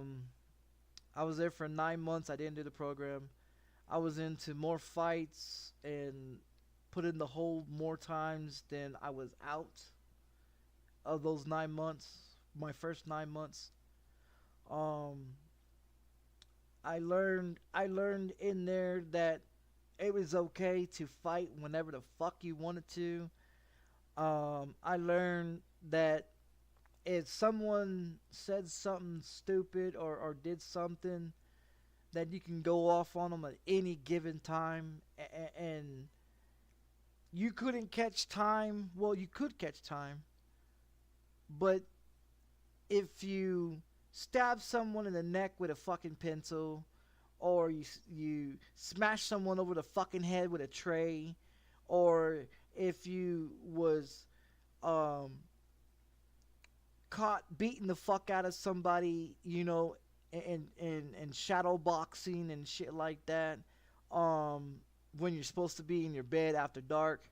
was there for 9 months. I didn't do the program. I was into more fights and put in the hole more times than I was out of those 9 months. My first 9 months. I learned in there that it was okay to fight whenever the fuck you wanted to. I learned that if someone said something stupid or did something, that you can go off on them at any given time, and you couldn't catch time. Well, you could catch time, but if you stab someone in the neck with a fucking pencil, or you smash someone over the fucking head with a tray, or if you was caught beating the fuck out of somebody, you know, in shadow boxing and shit like that, when you're supposed to be in your bed after dark,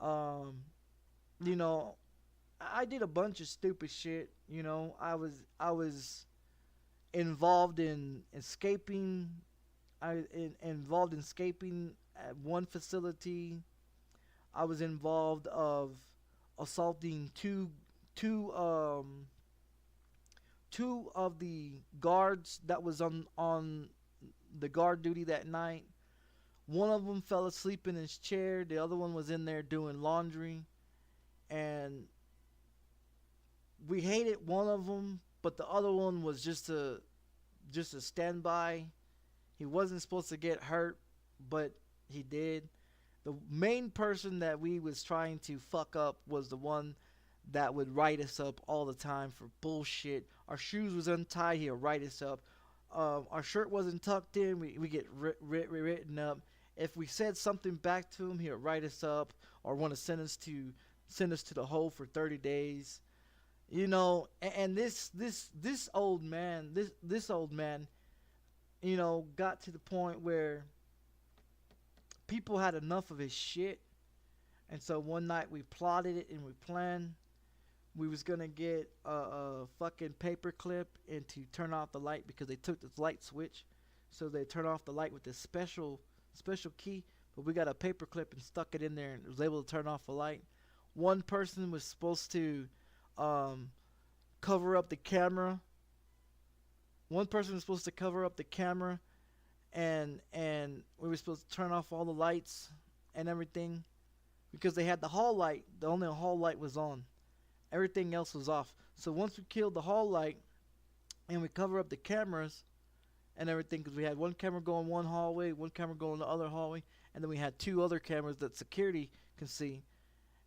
you know, I did a bunch of stupid shit. You know, I was involved in escaping. Involved in escaping at one facility. I was involved of assaulting two of the guards that was on the guard duty that night. One of them fell asleep in his chair. The other one was in there doing laundry, and we hated one of them, but the other one was just a standby. He wasn't supposed to get hurt, but he did. The main person that we was trying to fuck up was the one that would write us up all the time for bullshit. Our shoes was untied, he'll write us up. Our shirt wasn't tucked in, we get written up. If we said something back to him, he'll write us up or want to send us to the hole for 30 days. You know, and this old man, you know, got to the point where people had enough of his shit. And so one night we plotted it and we planned. We was gonna get a fucking paper clip and to turn off the light, because they took this light switch, so they turn off the light with this special key. But we got a paper clip and stuck it in there and was able to turn off the light. One person was supposed to cover up the camera. One person was supposed to cover up the camera, and we were supposed to turn off all the lights and everything, because they had the hall light. The only hall light was on. Everything else was off. So once we killed the hall light and we cover up the cameras and everything, because we had one camera going one hallway, one camera going the other hallway, and then we had two other cameras that security can see.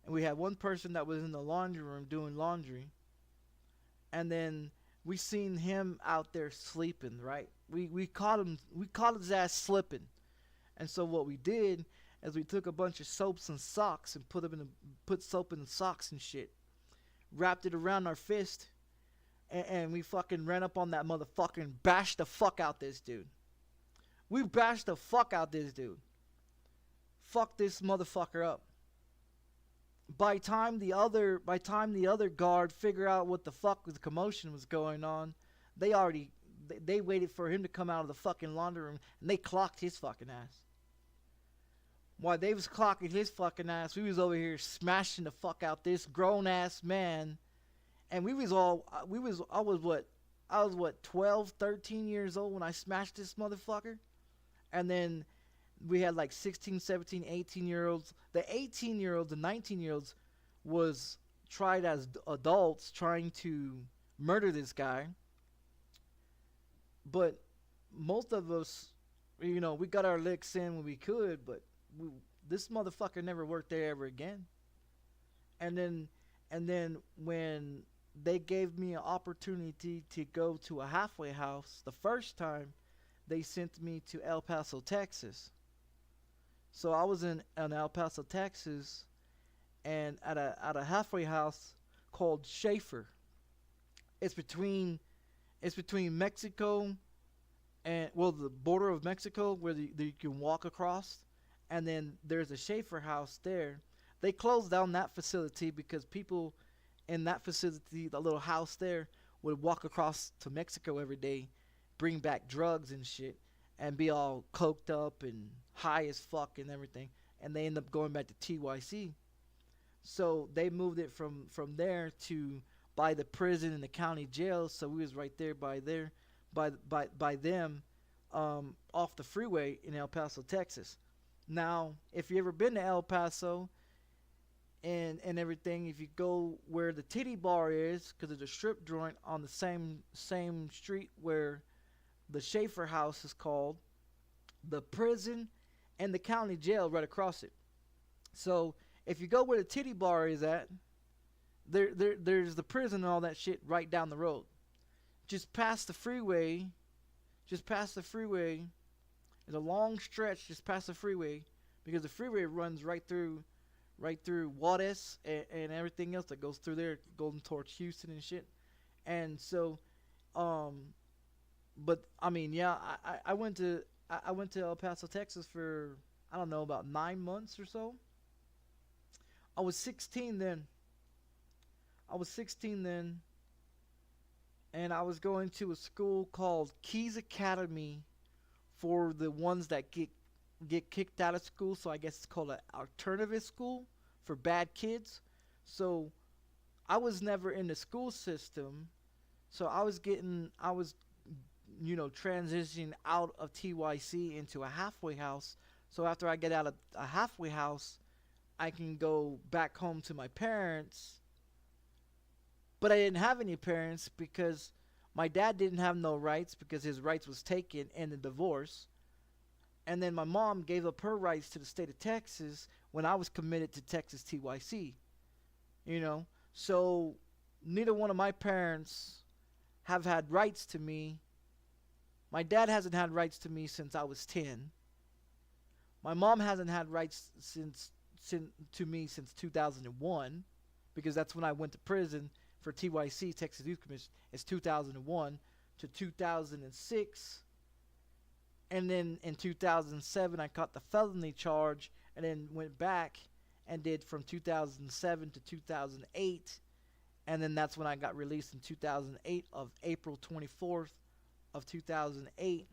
And we had one person that was in the laundry room doing laundry. And then we seen him out there sleeping, right? We caught his ass slipping. And so what we did is we took a bunch of soaps and socks and put soap in the socks and shit. Wrapped it around our fist, and we fucking ran up on that motherfucker and bashed the fuck out this dude. We bashed the fuck out this dude. Fuck this motherfucker up. By time the other guard figured out what the fuck the commotion was going on, they waited for him to come out of the fucking laundry room, and they clocked his fucking ass. While they was clocking his fucking ass, we was over here smashing the fuck out this grown ass man. And I was what, 12, 13 years old when I smashed this motherfucker. And then we had like 16, 17, 18-year-olds. The 18-year-olds, the 19-year-olds was tried as adults trying to murder this guy. But most of us, you know, we got our licks in when we could, but this motherfucker never worked there ever again. And then when they gave me an opportunity to go to a halfway house, the first time they sent me to El Paso, Texas. So I was in El Paso, Texas, and at a halfway house called Schaefer. It's between Mexico and, well, the border of Mexico, where you can walk across. And then there's a Schaefer house there. They closed down that facility because people in that facility, the little house there, would walk across to Mexico every day, bring back drugs and shit, and be all coked up and high as fuck and everything. And they end up going back to TYC. So they moved it from there to by the prison and the county jail. So we was right there by them, off the freeway in El Paso, Texas. Now, if you ever been to El Paso and everything, if you go where the titty bar is, because there's a strip joint on the same street where the Schaefer house is called, the prison and the county jail right across it. So if you go where the titty bar is at, there's the prison and all that shit right down the road. Just past the freeway, there's a long stretch just past the freeway, because the freeway runs right through Juarez and everything else that goes through there, going towards Houston and shit. And so, but I mean, yeah, I went to El Paso, Texas for, I don't know, about 9 months or so. I was 16 then. And I was going to a school called Keys Academy for the ones that get kicked out of school. So I guess it's called an alternative school for bad kids. So I was never in the school system. So I was transitioning out of TYC into a halfway house. So after I get out of a halfway house, I can go back home to my parents. But I didn't have any parents because my dad didn't have no rights because his rights was taken in the divorce. And then my mom gave up her rights to the state of Texas when I was committed to Texas TYC. You know, so neither one of my parents have had rights to me. My dad hasn't had rights to me since I was 10. My mom hasn't had rights to me since 2001, because that's when I went to prison for TYC, Texas Youth Commission. It's 2001 to 2006. And then in 2007, I caught the felony charge and then went back and did from 2007 to 2008. And then that's when I got released in 2008 of April 24th of 2008.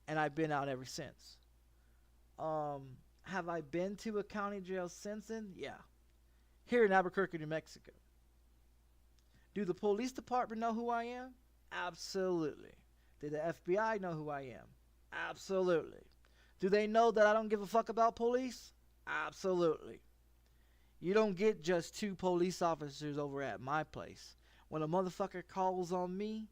And I've been out ever since. Have I been to a county jail since then? Yeah. Here in Albuquerque, New Mexico. Do the police department know who I am? Absolutely. Do the FBI know who I am? Absolutely. Do they know that I don't give a fuck about police? Absolutely. You don't get just 2 police officers over at my place. When a motherfucker calls on me,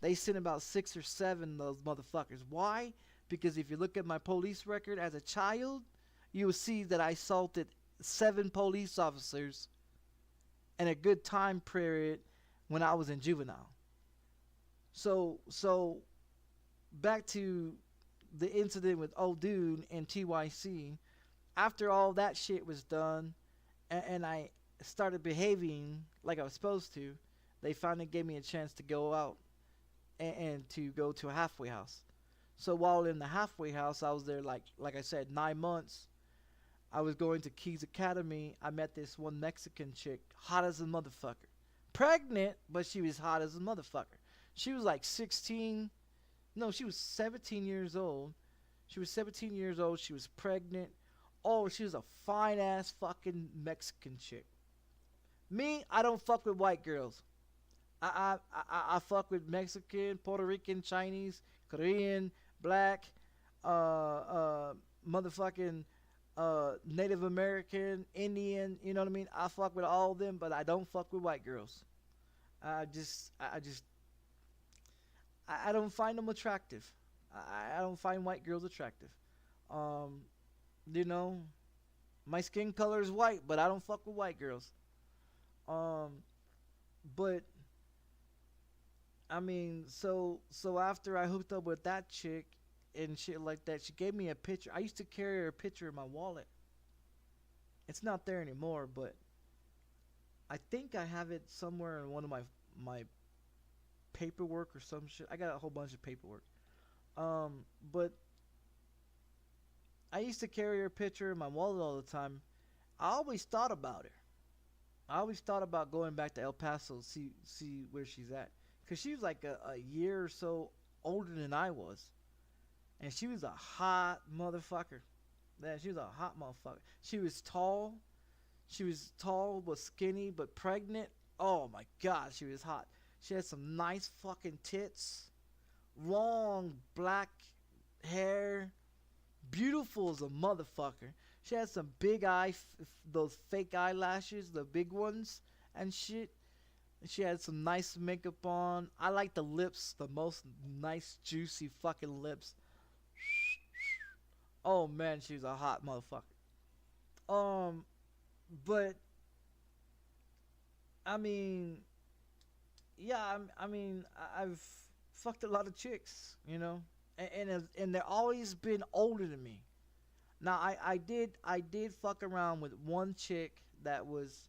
they send about 6 or 7 of those motherfuckers. Why? Because if you look at my police record as a child, you will see that I assaulted 7 police officers in a good time period when I was in juvenile. So back to the incident with old dude in TYC. After all that shit was done, and I started behaving like I was supposed to, they finally gave me a chance to go out and to go to a halfway house. So while in the halfway house, I was there like I said, 9 months. I was going to Keys Academy. I met this one Mexican chick, hot as a motherfucker. Pregnant, but she was hot as a motherfucker. She was like 16. No, she was 17 years old. She was 17 years old. She was pregnant. Oh, she was a fine-ass fucking Mexican chick. Me, I don't fuck with white girls. I fuck with Mexican, Puerto Rican, Chinese, Korean, black, motherfucking Native American, Indian, you know what I mean? I fuck with all of them, but I don't fuck with white girls. I don't find them attractive. I don't find white girls attractive. You know, my skin color is white, but I don't fuck with white girls. But I mean, so after I hooked up with that chick and shit like that, she gave me a picture. I used to carry her picture in my wallet. It's not there anymore, but I think I have it somewhere in one of my paperwork or some shit. I got a whole bunch of paperwork. But I used to carry her picture in my wallet all the time. I always thought about her. I always thought about going back to El Paso, see where she's at. Because she was like a year or so older than I was. And she was a hot motherfucker. Yeah, she was a hot motherfucker. She was tall. She was tall, but skinny, but pregnant. Oh my God, she was hot. She had some nice fucking tits. Long black hair. beautiful as a motherfucker. She had some big those fake eyelashes, the big ones and shit. She had some nice makeup on. I like the lips, the most nice juicy fucking lips. Oh man, she was a hot motherfucker. But I mean, yeah, I've fucked a lot of chicks, you know, and they're always been older than me. Now I did fuck around with one chick that was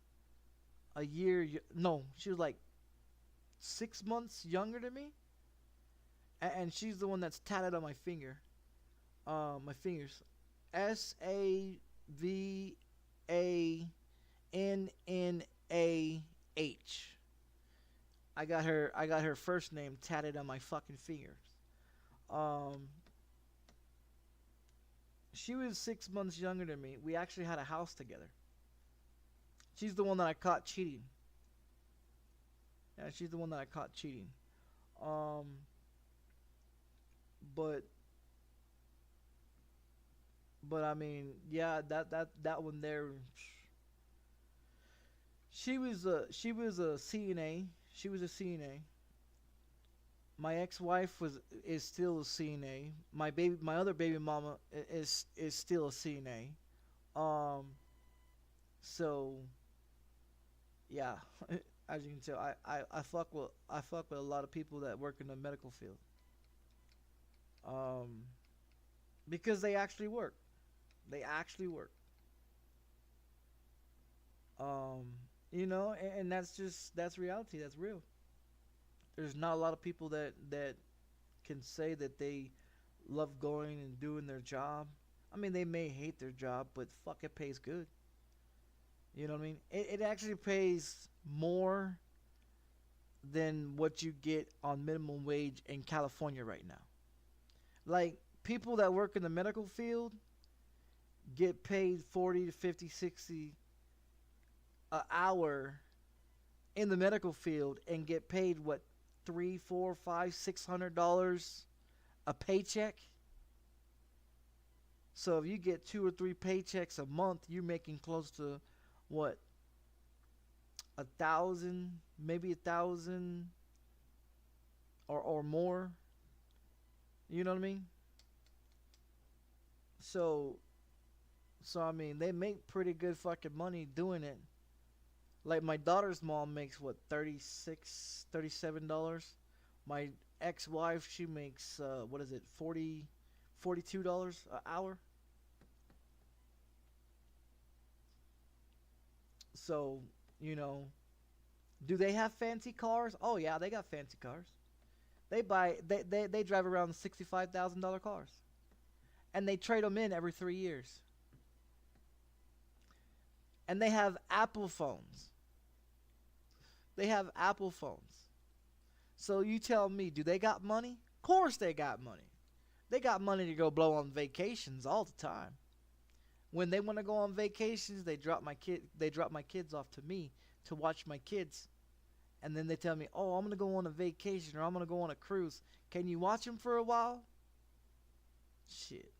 a year. No, she was like 6 months younger than me, and she's the one that's tatted on my finger. My fingers, SAVANNAH. I got her first name tatted on my fucking fingers. She was 6 months younger than me. We actually had a house together. She's the one that I caught cheating. Yeah, she's the one that I caught cheating. But I mean, yeah, that one there. She was a CNA. She was a CNA. My ex-wife is still a CNA. My other baby mama is still a CNA. So yeah, as you can tell, I fuck with a lot of people that work in the medical field. Because they actually work. They actually work. You know, and that's reality. That's real. There's not a lot of people that can say that they love going and doing their job. I mean, they may hate their job, but fuck, it pays good. You know what I mean? It actually pays more than what you get on minimum wage in California right now. Like, people that work in the medical field get paid 40 to 50, 60 an hour in the medical field and get paid what, $300, $400, $500, $600 a paycheck. So if you get 2 or 3 paychecks a month, you're making close to what, 1,000, maybe 1,000 or more. You know what I mean? So I mean, they make pretty good fucking money doing it. Like, my daughter's mom makes what, $36, $37. My ex-wife, she makes what is it, $42 an hour. So, you know, do they have fancy cars? Oh yeah, they got fancy cars. They drive around $65,000 cars, and they trade them in every 3 years. And they have Apple phones. They have Apple phones. So you tell me, do they got money? Of course they got money. They got money to go blow on vacations all the time. When they want to go on vacations, they drop my kids off to me to watch my kids. And then they tell me, "Oh, I'm going to go on a vacation, or I'm going to go on a cruise. Can you watch them for a while?" Shit.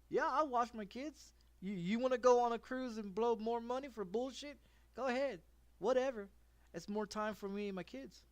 Yeah, I'll watch my kids. You want to go on a cruise and blow more money for bullshit? Go ahead. Whatever. It's more time for me and my kids.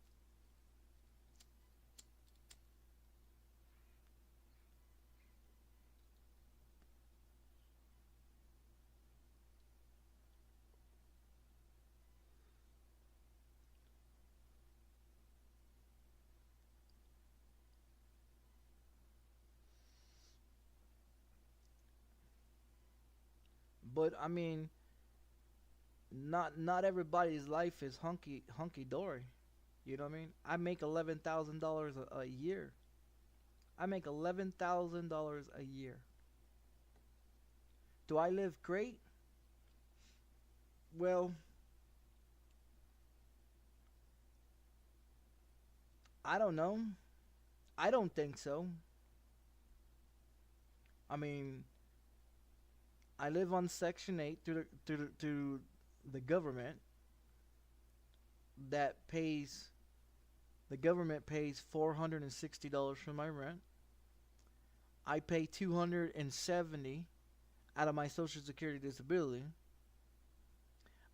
But I mean, not everybody's life is hunky dory. You know what I mean? I make $11,000 a year. I make $11,000 a year. Do I live great? Well, I don't know. I don't think so. I mean, I live on Section 8 through the government that pays. The government pays $460 for my rent. I pay $270 out of my Social Security disability.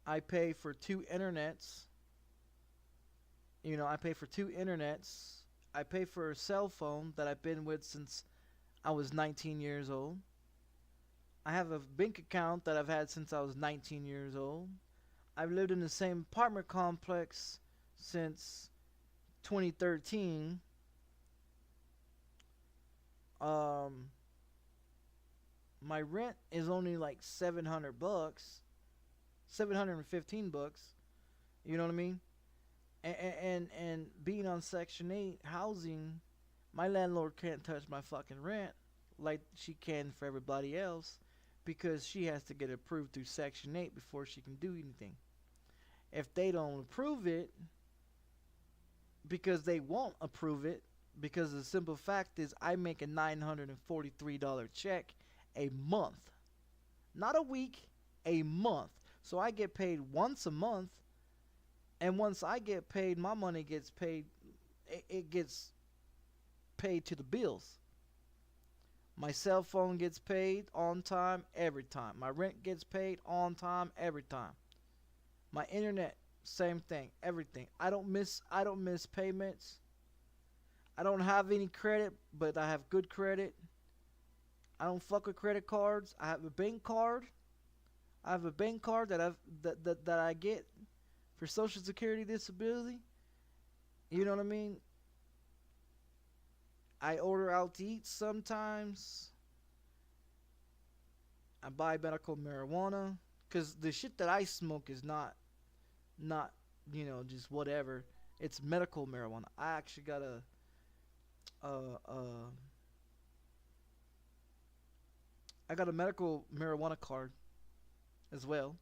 I pay for 2 internets. You know, I pay for 2 internets. I pay for a cell phone that I've been with since I was 19 years old. I have a bank account that I've had since I was 19 years old. I've lived in the same apartment complex since 2013. My rent is only like $700, $715. You know what I mean? And being on Section 8 housing, my landlord can't touch my fucking rent like she can for everybody else, because she has to get approved through Section 8 before she can do anything. If they don't approve it, because they won't approve it, because the simple fact is I make a $943 check a month. Not a week, a month. So I get paid once a month, and once I get paid, my money gets paid. It gets paid to the bills. My cell phone gets paid on time every time. My rent gets paid on time every time. My internet, same thing, everything. I don't miss payments. I don't have any credit, but I have good credit. I don't fuck with credit cards. I have a bank card. I have a bank card that I get for Social Security disability. You know what I mean? I order out to eat sometimes. I buy medical marijuana, cause the shit that I smoke is not just whatever. It's medical marijuana. I actually got I got a medical marijuana card as well.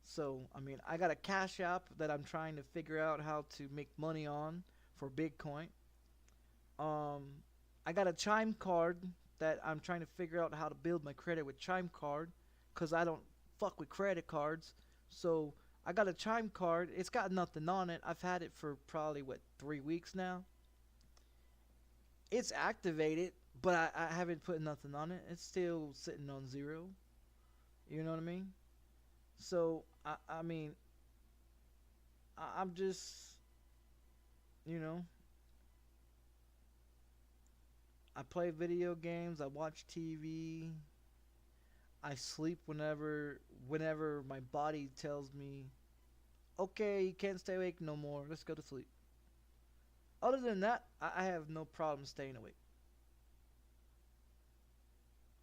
So, I mean, I got a Cash App that I'm trying to figure out how to make money on for Bitcoin. I got a Chime card that I'm trying to figure out how to build my credit with Chime card, because I don't fuck with credit cards. So, I got a Chime card. It's got nothing on it. I've had it for probably, 3 weeks now. It's activated, but I haven't put nothing on it. It's still sitting on 0. You know what I mean? So, I'm just, I play video games, I watch TV, I sleep whenever my body tells me, okay, you can't stay awake no more, let's go to sleep. Other than that, I have no problem staying awake.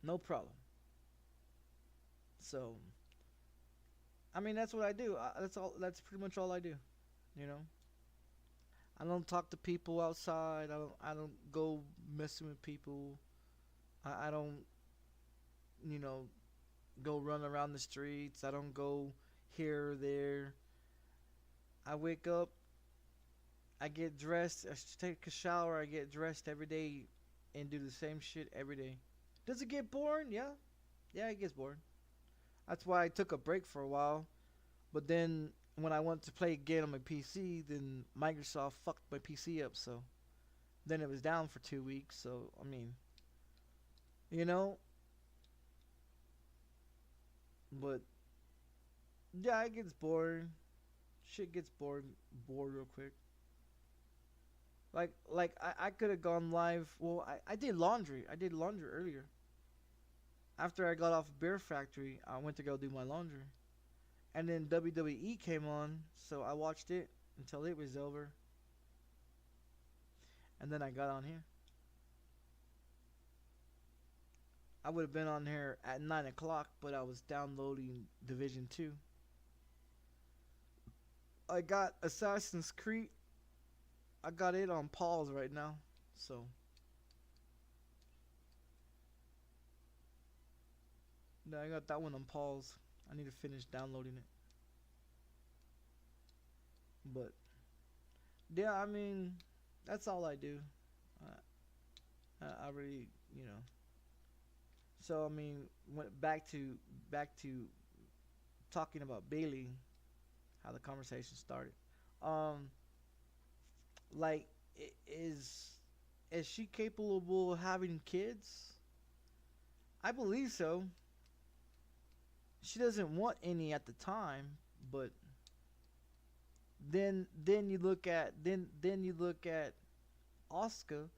No problem. So, that's what I do. That's pretty much all I do. I don't talk to people outside. I don't go messing with people. I don't, go run around the streets. I don't go here or there. I wake up. I get dressed. I take a shower. I get dressed every day and do the same shit every day. Does it get boring? Yeah. Yeah, it gets boring. That's why I took a break for a while. But then when I wanted to play again on my PC, then Microsoft fucked my PC up, so then it was down for 2 weeks. So but yeah, it gets boring. Shit gets bored real quick. Like I could have gone live. Well, I did laundry. I did laundry earlier. After I got off Beer Factory, I went to go do my laundry. And then WWE came on, so I watched it until it was over. And then I got on here. I would have been on here at 9 o'clock, but I was downloading Division 2. I got Assassin's Creed. I got it on pause right now, so. No, I got that one on pause. I need to finish downloading it. But yeah, that's all I do. I really, So went back to talking about Bailey, how the conversation started. Like, is she capable of having kids? I believe so. She doesn't want any at the time, but then you look at Asuka,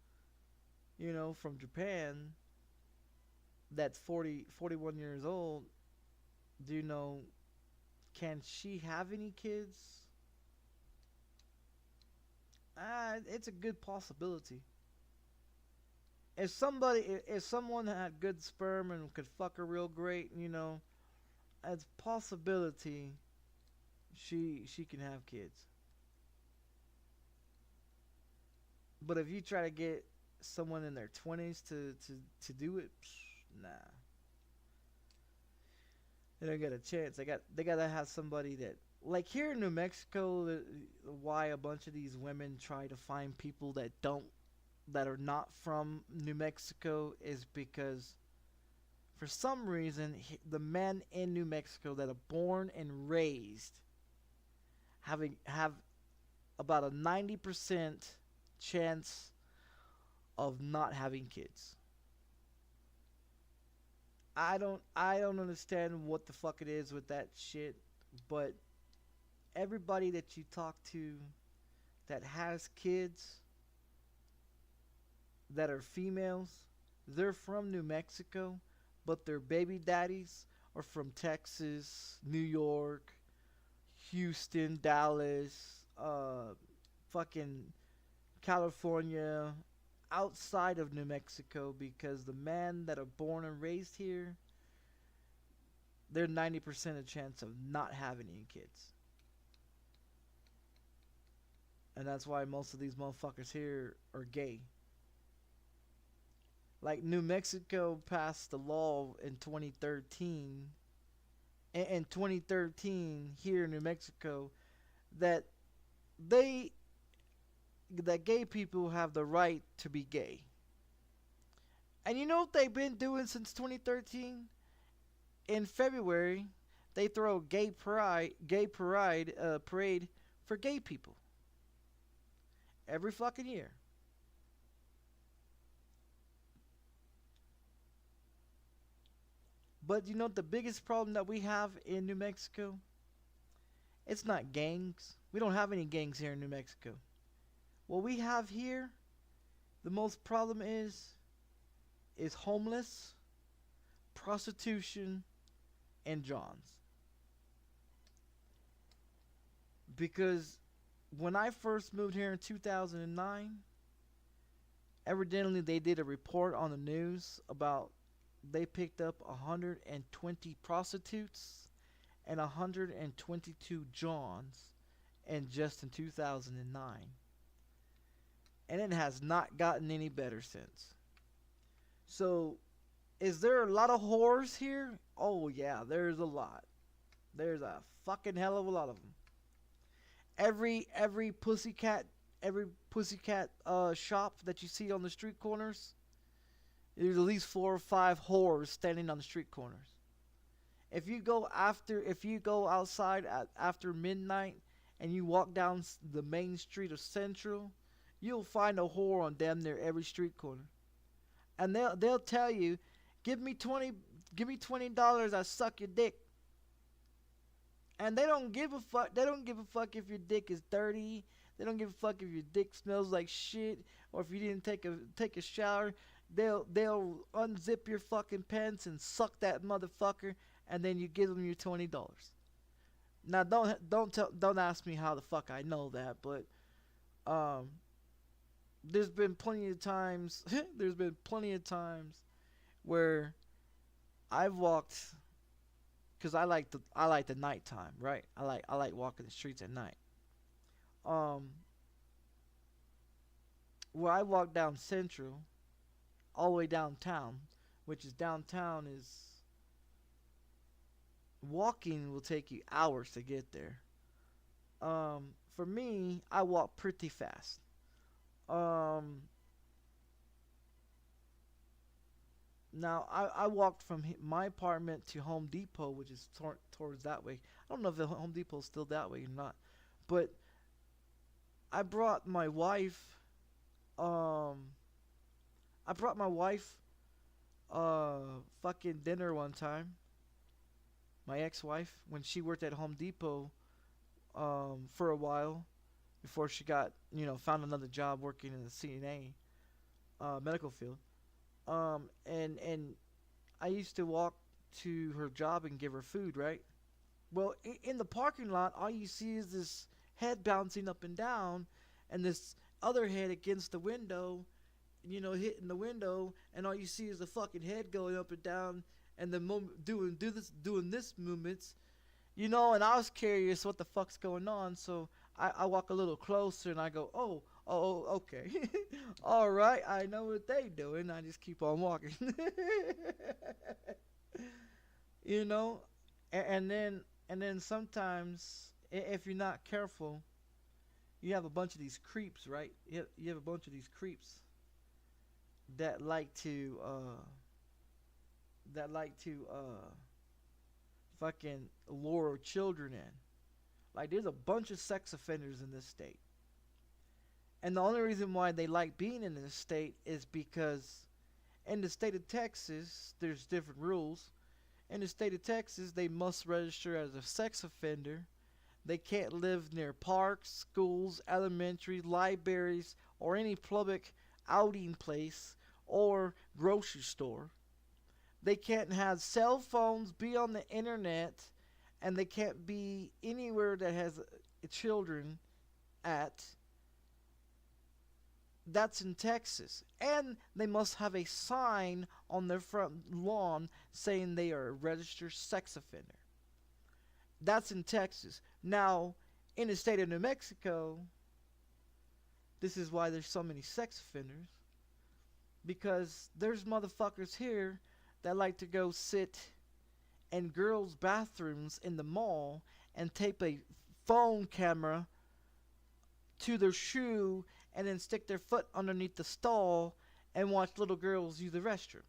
you know, from Japan, that's 41 years old. Do you know, can she have any kids? It's a good possibility. If someone had good sperm and could fuck her real great, you know, it's possibility she can have kids. But if you try to get someone in their 20s to do it, nah. They don't get a chance. They gotta have somebody that, like here in New Mexico, why a bunch of these women try to find people that are not from New Mexico is because for some reason the men in New Mexico that are born and raised have about a 90% chance of not having kids. I don't understand what the fuck it is with that shit, but everybody that you talk to that has kids that are females, they're from New Mexico, but their baby daddies are from Texas, New York, Houston, Dallas, fucking California, outside of New Mexico, because the men that are born and raised here, they're 90% a chance of not having any kids. And that's why most of these motherfuckers here are gay. Like New Mexico passed the law in 2013. In 2013, here in New Mexico, that gay people have the right to be gay. And you know what they've been doing since 2013? In February, they throw a gay parade for gay people. Every fucking year. But you know the biggest problem that we have in New Mexico? It's not gangs. We don't have any gangs here in New Mexico. What we have here, the most problem is homeless, prostitution, and Johns. Because when I first moved here in 2009, evidently they did a report on the news about they picked up 120 prostitutes and 122 Johns just in 2009. And it has not gotten any better since. So, is there a lot of whores here? Oh yeah, there's a lot. There's a fucking hell of a lot of them. Every pussycat shop that you see on the street corners, there's at least 4 or 5 whores standing on the street corners. If you go outside after midnight and you walk down the main street of Central, you'll find a whore on damn near every street corner. And they'll tell you, give me $20, I suck your dick. And they don't give a fuck. They don't give a fuck if your dick is dirty. They don't give a fuck if your dick smells like shit or if you didn't take a shower. They'll unzip your fucking pants and suck that motherfucker, and then you give them your $20. Now don't ask me how the fuck I know that, but there's been plenty of times where I've walked, cause I like the nighttime, right? I like walking the streets at night. Where I walk down Central, all the way downtown, which is downtown is walking will take you hours to get there. For me, I walk pretty fast. Now I walked from my apartment to Home Depot, which is towards that way. I don't know if the Home Depot is still that way or not, but I brought my wife fucking dinner one time. My ex-wife, when she worked at Home Depot for a while before she got, found another job working in the CNA medical field. And I used to walk to her job and give her food, right? Well, in the parking lot, all you see is this head bouncing up and down, and this other head against the window, hitting the window, and all you see is the fucking head going up and down, and the doing this movements, and I was curious what the fuck's going on, so I walk a little closer and I go, oh, okay, all right, I know what they doing. I just keep on walking, and then sometimes if you're not careful, you have a bunch of these creeps, right? You have a bunch of these creeps that like to fucking lure children in. Like, there's a bunch of sex offenders in this state. And the only reason why they like being in this state is because in the state of Texas, there's different rules. In the state of Texas, they must register as a sex offender. They can't live near parks, schools, elementaries, libraries, or any public outing place or grocery store. They can't have cell phones, be on the internet, and they can't be anywhere that has children at. That's in Texas. And they must have a sign on their front lawn saying they are a registered sex offender. That's in Texas. Now, in the state of New Mexico, this is why there's so many sex offenders. Because there's motherfuckers here that like to go sit in girls' bathrooms in the mall and tape a phone camera to their shoe and then stick their foot underneath the stall and watch little girls use the restroom.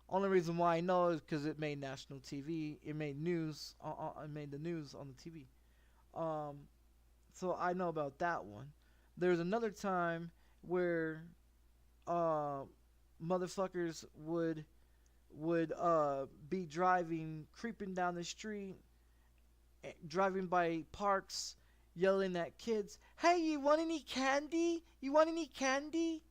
Only reason why I know is because it made national TV. It made news. It made the news on the TV. So I know about that one. There's another time where motherfuckers would be driving, creeping down the street, driving by parks, yelling at kids, "Hey, you want any candy? You want any candy?"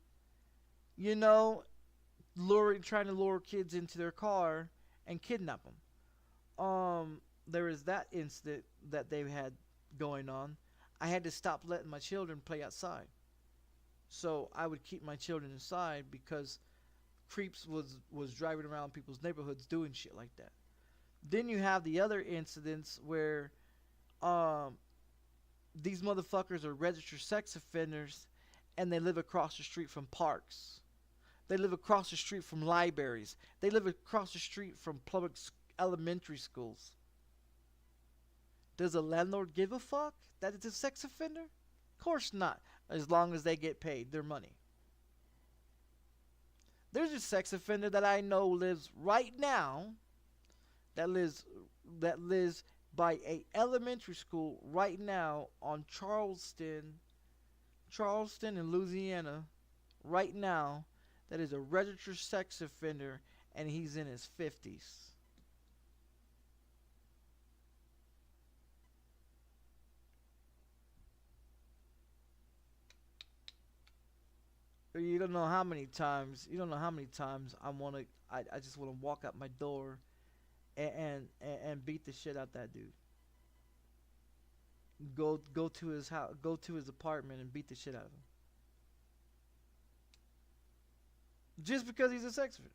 Trying to lure kids into their car and kidnap them. There was that incident that they had going on. I had to stop letting my children play outside. So I would keep my children inside because creeps was driving around people's neighborhoods doing shit like that. Then you have the other incidents where these motherfuckers are registered sex offenders and they live across the street from parks. They live across the street from libraries. They live across the street from public elementary schools. Does a landlord give a fuck that it's a sex offender? Of course not, as long as they get paid their money. There's a sex offender that I know lives right now, that lives by a elementary school right now on Charleston in Louisiana, right now, that is a registered sex offender, and he's in his 50s. You don't know how many times I just want to walk out my door and beat the shit out that dude. Go to his house, go to his apartment and beat the shit out of him. Just because he's a sex offender.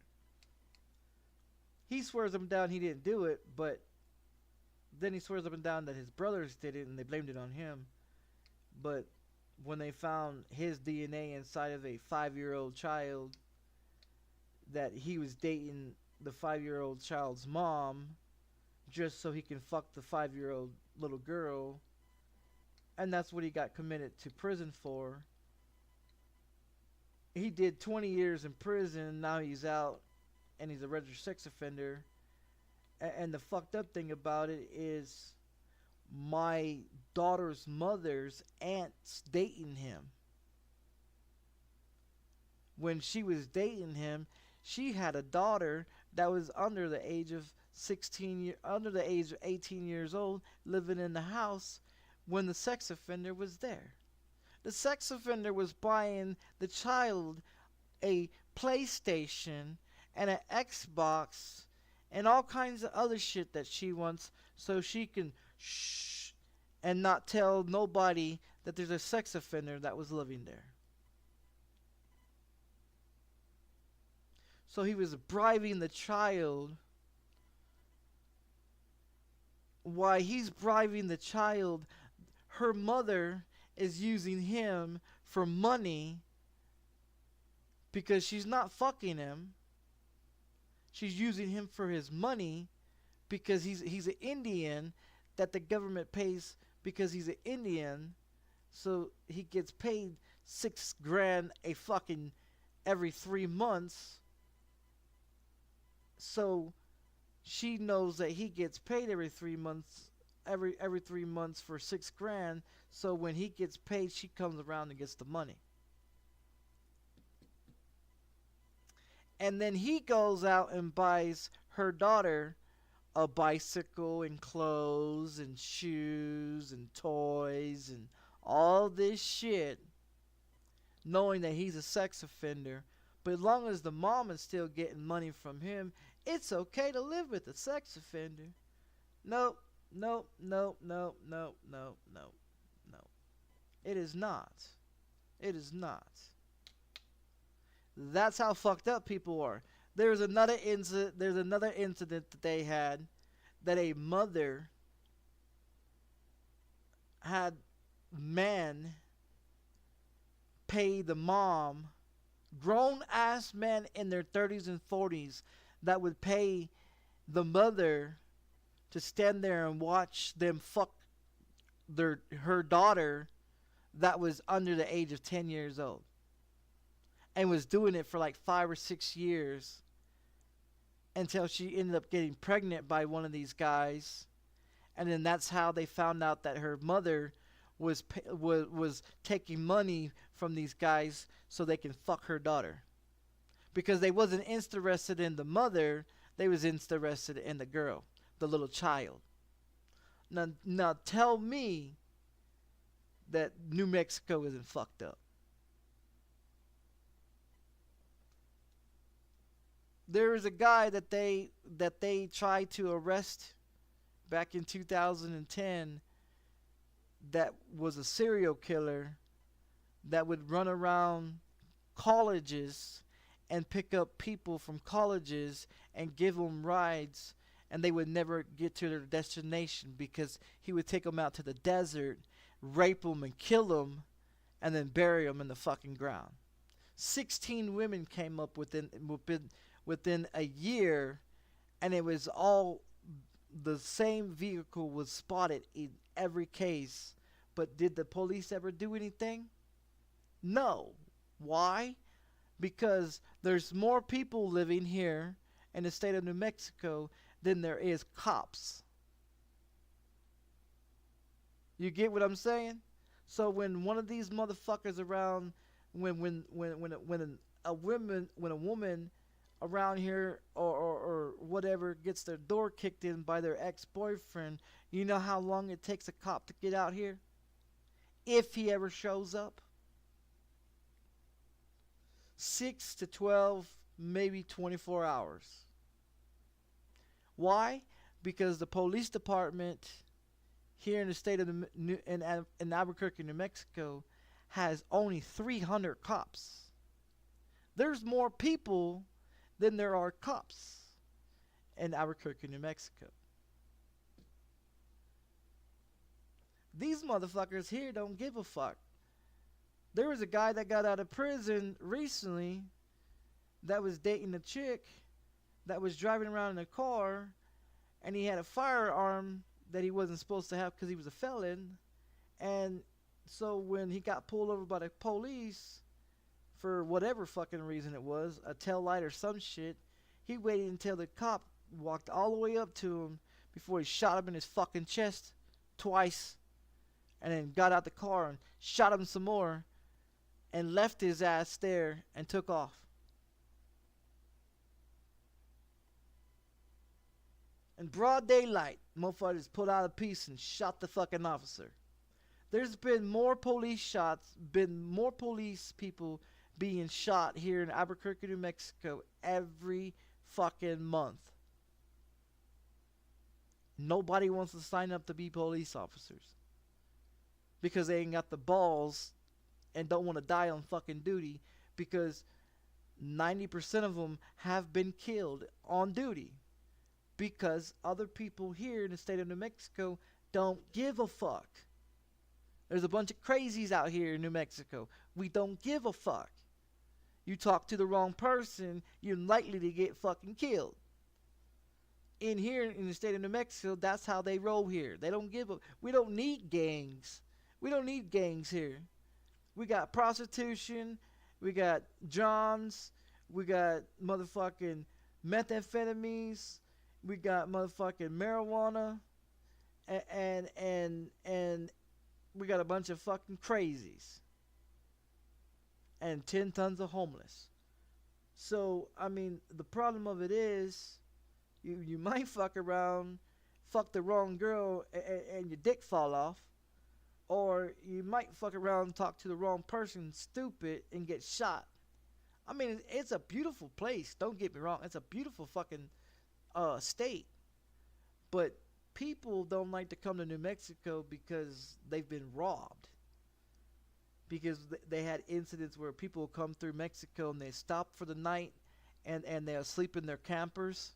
He swears up and down he didn't do it, but then he swears up and down that his brothers did it and they blamed it on him. But when they found his DNA inside of a 5-year-old child, that he was dating the 5-year-old child's mom just so he can fuck the 5-year-old little girl, and that's what he got committed to prison for. He did 20 years in prison, now he's out and he's a registered sex offender. And the fucked up thing about it is my daughter's mother's aunt's dating him. when she was dating him, she had a daughter that was under the age of 18 years old, living in the house when the sex offender was there. The sex offender was buying the child a PlayStation and an Xbox and all kinds of other shit that she wants so she can shh and not tell nobody that there's a sex offender that was living there. So he was bribing the child. While he's bribing the child, her mother is using him for money because she's not fucking him. She's using him for his money because he's an Indian that the government pays because he's an Indian. So he gets paid $6,000 a fucking every 3 months. So she knows that he gets paid every 3 months, every 3 months for $6,000. So when he gets paid, she comes around and gets the money. And then he goes out and buys her daughter a bicycle and clothes and shoes and toys and all this shit, knowing that he's a sex offender. But as long as the mom is still getting money from him, it's okay to live with a sex offender. Nope, nope, nope, nope, nope, nope, nope, nope. It is not. It is not. That's how fucked up people are. There's another incident that they had that a mother had man pay the mom, grown ass men in their 30s and 40s, that would pay the mother to stand there and watch them fuck her daughter that was under the age of 10 years old, and was doing it for like 5 or 6 years until she ended up getting pregnant by one of these guys. And then that's how they found out that her mother was taking money from these guys so they can fuck her daughter, because they wasn't interested in the mother, they was interested in the girl, the little child. Now tell me that New Mexico isn't fucked up. There was a guy that they tried to arrest back in 2010 that was a serial killer that would run around colleges and pick up people from colleges and give them rides, and they would never get to their destination because he would take them out to the desert, rape them and kill them, and then bury them in the fucking ground. 16 women came up within a year, and it was all the same vehicle was spotted in every case. But did the police ever do anything? No. Why? Because there's more people living here in the state of New Mexico than there is cops. You get what I'm saying? So when one of these motherfuckers around, when a woman around here or whatever gets their door kicked in by their ex-boyfriend, you know how long it takes a cop to get out here? If he ever shows up? 6 to 12, maybe 24 hours. Why? Because the police department here in the state of in Albuquerque, New Mexico, has only 300 cops. There's more people than there are cops in Albuquerque, New Mexico. These motherfuckers here don't give a fuck. There was a guy that got out of prison recently that was dating a chick that was driving around in a car, and he had a firearm that he wasn't supposed to have because he was a felon. And so when he got pulled over by the police for whatever fucking reason it was, a tail light or some shit, he waited until the cop walked all the way up to him before he shot him in his fucking chest twice, and then got out the car and shot him some more. and left his ass there and took off. In broad daylight, motherfuckers pulled out a piece and shot the fucking officer. There's been more police shots, been more police people being shot here in Albuquerque, New Mexico every fucking month. Nobody wants to sign up to be police officers because they ain't got the balls and don't want to die on fucking duty, because 90% of them have been killed on duty because other people here in the state of New Mexico don't give a fuck. There's a bunch of crazies out here in New Mexico. We don't give a fuck. You talk to the wrong person, you're likely to get fucking killed. In here in the state of New Mexico, that's how they roll here. They don't give a... We don't need gangs. We don't need gangs here. We got prostitution. We got Johns. We got motherfucking methamphetamines. We got motherfucking marijuana. And we got a bunch of fucking crazies. And 10 tons of homeless. So, I mean, the problem of it is, you might fuck around, fuck the wrong girl, and your dick fall off. Or you might fuck around and talk to the wrong person, stupid, and get shot. I mean, it's a beautiful place. Don't get me wrong. It's a beautiful fucking state. But people don't like to come to New Mexico because they've been robbed. Because they had incidents where people come through Mexico and they stop for the night and they'll sleep in their campers.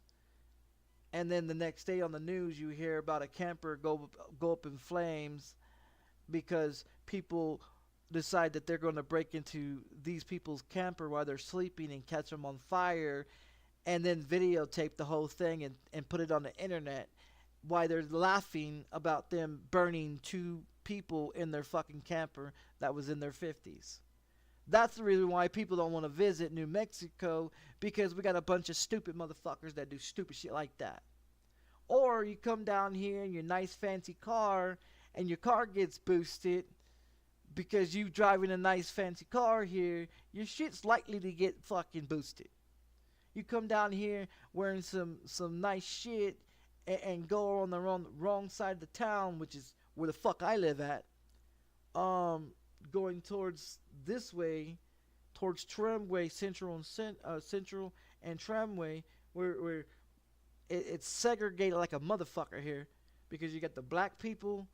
And then the next day on the news you hear about a camper go up in flames because people decide that they're going to break into these people's camper while they're sleeping and catch them on fire, and then videotape the whole thing and put it on the internet while they're laughing about them burning 2 people in their fucking camper that was in their 50s. That's the reason why people don't want to visit New Mexico, because we got a bunch of stupid motherfuckers that do stupid shit like that. Or you come down here in your nice fancy car and your car gets boosted because you driving a nice fancy car here, your shit's likely to get fucking boosted. You come down here wearing some nice shit and go on the wrong side of the town, which is where the fuck I live at, going towards this way, towards Tramway, Central and Tramway, where it's segregated like a motherfucker here, because you got the black people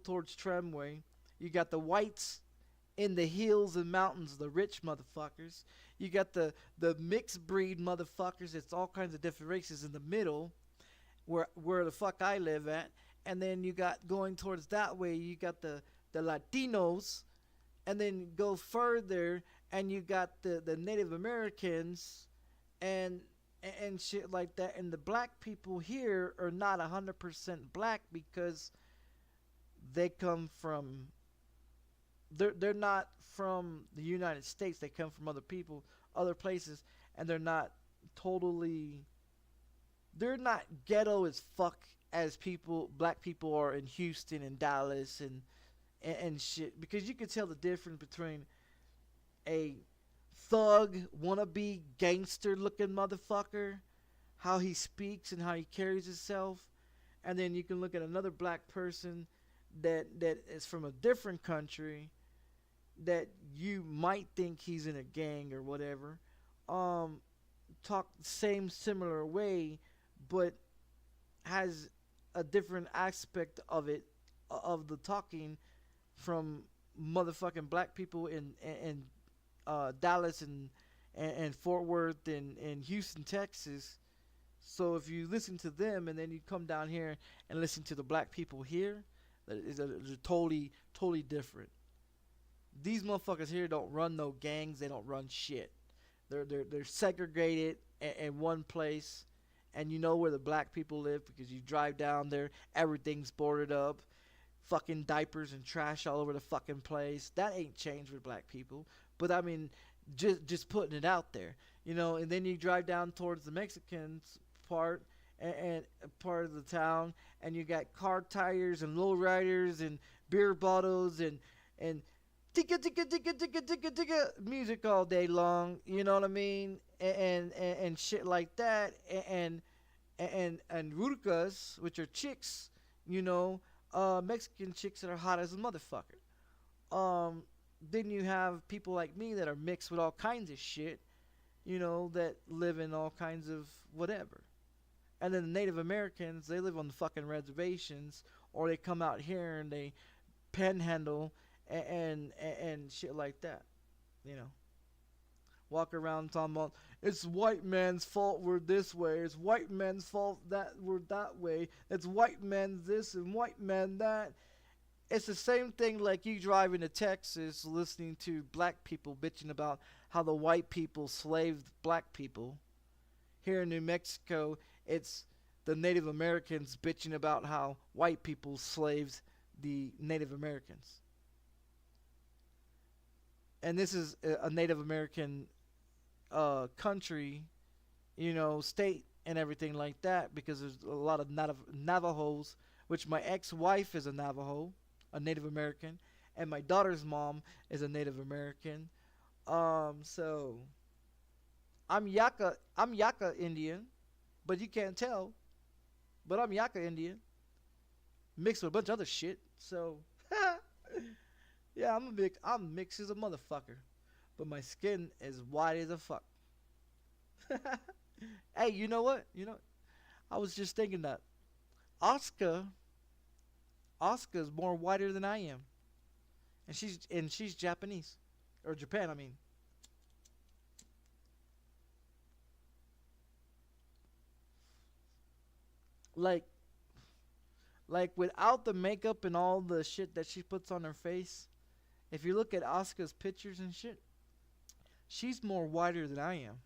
towards Tramway, you got the whites in the hills and mountains, the rich motherfuckers, you got the mixed breed motherfuckers, it's all kinds of different races in the middle, where the fuck I live at. And then you got, going towards that way, you got the Latinos, and then go further and you got the Native Americans and shit like that. And the black people here are not 100% black because they come from, they're not from the United States. They come from other places, and they're not ghetto as fuck as black people are in Houston and Dallas and shit, because you can tell the difference between a thug wannabe gangster looking motherfucker, how he speaks and how he carries himself, and then you can look at another black person that is from a different country that you might think he's in a gang or whatever, talk the same similar way, but has a different aspect of it, of the talking, from motherfucking black people in Dallas and Fort Worth and Houston, Texas. So if you listen to them and then you come down here and listen to the black people here, they're totally different. These motherfuckers here don't run no gangs. They don't run shit. They're segregated in one place. And you know where the black people live because you drive down there, everything's boarded up, fucking diapers and trash all over the fucking place. That ain't changed with black people. But I mean, just putting it out there, you know. And then you drive down towards the Mexicans part and part of the town, and you got car tires and lowriders and beer bottles and ticka ticka ticka ticka ticka ticka music all day long. You know what I mean? And shit like that. And rucas, which are chicks. You know, Mexican chicks that are hot as a motherfucker. Then you have people like me that are mixed with all kinds of shit. You know, that live in all kinds of whatever. And then the Native Americans, they live on the fucking reservations, or they come out here and they panhandle and shit like that. You know, walk around talking about it's white man's fault we're this way. It's white man's fault that we're that way. It's white man's this and white man that. It's the same thing like you driving to Texas listening to black people bitching about how the white people slaved black people. Here in New Mexico, it's the Native Americans bitching about how white people slaved the Native Americans. And this is a Native American country, you know, state and everything like that, because there's a lot of Navajos, which my ex-wife is a Navajo, a Native American, and my daughter's mom is a Native American. So I'm Yaka Indian, but you can't tell. But I'm Yaka Indian, mixed with a bunch of other shit. So yeah, I'm mixed as a motherfucker, but my skin is white as a fuck. Hey, you know what? I was just thinking that Oscar is more whiter than I am, and she's Japanese, or Japan, I mean. Like without the makeup and all the shit that she puts on her face, if you look at Asuka's pictures and shit, she's more whiter than I am.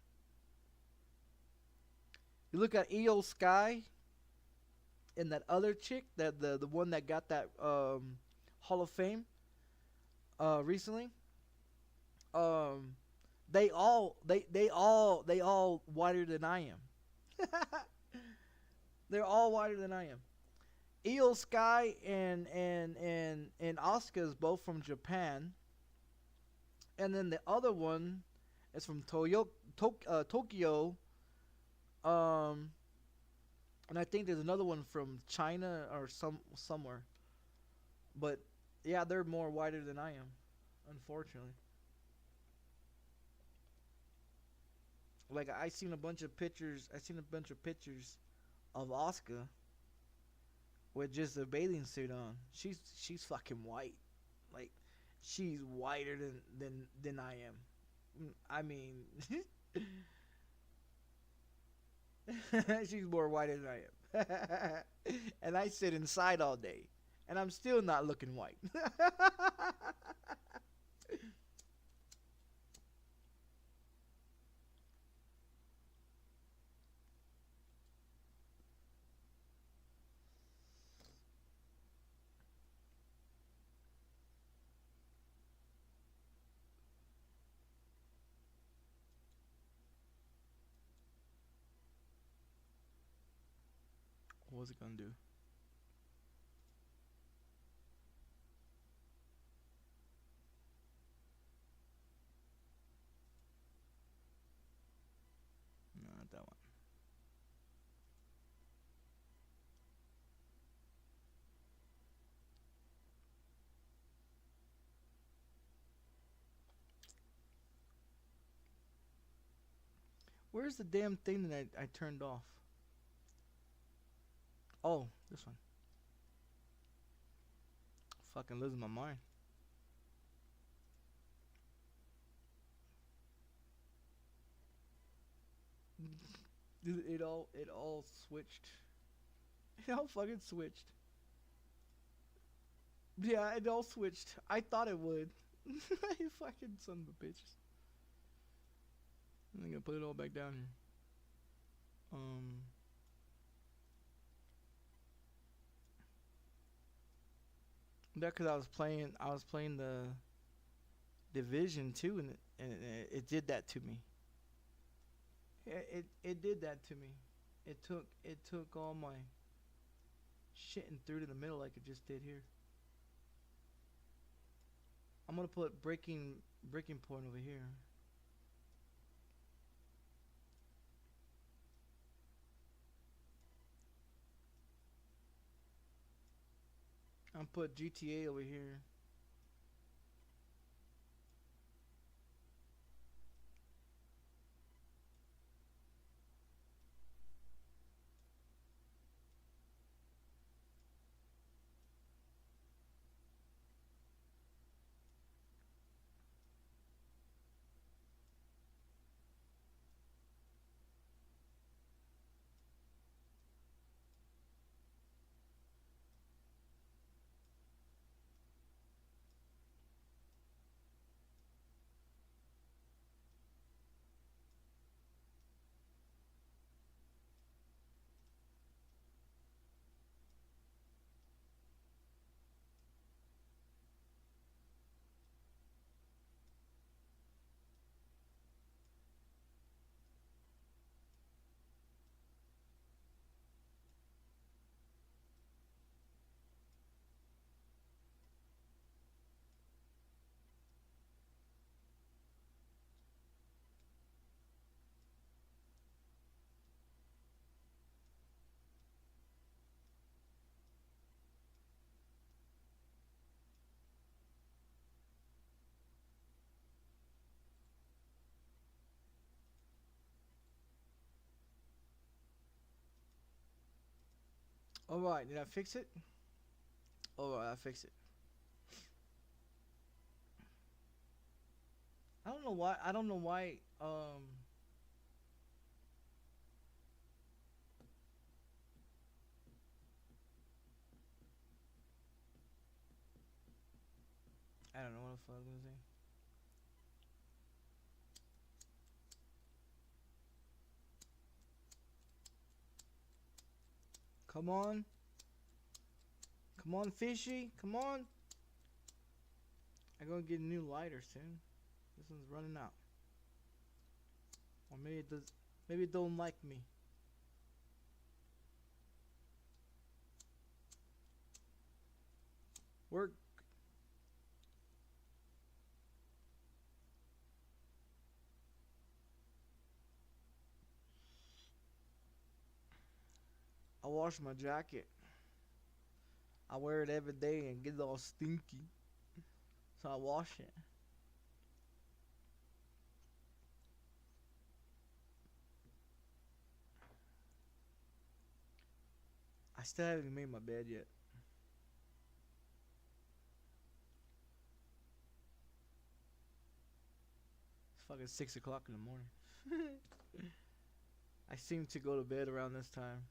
You look at EO Sky and that other chick, that the one that got that Hall of Fame recently. They all whiter than I am. They're all whiter than I am. EO Sky and Asuka is both from Japan. And then the other one is from Tokyo. And I think there's another one from China or somewhere. But yeah, they're more whiter than I am, unfortunately. Like I seen a bunch of pictures of Asuka with just a bathing suit on. She's fucking white. Like she's whiter than I am. I mean she's more whiter than I am. And I sit inside all day and I'm still not looking white. What's it gonna do? No, not that one. Where's the damn thing that I turned off? Oh, this one. Fucking losing my mind. Dude, it all switched. It all fucking switched. Yeah, it all switched. I thought it would. You fucking son of a bitch. I'm gonna put it all back down here. That because I was playing the Division 2 and it did that to me. It did that to me. It took all my shit and threw it in the middle like it just did here. I'm gonna put breaking point over here. I'm put GTA over here. Alright, did I fix it? Alright, I fixed it. I don't know why I don't know what the fuck I was gonna say. Come on. Come on, fishy. Come on. I'm gonna get a new lighter soon. This one's running out. Or maybe it does. Maybe it don't like me. Work. I wash my jacket. I wear it every day and get it all stinky. So I wash it. I still haven't made my bed yet. It's fucking 6 o'clock in the morning. I seem to go to bed around this time.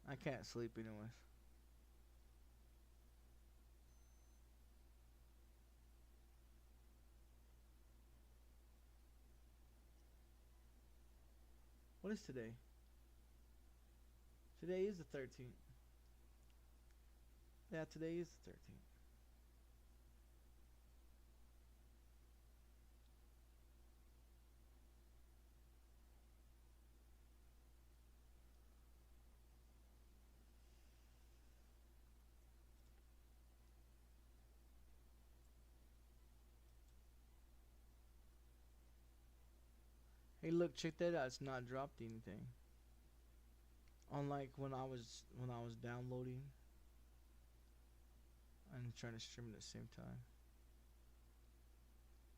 I can't sleep anyways. What is today? Today is the 13th. Yeah, today is the 13th. Hey, look, check that out. It's not dropped anything. Unlike when I was downloading and trying to stream at the same time.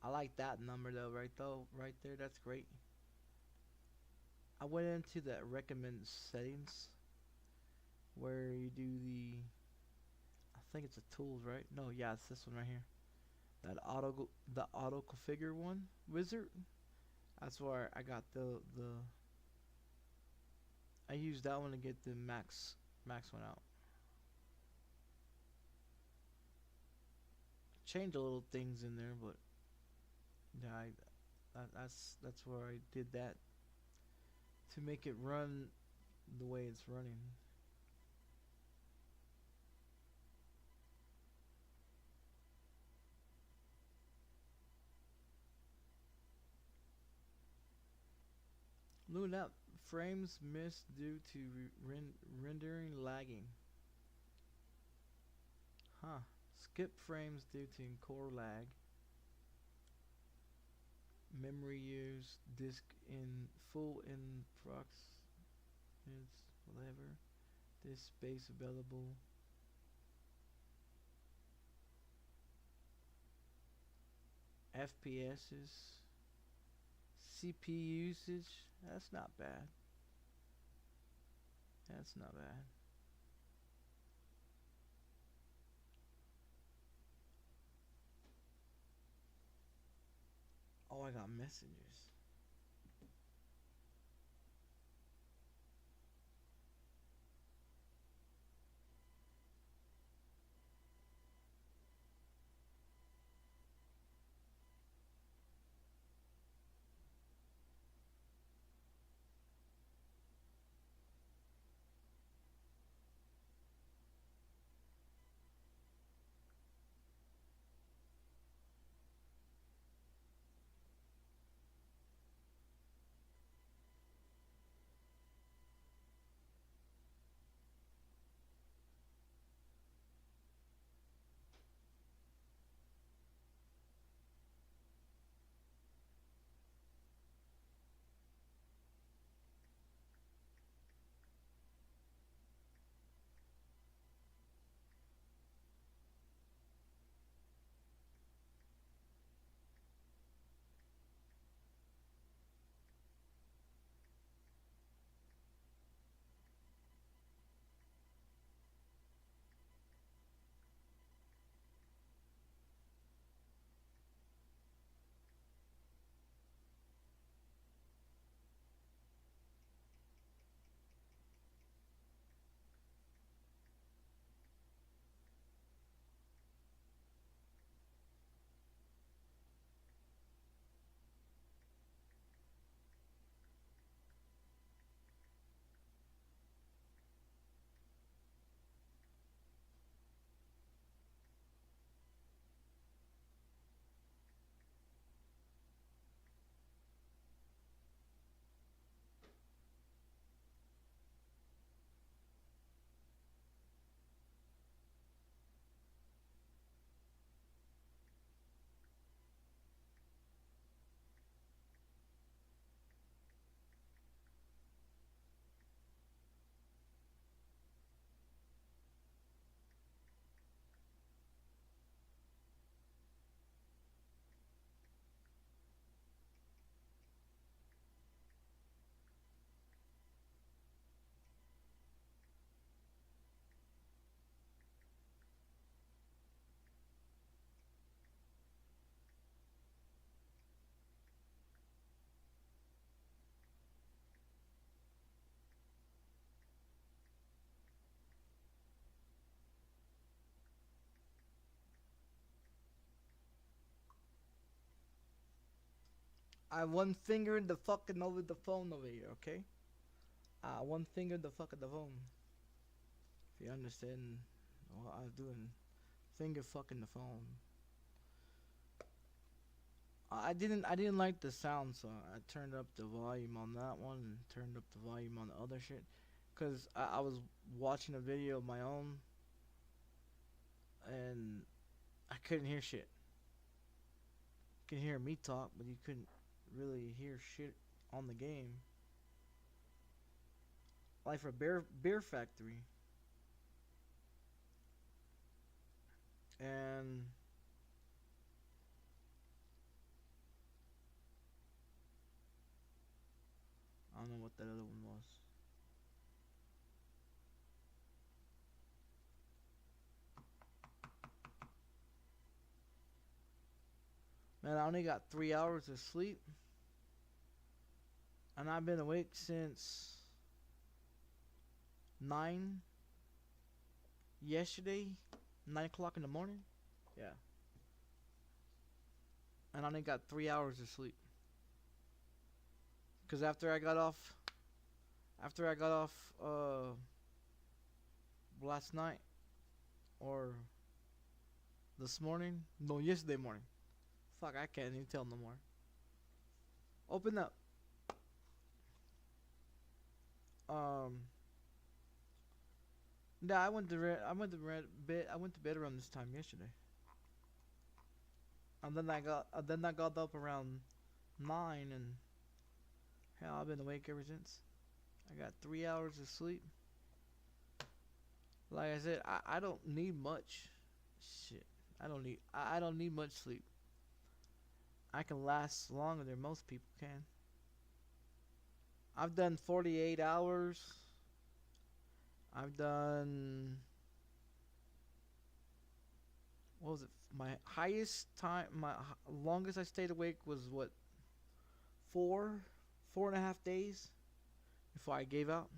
I like that number though, right there. That's great. I went into the recommended settings where you do I think it's the tools, right? No, yeah, it's this one right here. The auto configure one wizard. That's where I got I used that one to get the max one out. Change a little things in there, but yeah, that's where I did that to make it run the way it's running. Look at that. Frames missed due to rendering lagging. Huh. Skip frames due to core lag. Memory use. Disk in full in prox. It's whatever. Disk space available. FPS's. CPU usage. That's not bad. That's not bad. Oh, I got messages. I one fingered the fucking over the phone over here, okay? One fingered the fucking the phone. If you understand what I was doing, finger fucking the phone. I didn't like the sound, so I turned up the volume on that one and turned up the volume on the other shit. Cause I was watching a video of my own and I couldn't hear shit. You could hear me talk, but you couldn't really hear shit on the game. Like for Beer Factory. And I don't know what that other one was. Man, I only got 3 hours of sleep. And I've been awake since 9 yesterday, 9 o'clock in the morning. Yeah. And I only got 3 hours of sleep. Cause after I got off last night or this morning, no, yesterday morning. Fuck, I can't even tell no more. Open up. Yeah, I went to bed around this time yesterday. And then I got up around 9, and hell, I've been awake ever since. I got 3 hours of sleep. Like I said, I don't need much. Shit. I don't need much sleep. I can last longer than most people can. I've done 48 hours. I've done, what was it? My highest time, longest I stayed awake was what, 4.5 days before I gave out.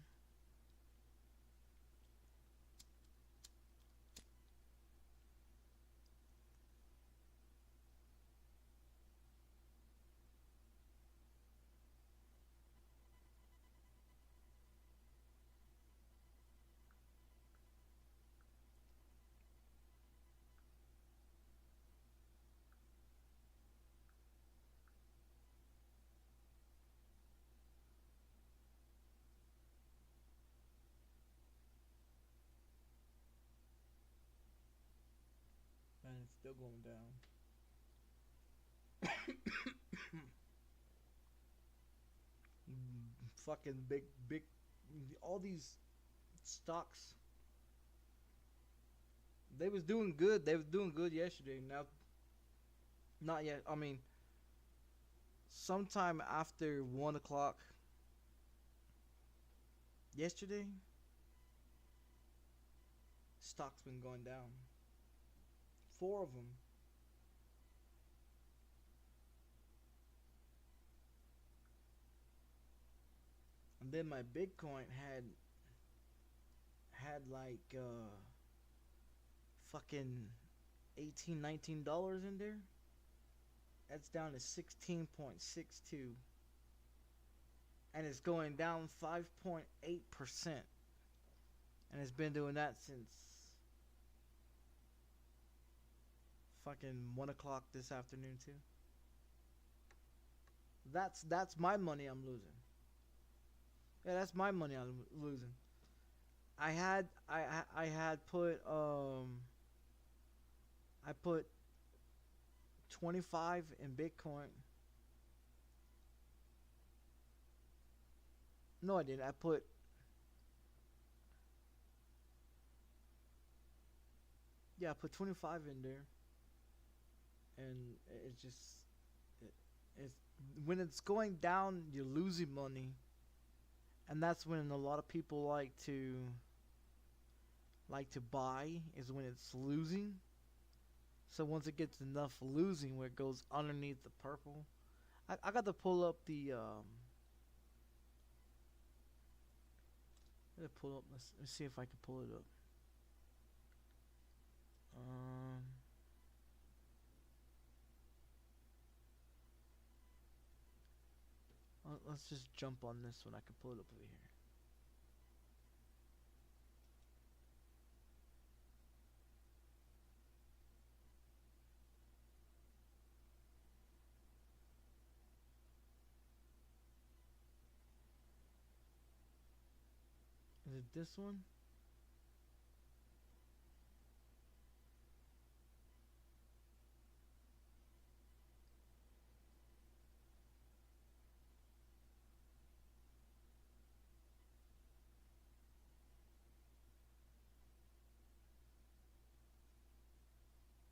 And it's still going down. Fucking big, all these stocks. They was doing good. They was doing good yesterday. Now, not yet. I mean, sometime after 1 o'clock yesterday, stock's been going down. 4 of them. And then my Bitcoin had like fucking $18-19 in there. That's down to 16.62, and it's going down 5.8%, and it's been doing that since fucking 1 o'clock this afternoon too. That's my money I'm losing. Yeah, that's my money I'm losing. I had put I put 25 in Bitcoin. No, I didn't. I put I put 25 in there, and it's just it's when it's going down, you're losing money, and that's when a lot of people like to buy, is when it's losing. So once it gets enough losing where it goes underneath the purple, I got to pull up the let's see if I can pull it up. Let's just jump on this one. I can pull it up over here. Is it this one?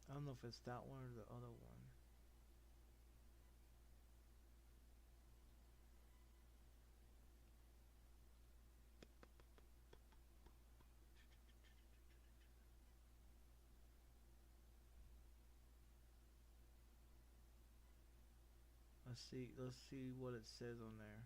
I don't know if it's that one or the other one. Let's see what it says on there.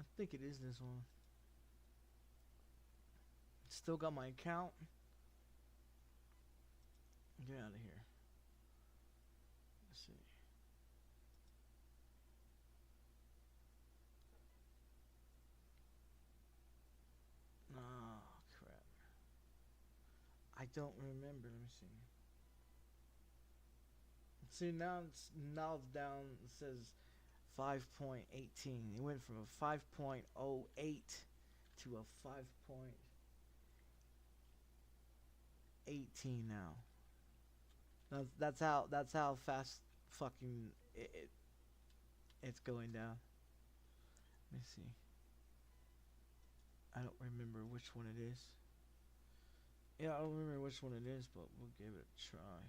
I think it is this one. Still got my account. Get out of here. Let's see. Oh, crap. I don't remember. Let me see. See, now it's down. It says 5.18. It went from a 5.08 to a 5.18 now. That's how fast fucking it's going down. Let me see. I don't remember which one it is. Yeah, I don't remember which one it is, but we'll give it a try.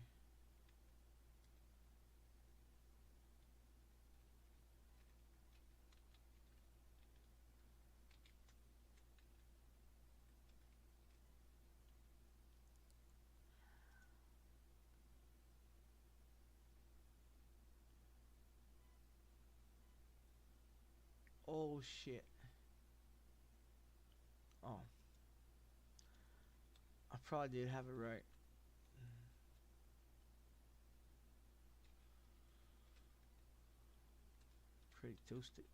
Oh shit. Oh. I probably did have it right. Pretty toasted.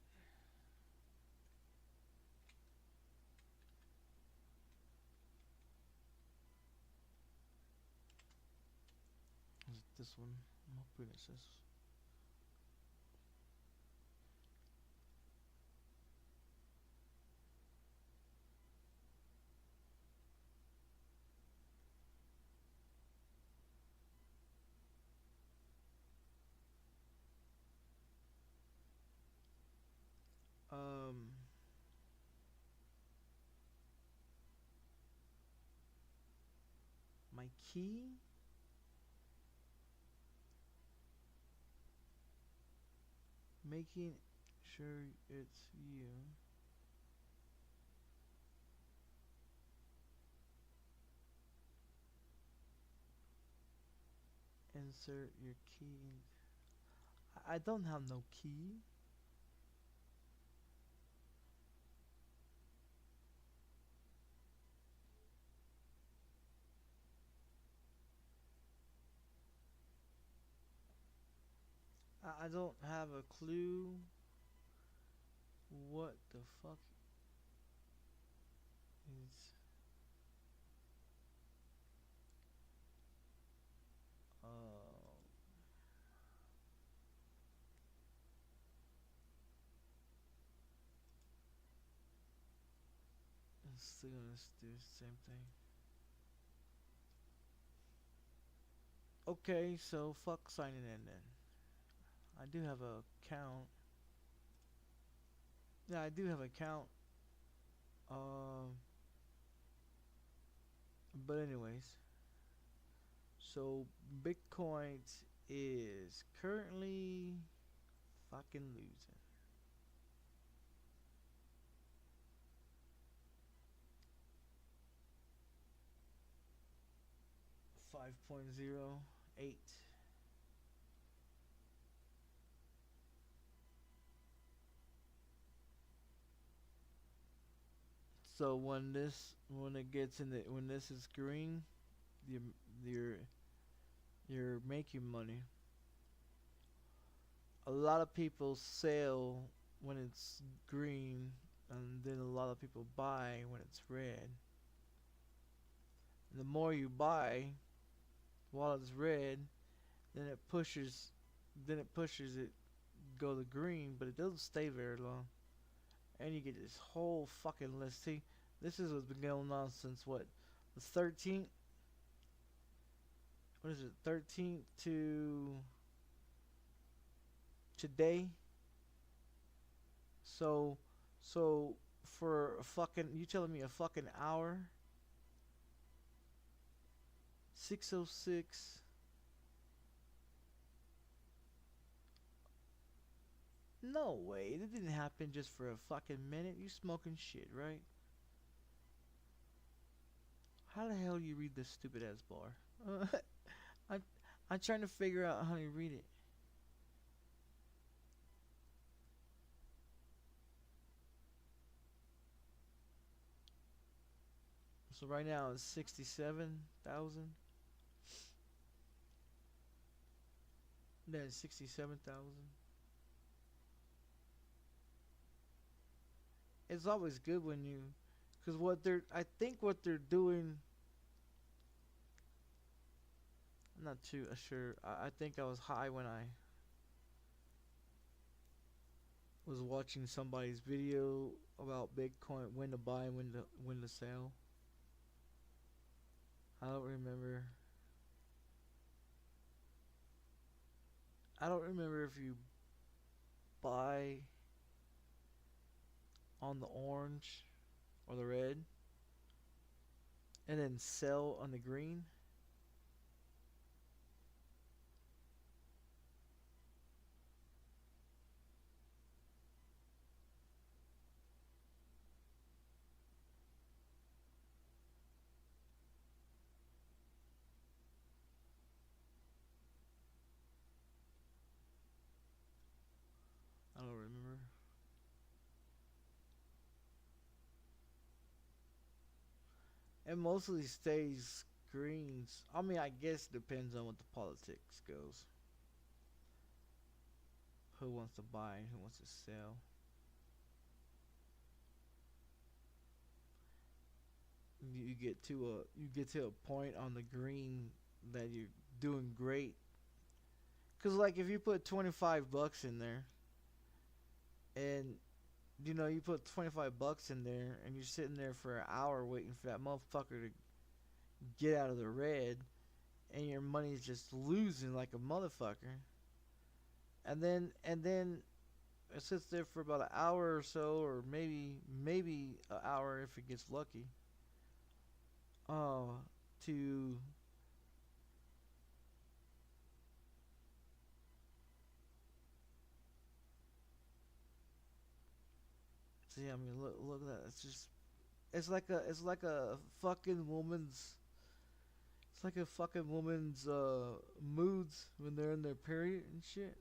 Is it this one? I'm hoping it says. My key. Making sure it's you. Insert your key. I don't have no key. I don't have a clue what the fuck is it's still gonna do the same thing. Okay, so fuck signing in then. I do have a account. Yeah, I do have an account. But anyways, so Bitcoin is currently fucking losing. $5.08. So when this is green, you're making money. A lot of people sell when it's green, and then a lot of people buy when it's red. And the more you buy while it's red, then it pushes it go to green, but it doesn't stay very long. And you get this whole fucking list. See, this is what's been going on since what? The 13th? What is it? 13th to today? So for a fucking, you telling me a fucking hour? 6:06. No way, that didn't happen just for a fucking minute. You smoking shit, right? How the hell you read this stupid ass bar? I'm trying to figure out how you read it. So right now it's 67,000. Then 67,000. It's always good when you, because I think what they're doing, Not too sure. I think I was high when I was watching somebody's video about Bitcoin, when to buy and when to sell. I don't remember. I don't remember if you buy on the orange or the red and then sell on the green. I don't remember. It mostly stays greens. I mean, I guess it depends on what the politics goes. Who wants to buy and who wants to sell. You get to a point on the green that you're doing great. Cause like if you put $25 in there, and you know you put $25 in there, and you're sitting there for an hour waiting for that motherfucker to get out of the red, and your money's just losing like a motherfucker. And then it sits there for about an hour or so, or maybe an hour if it gets lucky. To see, I mean, look at that. It's like a fucking woman's. It's like a fucking woman's moods when they're in their period and shit.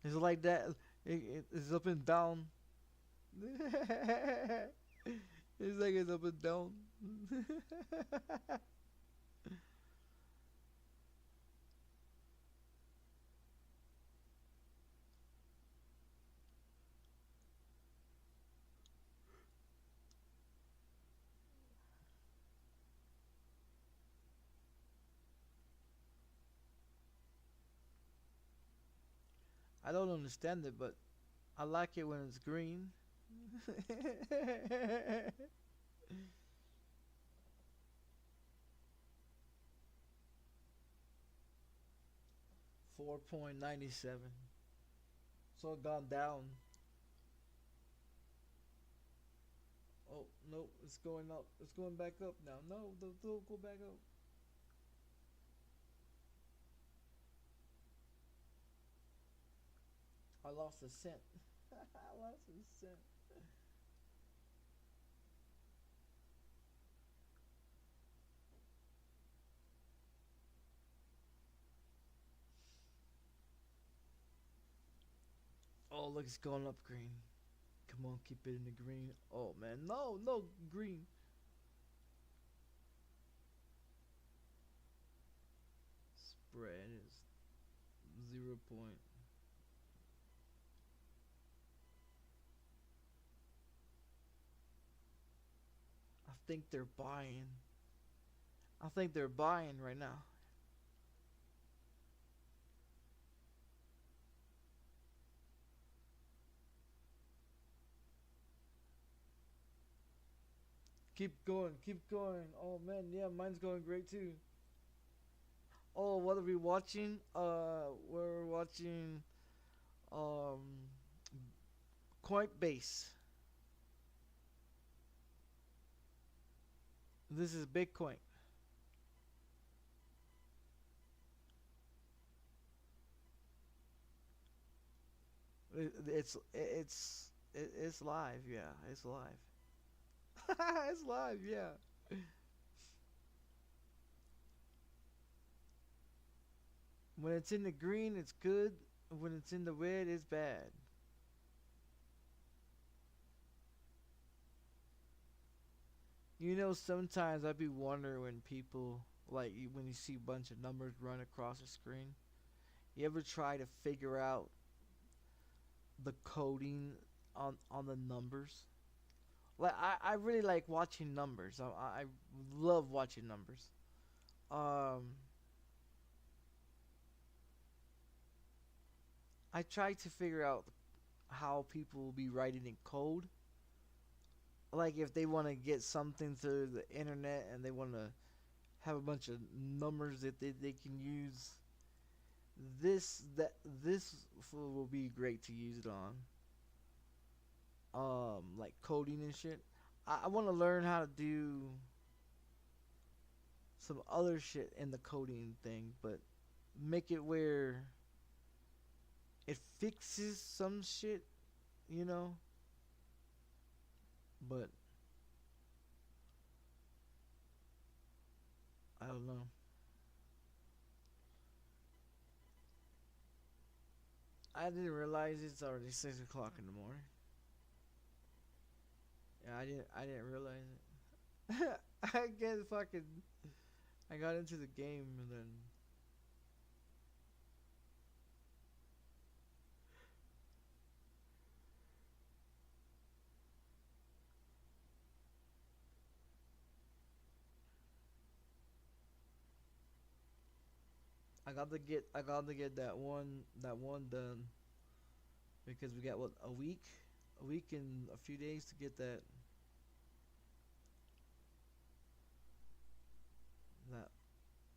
It's like that. It's up and down. It's like it's up and down. I don't understand it, but I like it when it's green. 4.97. So it gone down. Oh, no, it's going up. It's going back up now. No, don't go back up. I lost a cent. I lost a cent. Oh, look, it's going up green. Come on, keep it in the green. Oh, man. No, green. Spread is 0. I think they're buying. I think they're buying right now. Keep going, keep going. Oh man, yeah, mine's going great too. Oh, what are we watching? We're watching Coinbase. This is Bitcoin. It's live, yeah. It's live. It's live, yeah. When it's in the green, it's good. When it's in the red, it's bad. You know, sometimes I'd be wondering when people, like, when you see a bunch of numbers run across the screen. You ever try to figure out the coding on the numbers? Like, I really like watching numbers. I love watching numbers. I try to figure out how people will be writing in code. Like if they want to get something through the internet and they want to have a bunch of numbers that they can use. This will be great to use it on. Like coding and shit. I want to learn how to do some other shit in the coding thing, but make it where it fixes some shit, you know. But I don't know. I didn't realize it's already 6 o'clock in the morning. Yeah, I didn't realize it. I get fucking. I got into the game and then. I got to get that one done because we got what, a week and a few days to get that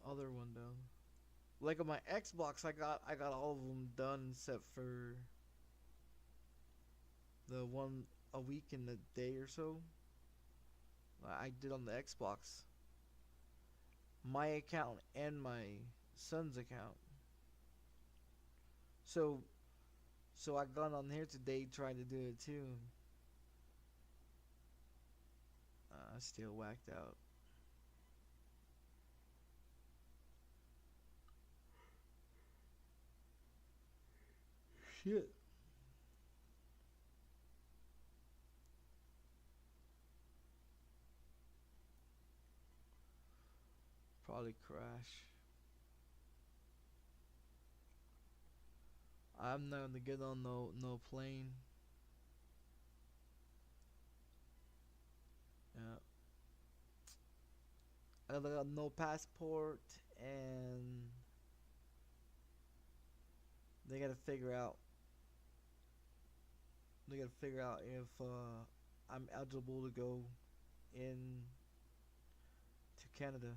other one done. Like on my Xbox, I got all of them done except for the one a week and a day or so. I did on the Xbox, my account and my son's account. So I got on here today trying to do it too. Still whacked out. Shit. Probably crash. I'm not gonna get on no plane. Yeah. I got no passport, and they gotta figure out. They gotta figure out if I'm eligible to go in to Canada.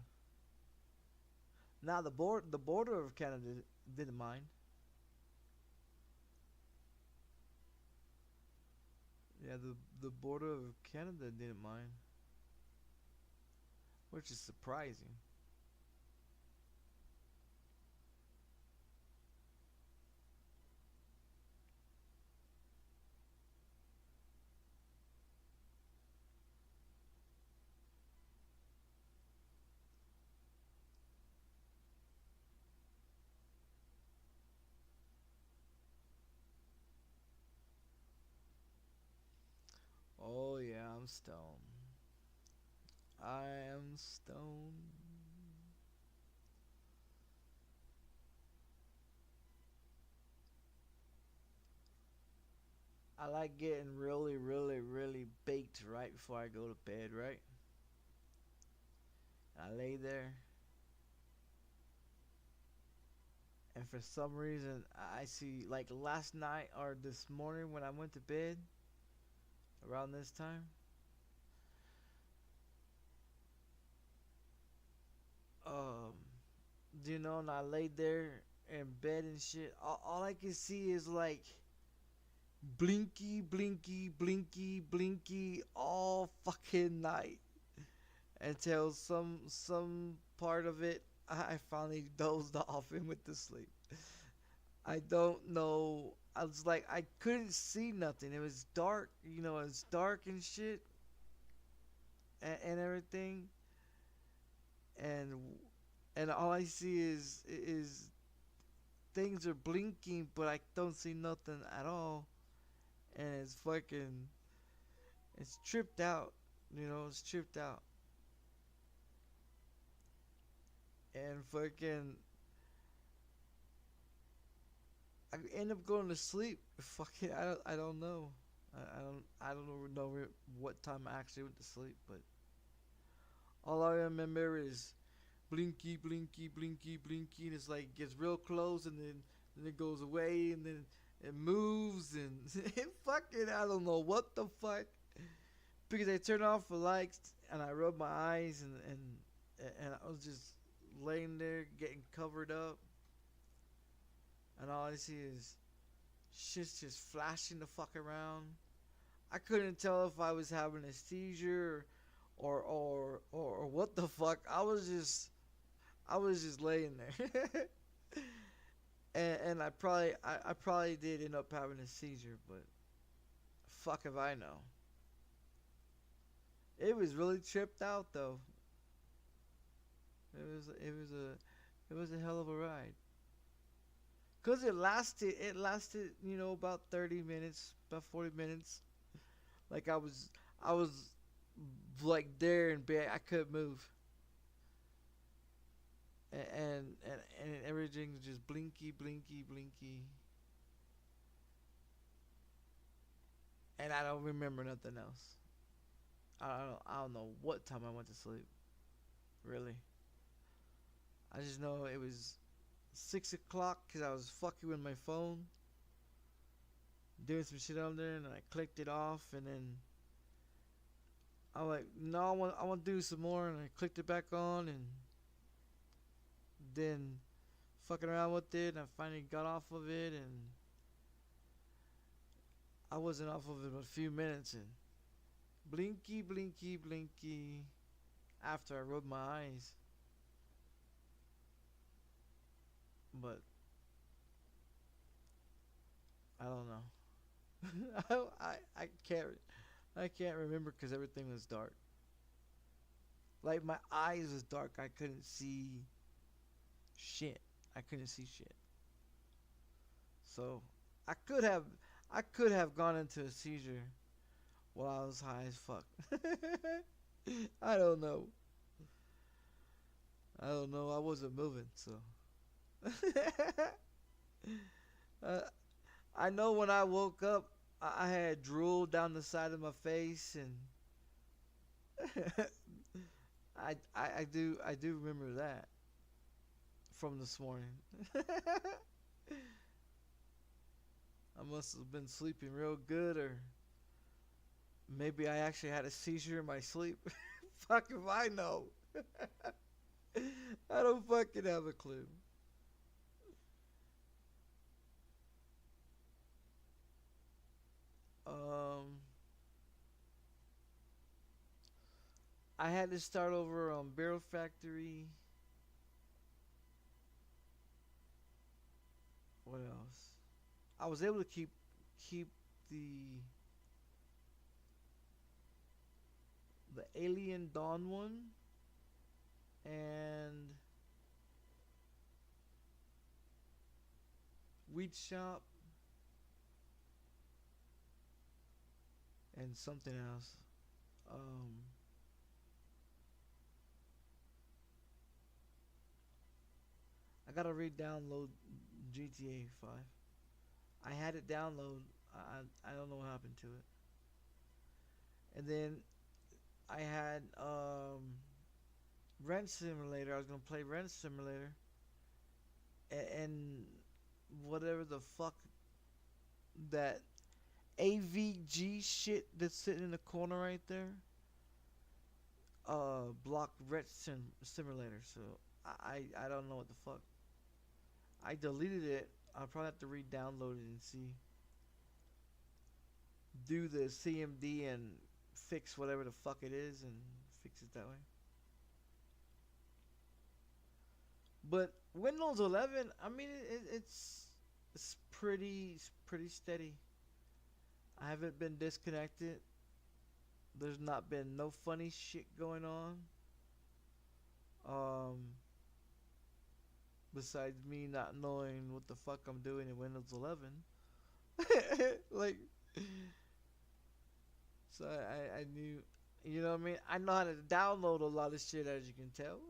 Now the border of Canada didn't mind. Yeah, the border of Canada didn't mind, which is surprising. Oh yeah, I'm stoned. I am stoned. I like getting really, really, really baked right before I go to bed, right? I lay there, and for some reason, I see, like last night or this morning when I went to bed, around this time, um, you know, and I laid there in bed and shit. All I can see is like blinky, blinky, blinky, blinky all fucking night until some part of it I finally dozed off and went to sleep. I don't know. I was like, I couldn't see nothing. It was dark, you know, it's dark and shit, and everything, and all I see is things are blinking, but I don't see nothing at all, and it's tripped out, you know, it's tripped out, and fucking I end up going to sleep. Fucking, I don't know. I don't know what time I actually went to sleep, but all I remember is blinky, blinky, blinky, blinky, and it's like gets real close, and then it goes away, and then it moves and it fucking, I don't know what the fuck. Because I turned off the lights and I rubbed my eyes and I was just laying there getting covered up. And all I see is shit's just flashing the fuck around. I couldn't tell if I was having a seizure or what the fuck. I was just laying there. and I probably did end up having a seizure, but fuck if I know. It was really tripped out though. It was a hell of a ride. Cause it lasted, you know, about 30 minutes, about 40 minutes. Like I was like there in bed, I couldn't move. And everything's just blinky, blinky, blinky. And I don't remember nothing else. I don't know what time I went to sleep. Really. I just know it was 6 o'clock because I was fucking with my phone, doing some shit on there, and I clicked it off, and then I'm like, no, I want to do some more, and I clicked it back on, and then fucking around with it, and I finally got off of it, and I wasn't off of it but a few minutes, and blinky, blinky, blinky, after I rubbed my eyes. But I don't know. I can't remember because everything was dark. Like my eyes was dark. I couldn't see shit. So I could have gone into a seizure while I was high as fuck. I don't know. I wasn't moving, so. I know when I woke up, I had drool down the side of my face, and I do remember that from this morning. I must have been sleeping real good, or maybe I actually had a seizure in my sleep. Fuck if I know. I don't fucking have a clue. I had to start over on Barrel Factory. What else? I was able to keep the Alien Dawn one, and Wheat Shop, and something else. I gotta re-download GTA 5. I had it download. I don't know what happened to it. And then I had Rent Simulator. I was gonna play Rent Simulator, and whatever the fuck that AVG shit that's sitting in the corner right there. Block Rent Simulator. So I don't know what the fuck. I deleted it. I'll probably have to re-download it and see. Do the CMD and fix whatever the fuck it is and fix it that way. But Windows 11, I mean, it's pretty steady. I haven't been disconnected. There's not been no funny shit going on. Besides me not knowing what the fuck I'm doing in Windows 11. Like, so I knew, you know what I mean? I know how to download a lot of shit, as you can tell.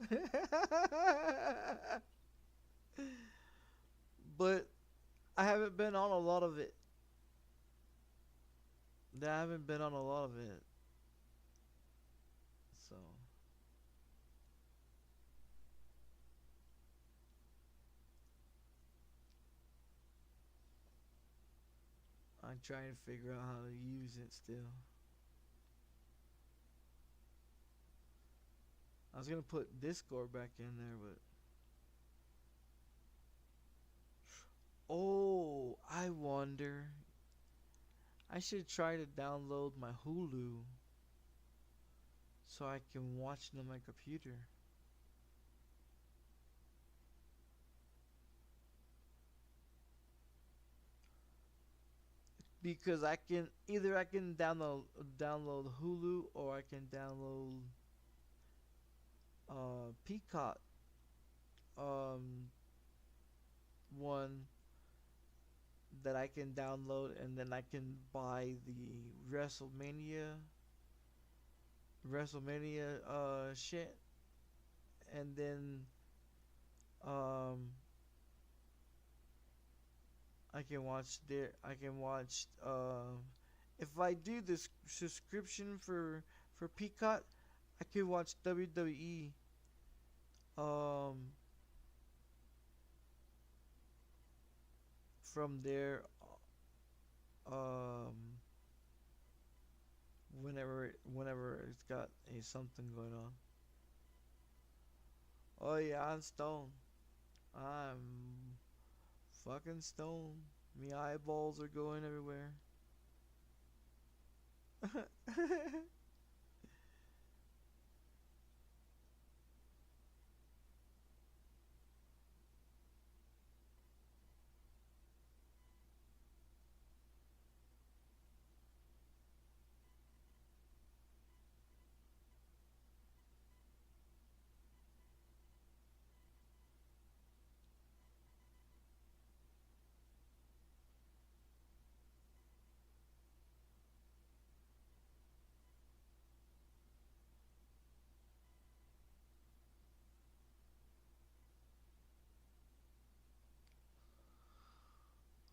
But I haven't been on a lot of it. So I'm trying to figure out how to use it still. I was gonna put Discord back in there, but oh, I wonder. I should try to download my Hulu so I can watch it on my computer. Because I can either I can download Hulu or I can download Peacock one that I can download, and then I can buy the WrestleMania shit, and then I can watch if I do this subscription for Peacock, I can watch WWE from there whenever it's got something going on. Oh yeah, I'm stoned. I'm fucking stoned. Me eyeballs are going everywhere.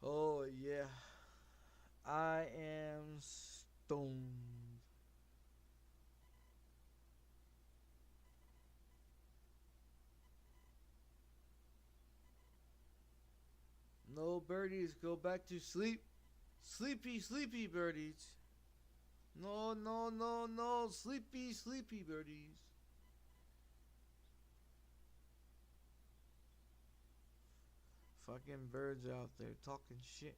Oh yeah, I am stoned. No birdies, go back to sleep. Sleepy, sleepy birdies. No, no, no, no, sleepy, sleepy birdies. Fucking birds out there talking shit.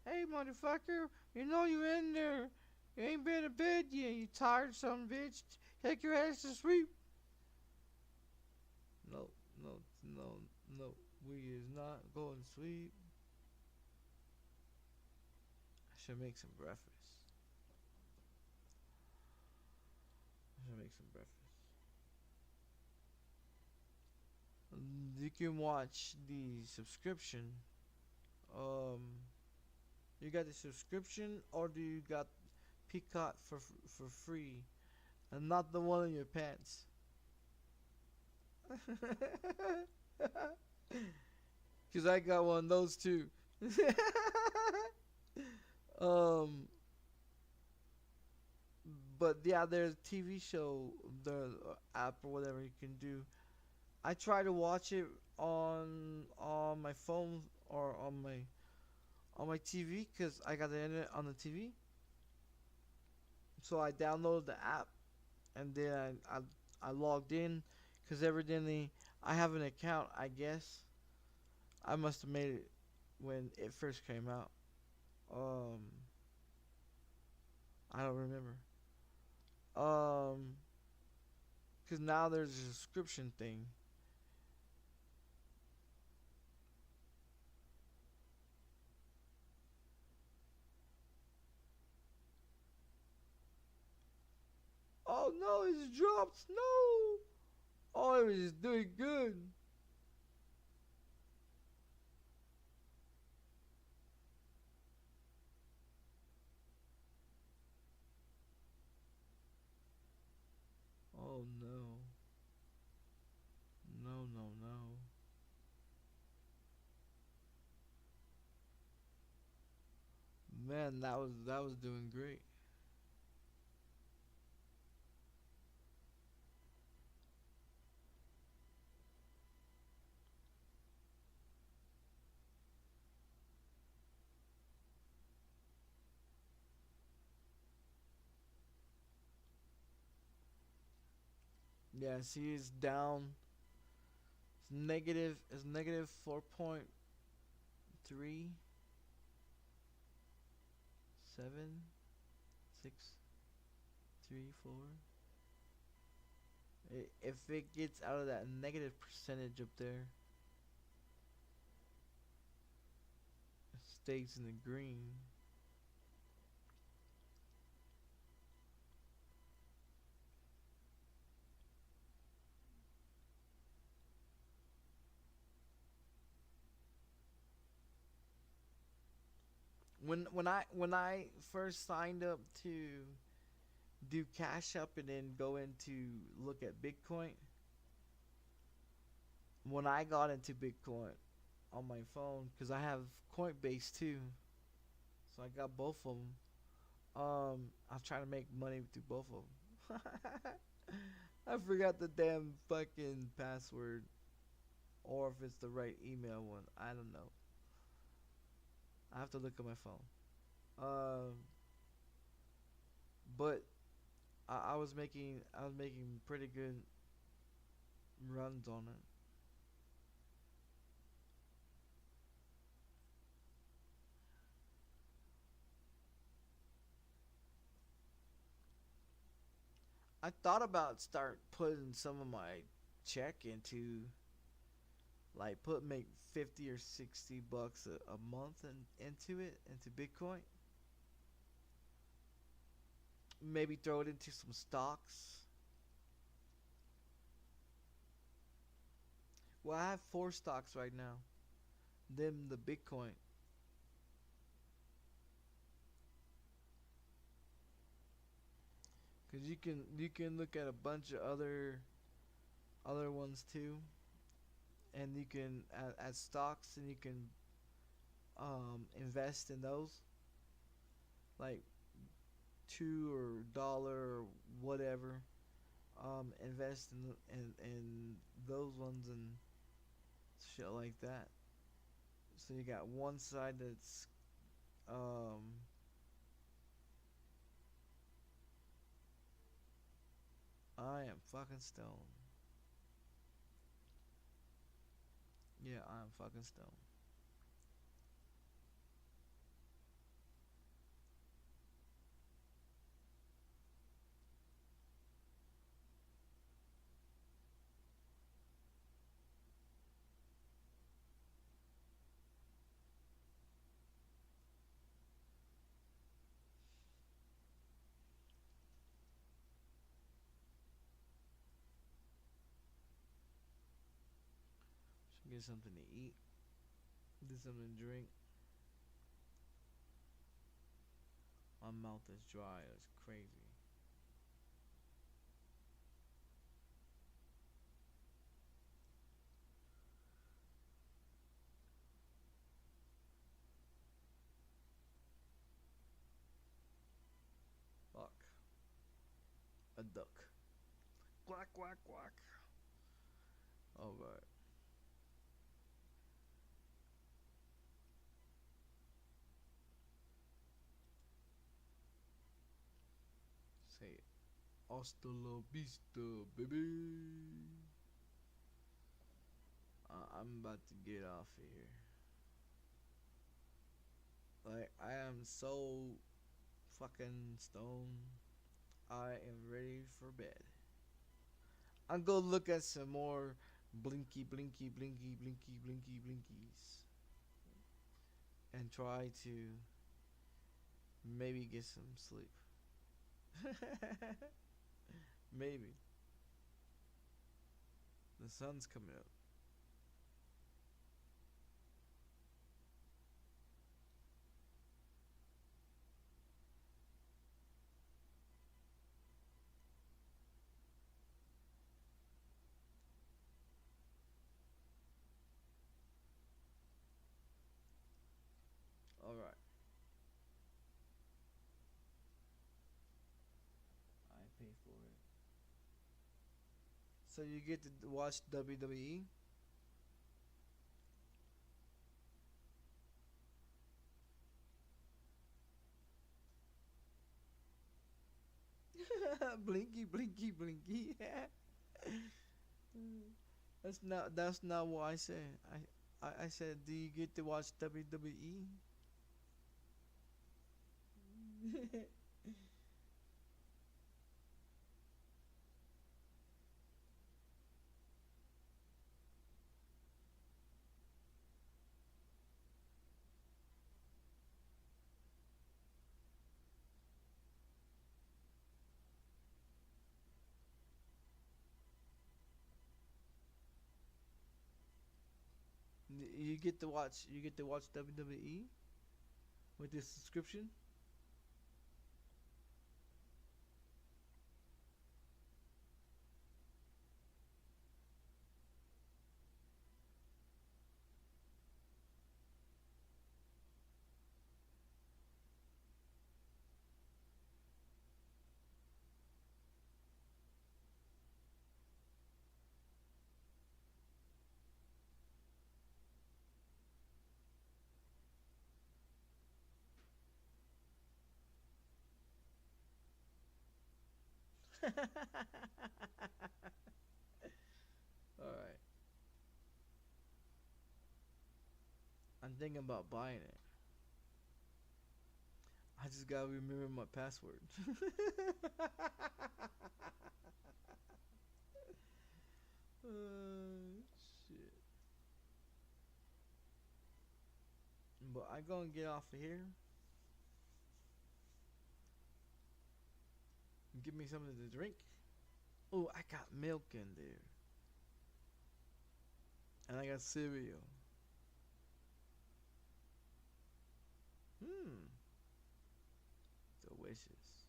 Hey, motherfucker, you know you in there. You ain't been to bed yet, you tired son of a bitch. Take your ass to sleep. No, no, no, no. We is not going to sleep. I should make some breakfast. You can watch the subscription. You got the subscription, or do you got Peacock for free, and not the one in your pants? Cause I got one of those too. But yeah, there's a TV show, the app or whatever you can do. I try to watch it on my phone or on my TV, cause I got the internet on the TV. So I downloaded the app, and then I logged in, cause evidently I have an account. I guess I must have made it when it first came out. I don't remember. Cause now there's a subscription thing. Oh no, it's dropped. No. Oh, it was doing good. Oh no. No, no, no. Man, that was doing great. Yeah, see, it's down. It's negative 4.3, 7, 6, 3, 4. If it gets out of that negative percentage up there, it stays in the green. When I first signed up to do Cash Up and then go into look at Bitcoin, when I got into Bitcoin on my phone, because I have Coinbase too, so I got both of them. I was trying to make money through both of them. I forgot the damn fucking password, or if it's the right email one. I don't know. I have to look at my phone. But I was making pretty good runs on it. I thought about start putting some of my check into, like, make 50 or 60 bucks a month into it, into Bitcoin. Maybe throw it into some stocks. Well, I have 4 stocks right now. Them the Bitcoin. Cause you can look at a bunch of other ones too, and you can add stocks, and you can invest in those, like $2 or whatever. Invest in those ones and shit like that. So you got one side that's I am fucking stoned. Yeah, I am fucking stoned. Should get something to eat. Do something to drink. My mouth is dry. It's crazy. Fuck. A duck. Quack, quack, quack. Alright. Say it. Hasta la vista, baby. I'm about to get off of here. Like, I am so fucking stoned. I am ready for bed. I'm gonna look at some more blinky, blinky, blinky, blinky, blinky, blinkies. And try to maybe get some sleep. Maybe. The sun's coming up. Alright. I pay for it. So you get to watch WWE? Blinky, blinky, blinky. That's not what I said. I said, do you get to watch WWE? You get to watch WWE with this subscription. All right. I'm thinking about buying it. I just gotta remember my password. Shit. But I gonna get off of here. Give me something to drink. Oh, I got milk in there. And I got cereal. Delicious.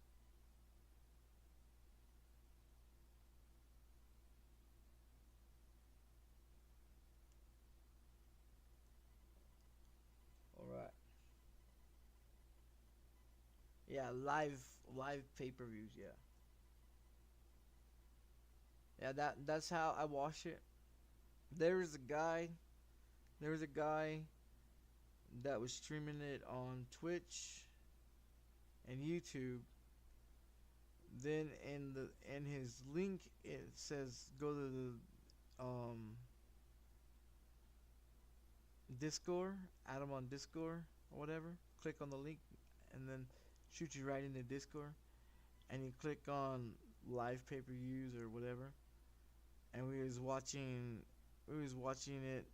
Alright. Yeah, live pay-per-views, yeah. Yeah, that's how I watch it. There's a guy there's a guy that was streaming it on Twitch and YouTube. Then in his link it says go to the Discord, add him on Discord or whatever. Click on the link and then shoot you right into Discord. And you click on live pay-per-views or whatever. And we was watching it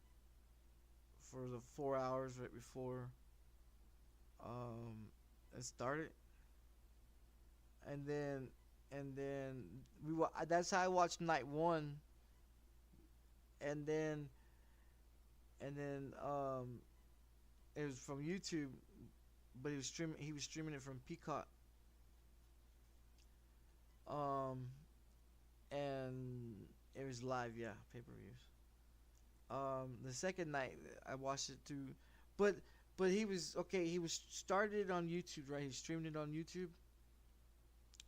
for the 4 hours right before it started. And then that's how I watched night one. And then it was from YouTube, but he was streaming it from pcle. And it was live, yeah, pay-per-views. The second night I watched it too, but he was okay. He was started on YouTube, right? He streamed it on YouTube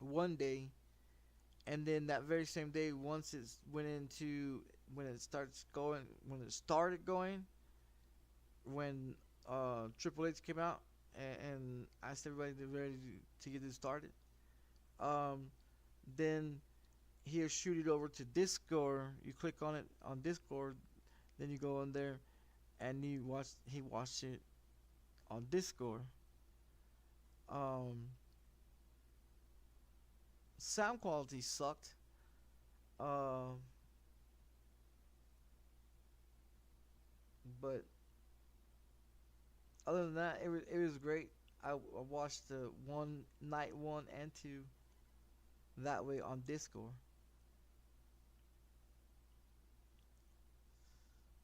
one day, and then that very same day, once it started going, when Triple H came out and asked everybody to ready to get it started, then he'll shoot it over to Discord. You click on it on Discord, then you go in there, and he watched it on Discord. Sound quality sucked. But other than that, it was great. I watched the night 1 and 2 that way on Discord.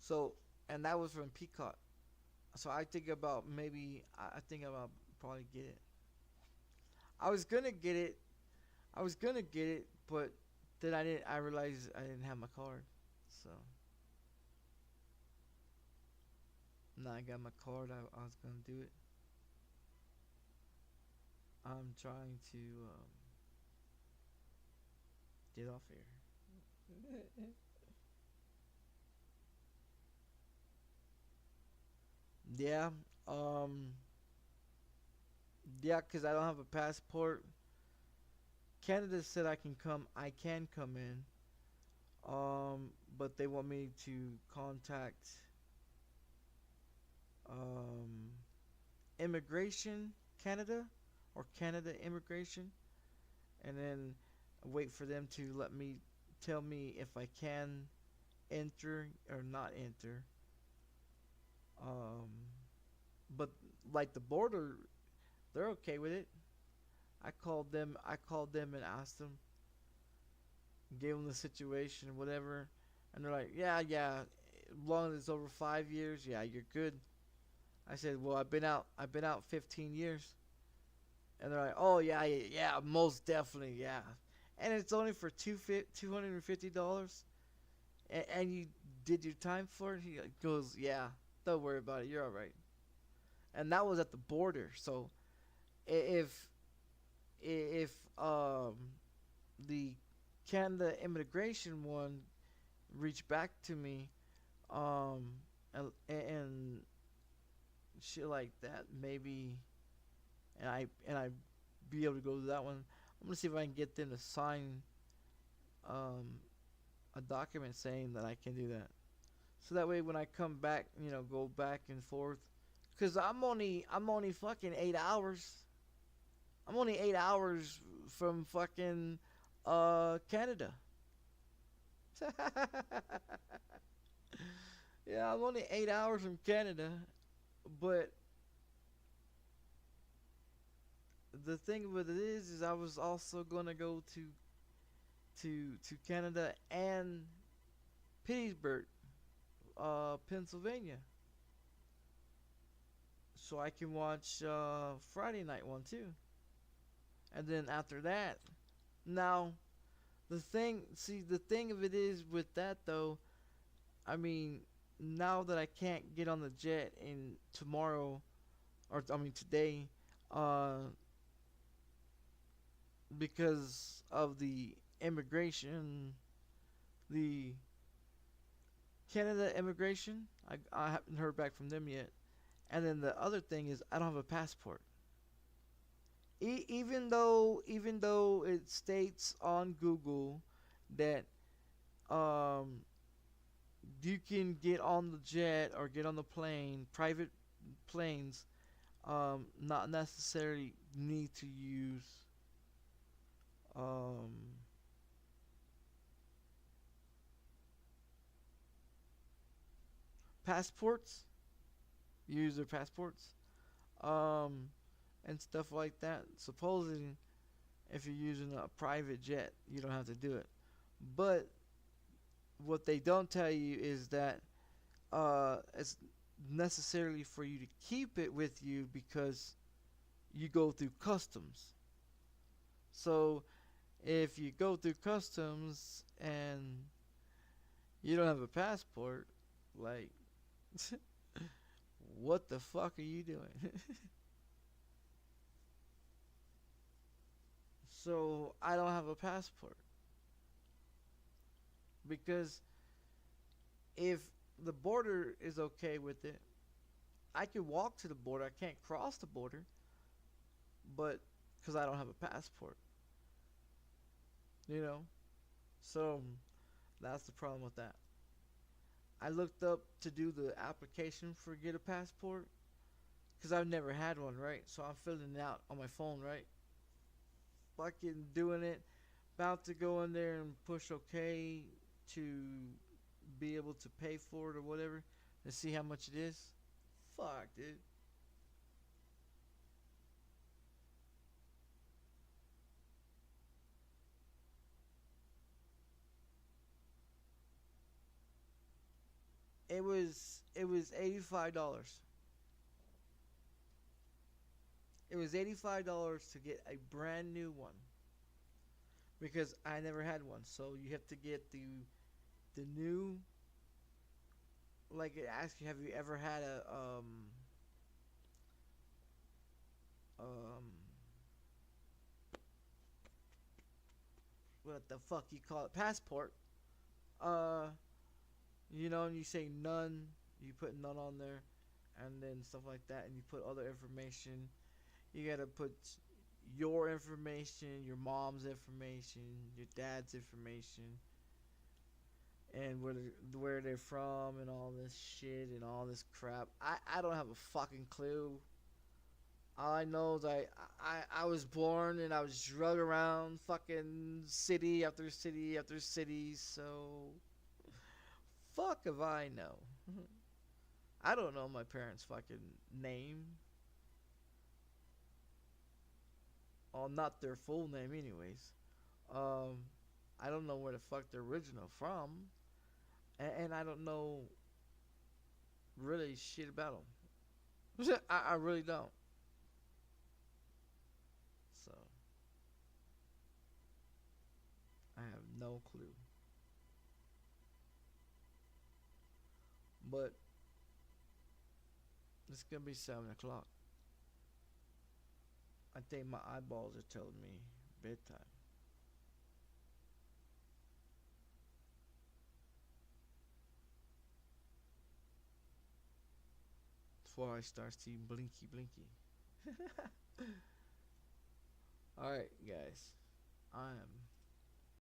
So, and that was from Peacock. So I think about probably get it. I was gonna get it. But then I realized I didn't have my card. So now I got my card. I was gonna do it. I'm trying to get off here. Yeah, yeah, 'cause I don't have a passport. Canada said I can come in. But they want me to contact Immigration Canada or Canada Immigration, and then wait for them to tell me if I can enter or not enter. But like the border, they're okay with it. I called them and asked them, gave them the situation, whatever, and they're like, yeah, as long as it's over 5 years, yeah, you're good. I said, well, I've been out 15 years, and they're like, oh yeah, most definitely, yeah, and it's only for $250, and you did your time for it. He goes, yeah, don't worry about it, you're all right. And that was at the border. So if the Canada immigration one reached back to me, and shit like that, maybe, and I be able to go to that one. I'm gonna see if I can get them to sign a document saying that I can do that. So that way, when I come back, go back and forth, cause I'm only fucking 8 hours. I'm only 8 hours from fucking Canada. Yeah, I'm only 8 hours from Canada, but the thing with it is I was also gonna go to Canada and Pittsburgh, Pennsylvania, so I can watch Friday night one too. And then after that, now the thing of it is with that though, I mean, now that I can't get on the jet in tomorrow, or I mean today, because of the immigration, the Canada immigration, I haven't heard back from them yet. And then the other thing is I don't have a passport. Even though it states on Google that you can get on the jet or get on the plane, private planes, not necessarily need to use passports, use their passports, and stuff like that. Supposedly, if you're using a private jet, you don't have to do it. But what they don't tell you is that it's necessarily for you to keep it with you because you go through customs. So if you go through customs and you don't have a passport, like, what the fuck are you doing? So I don't have a passport. Because if the border is okay with it, I can walk to the border. I can't cross the border, but because I don't have a passport, so that's the problem with that. I looked up to do the application for get a passport because I've never had one, right? So I'm filling it out on my phone, right? Fucking doing it, about to go in there and push OK to be able to pay for it or whatever, and see how much it is. Fuck, dude. It was $85. It was $85 to get a brand new one because I never had one. So you have to get the new. Like it asks you, have you ever had a what the fuck you call it, passport? And you say none. You put none on there, and then stuff like that, and you put other information. You gotta put your information, your mom's information, your dad's information, and where they're from and all this shit and all this crap. I don't have a fucking clue. All I know is I was born and I was drug around fucking city after city after city, so fuck if I know. I don't know my parents' fucking name. Oh, not their full name anyways. I don't know where the fuck they're original from. And I don't know really shit about them. I really don't. So I have no clue. But it's gonna be 7 o'clock. I think my eyeballs are telling me bedtime. Before I start seeing blinky blinky. Alright guys, I am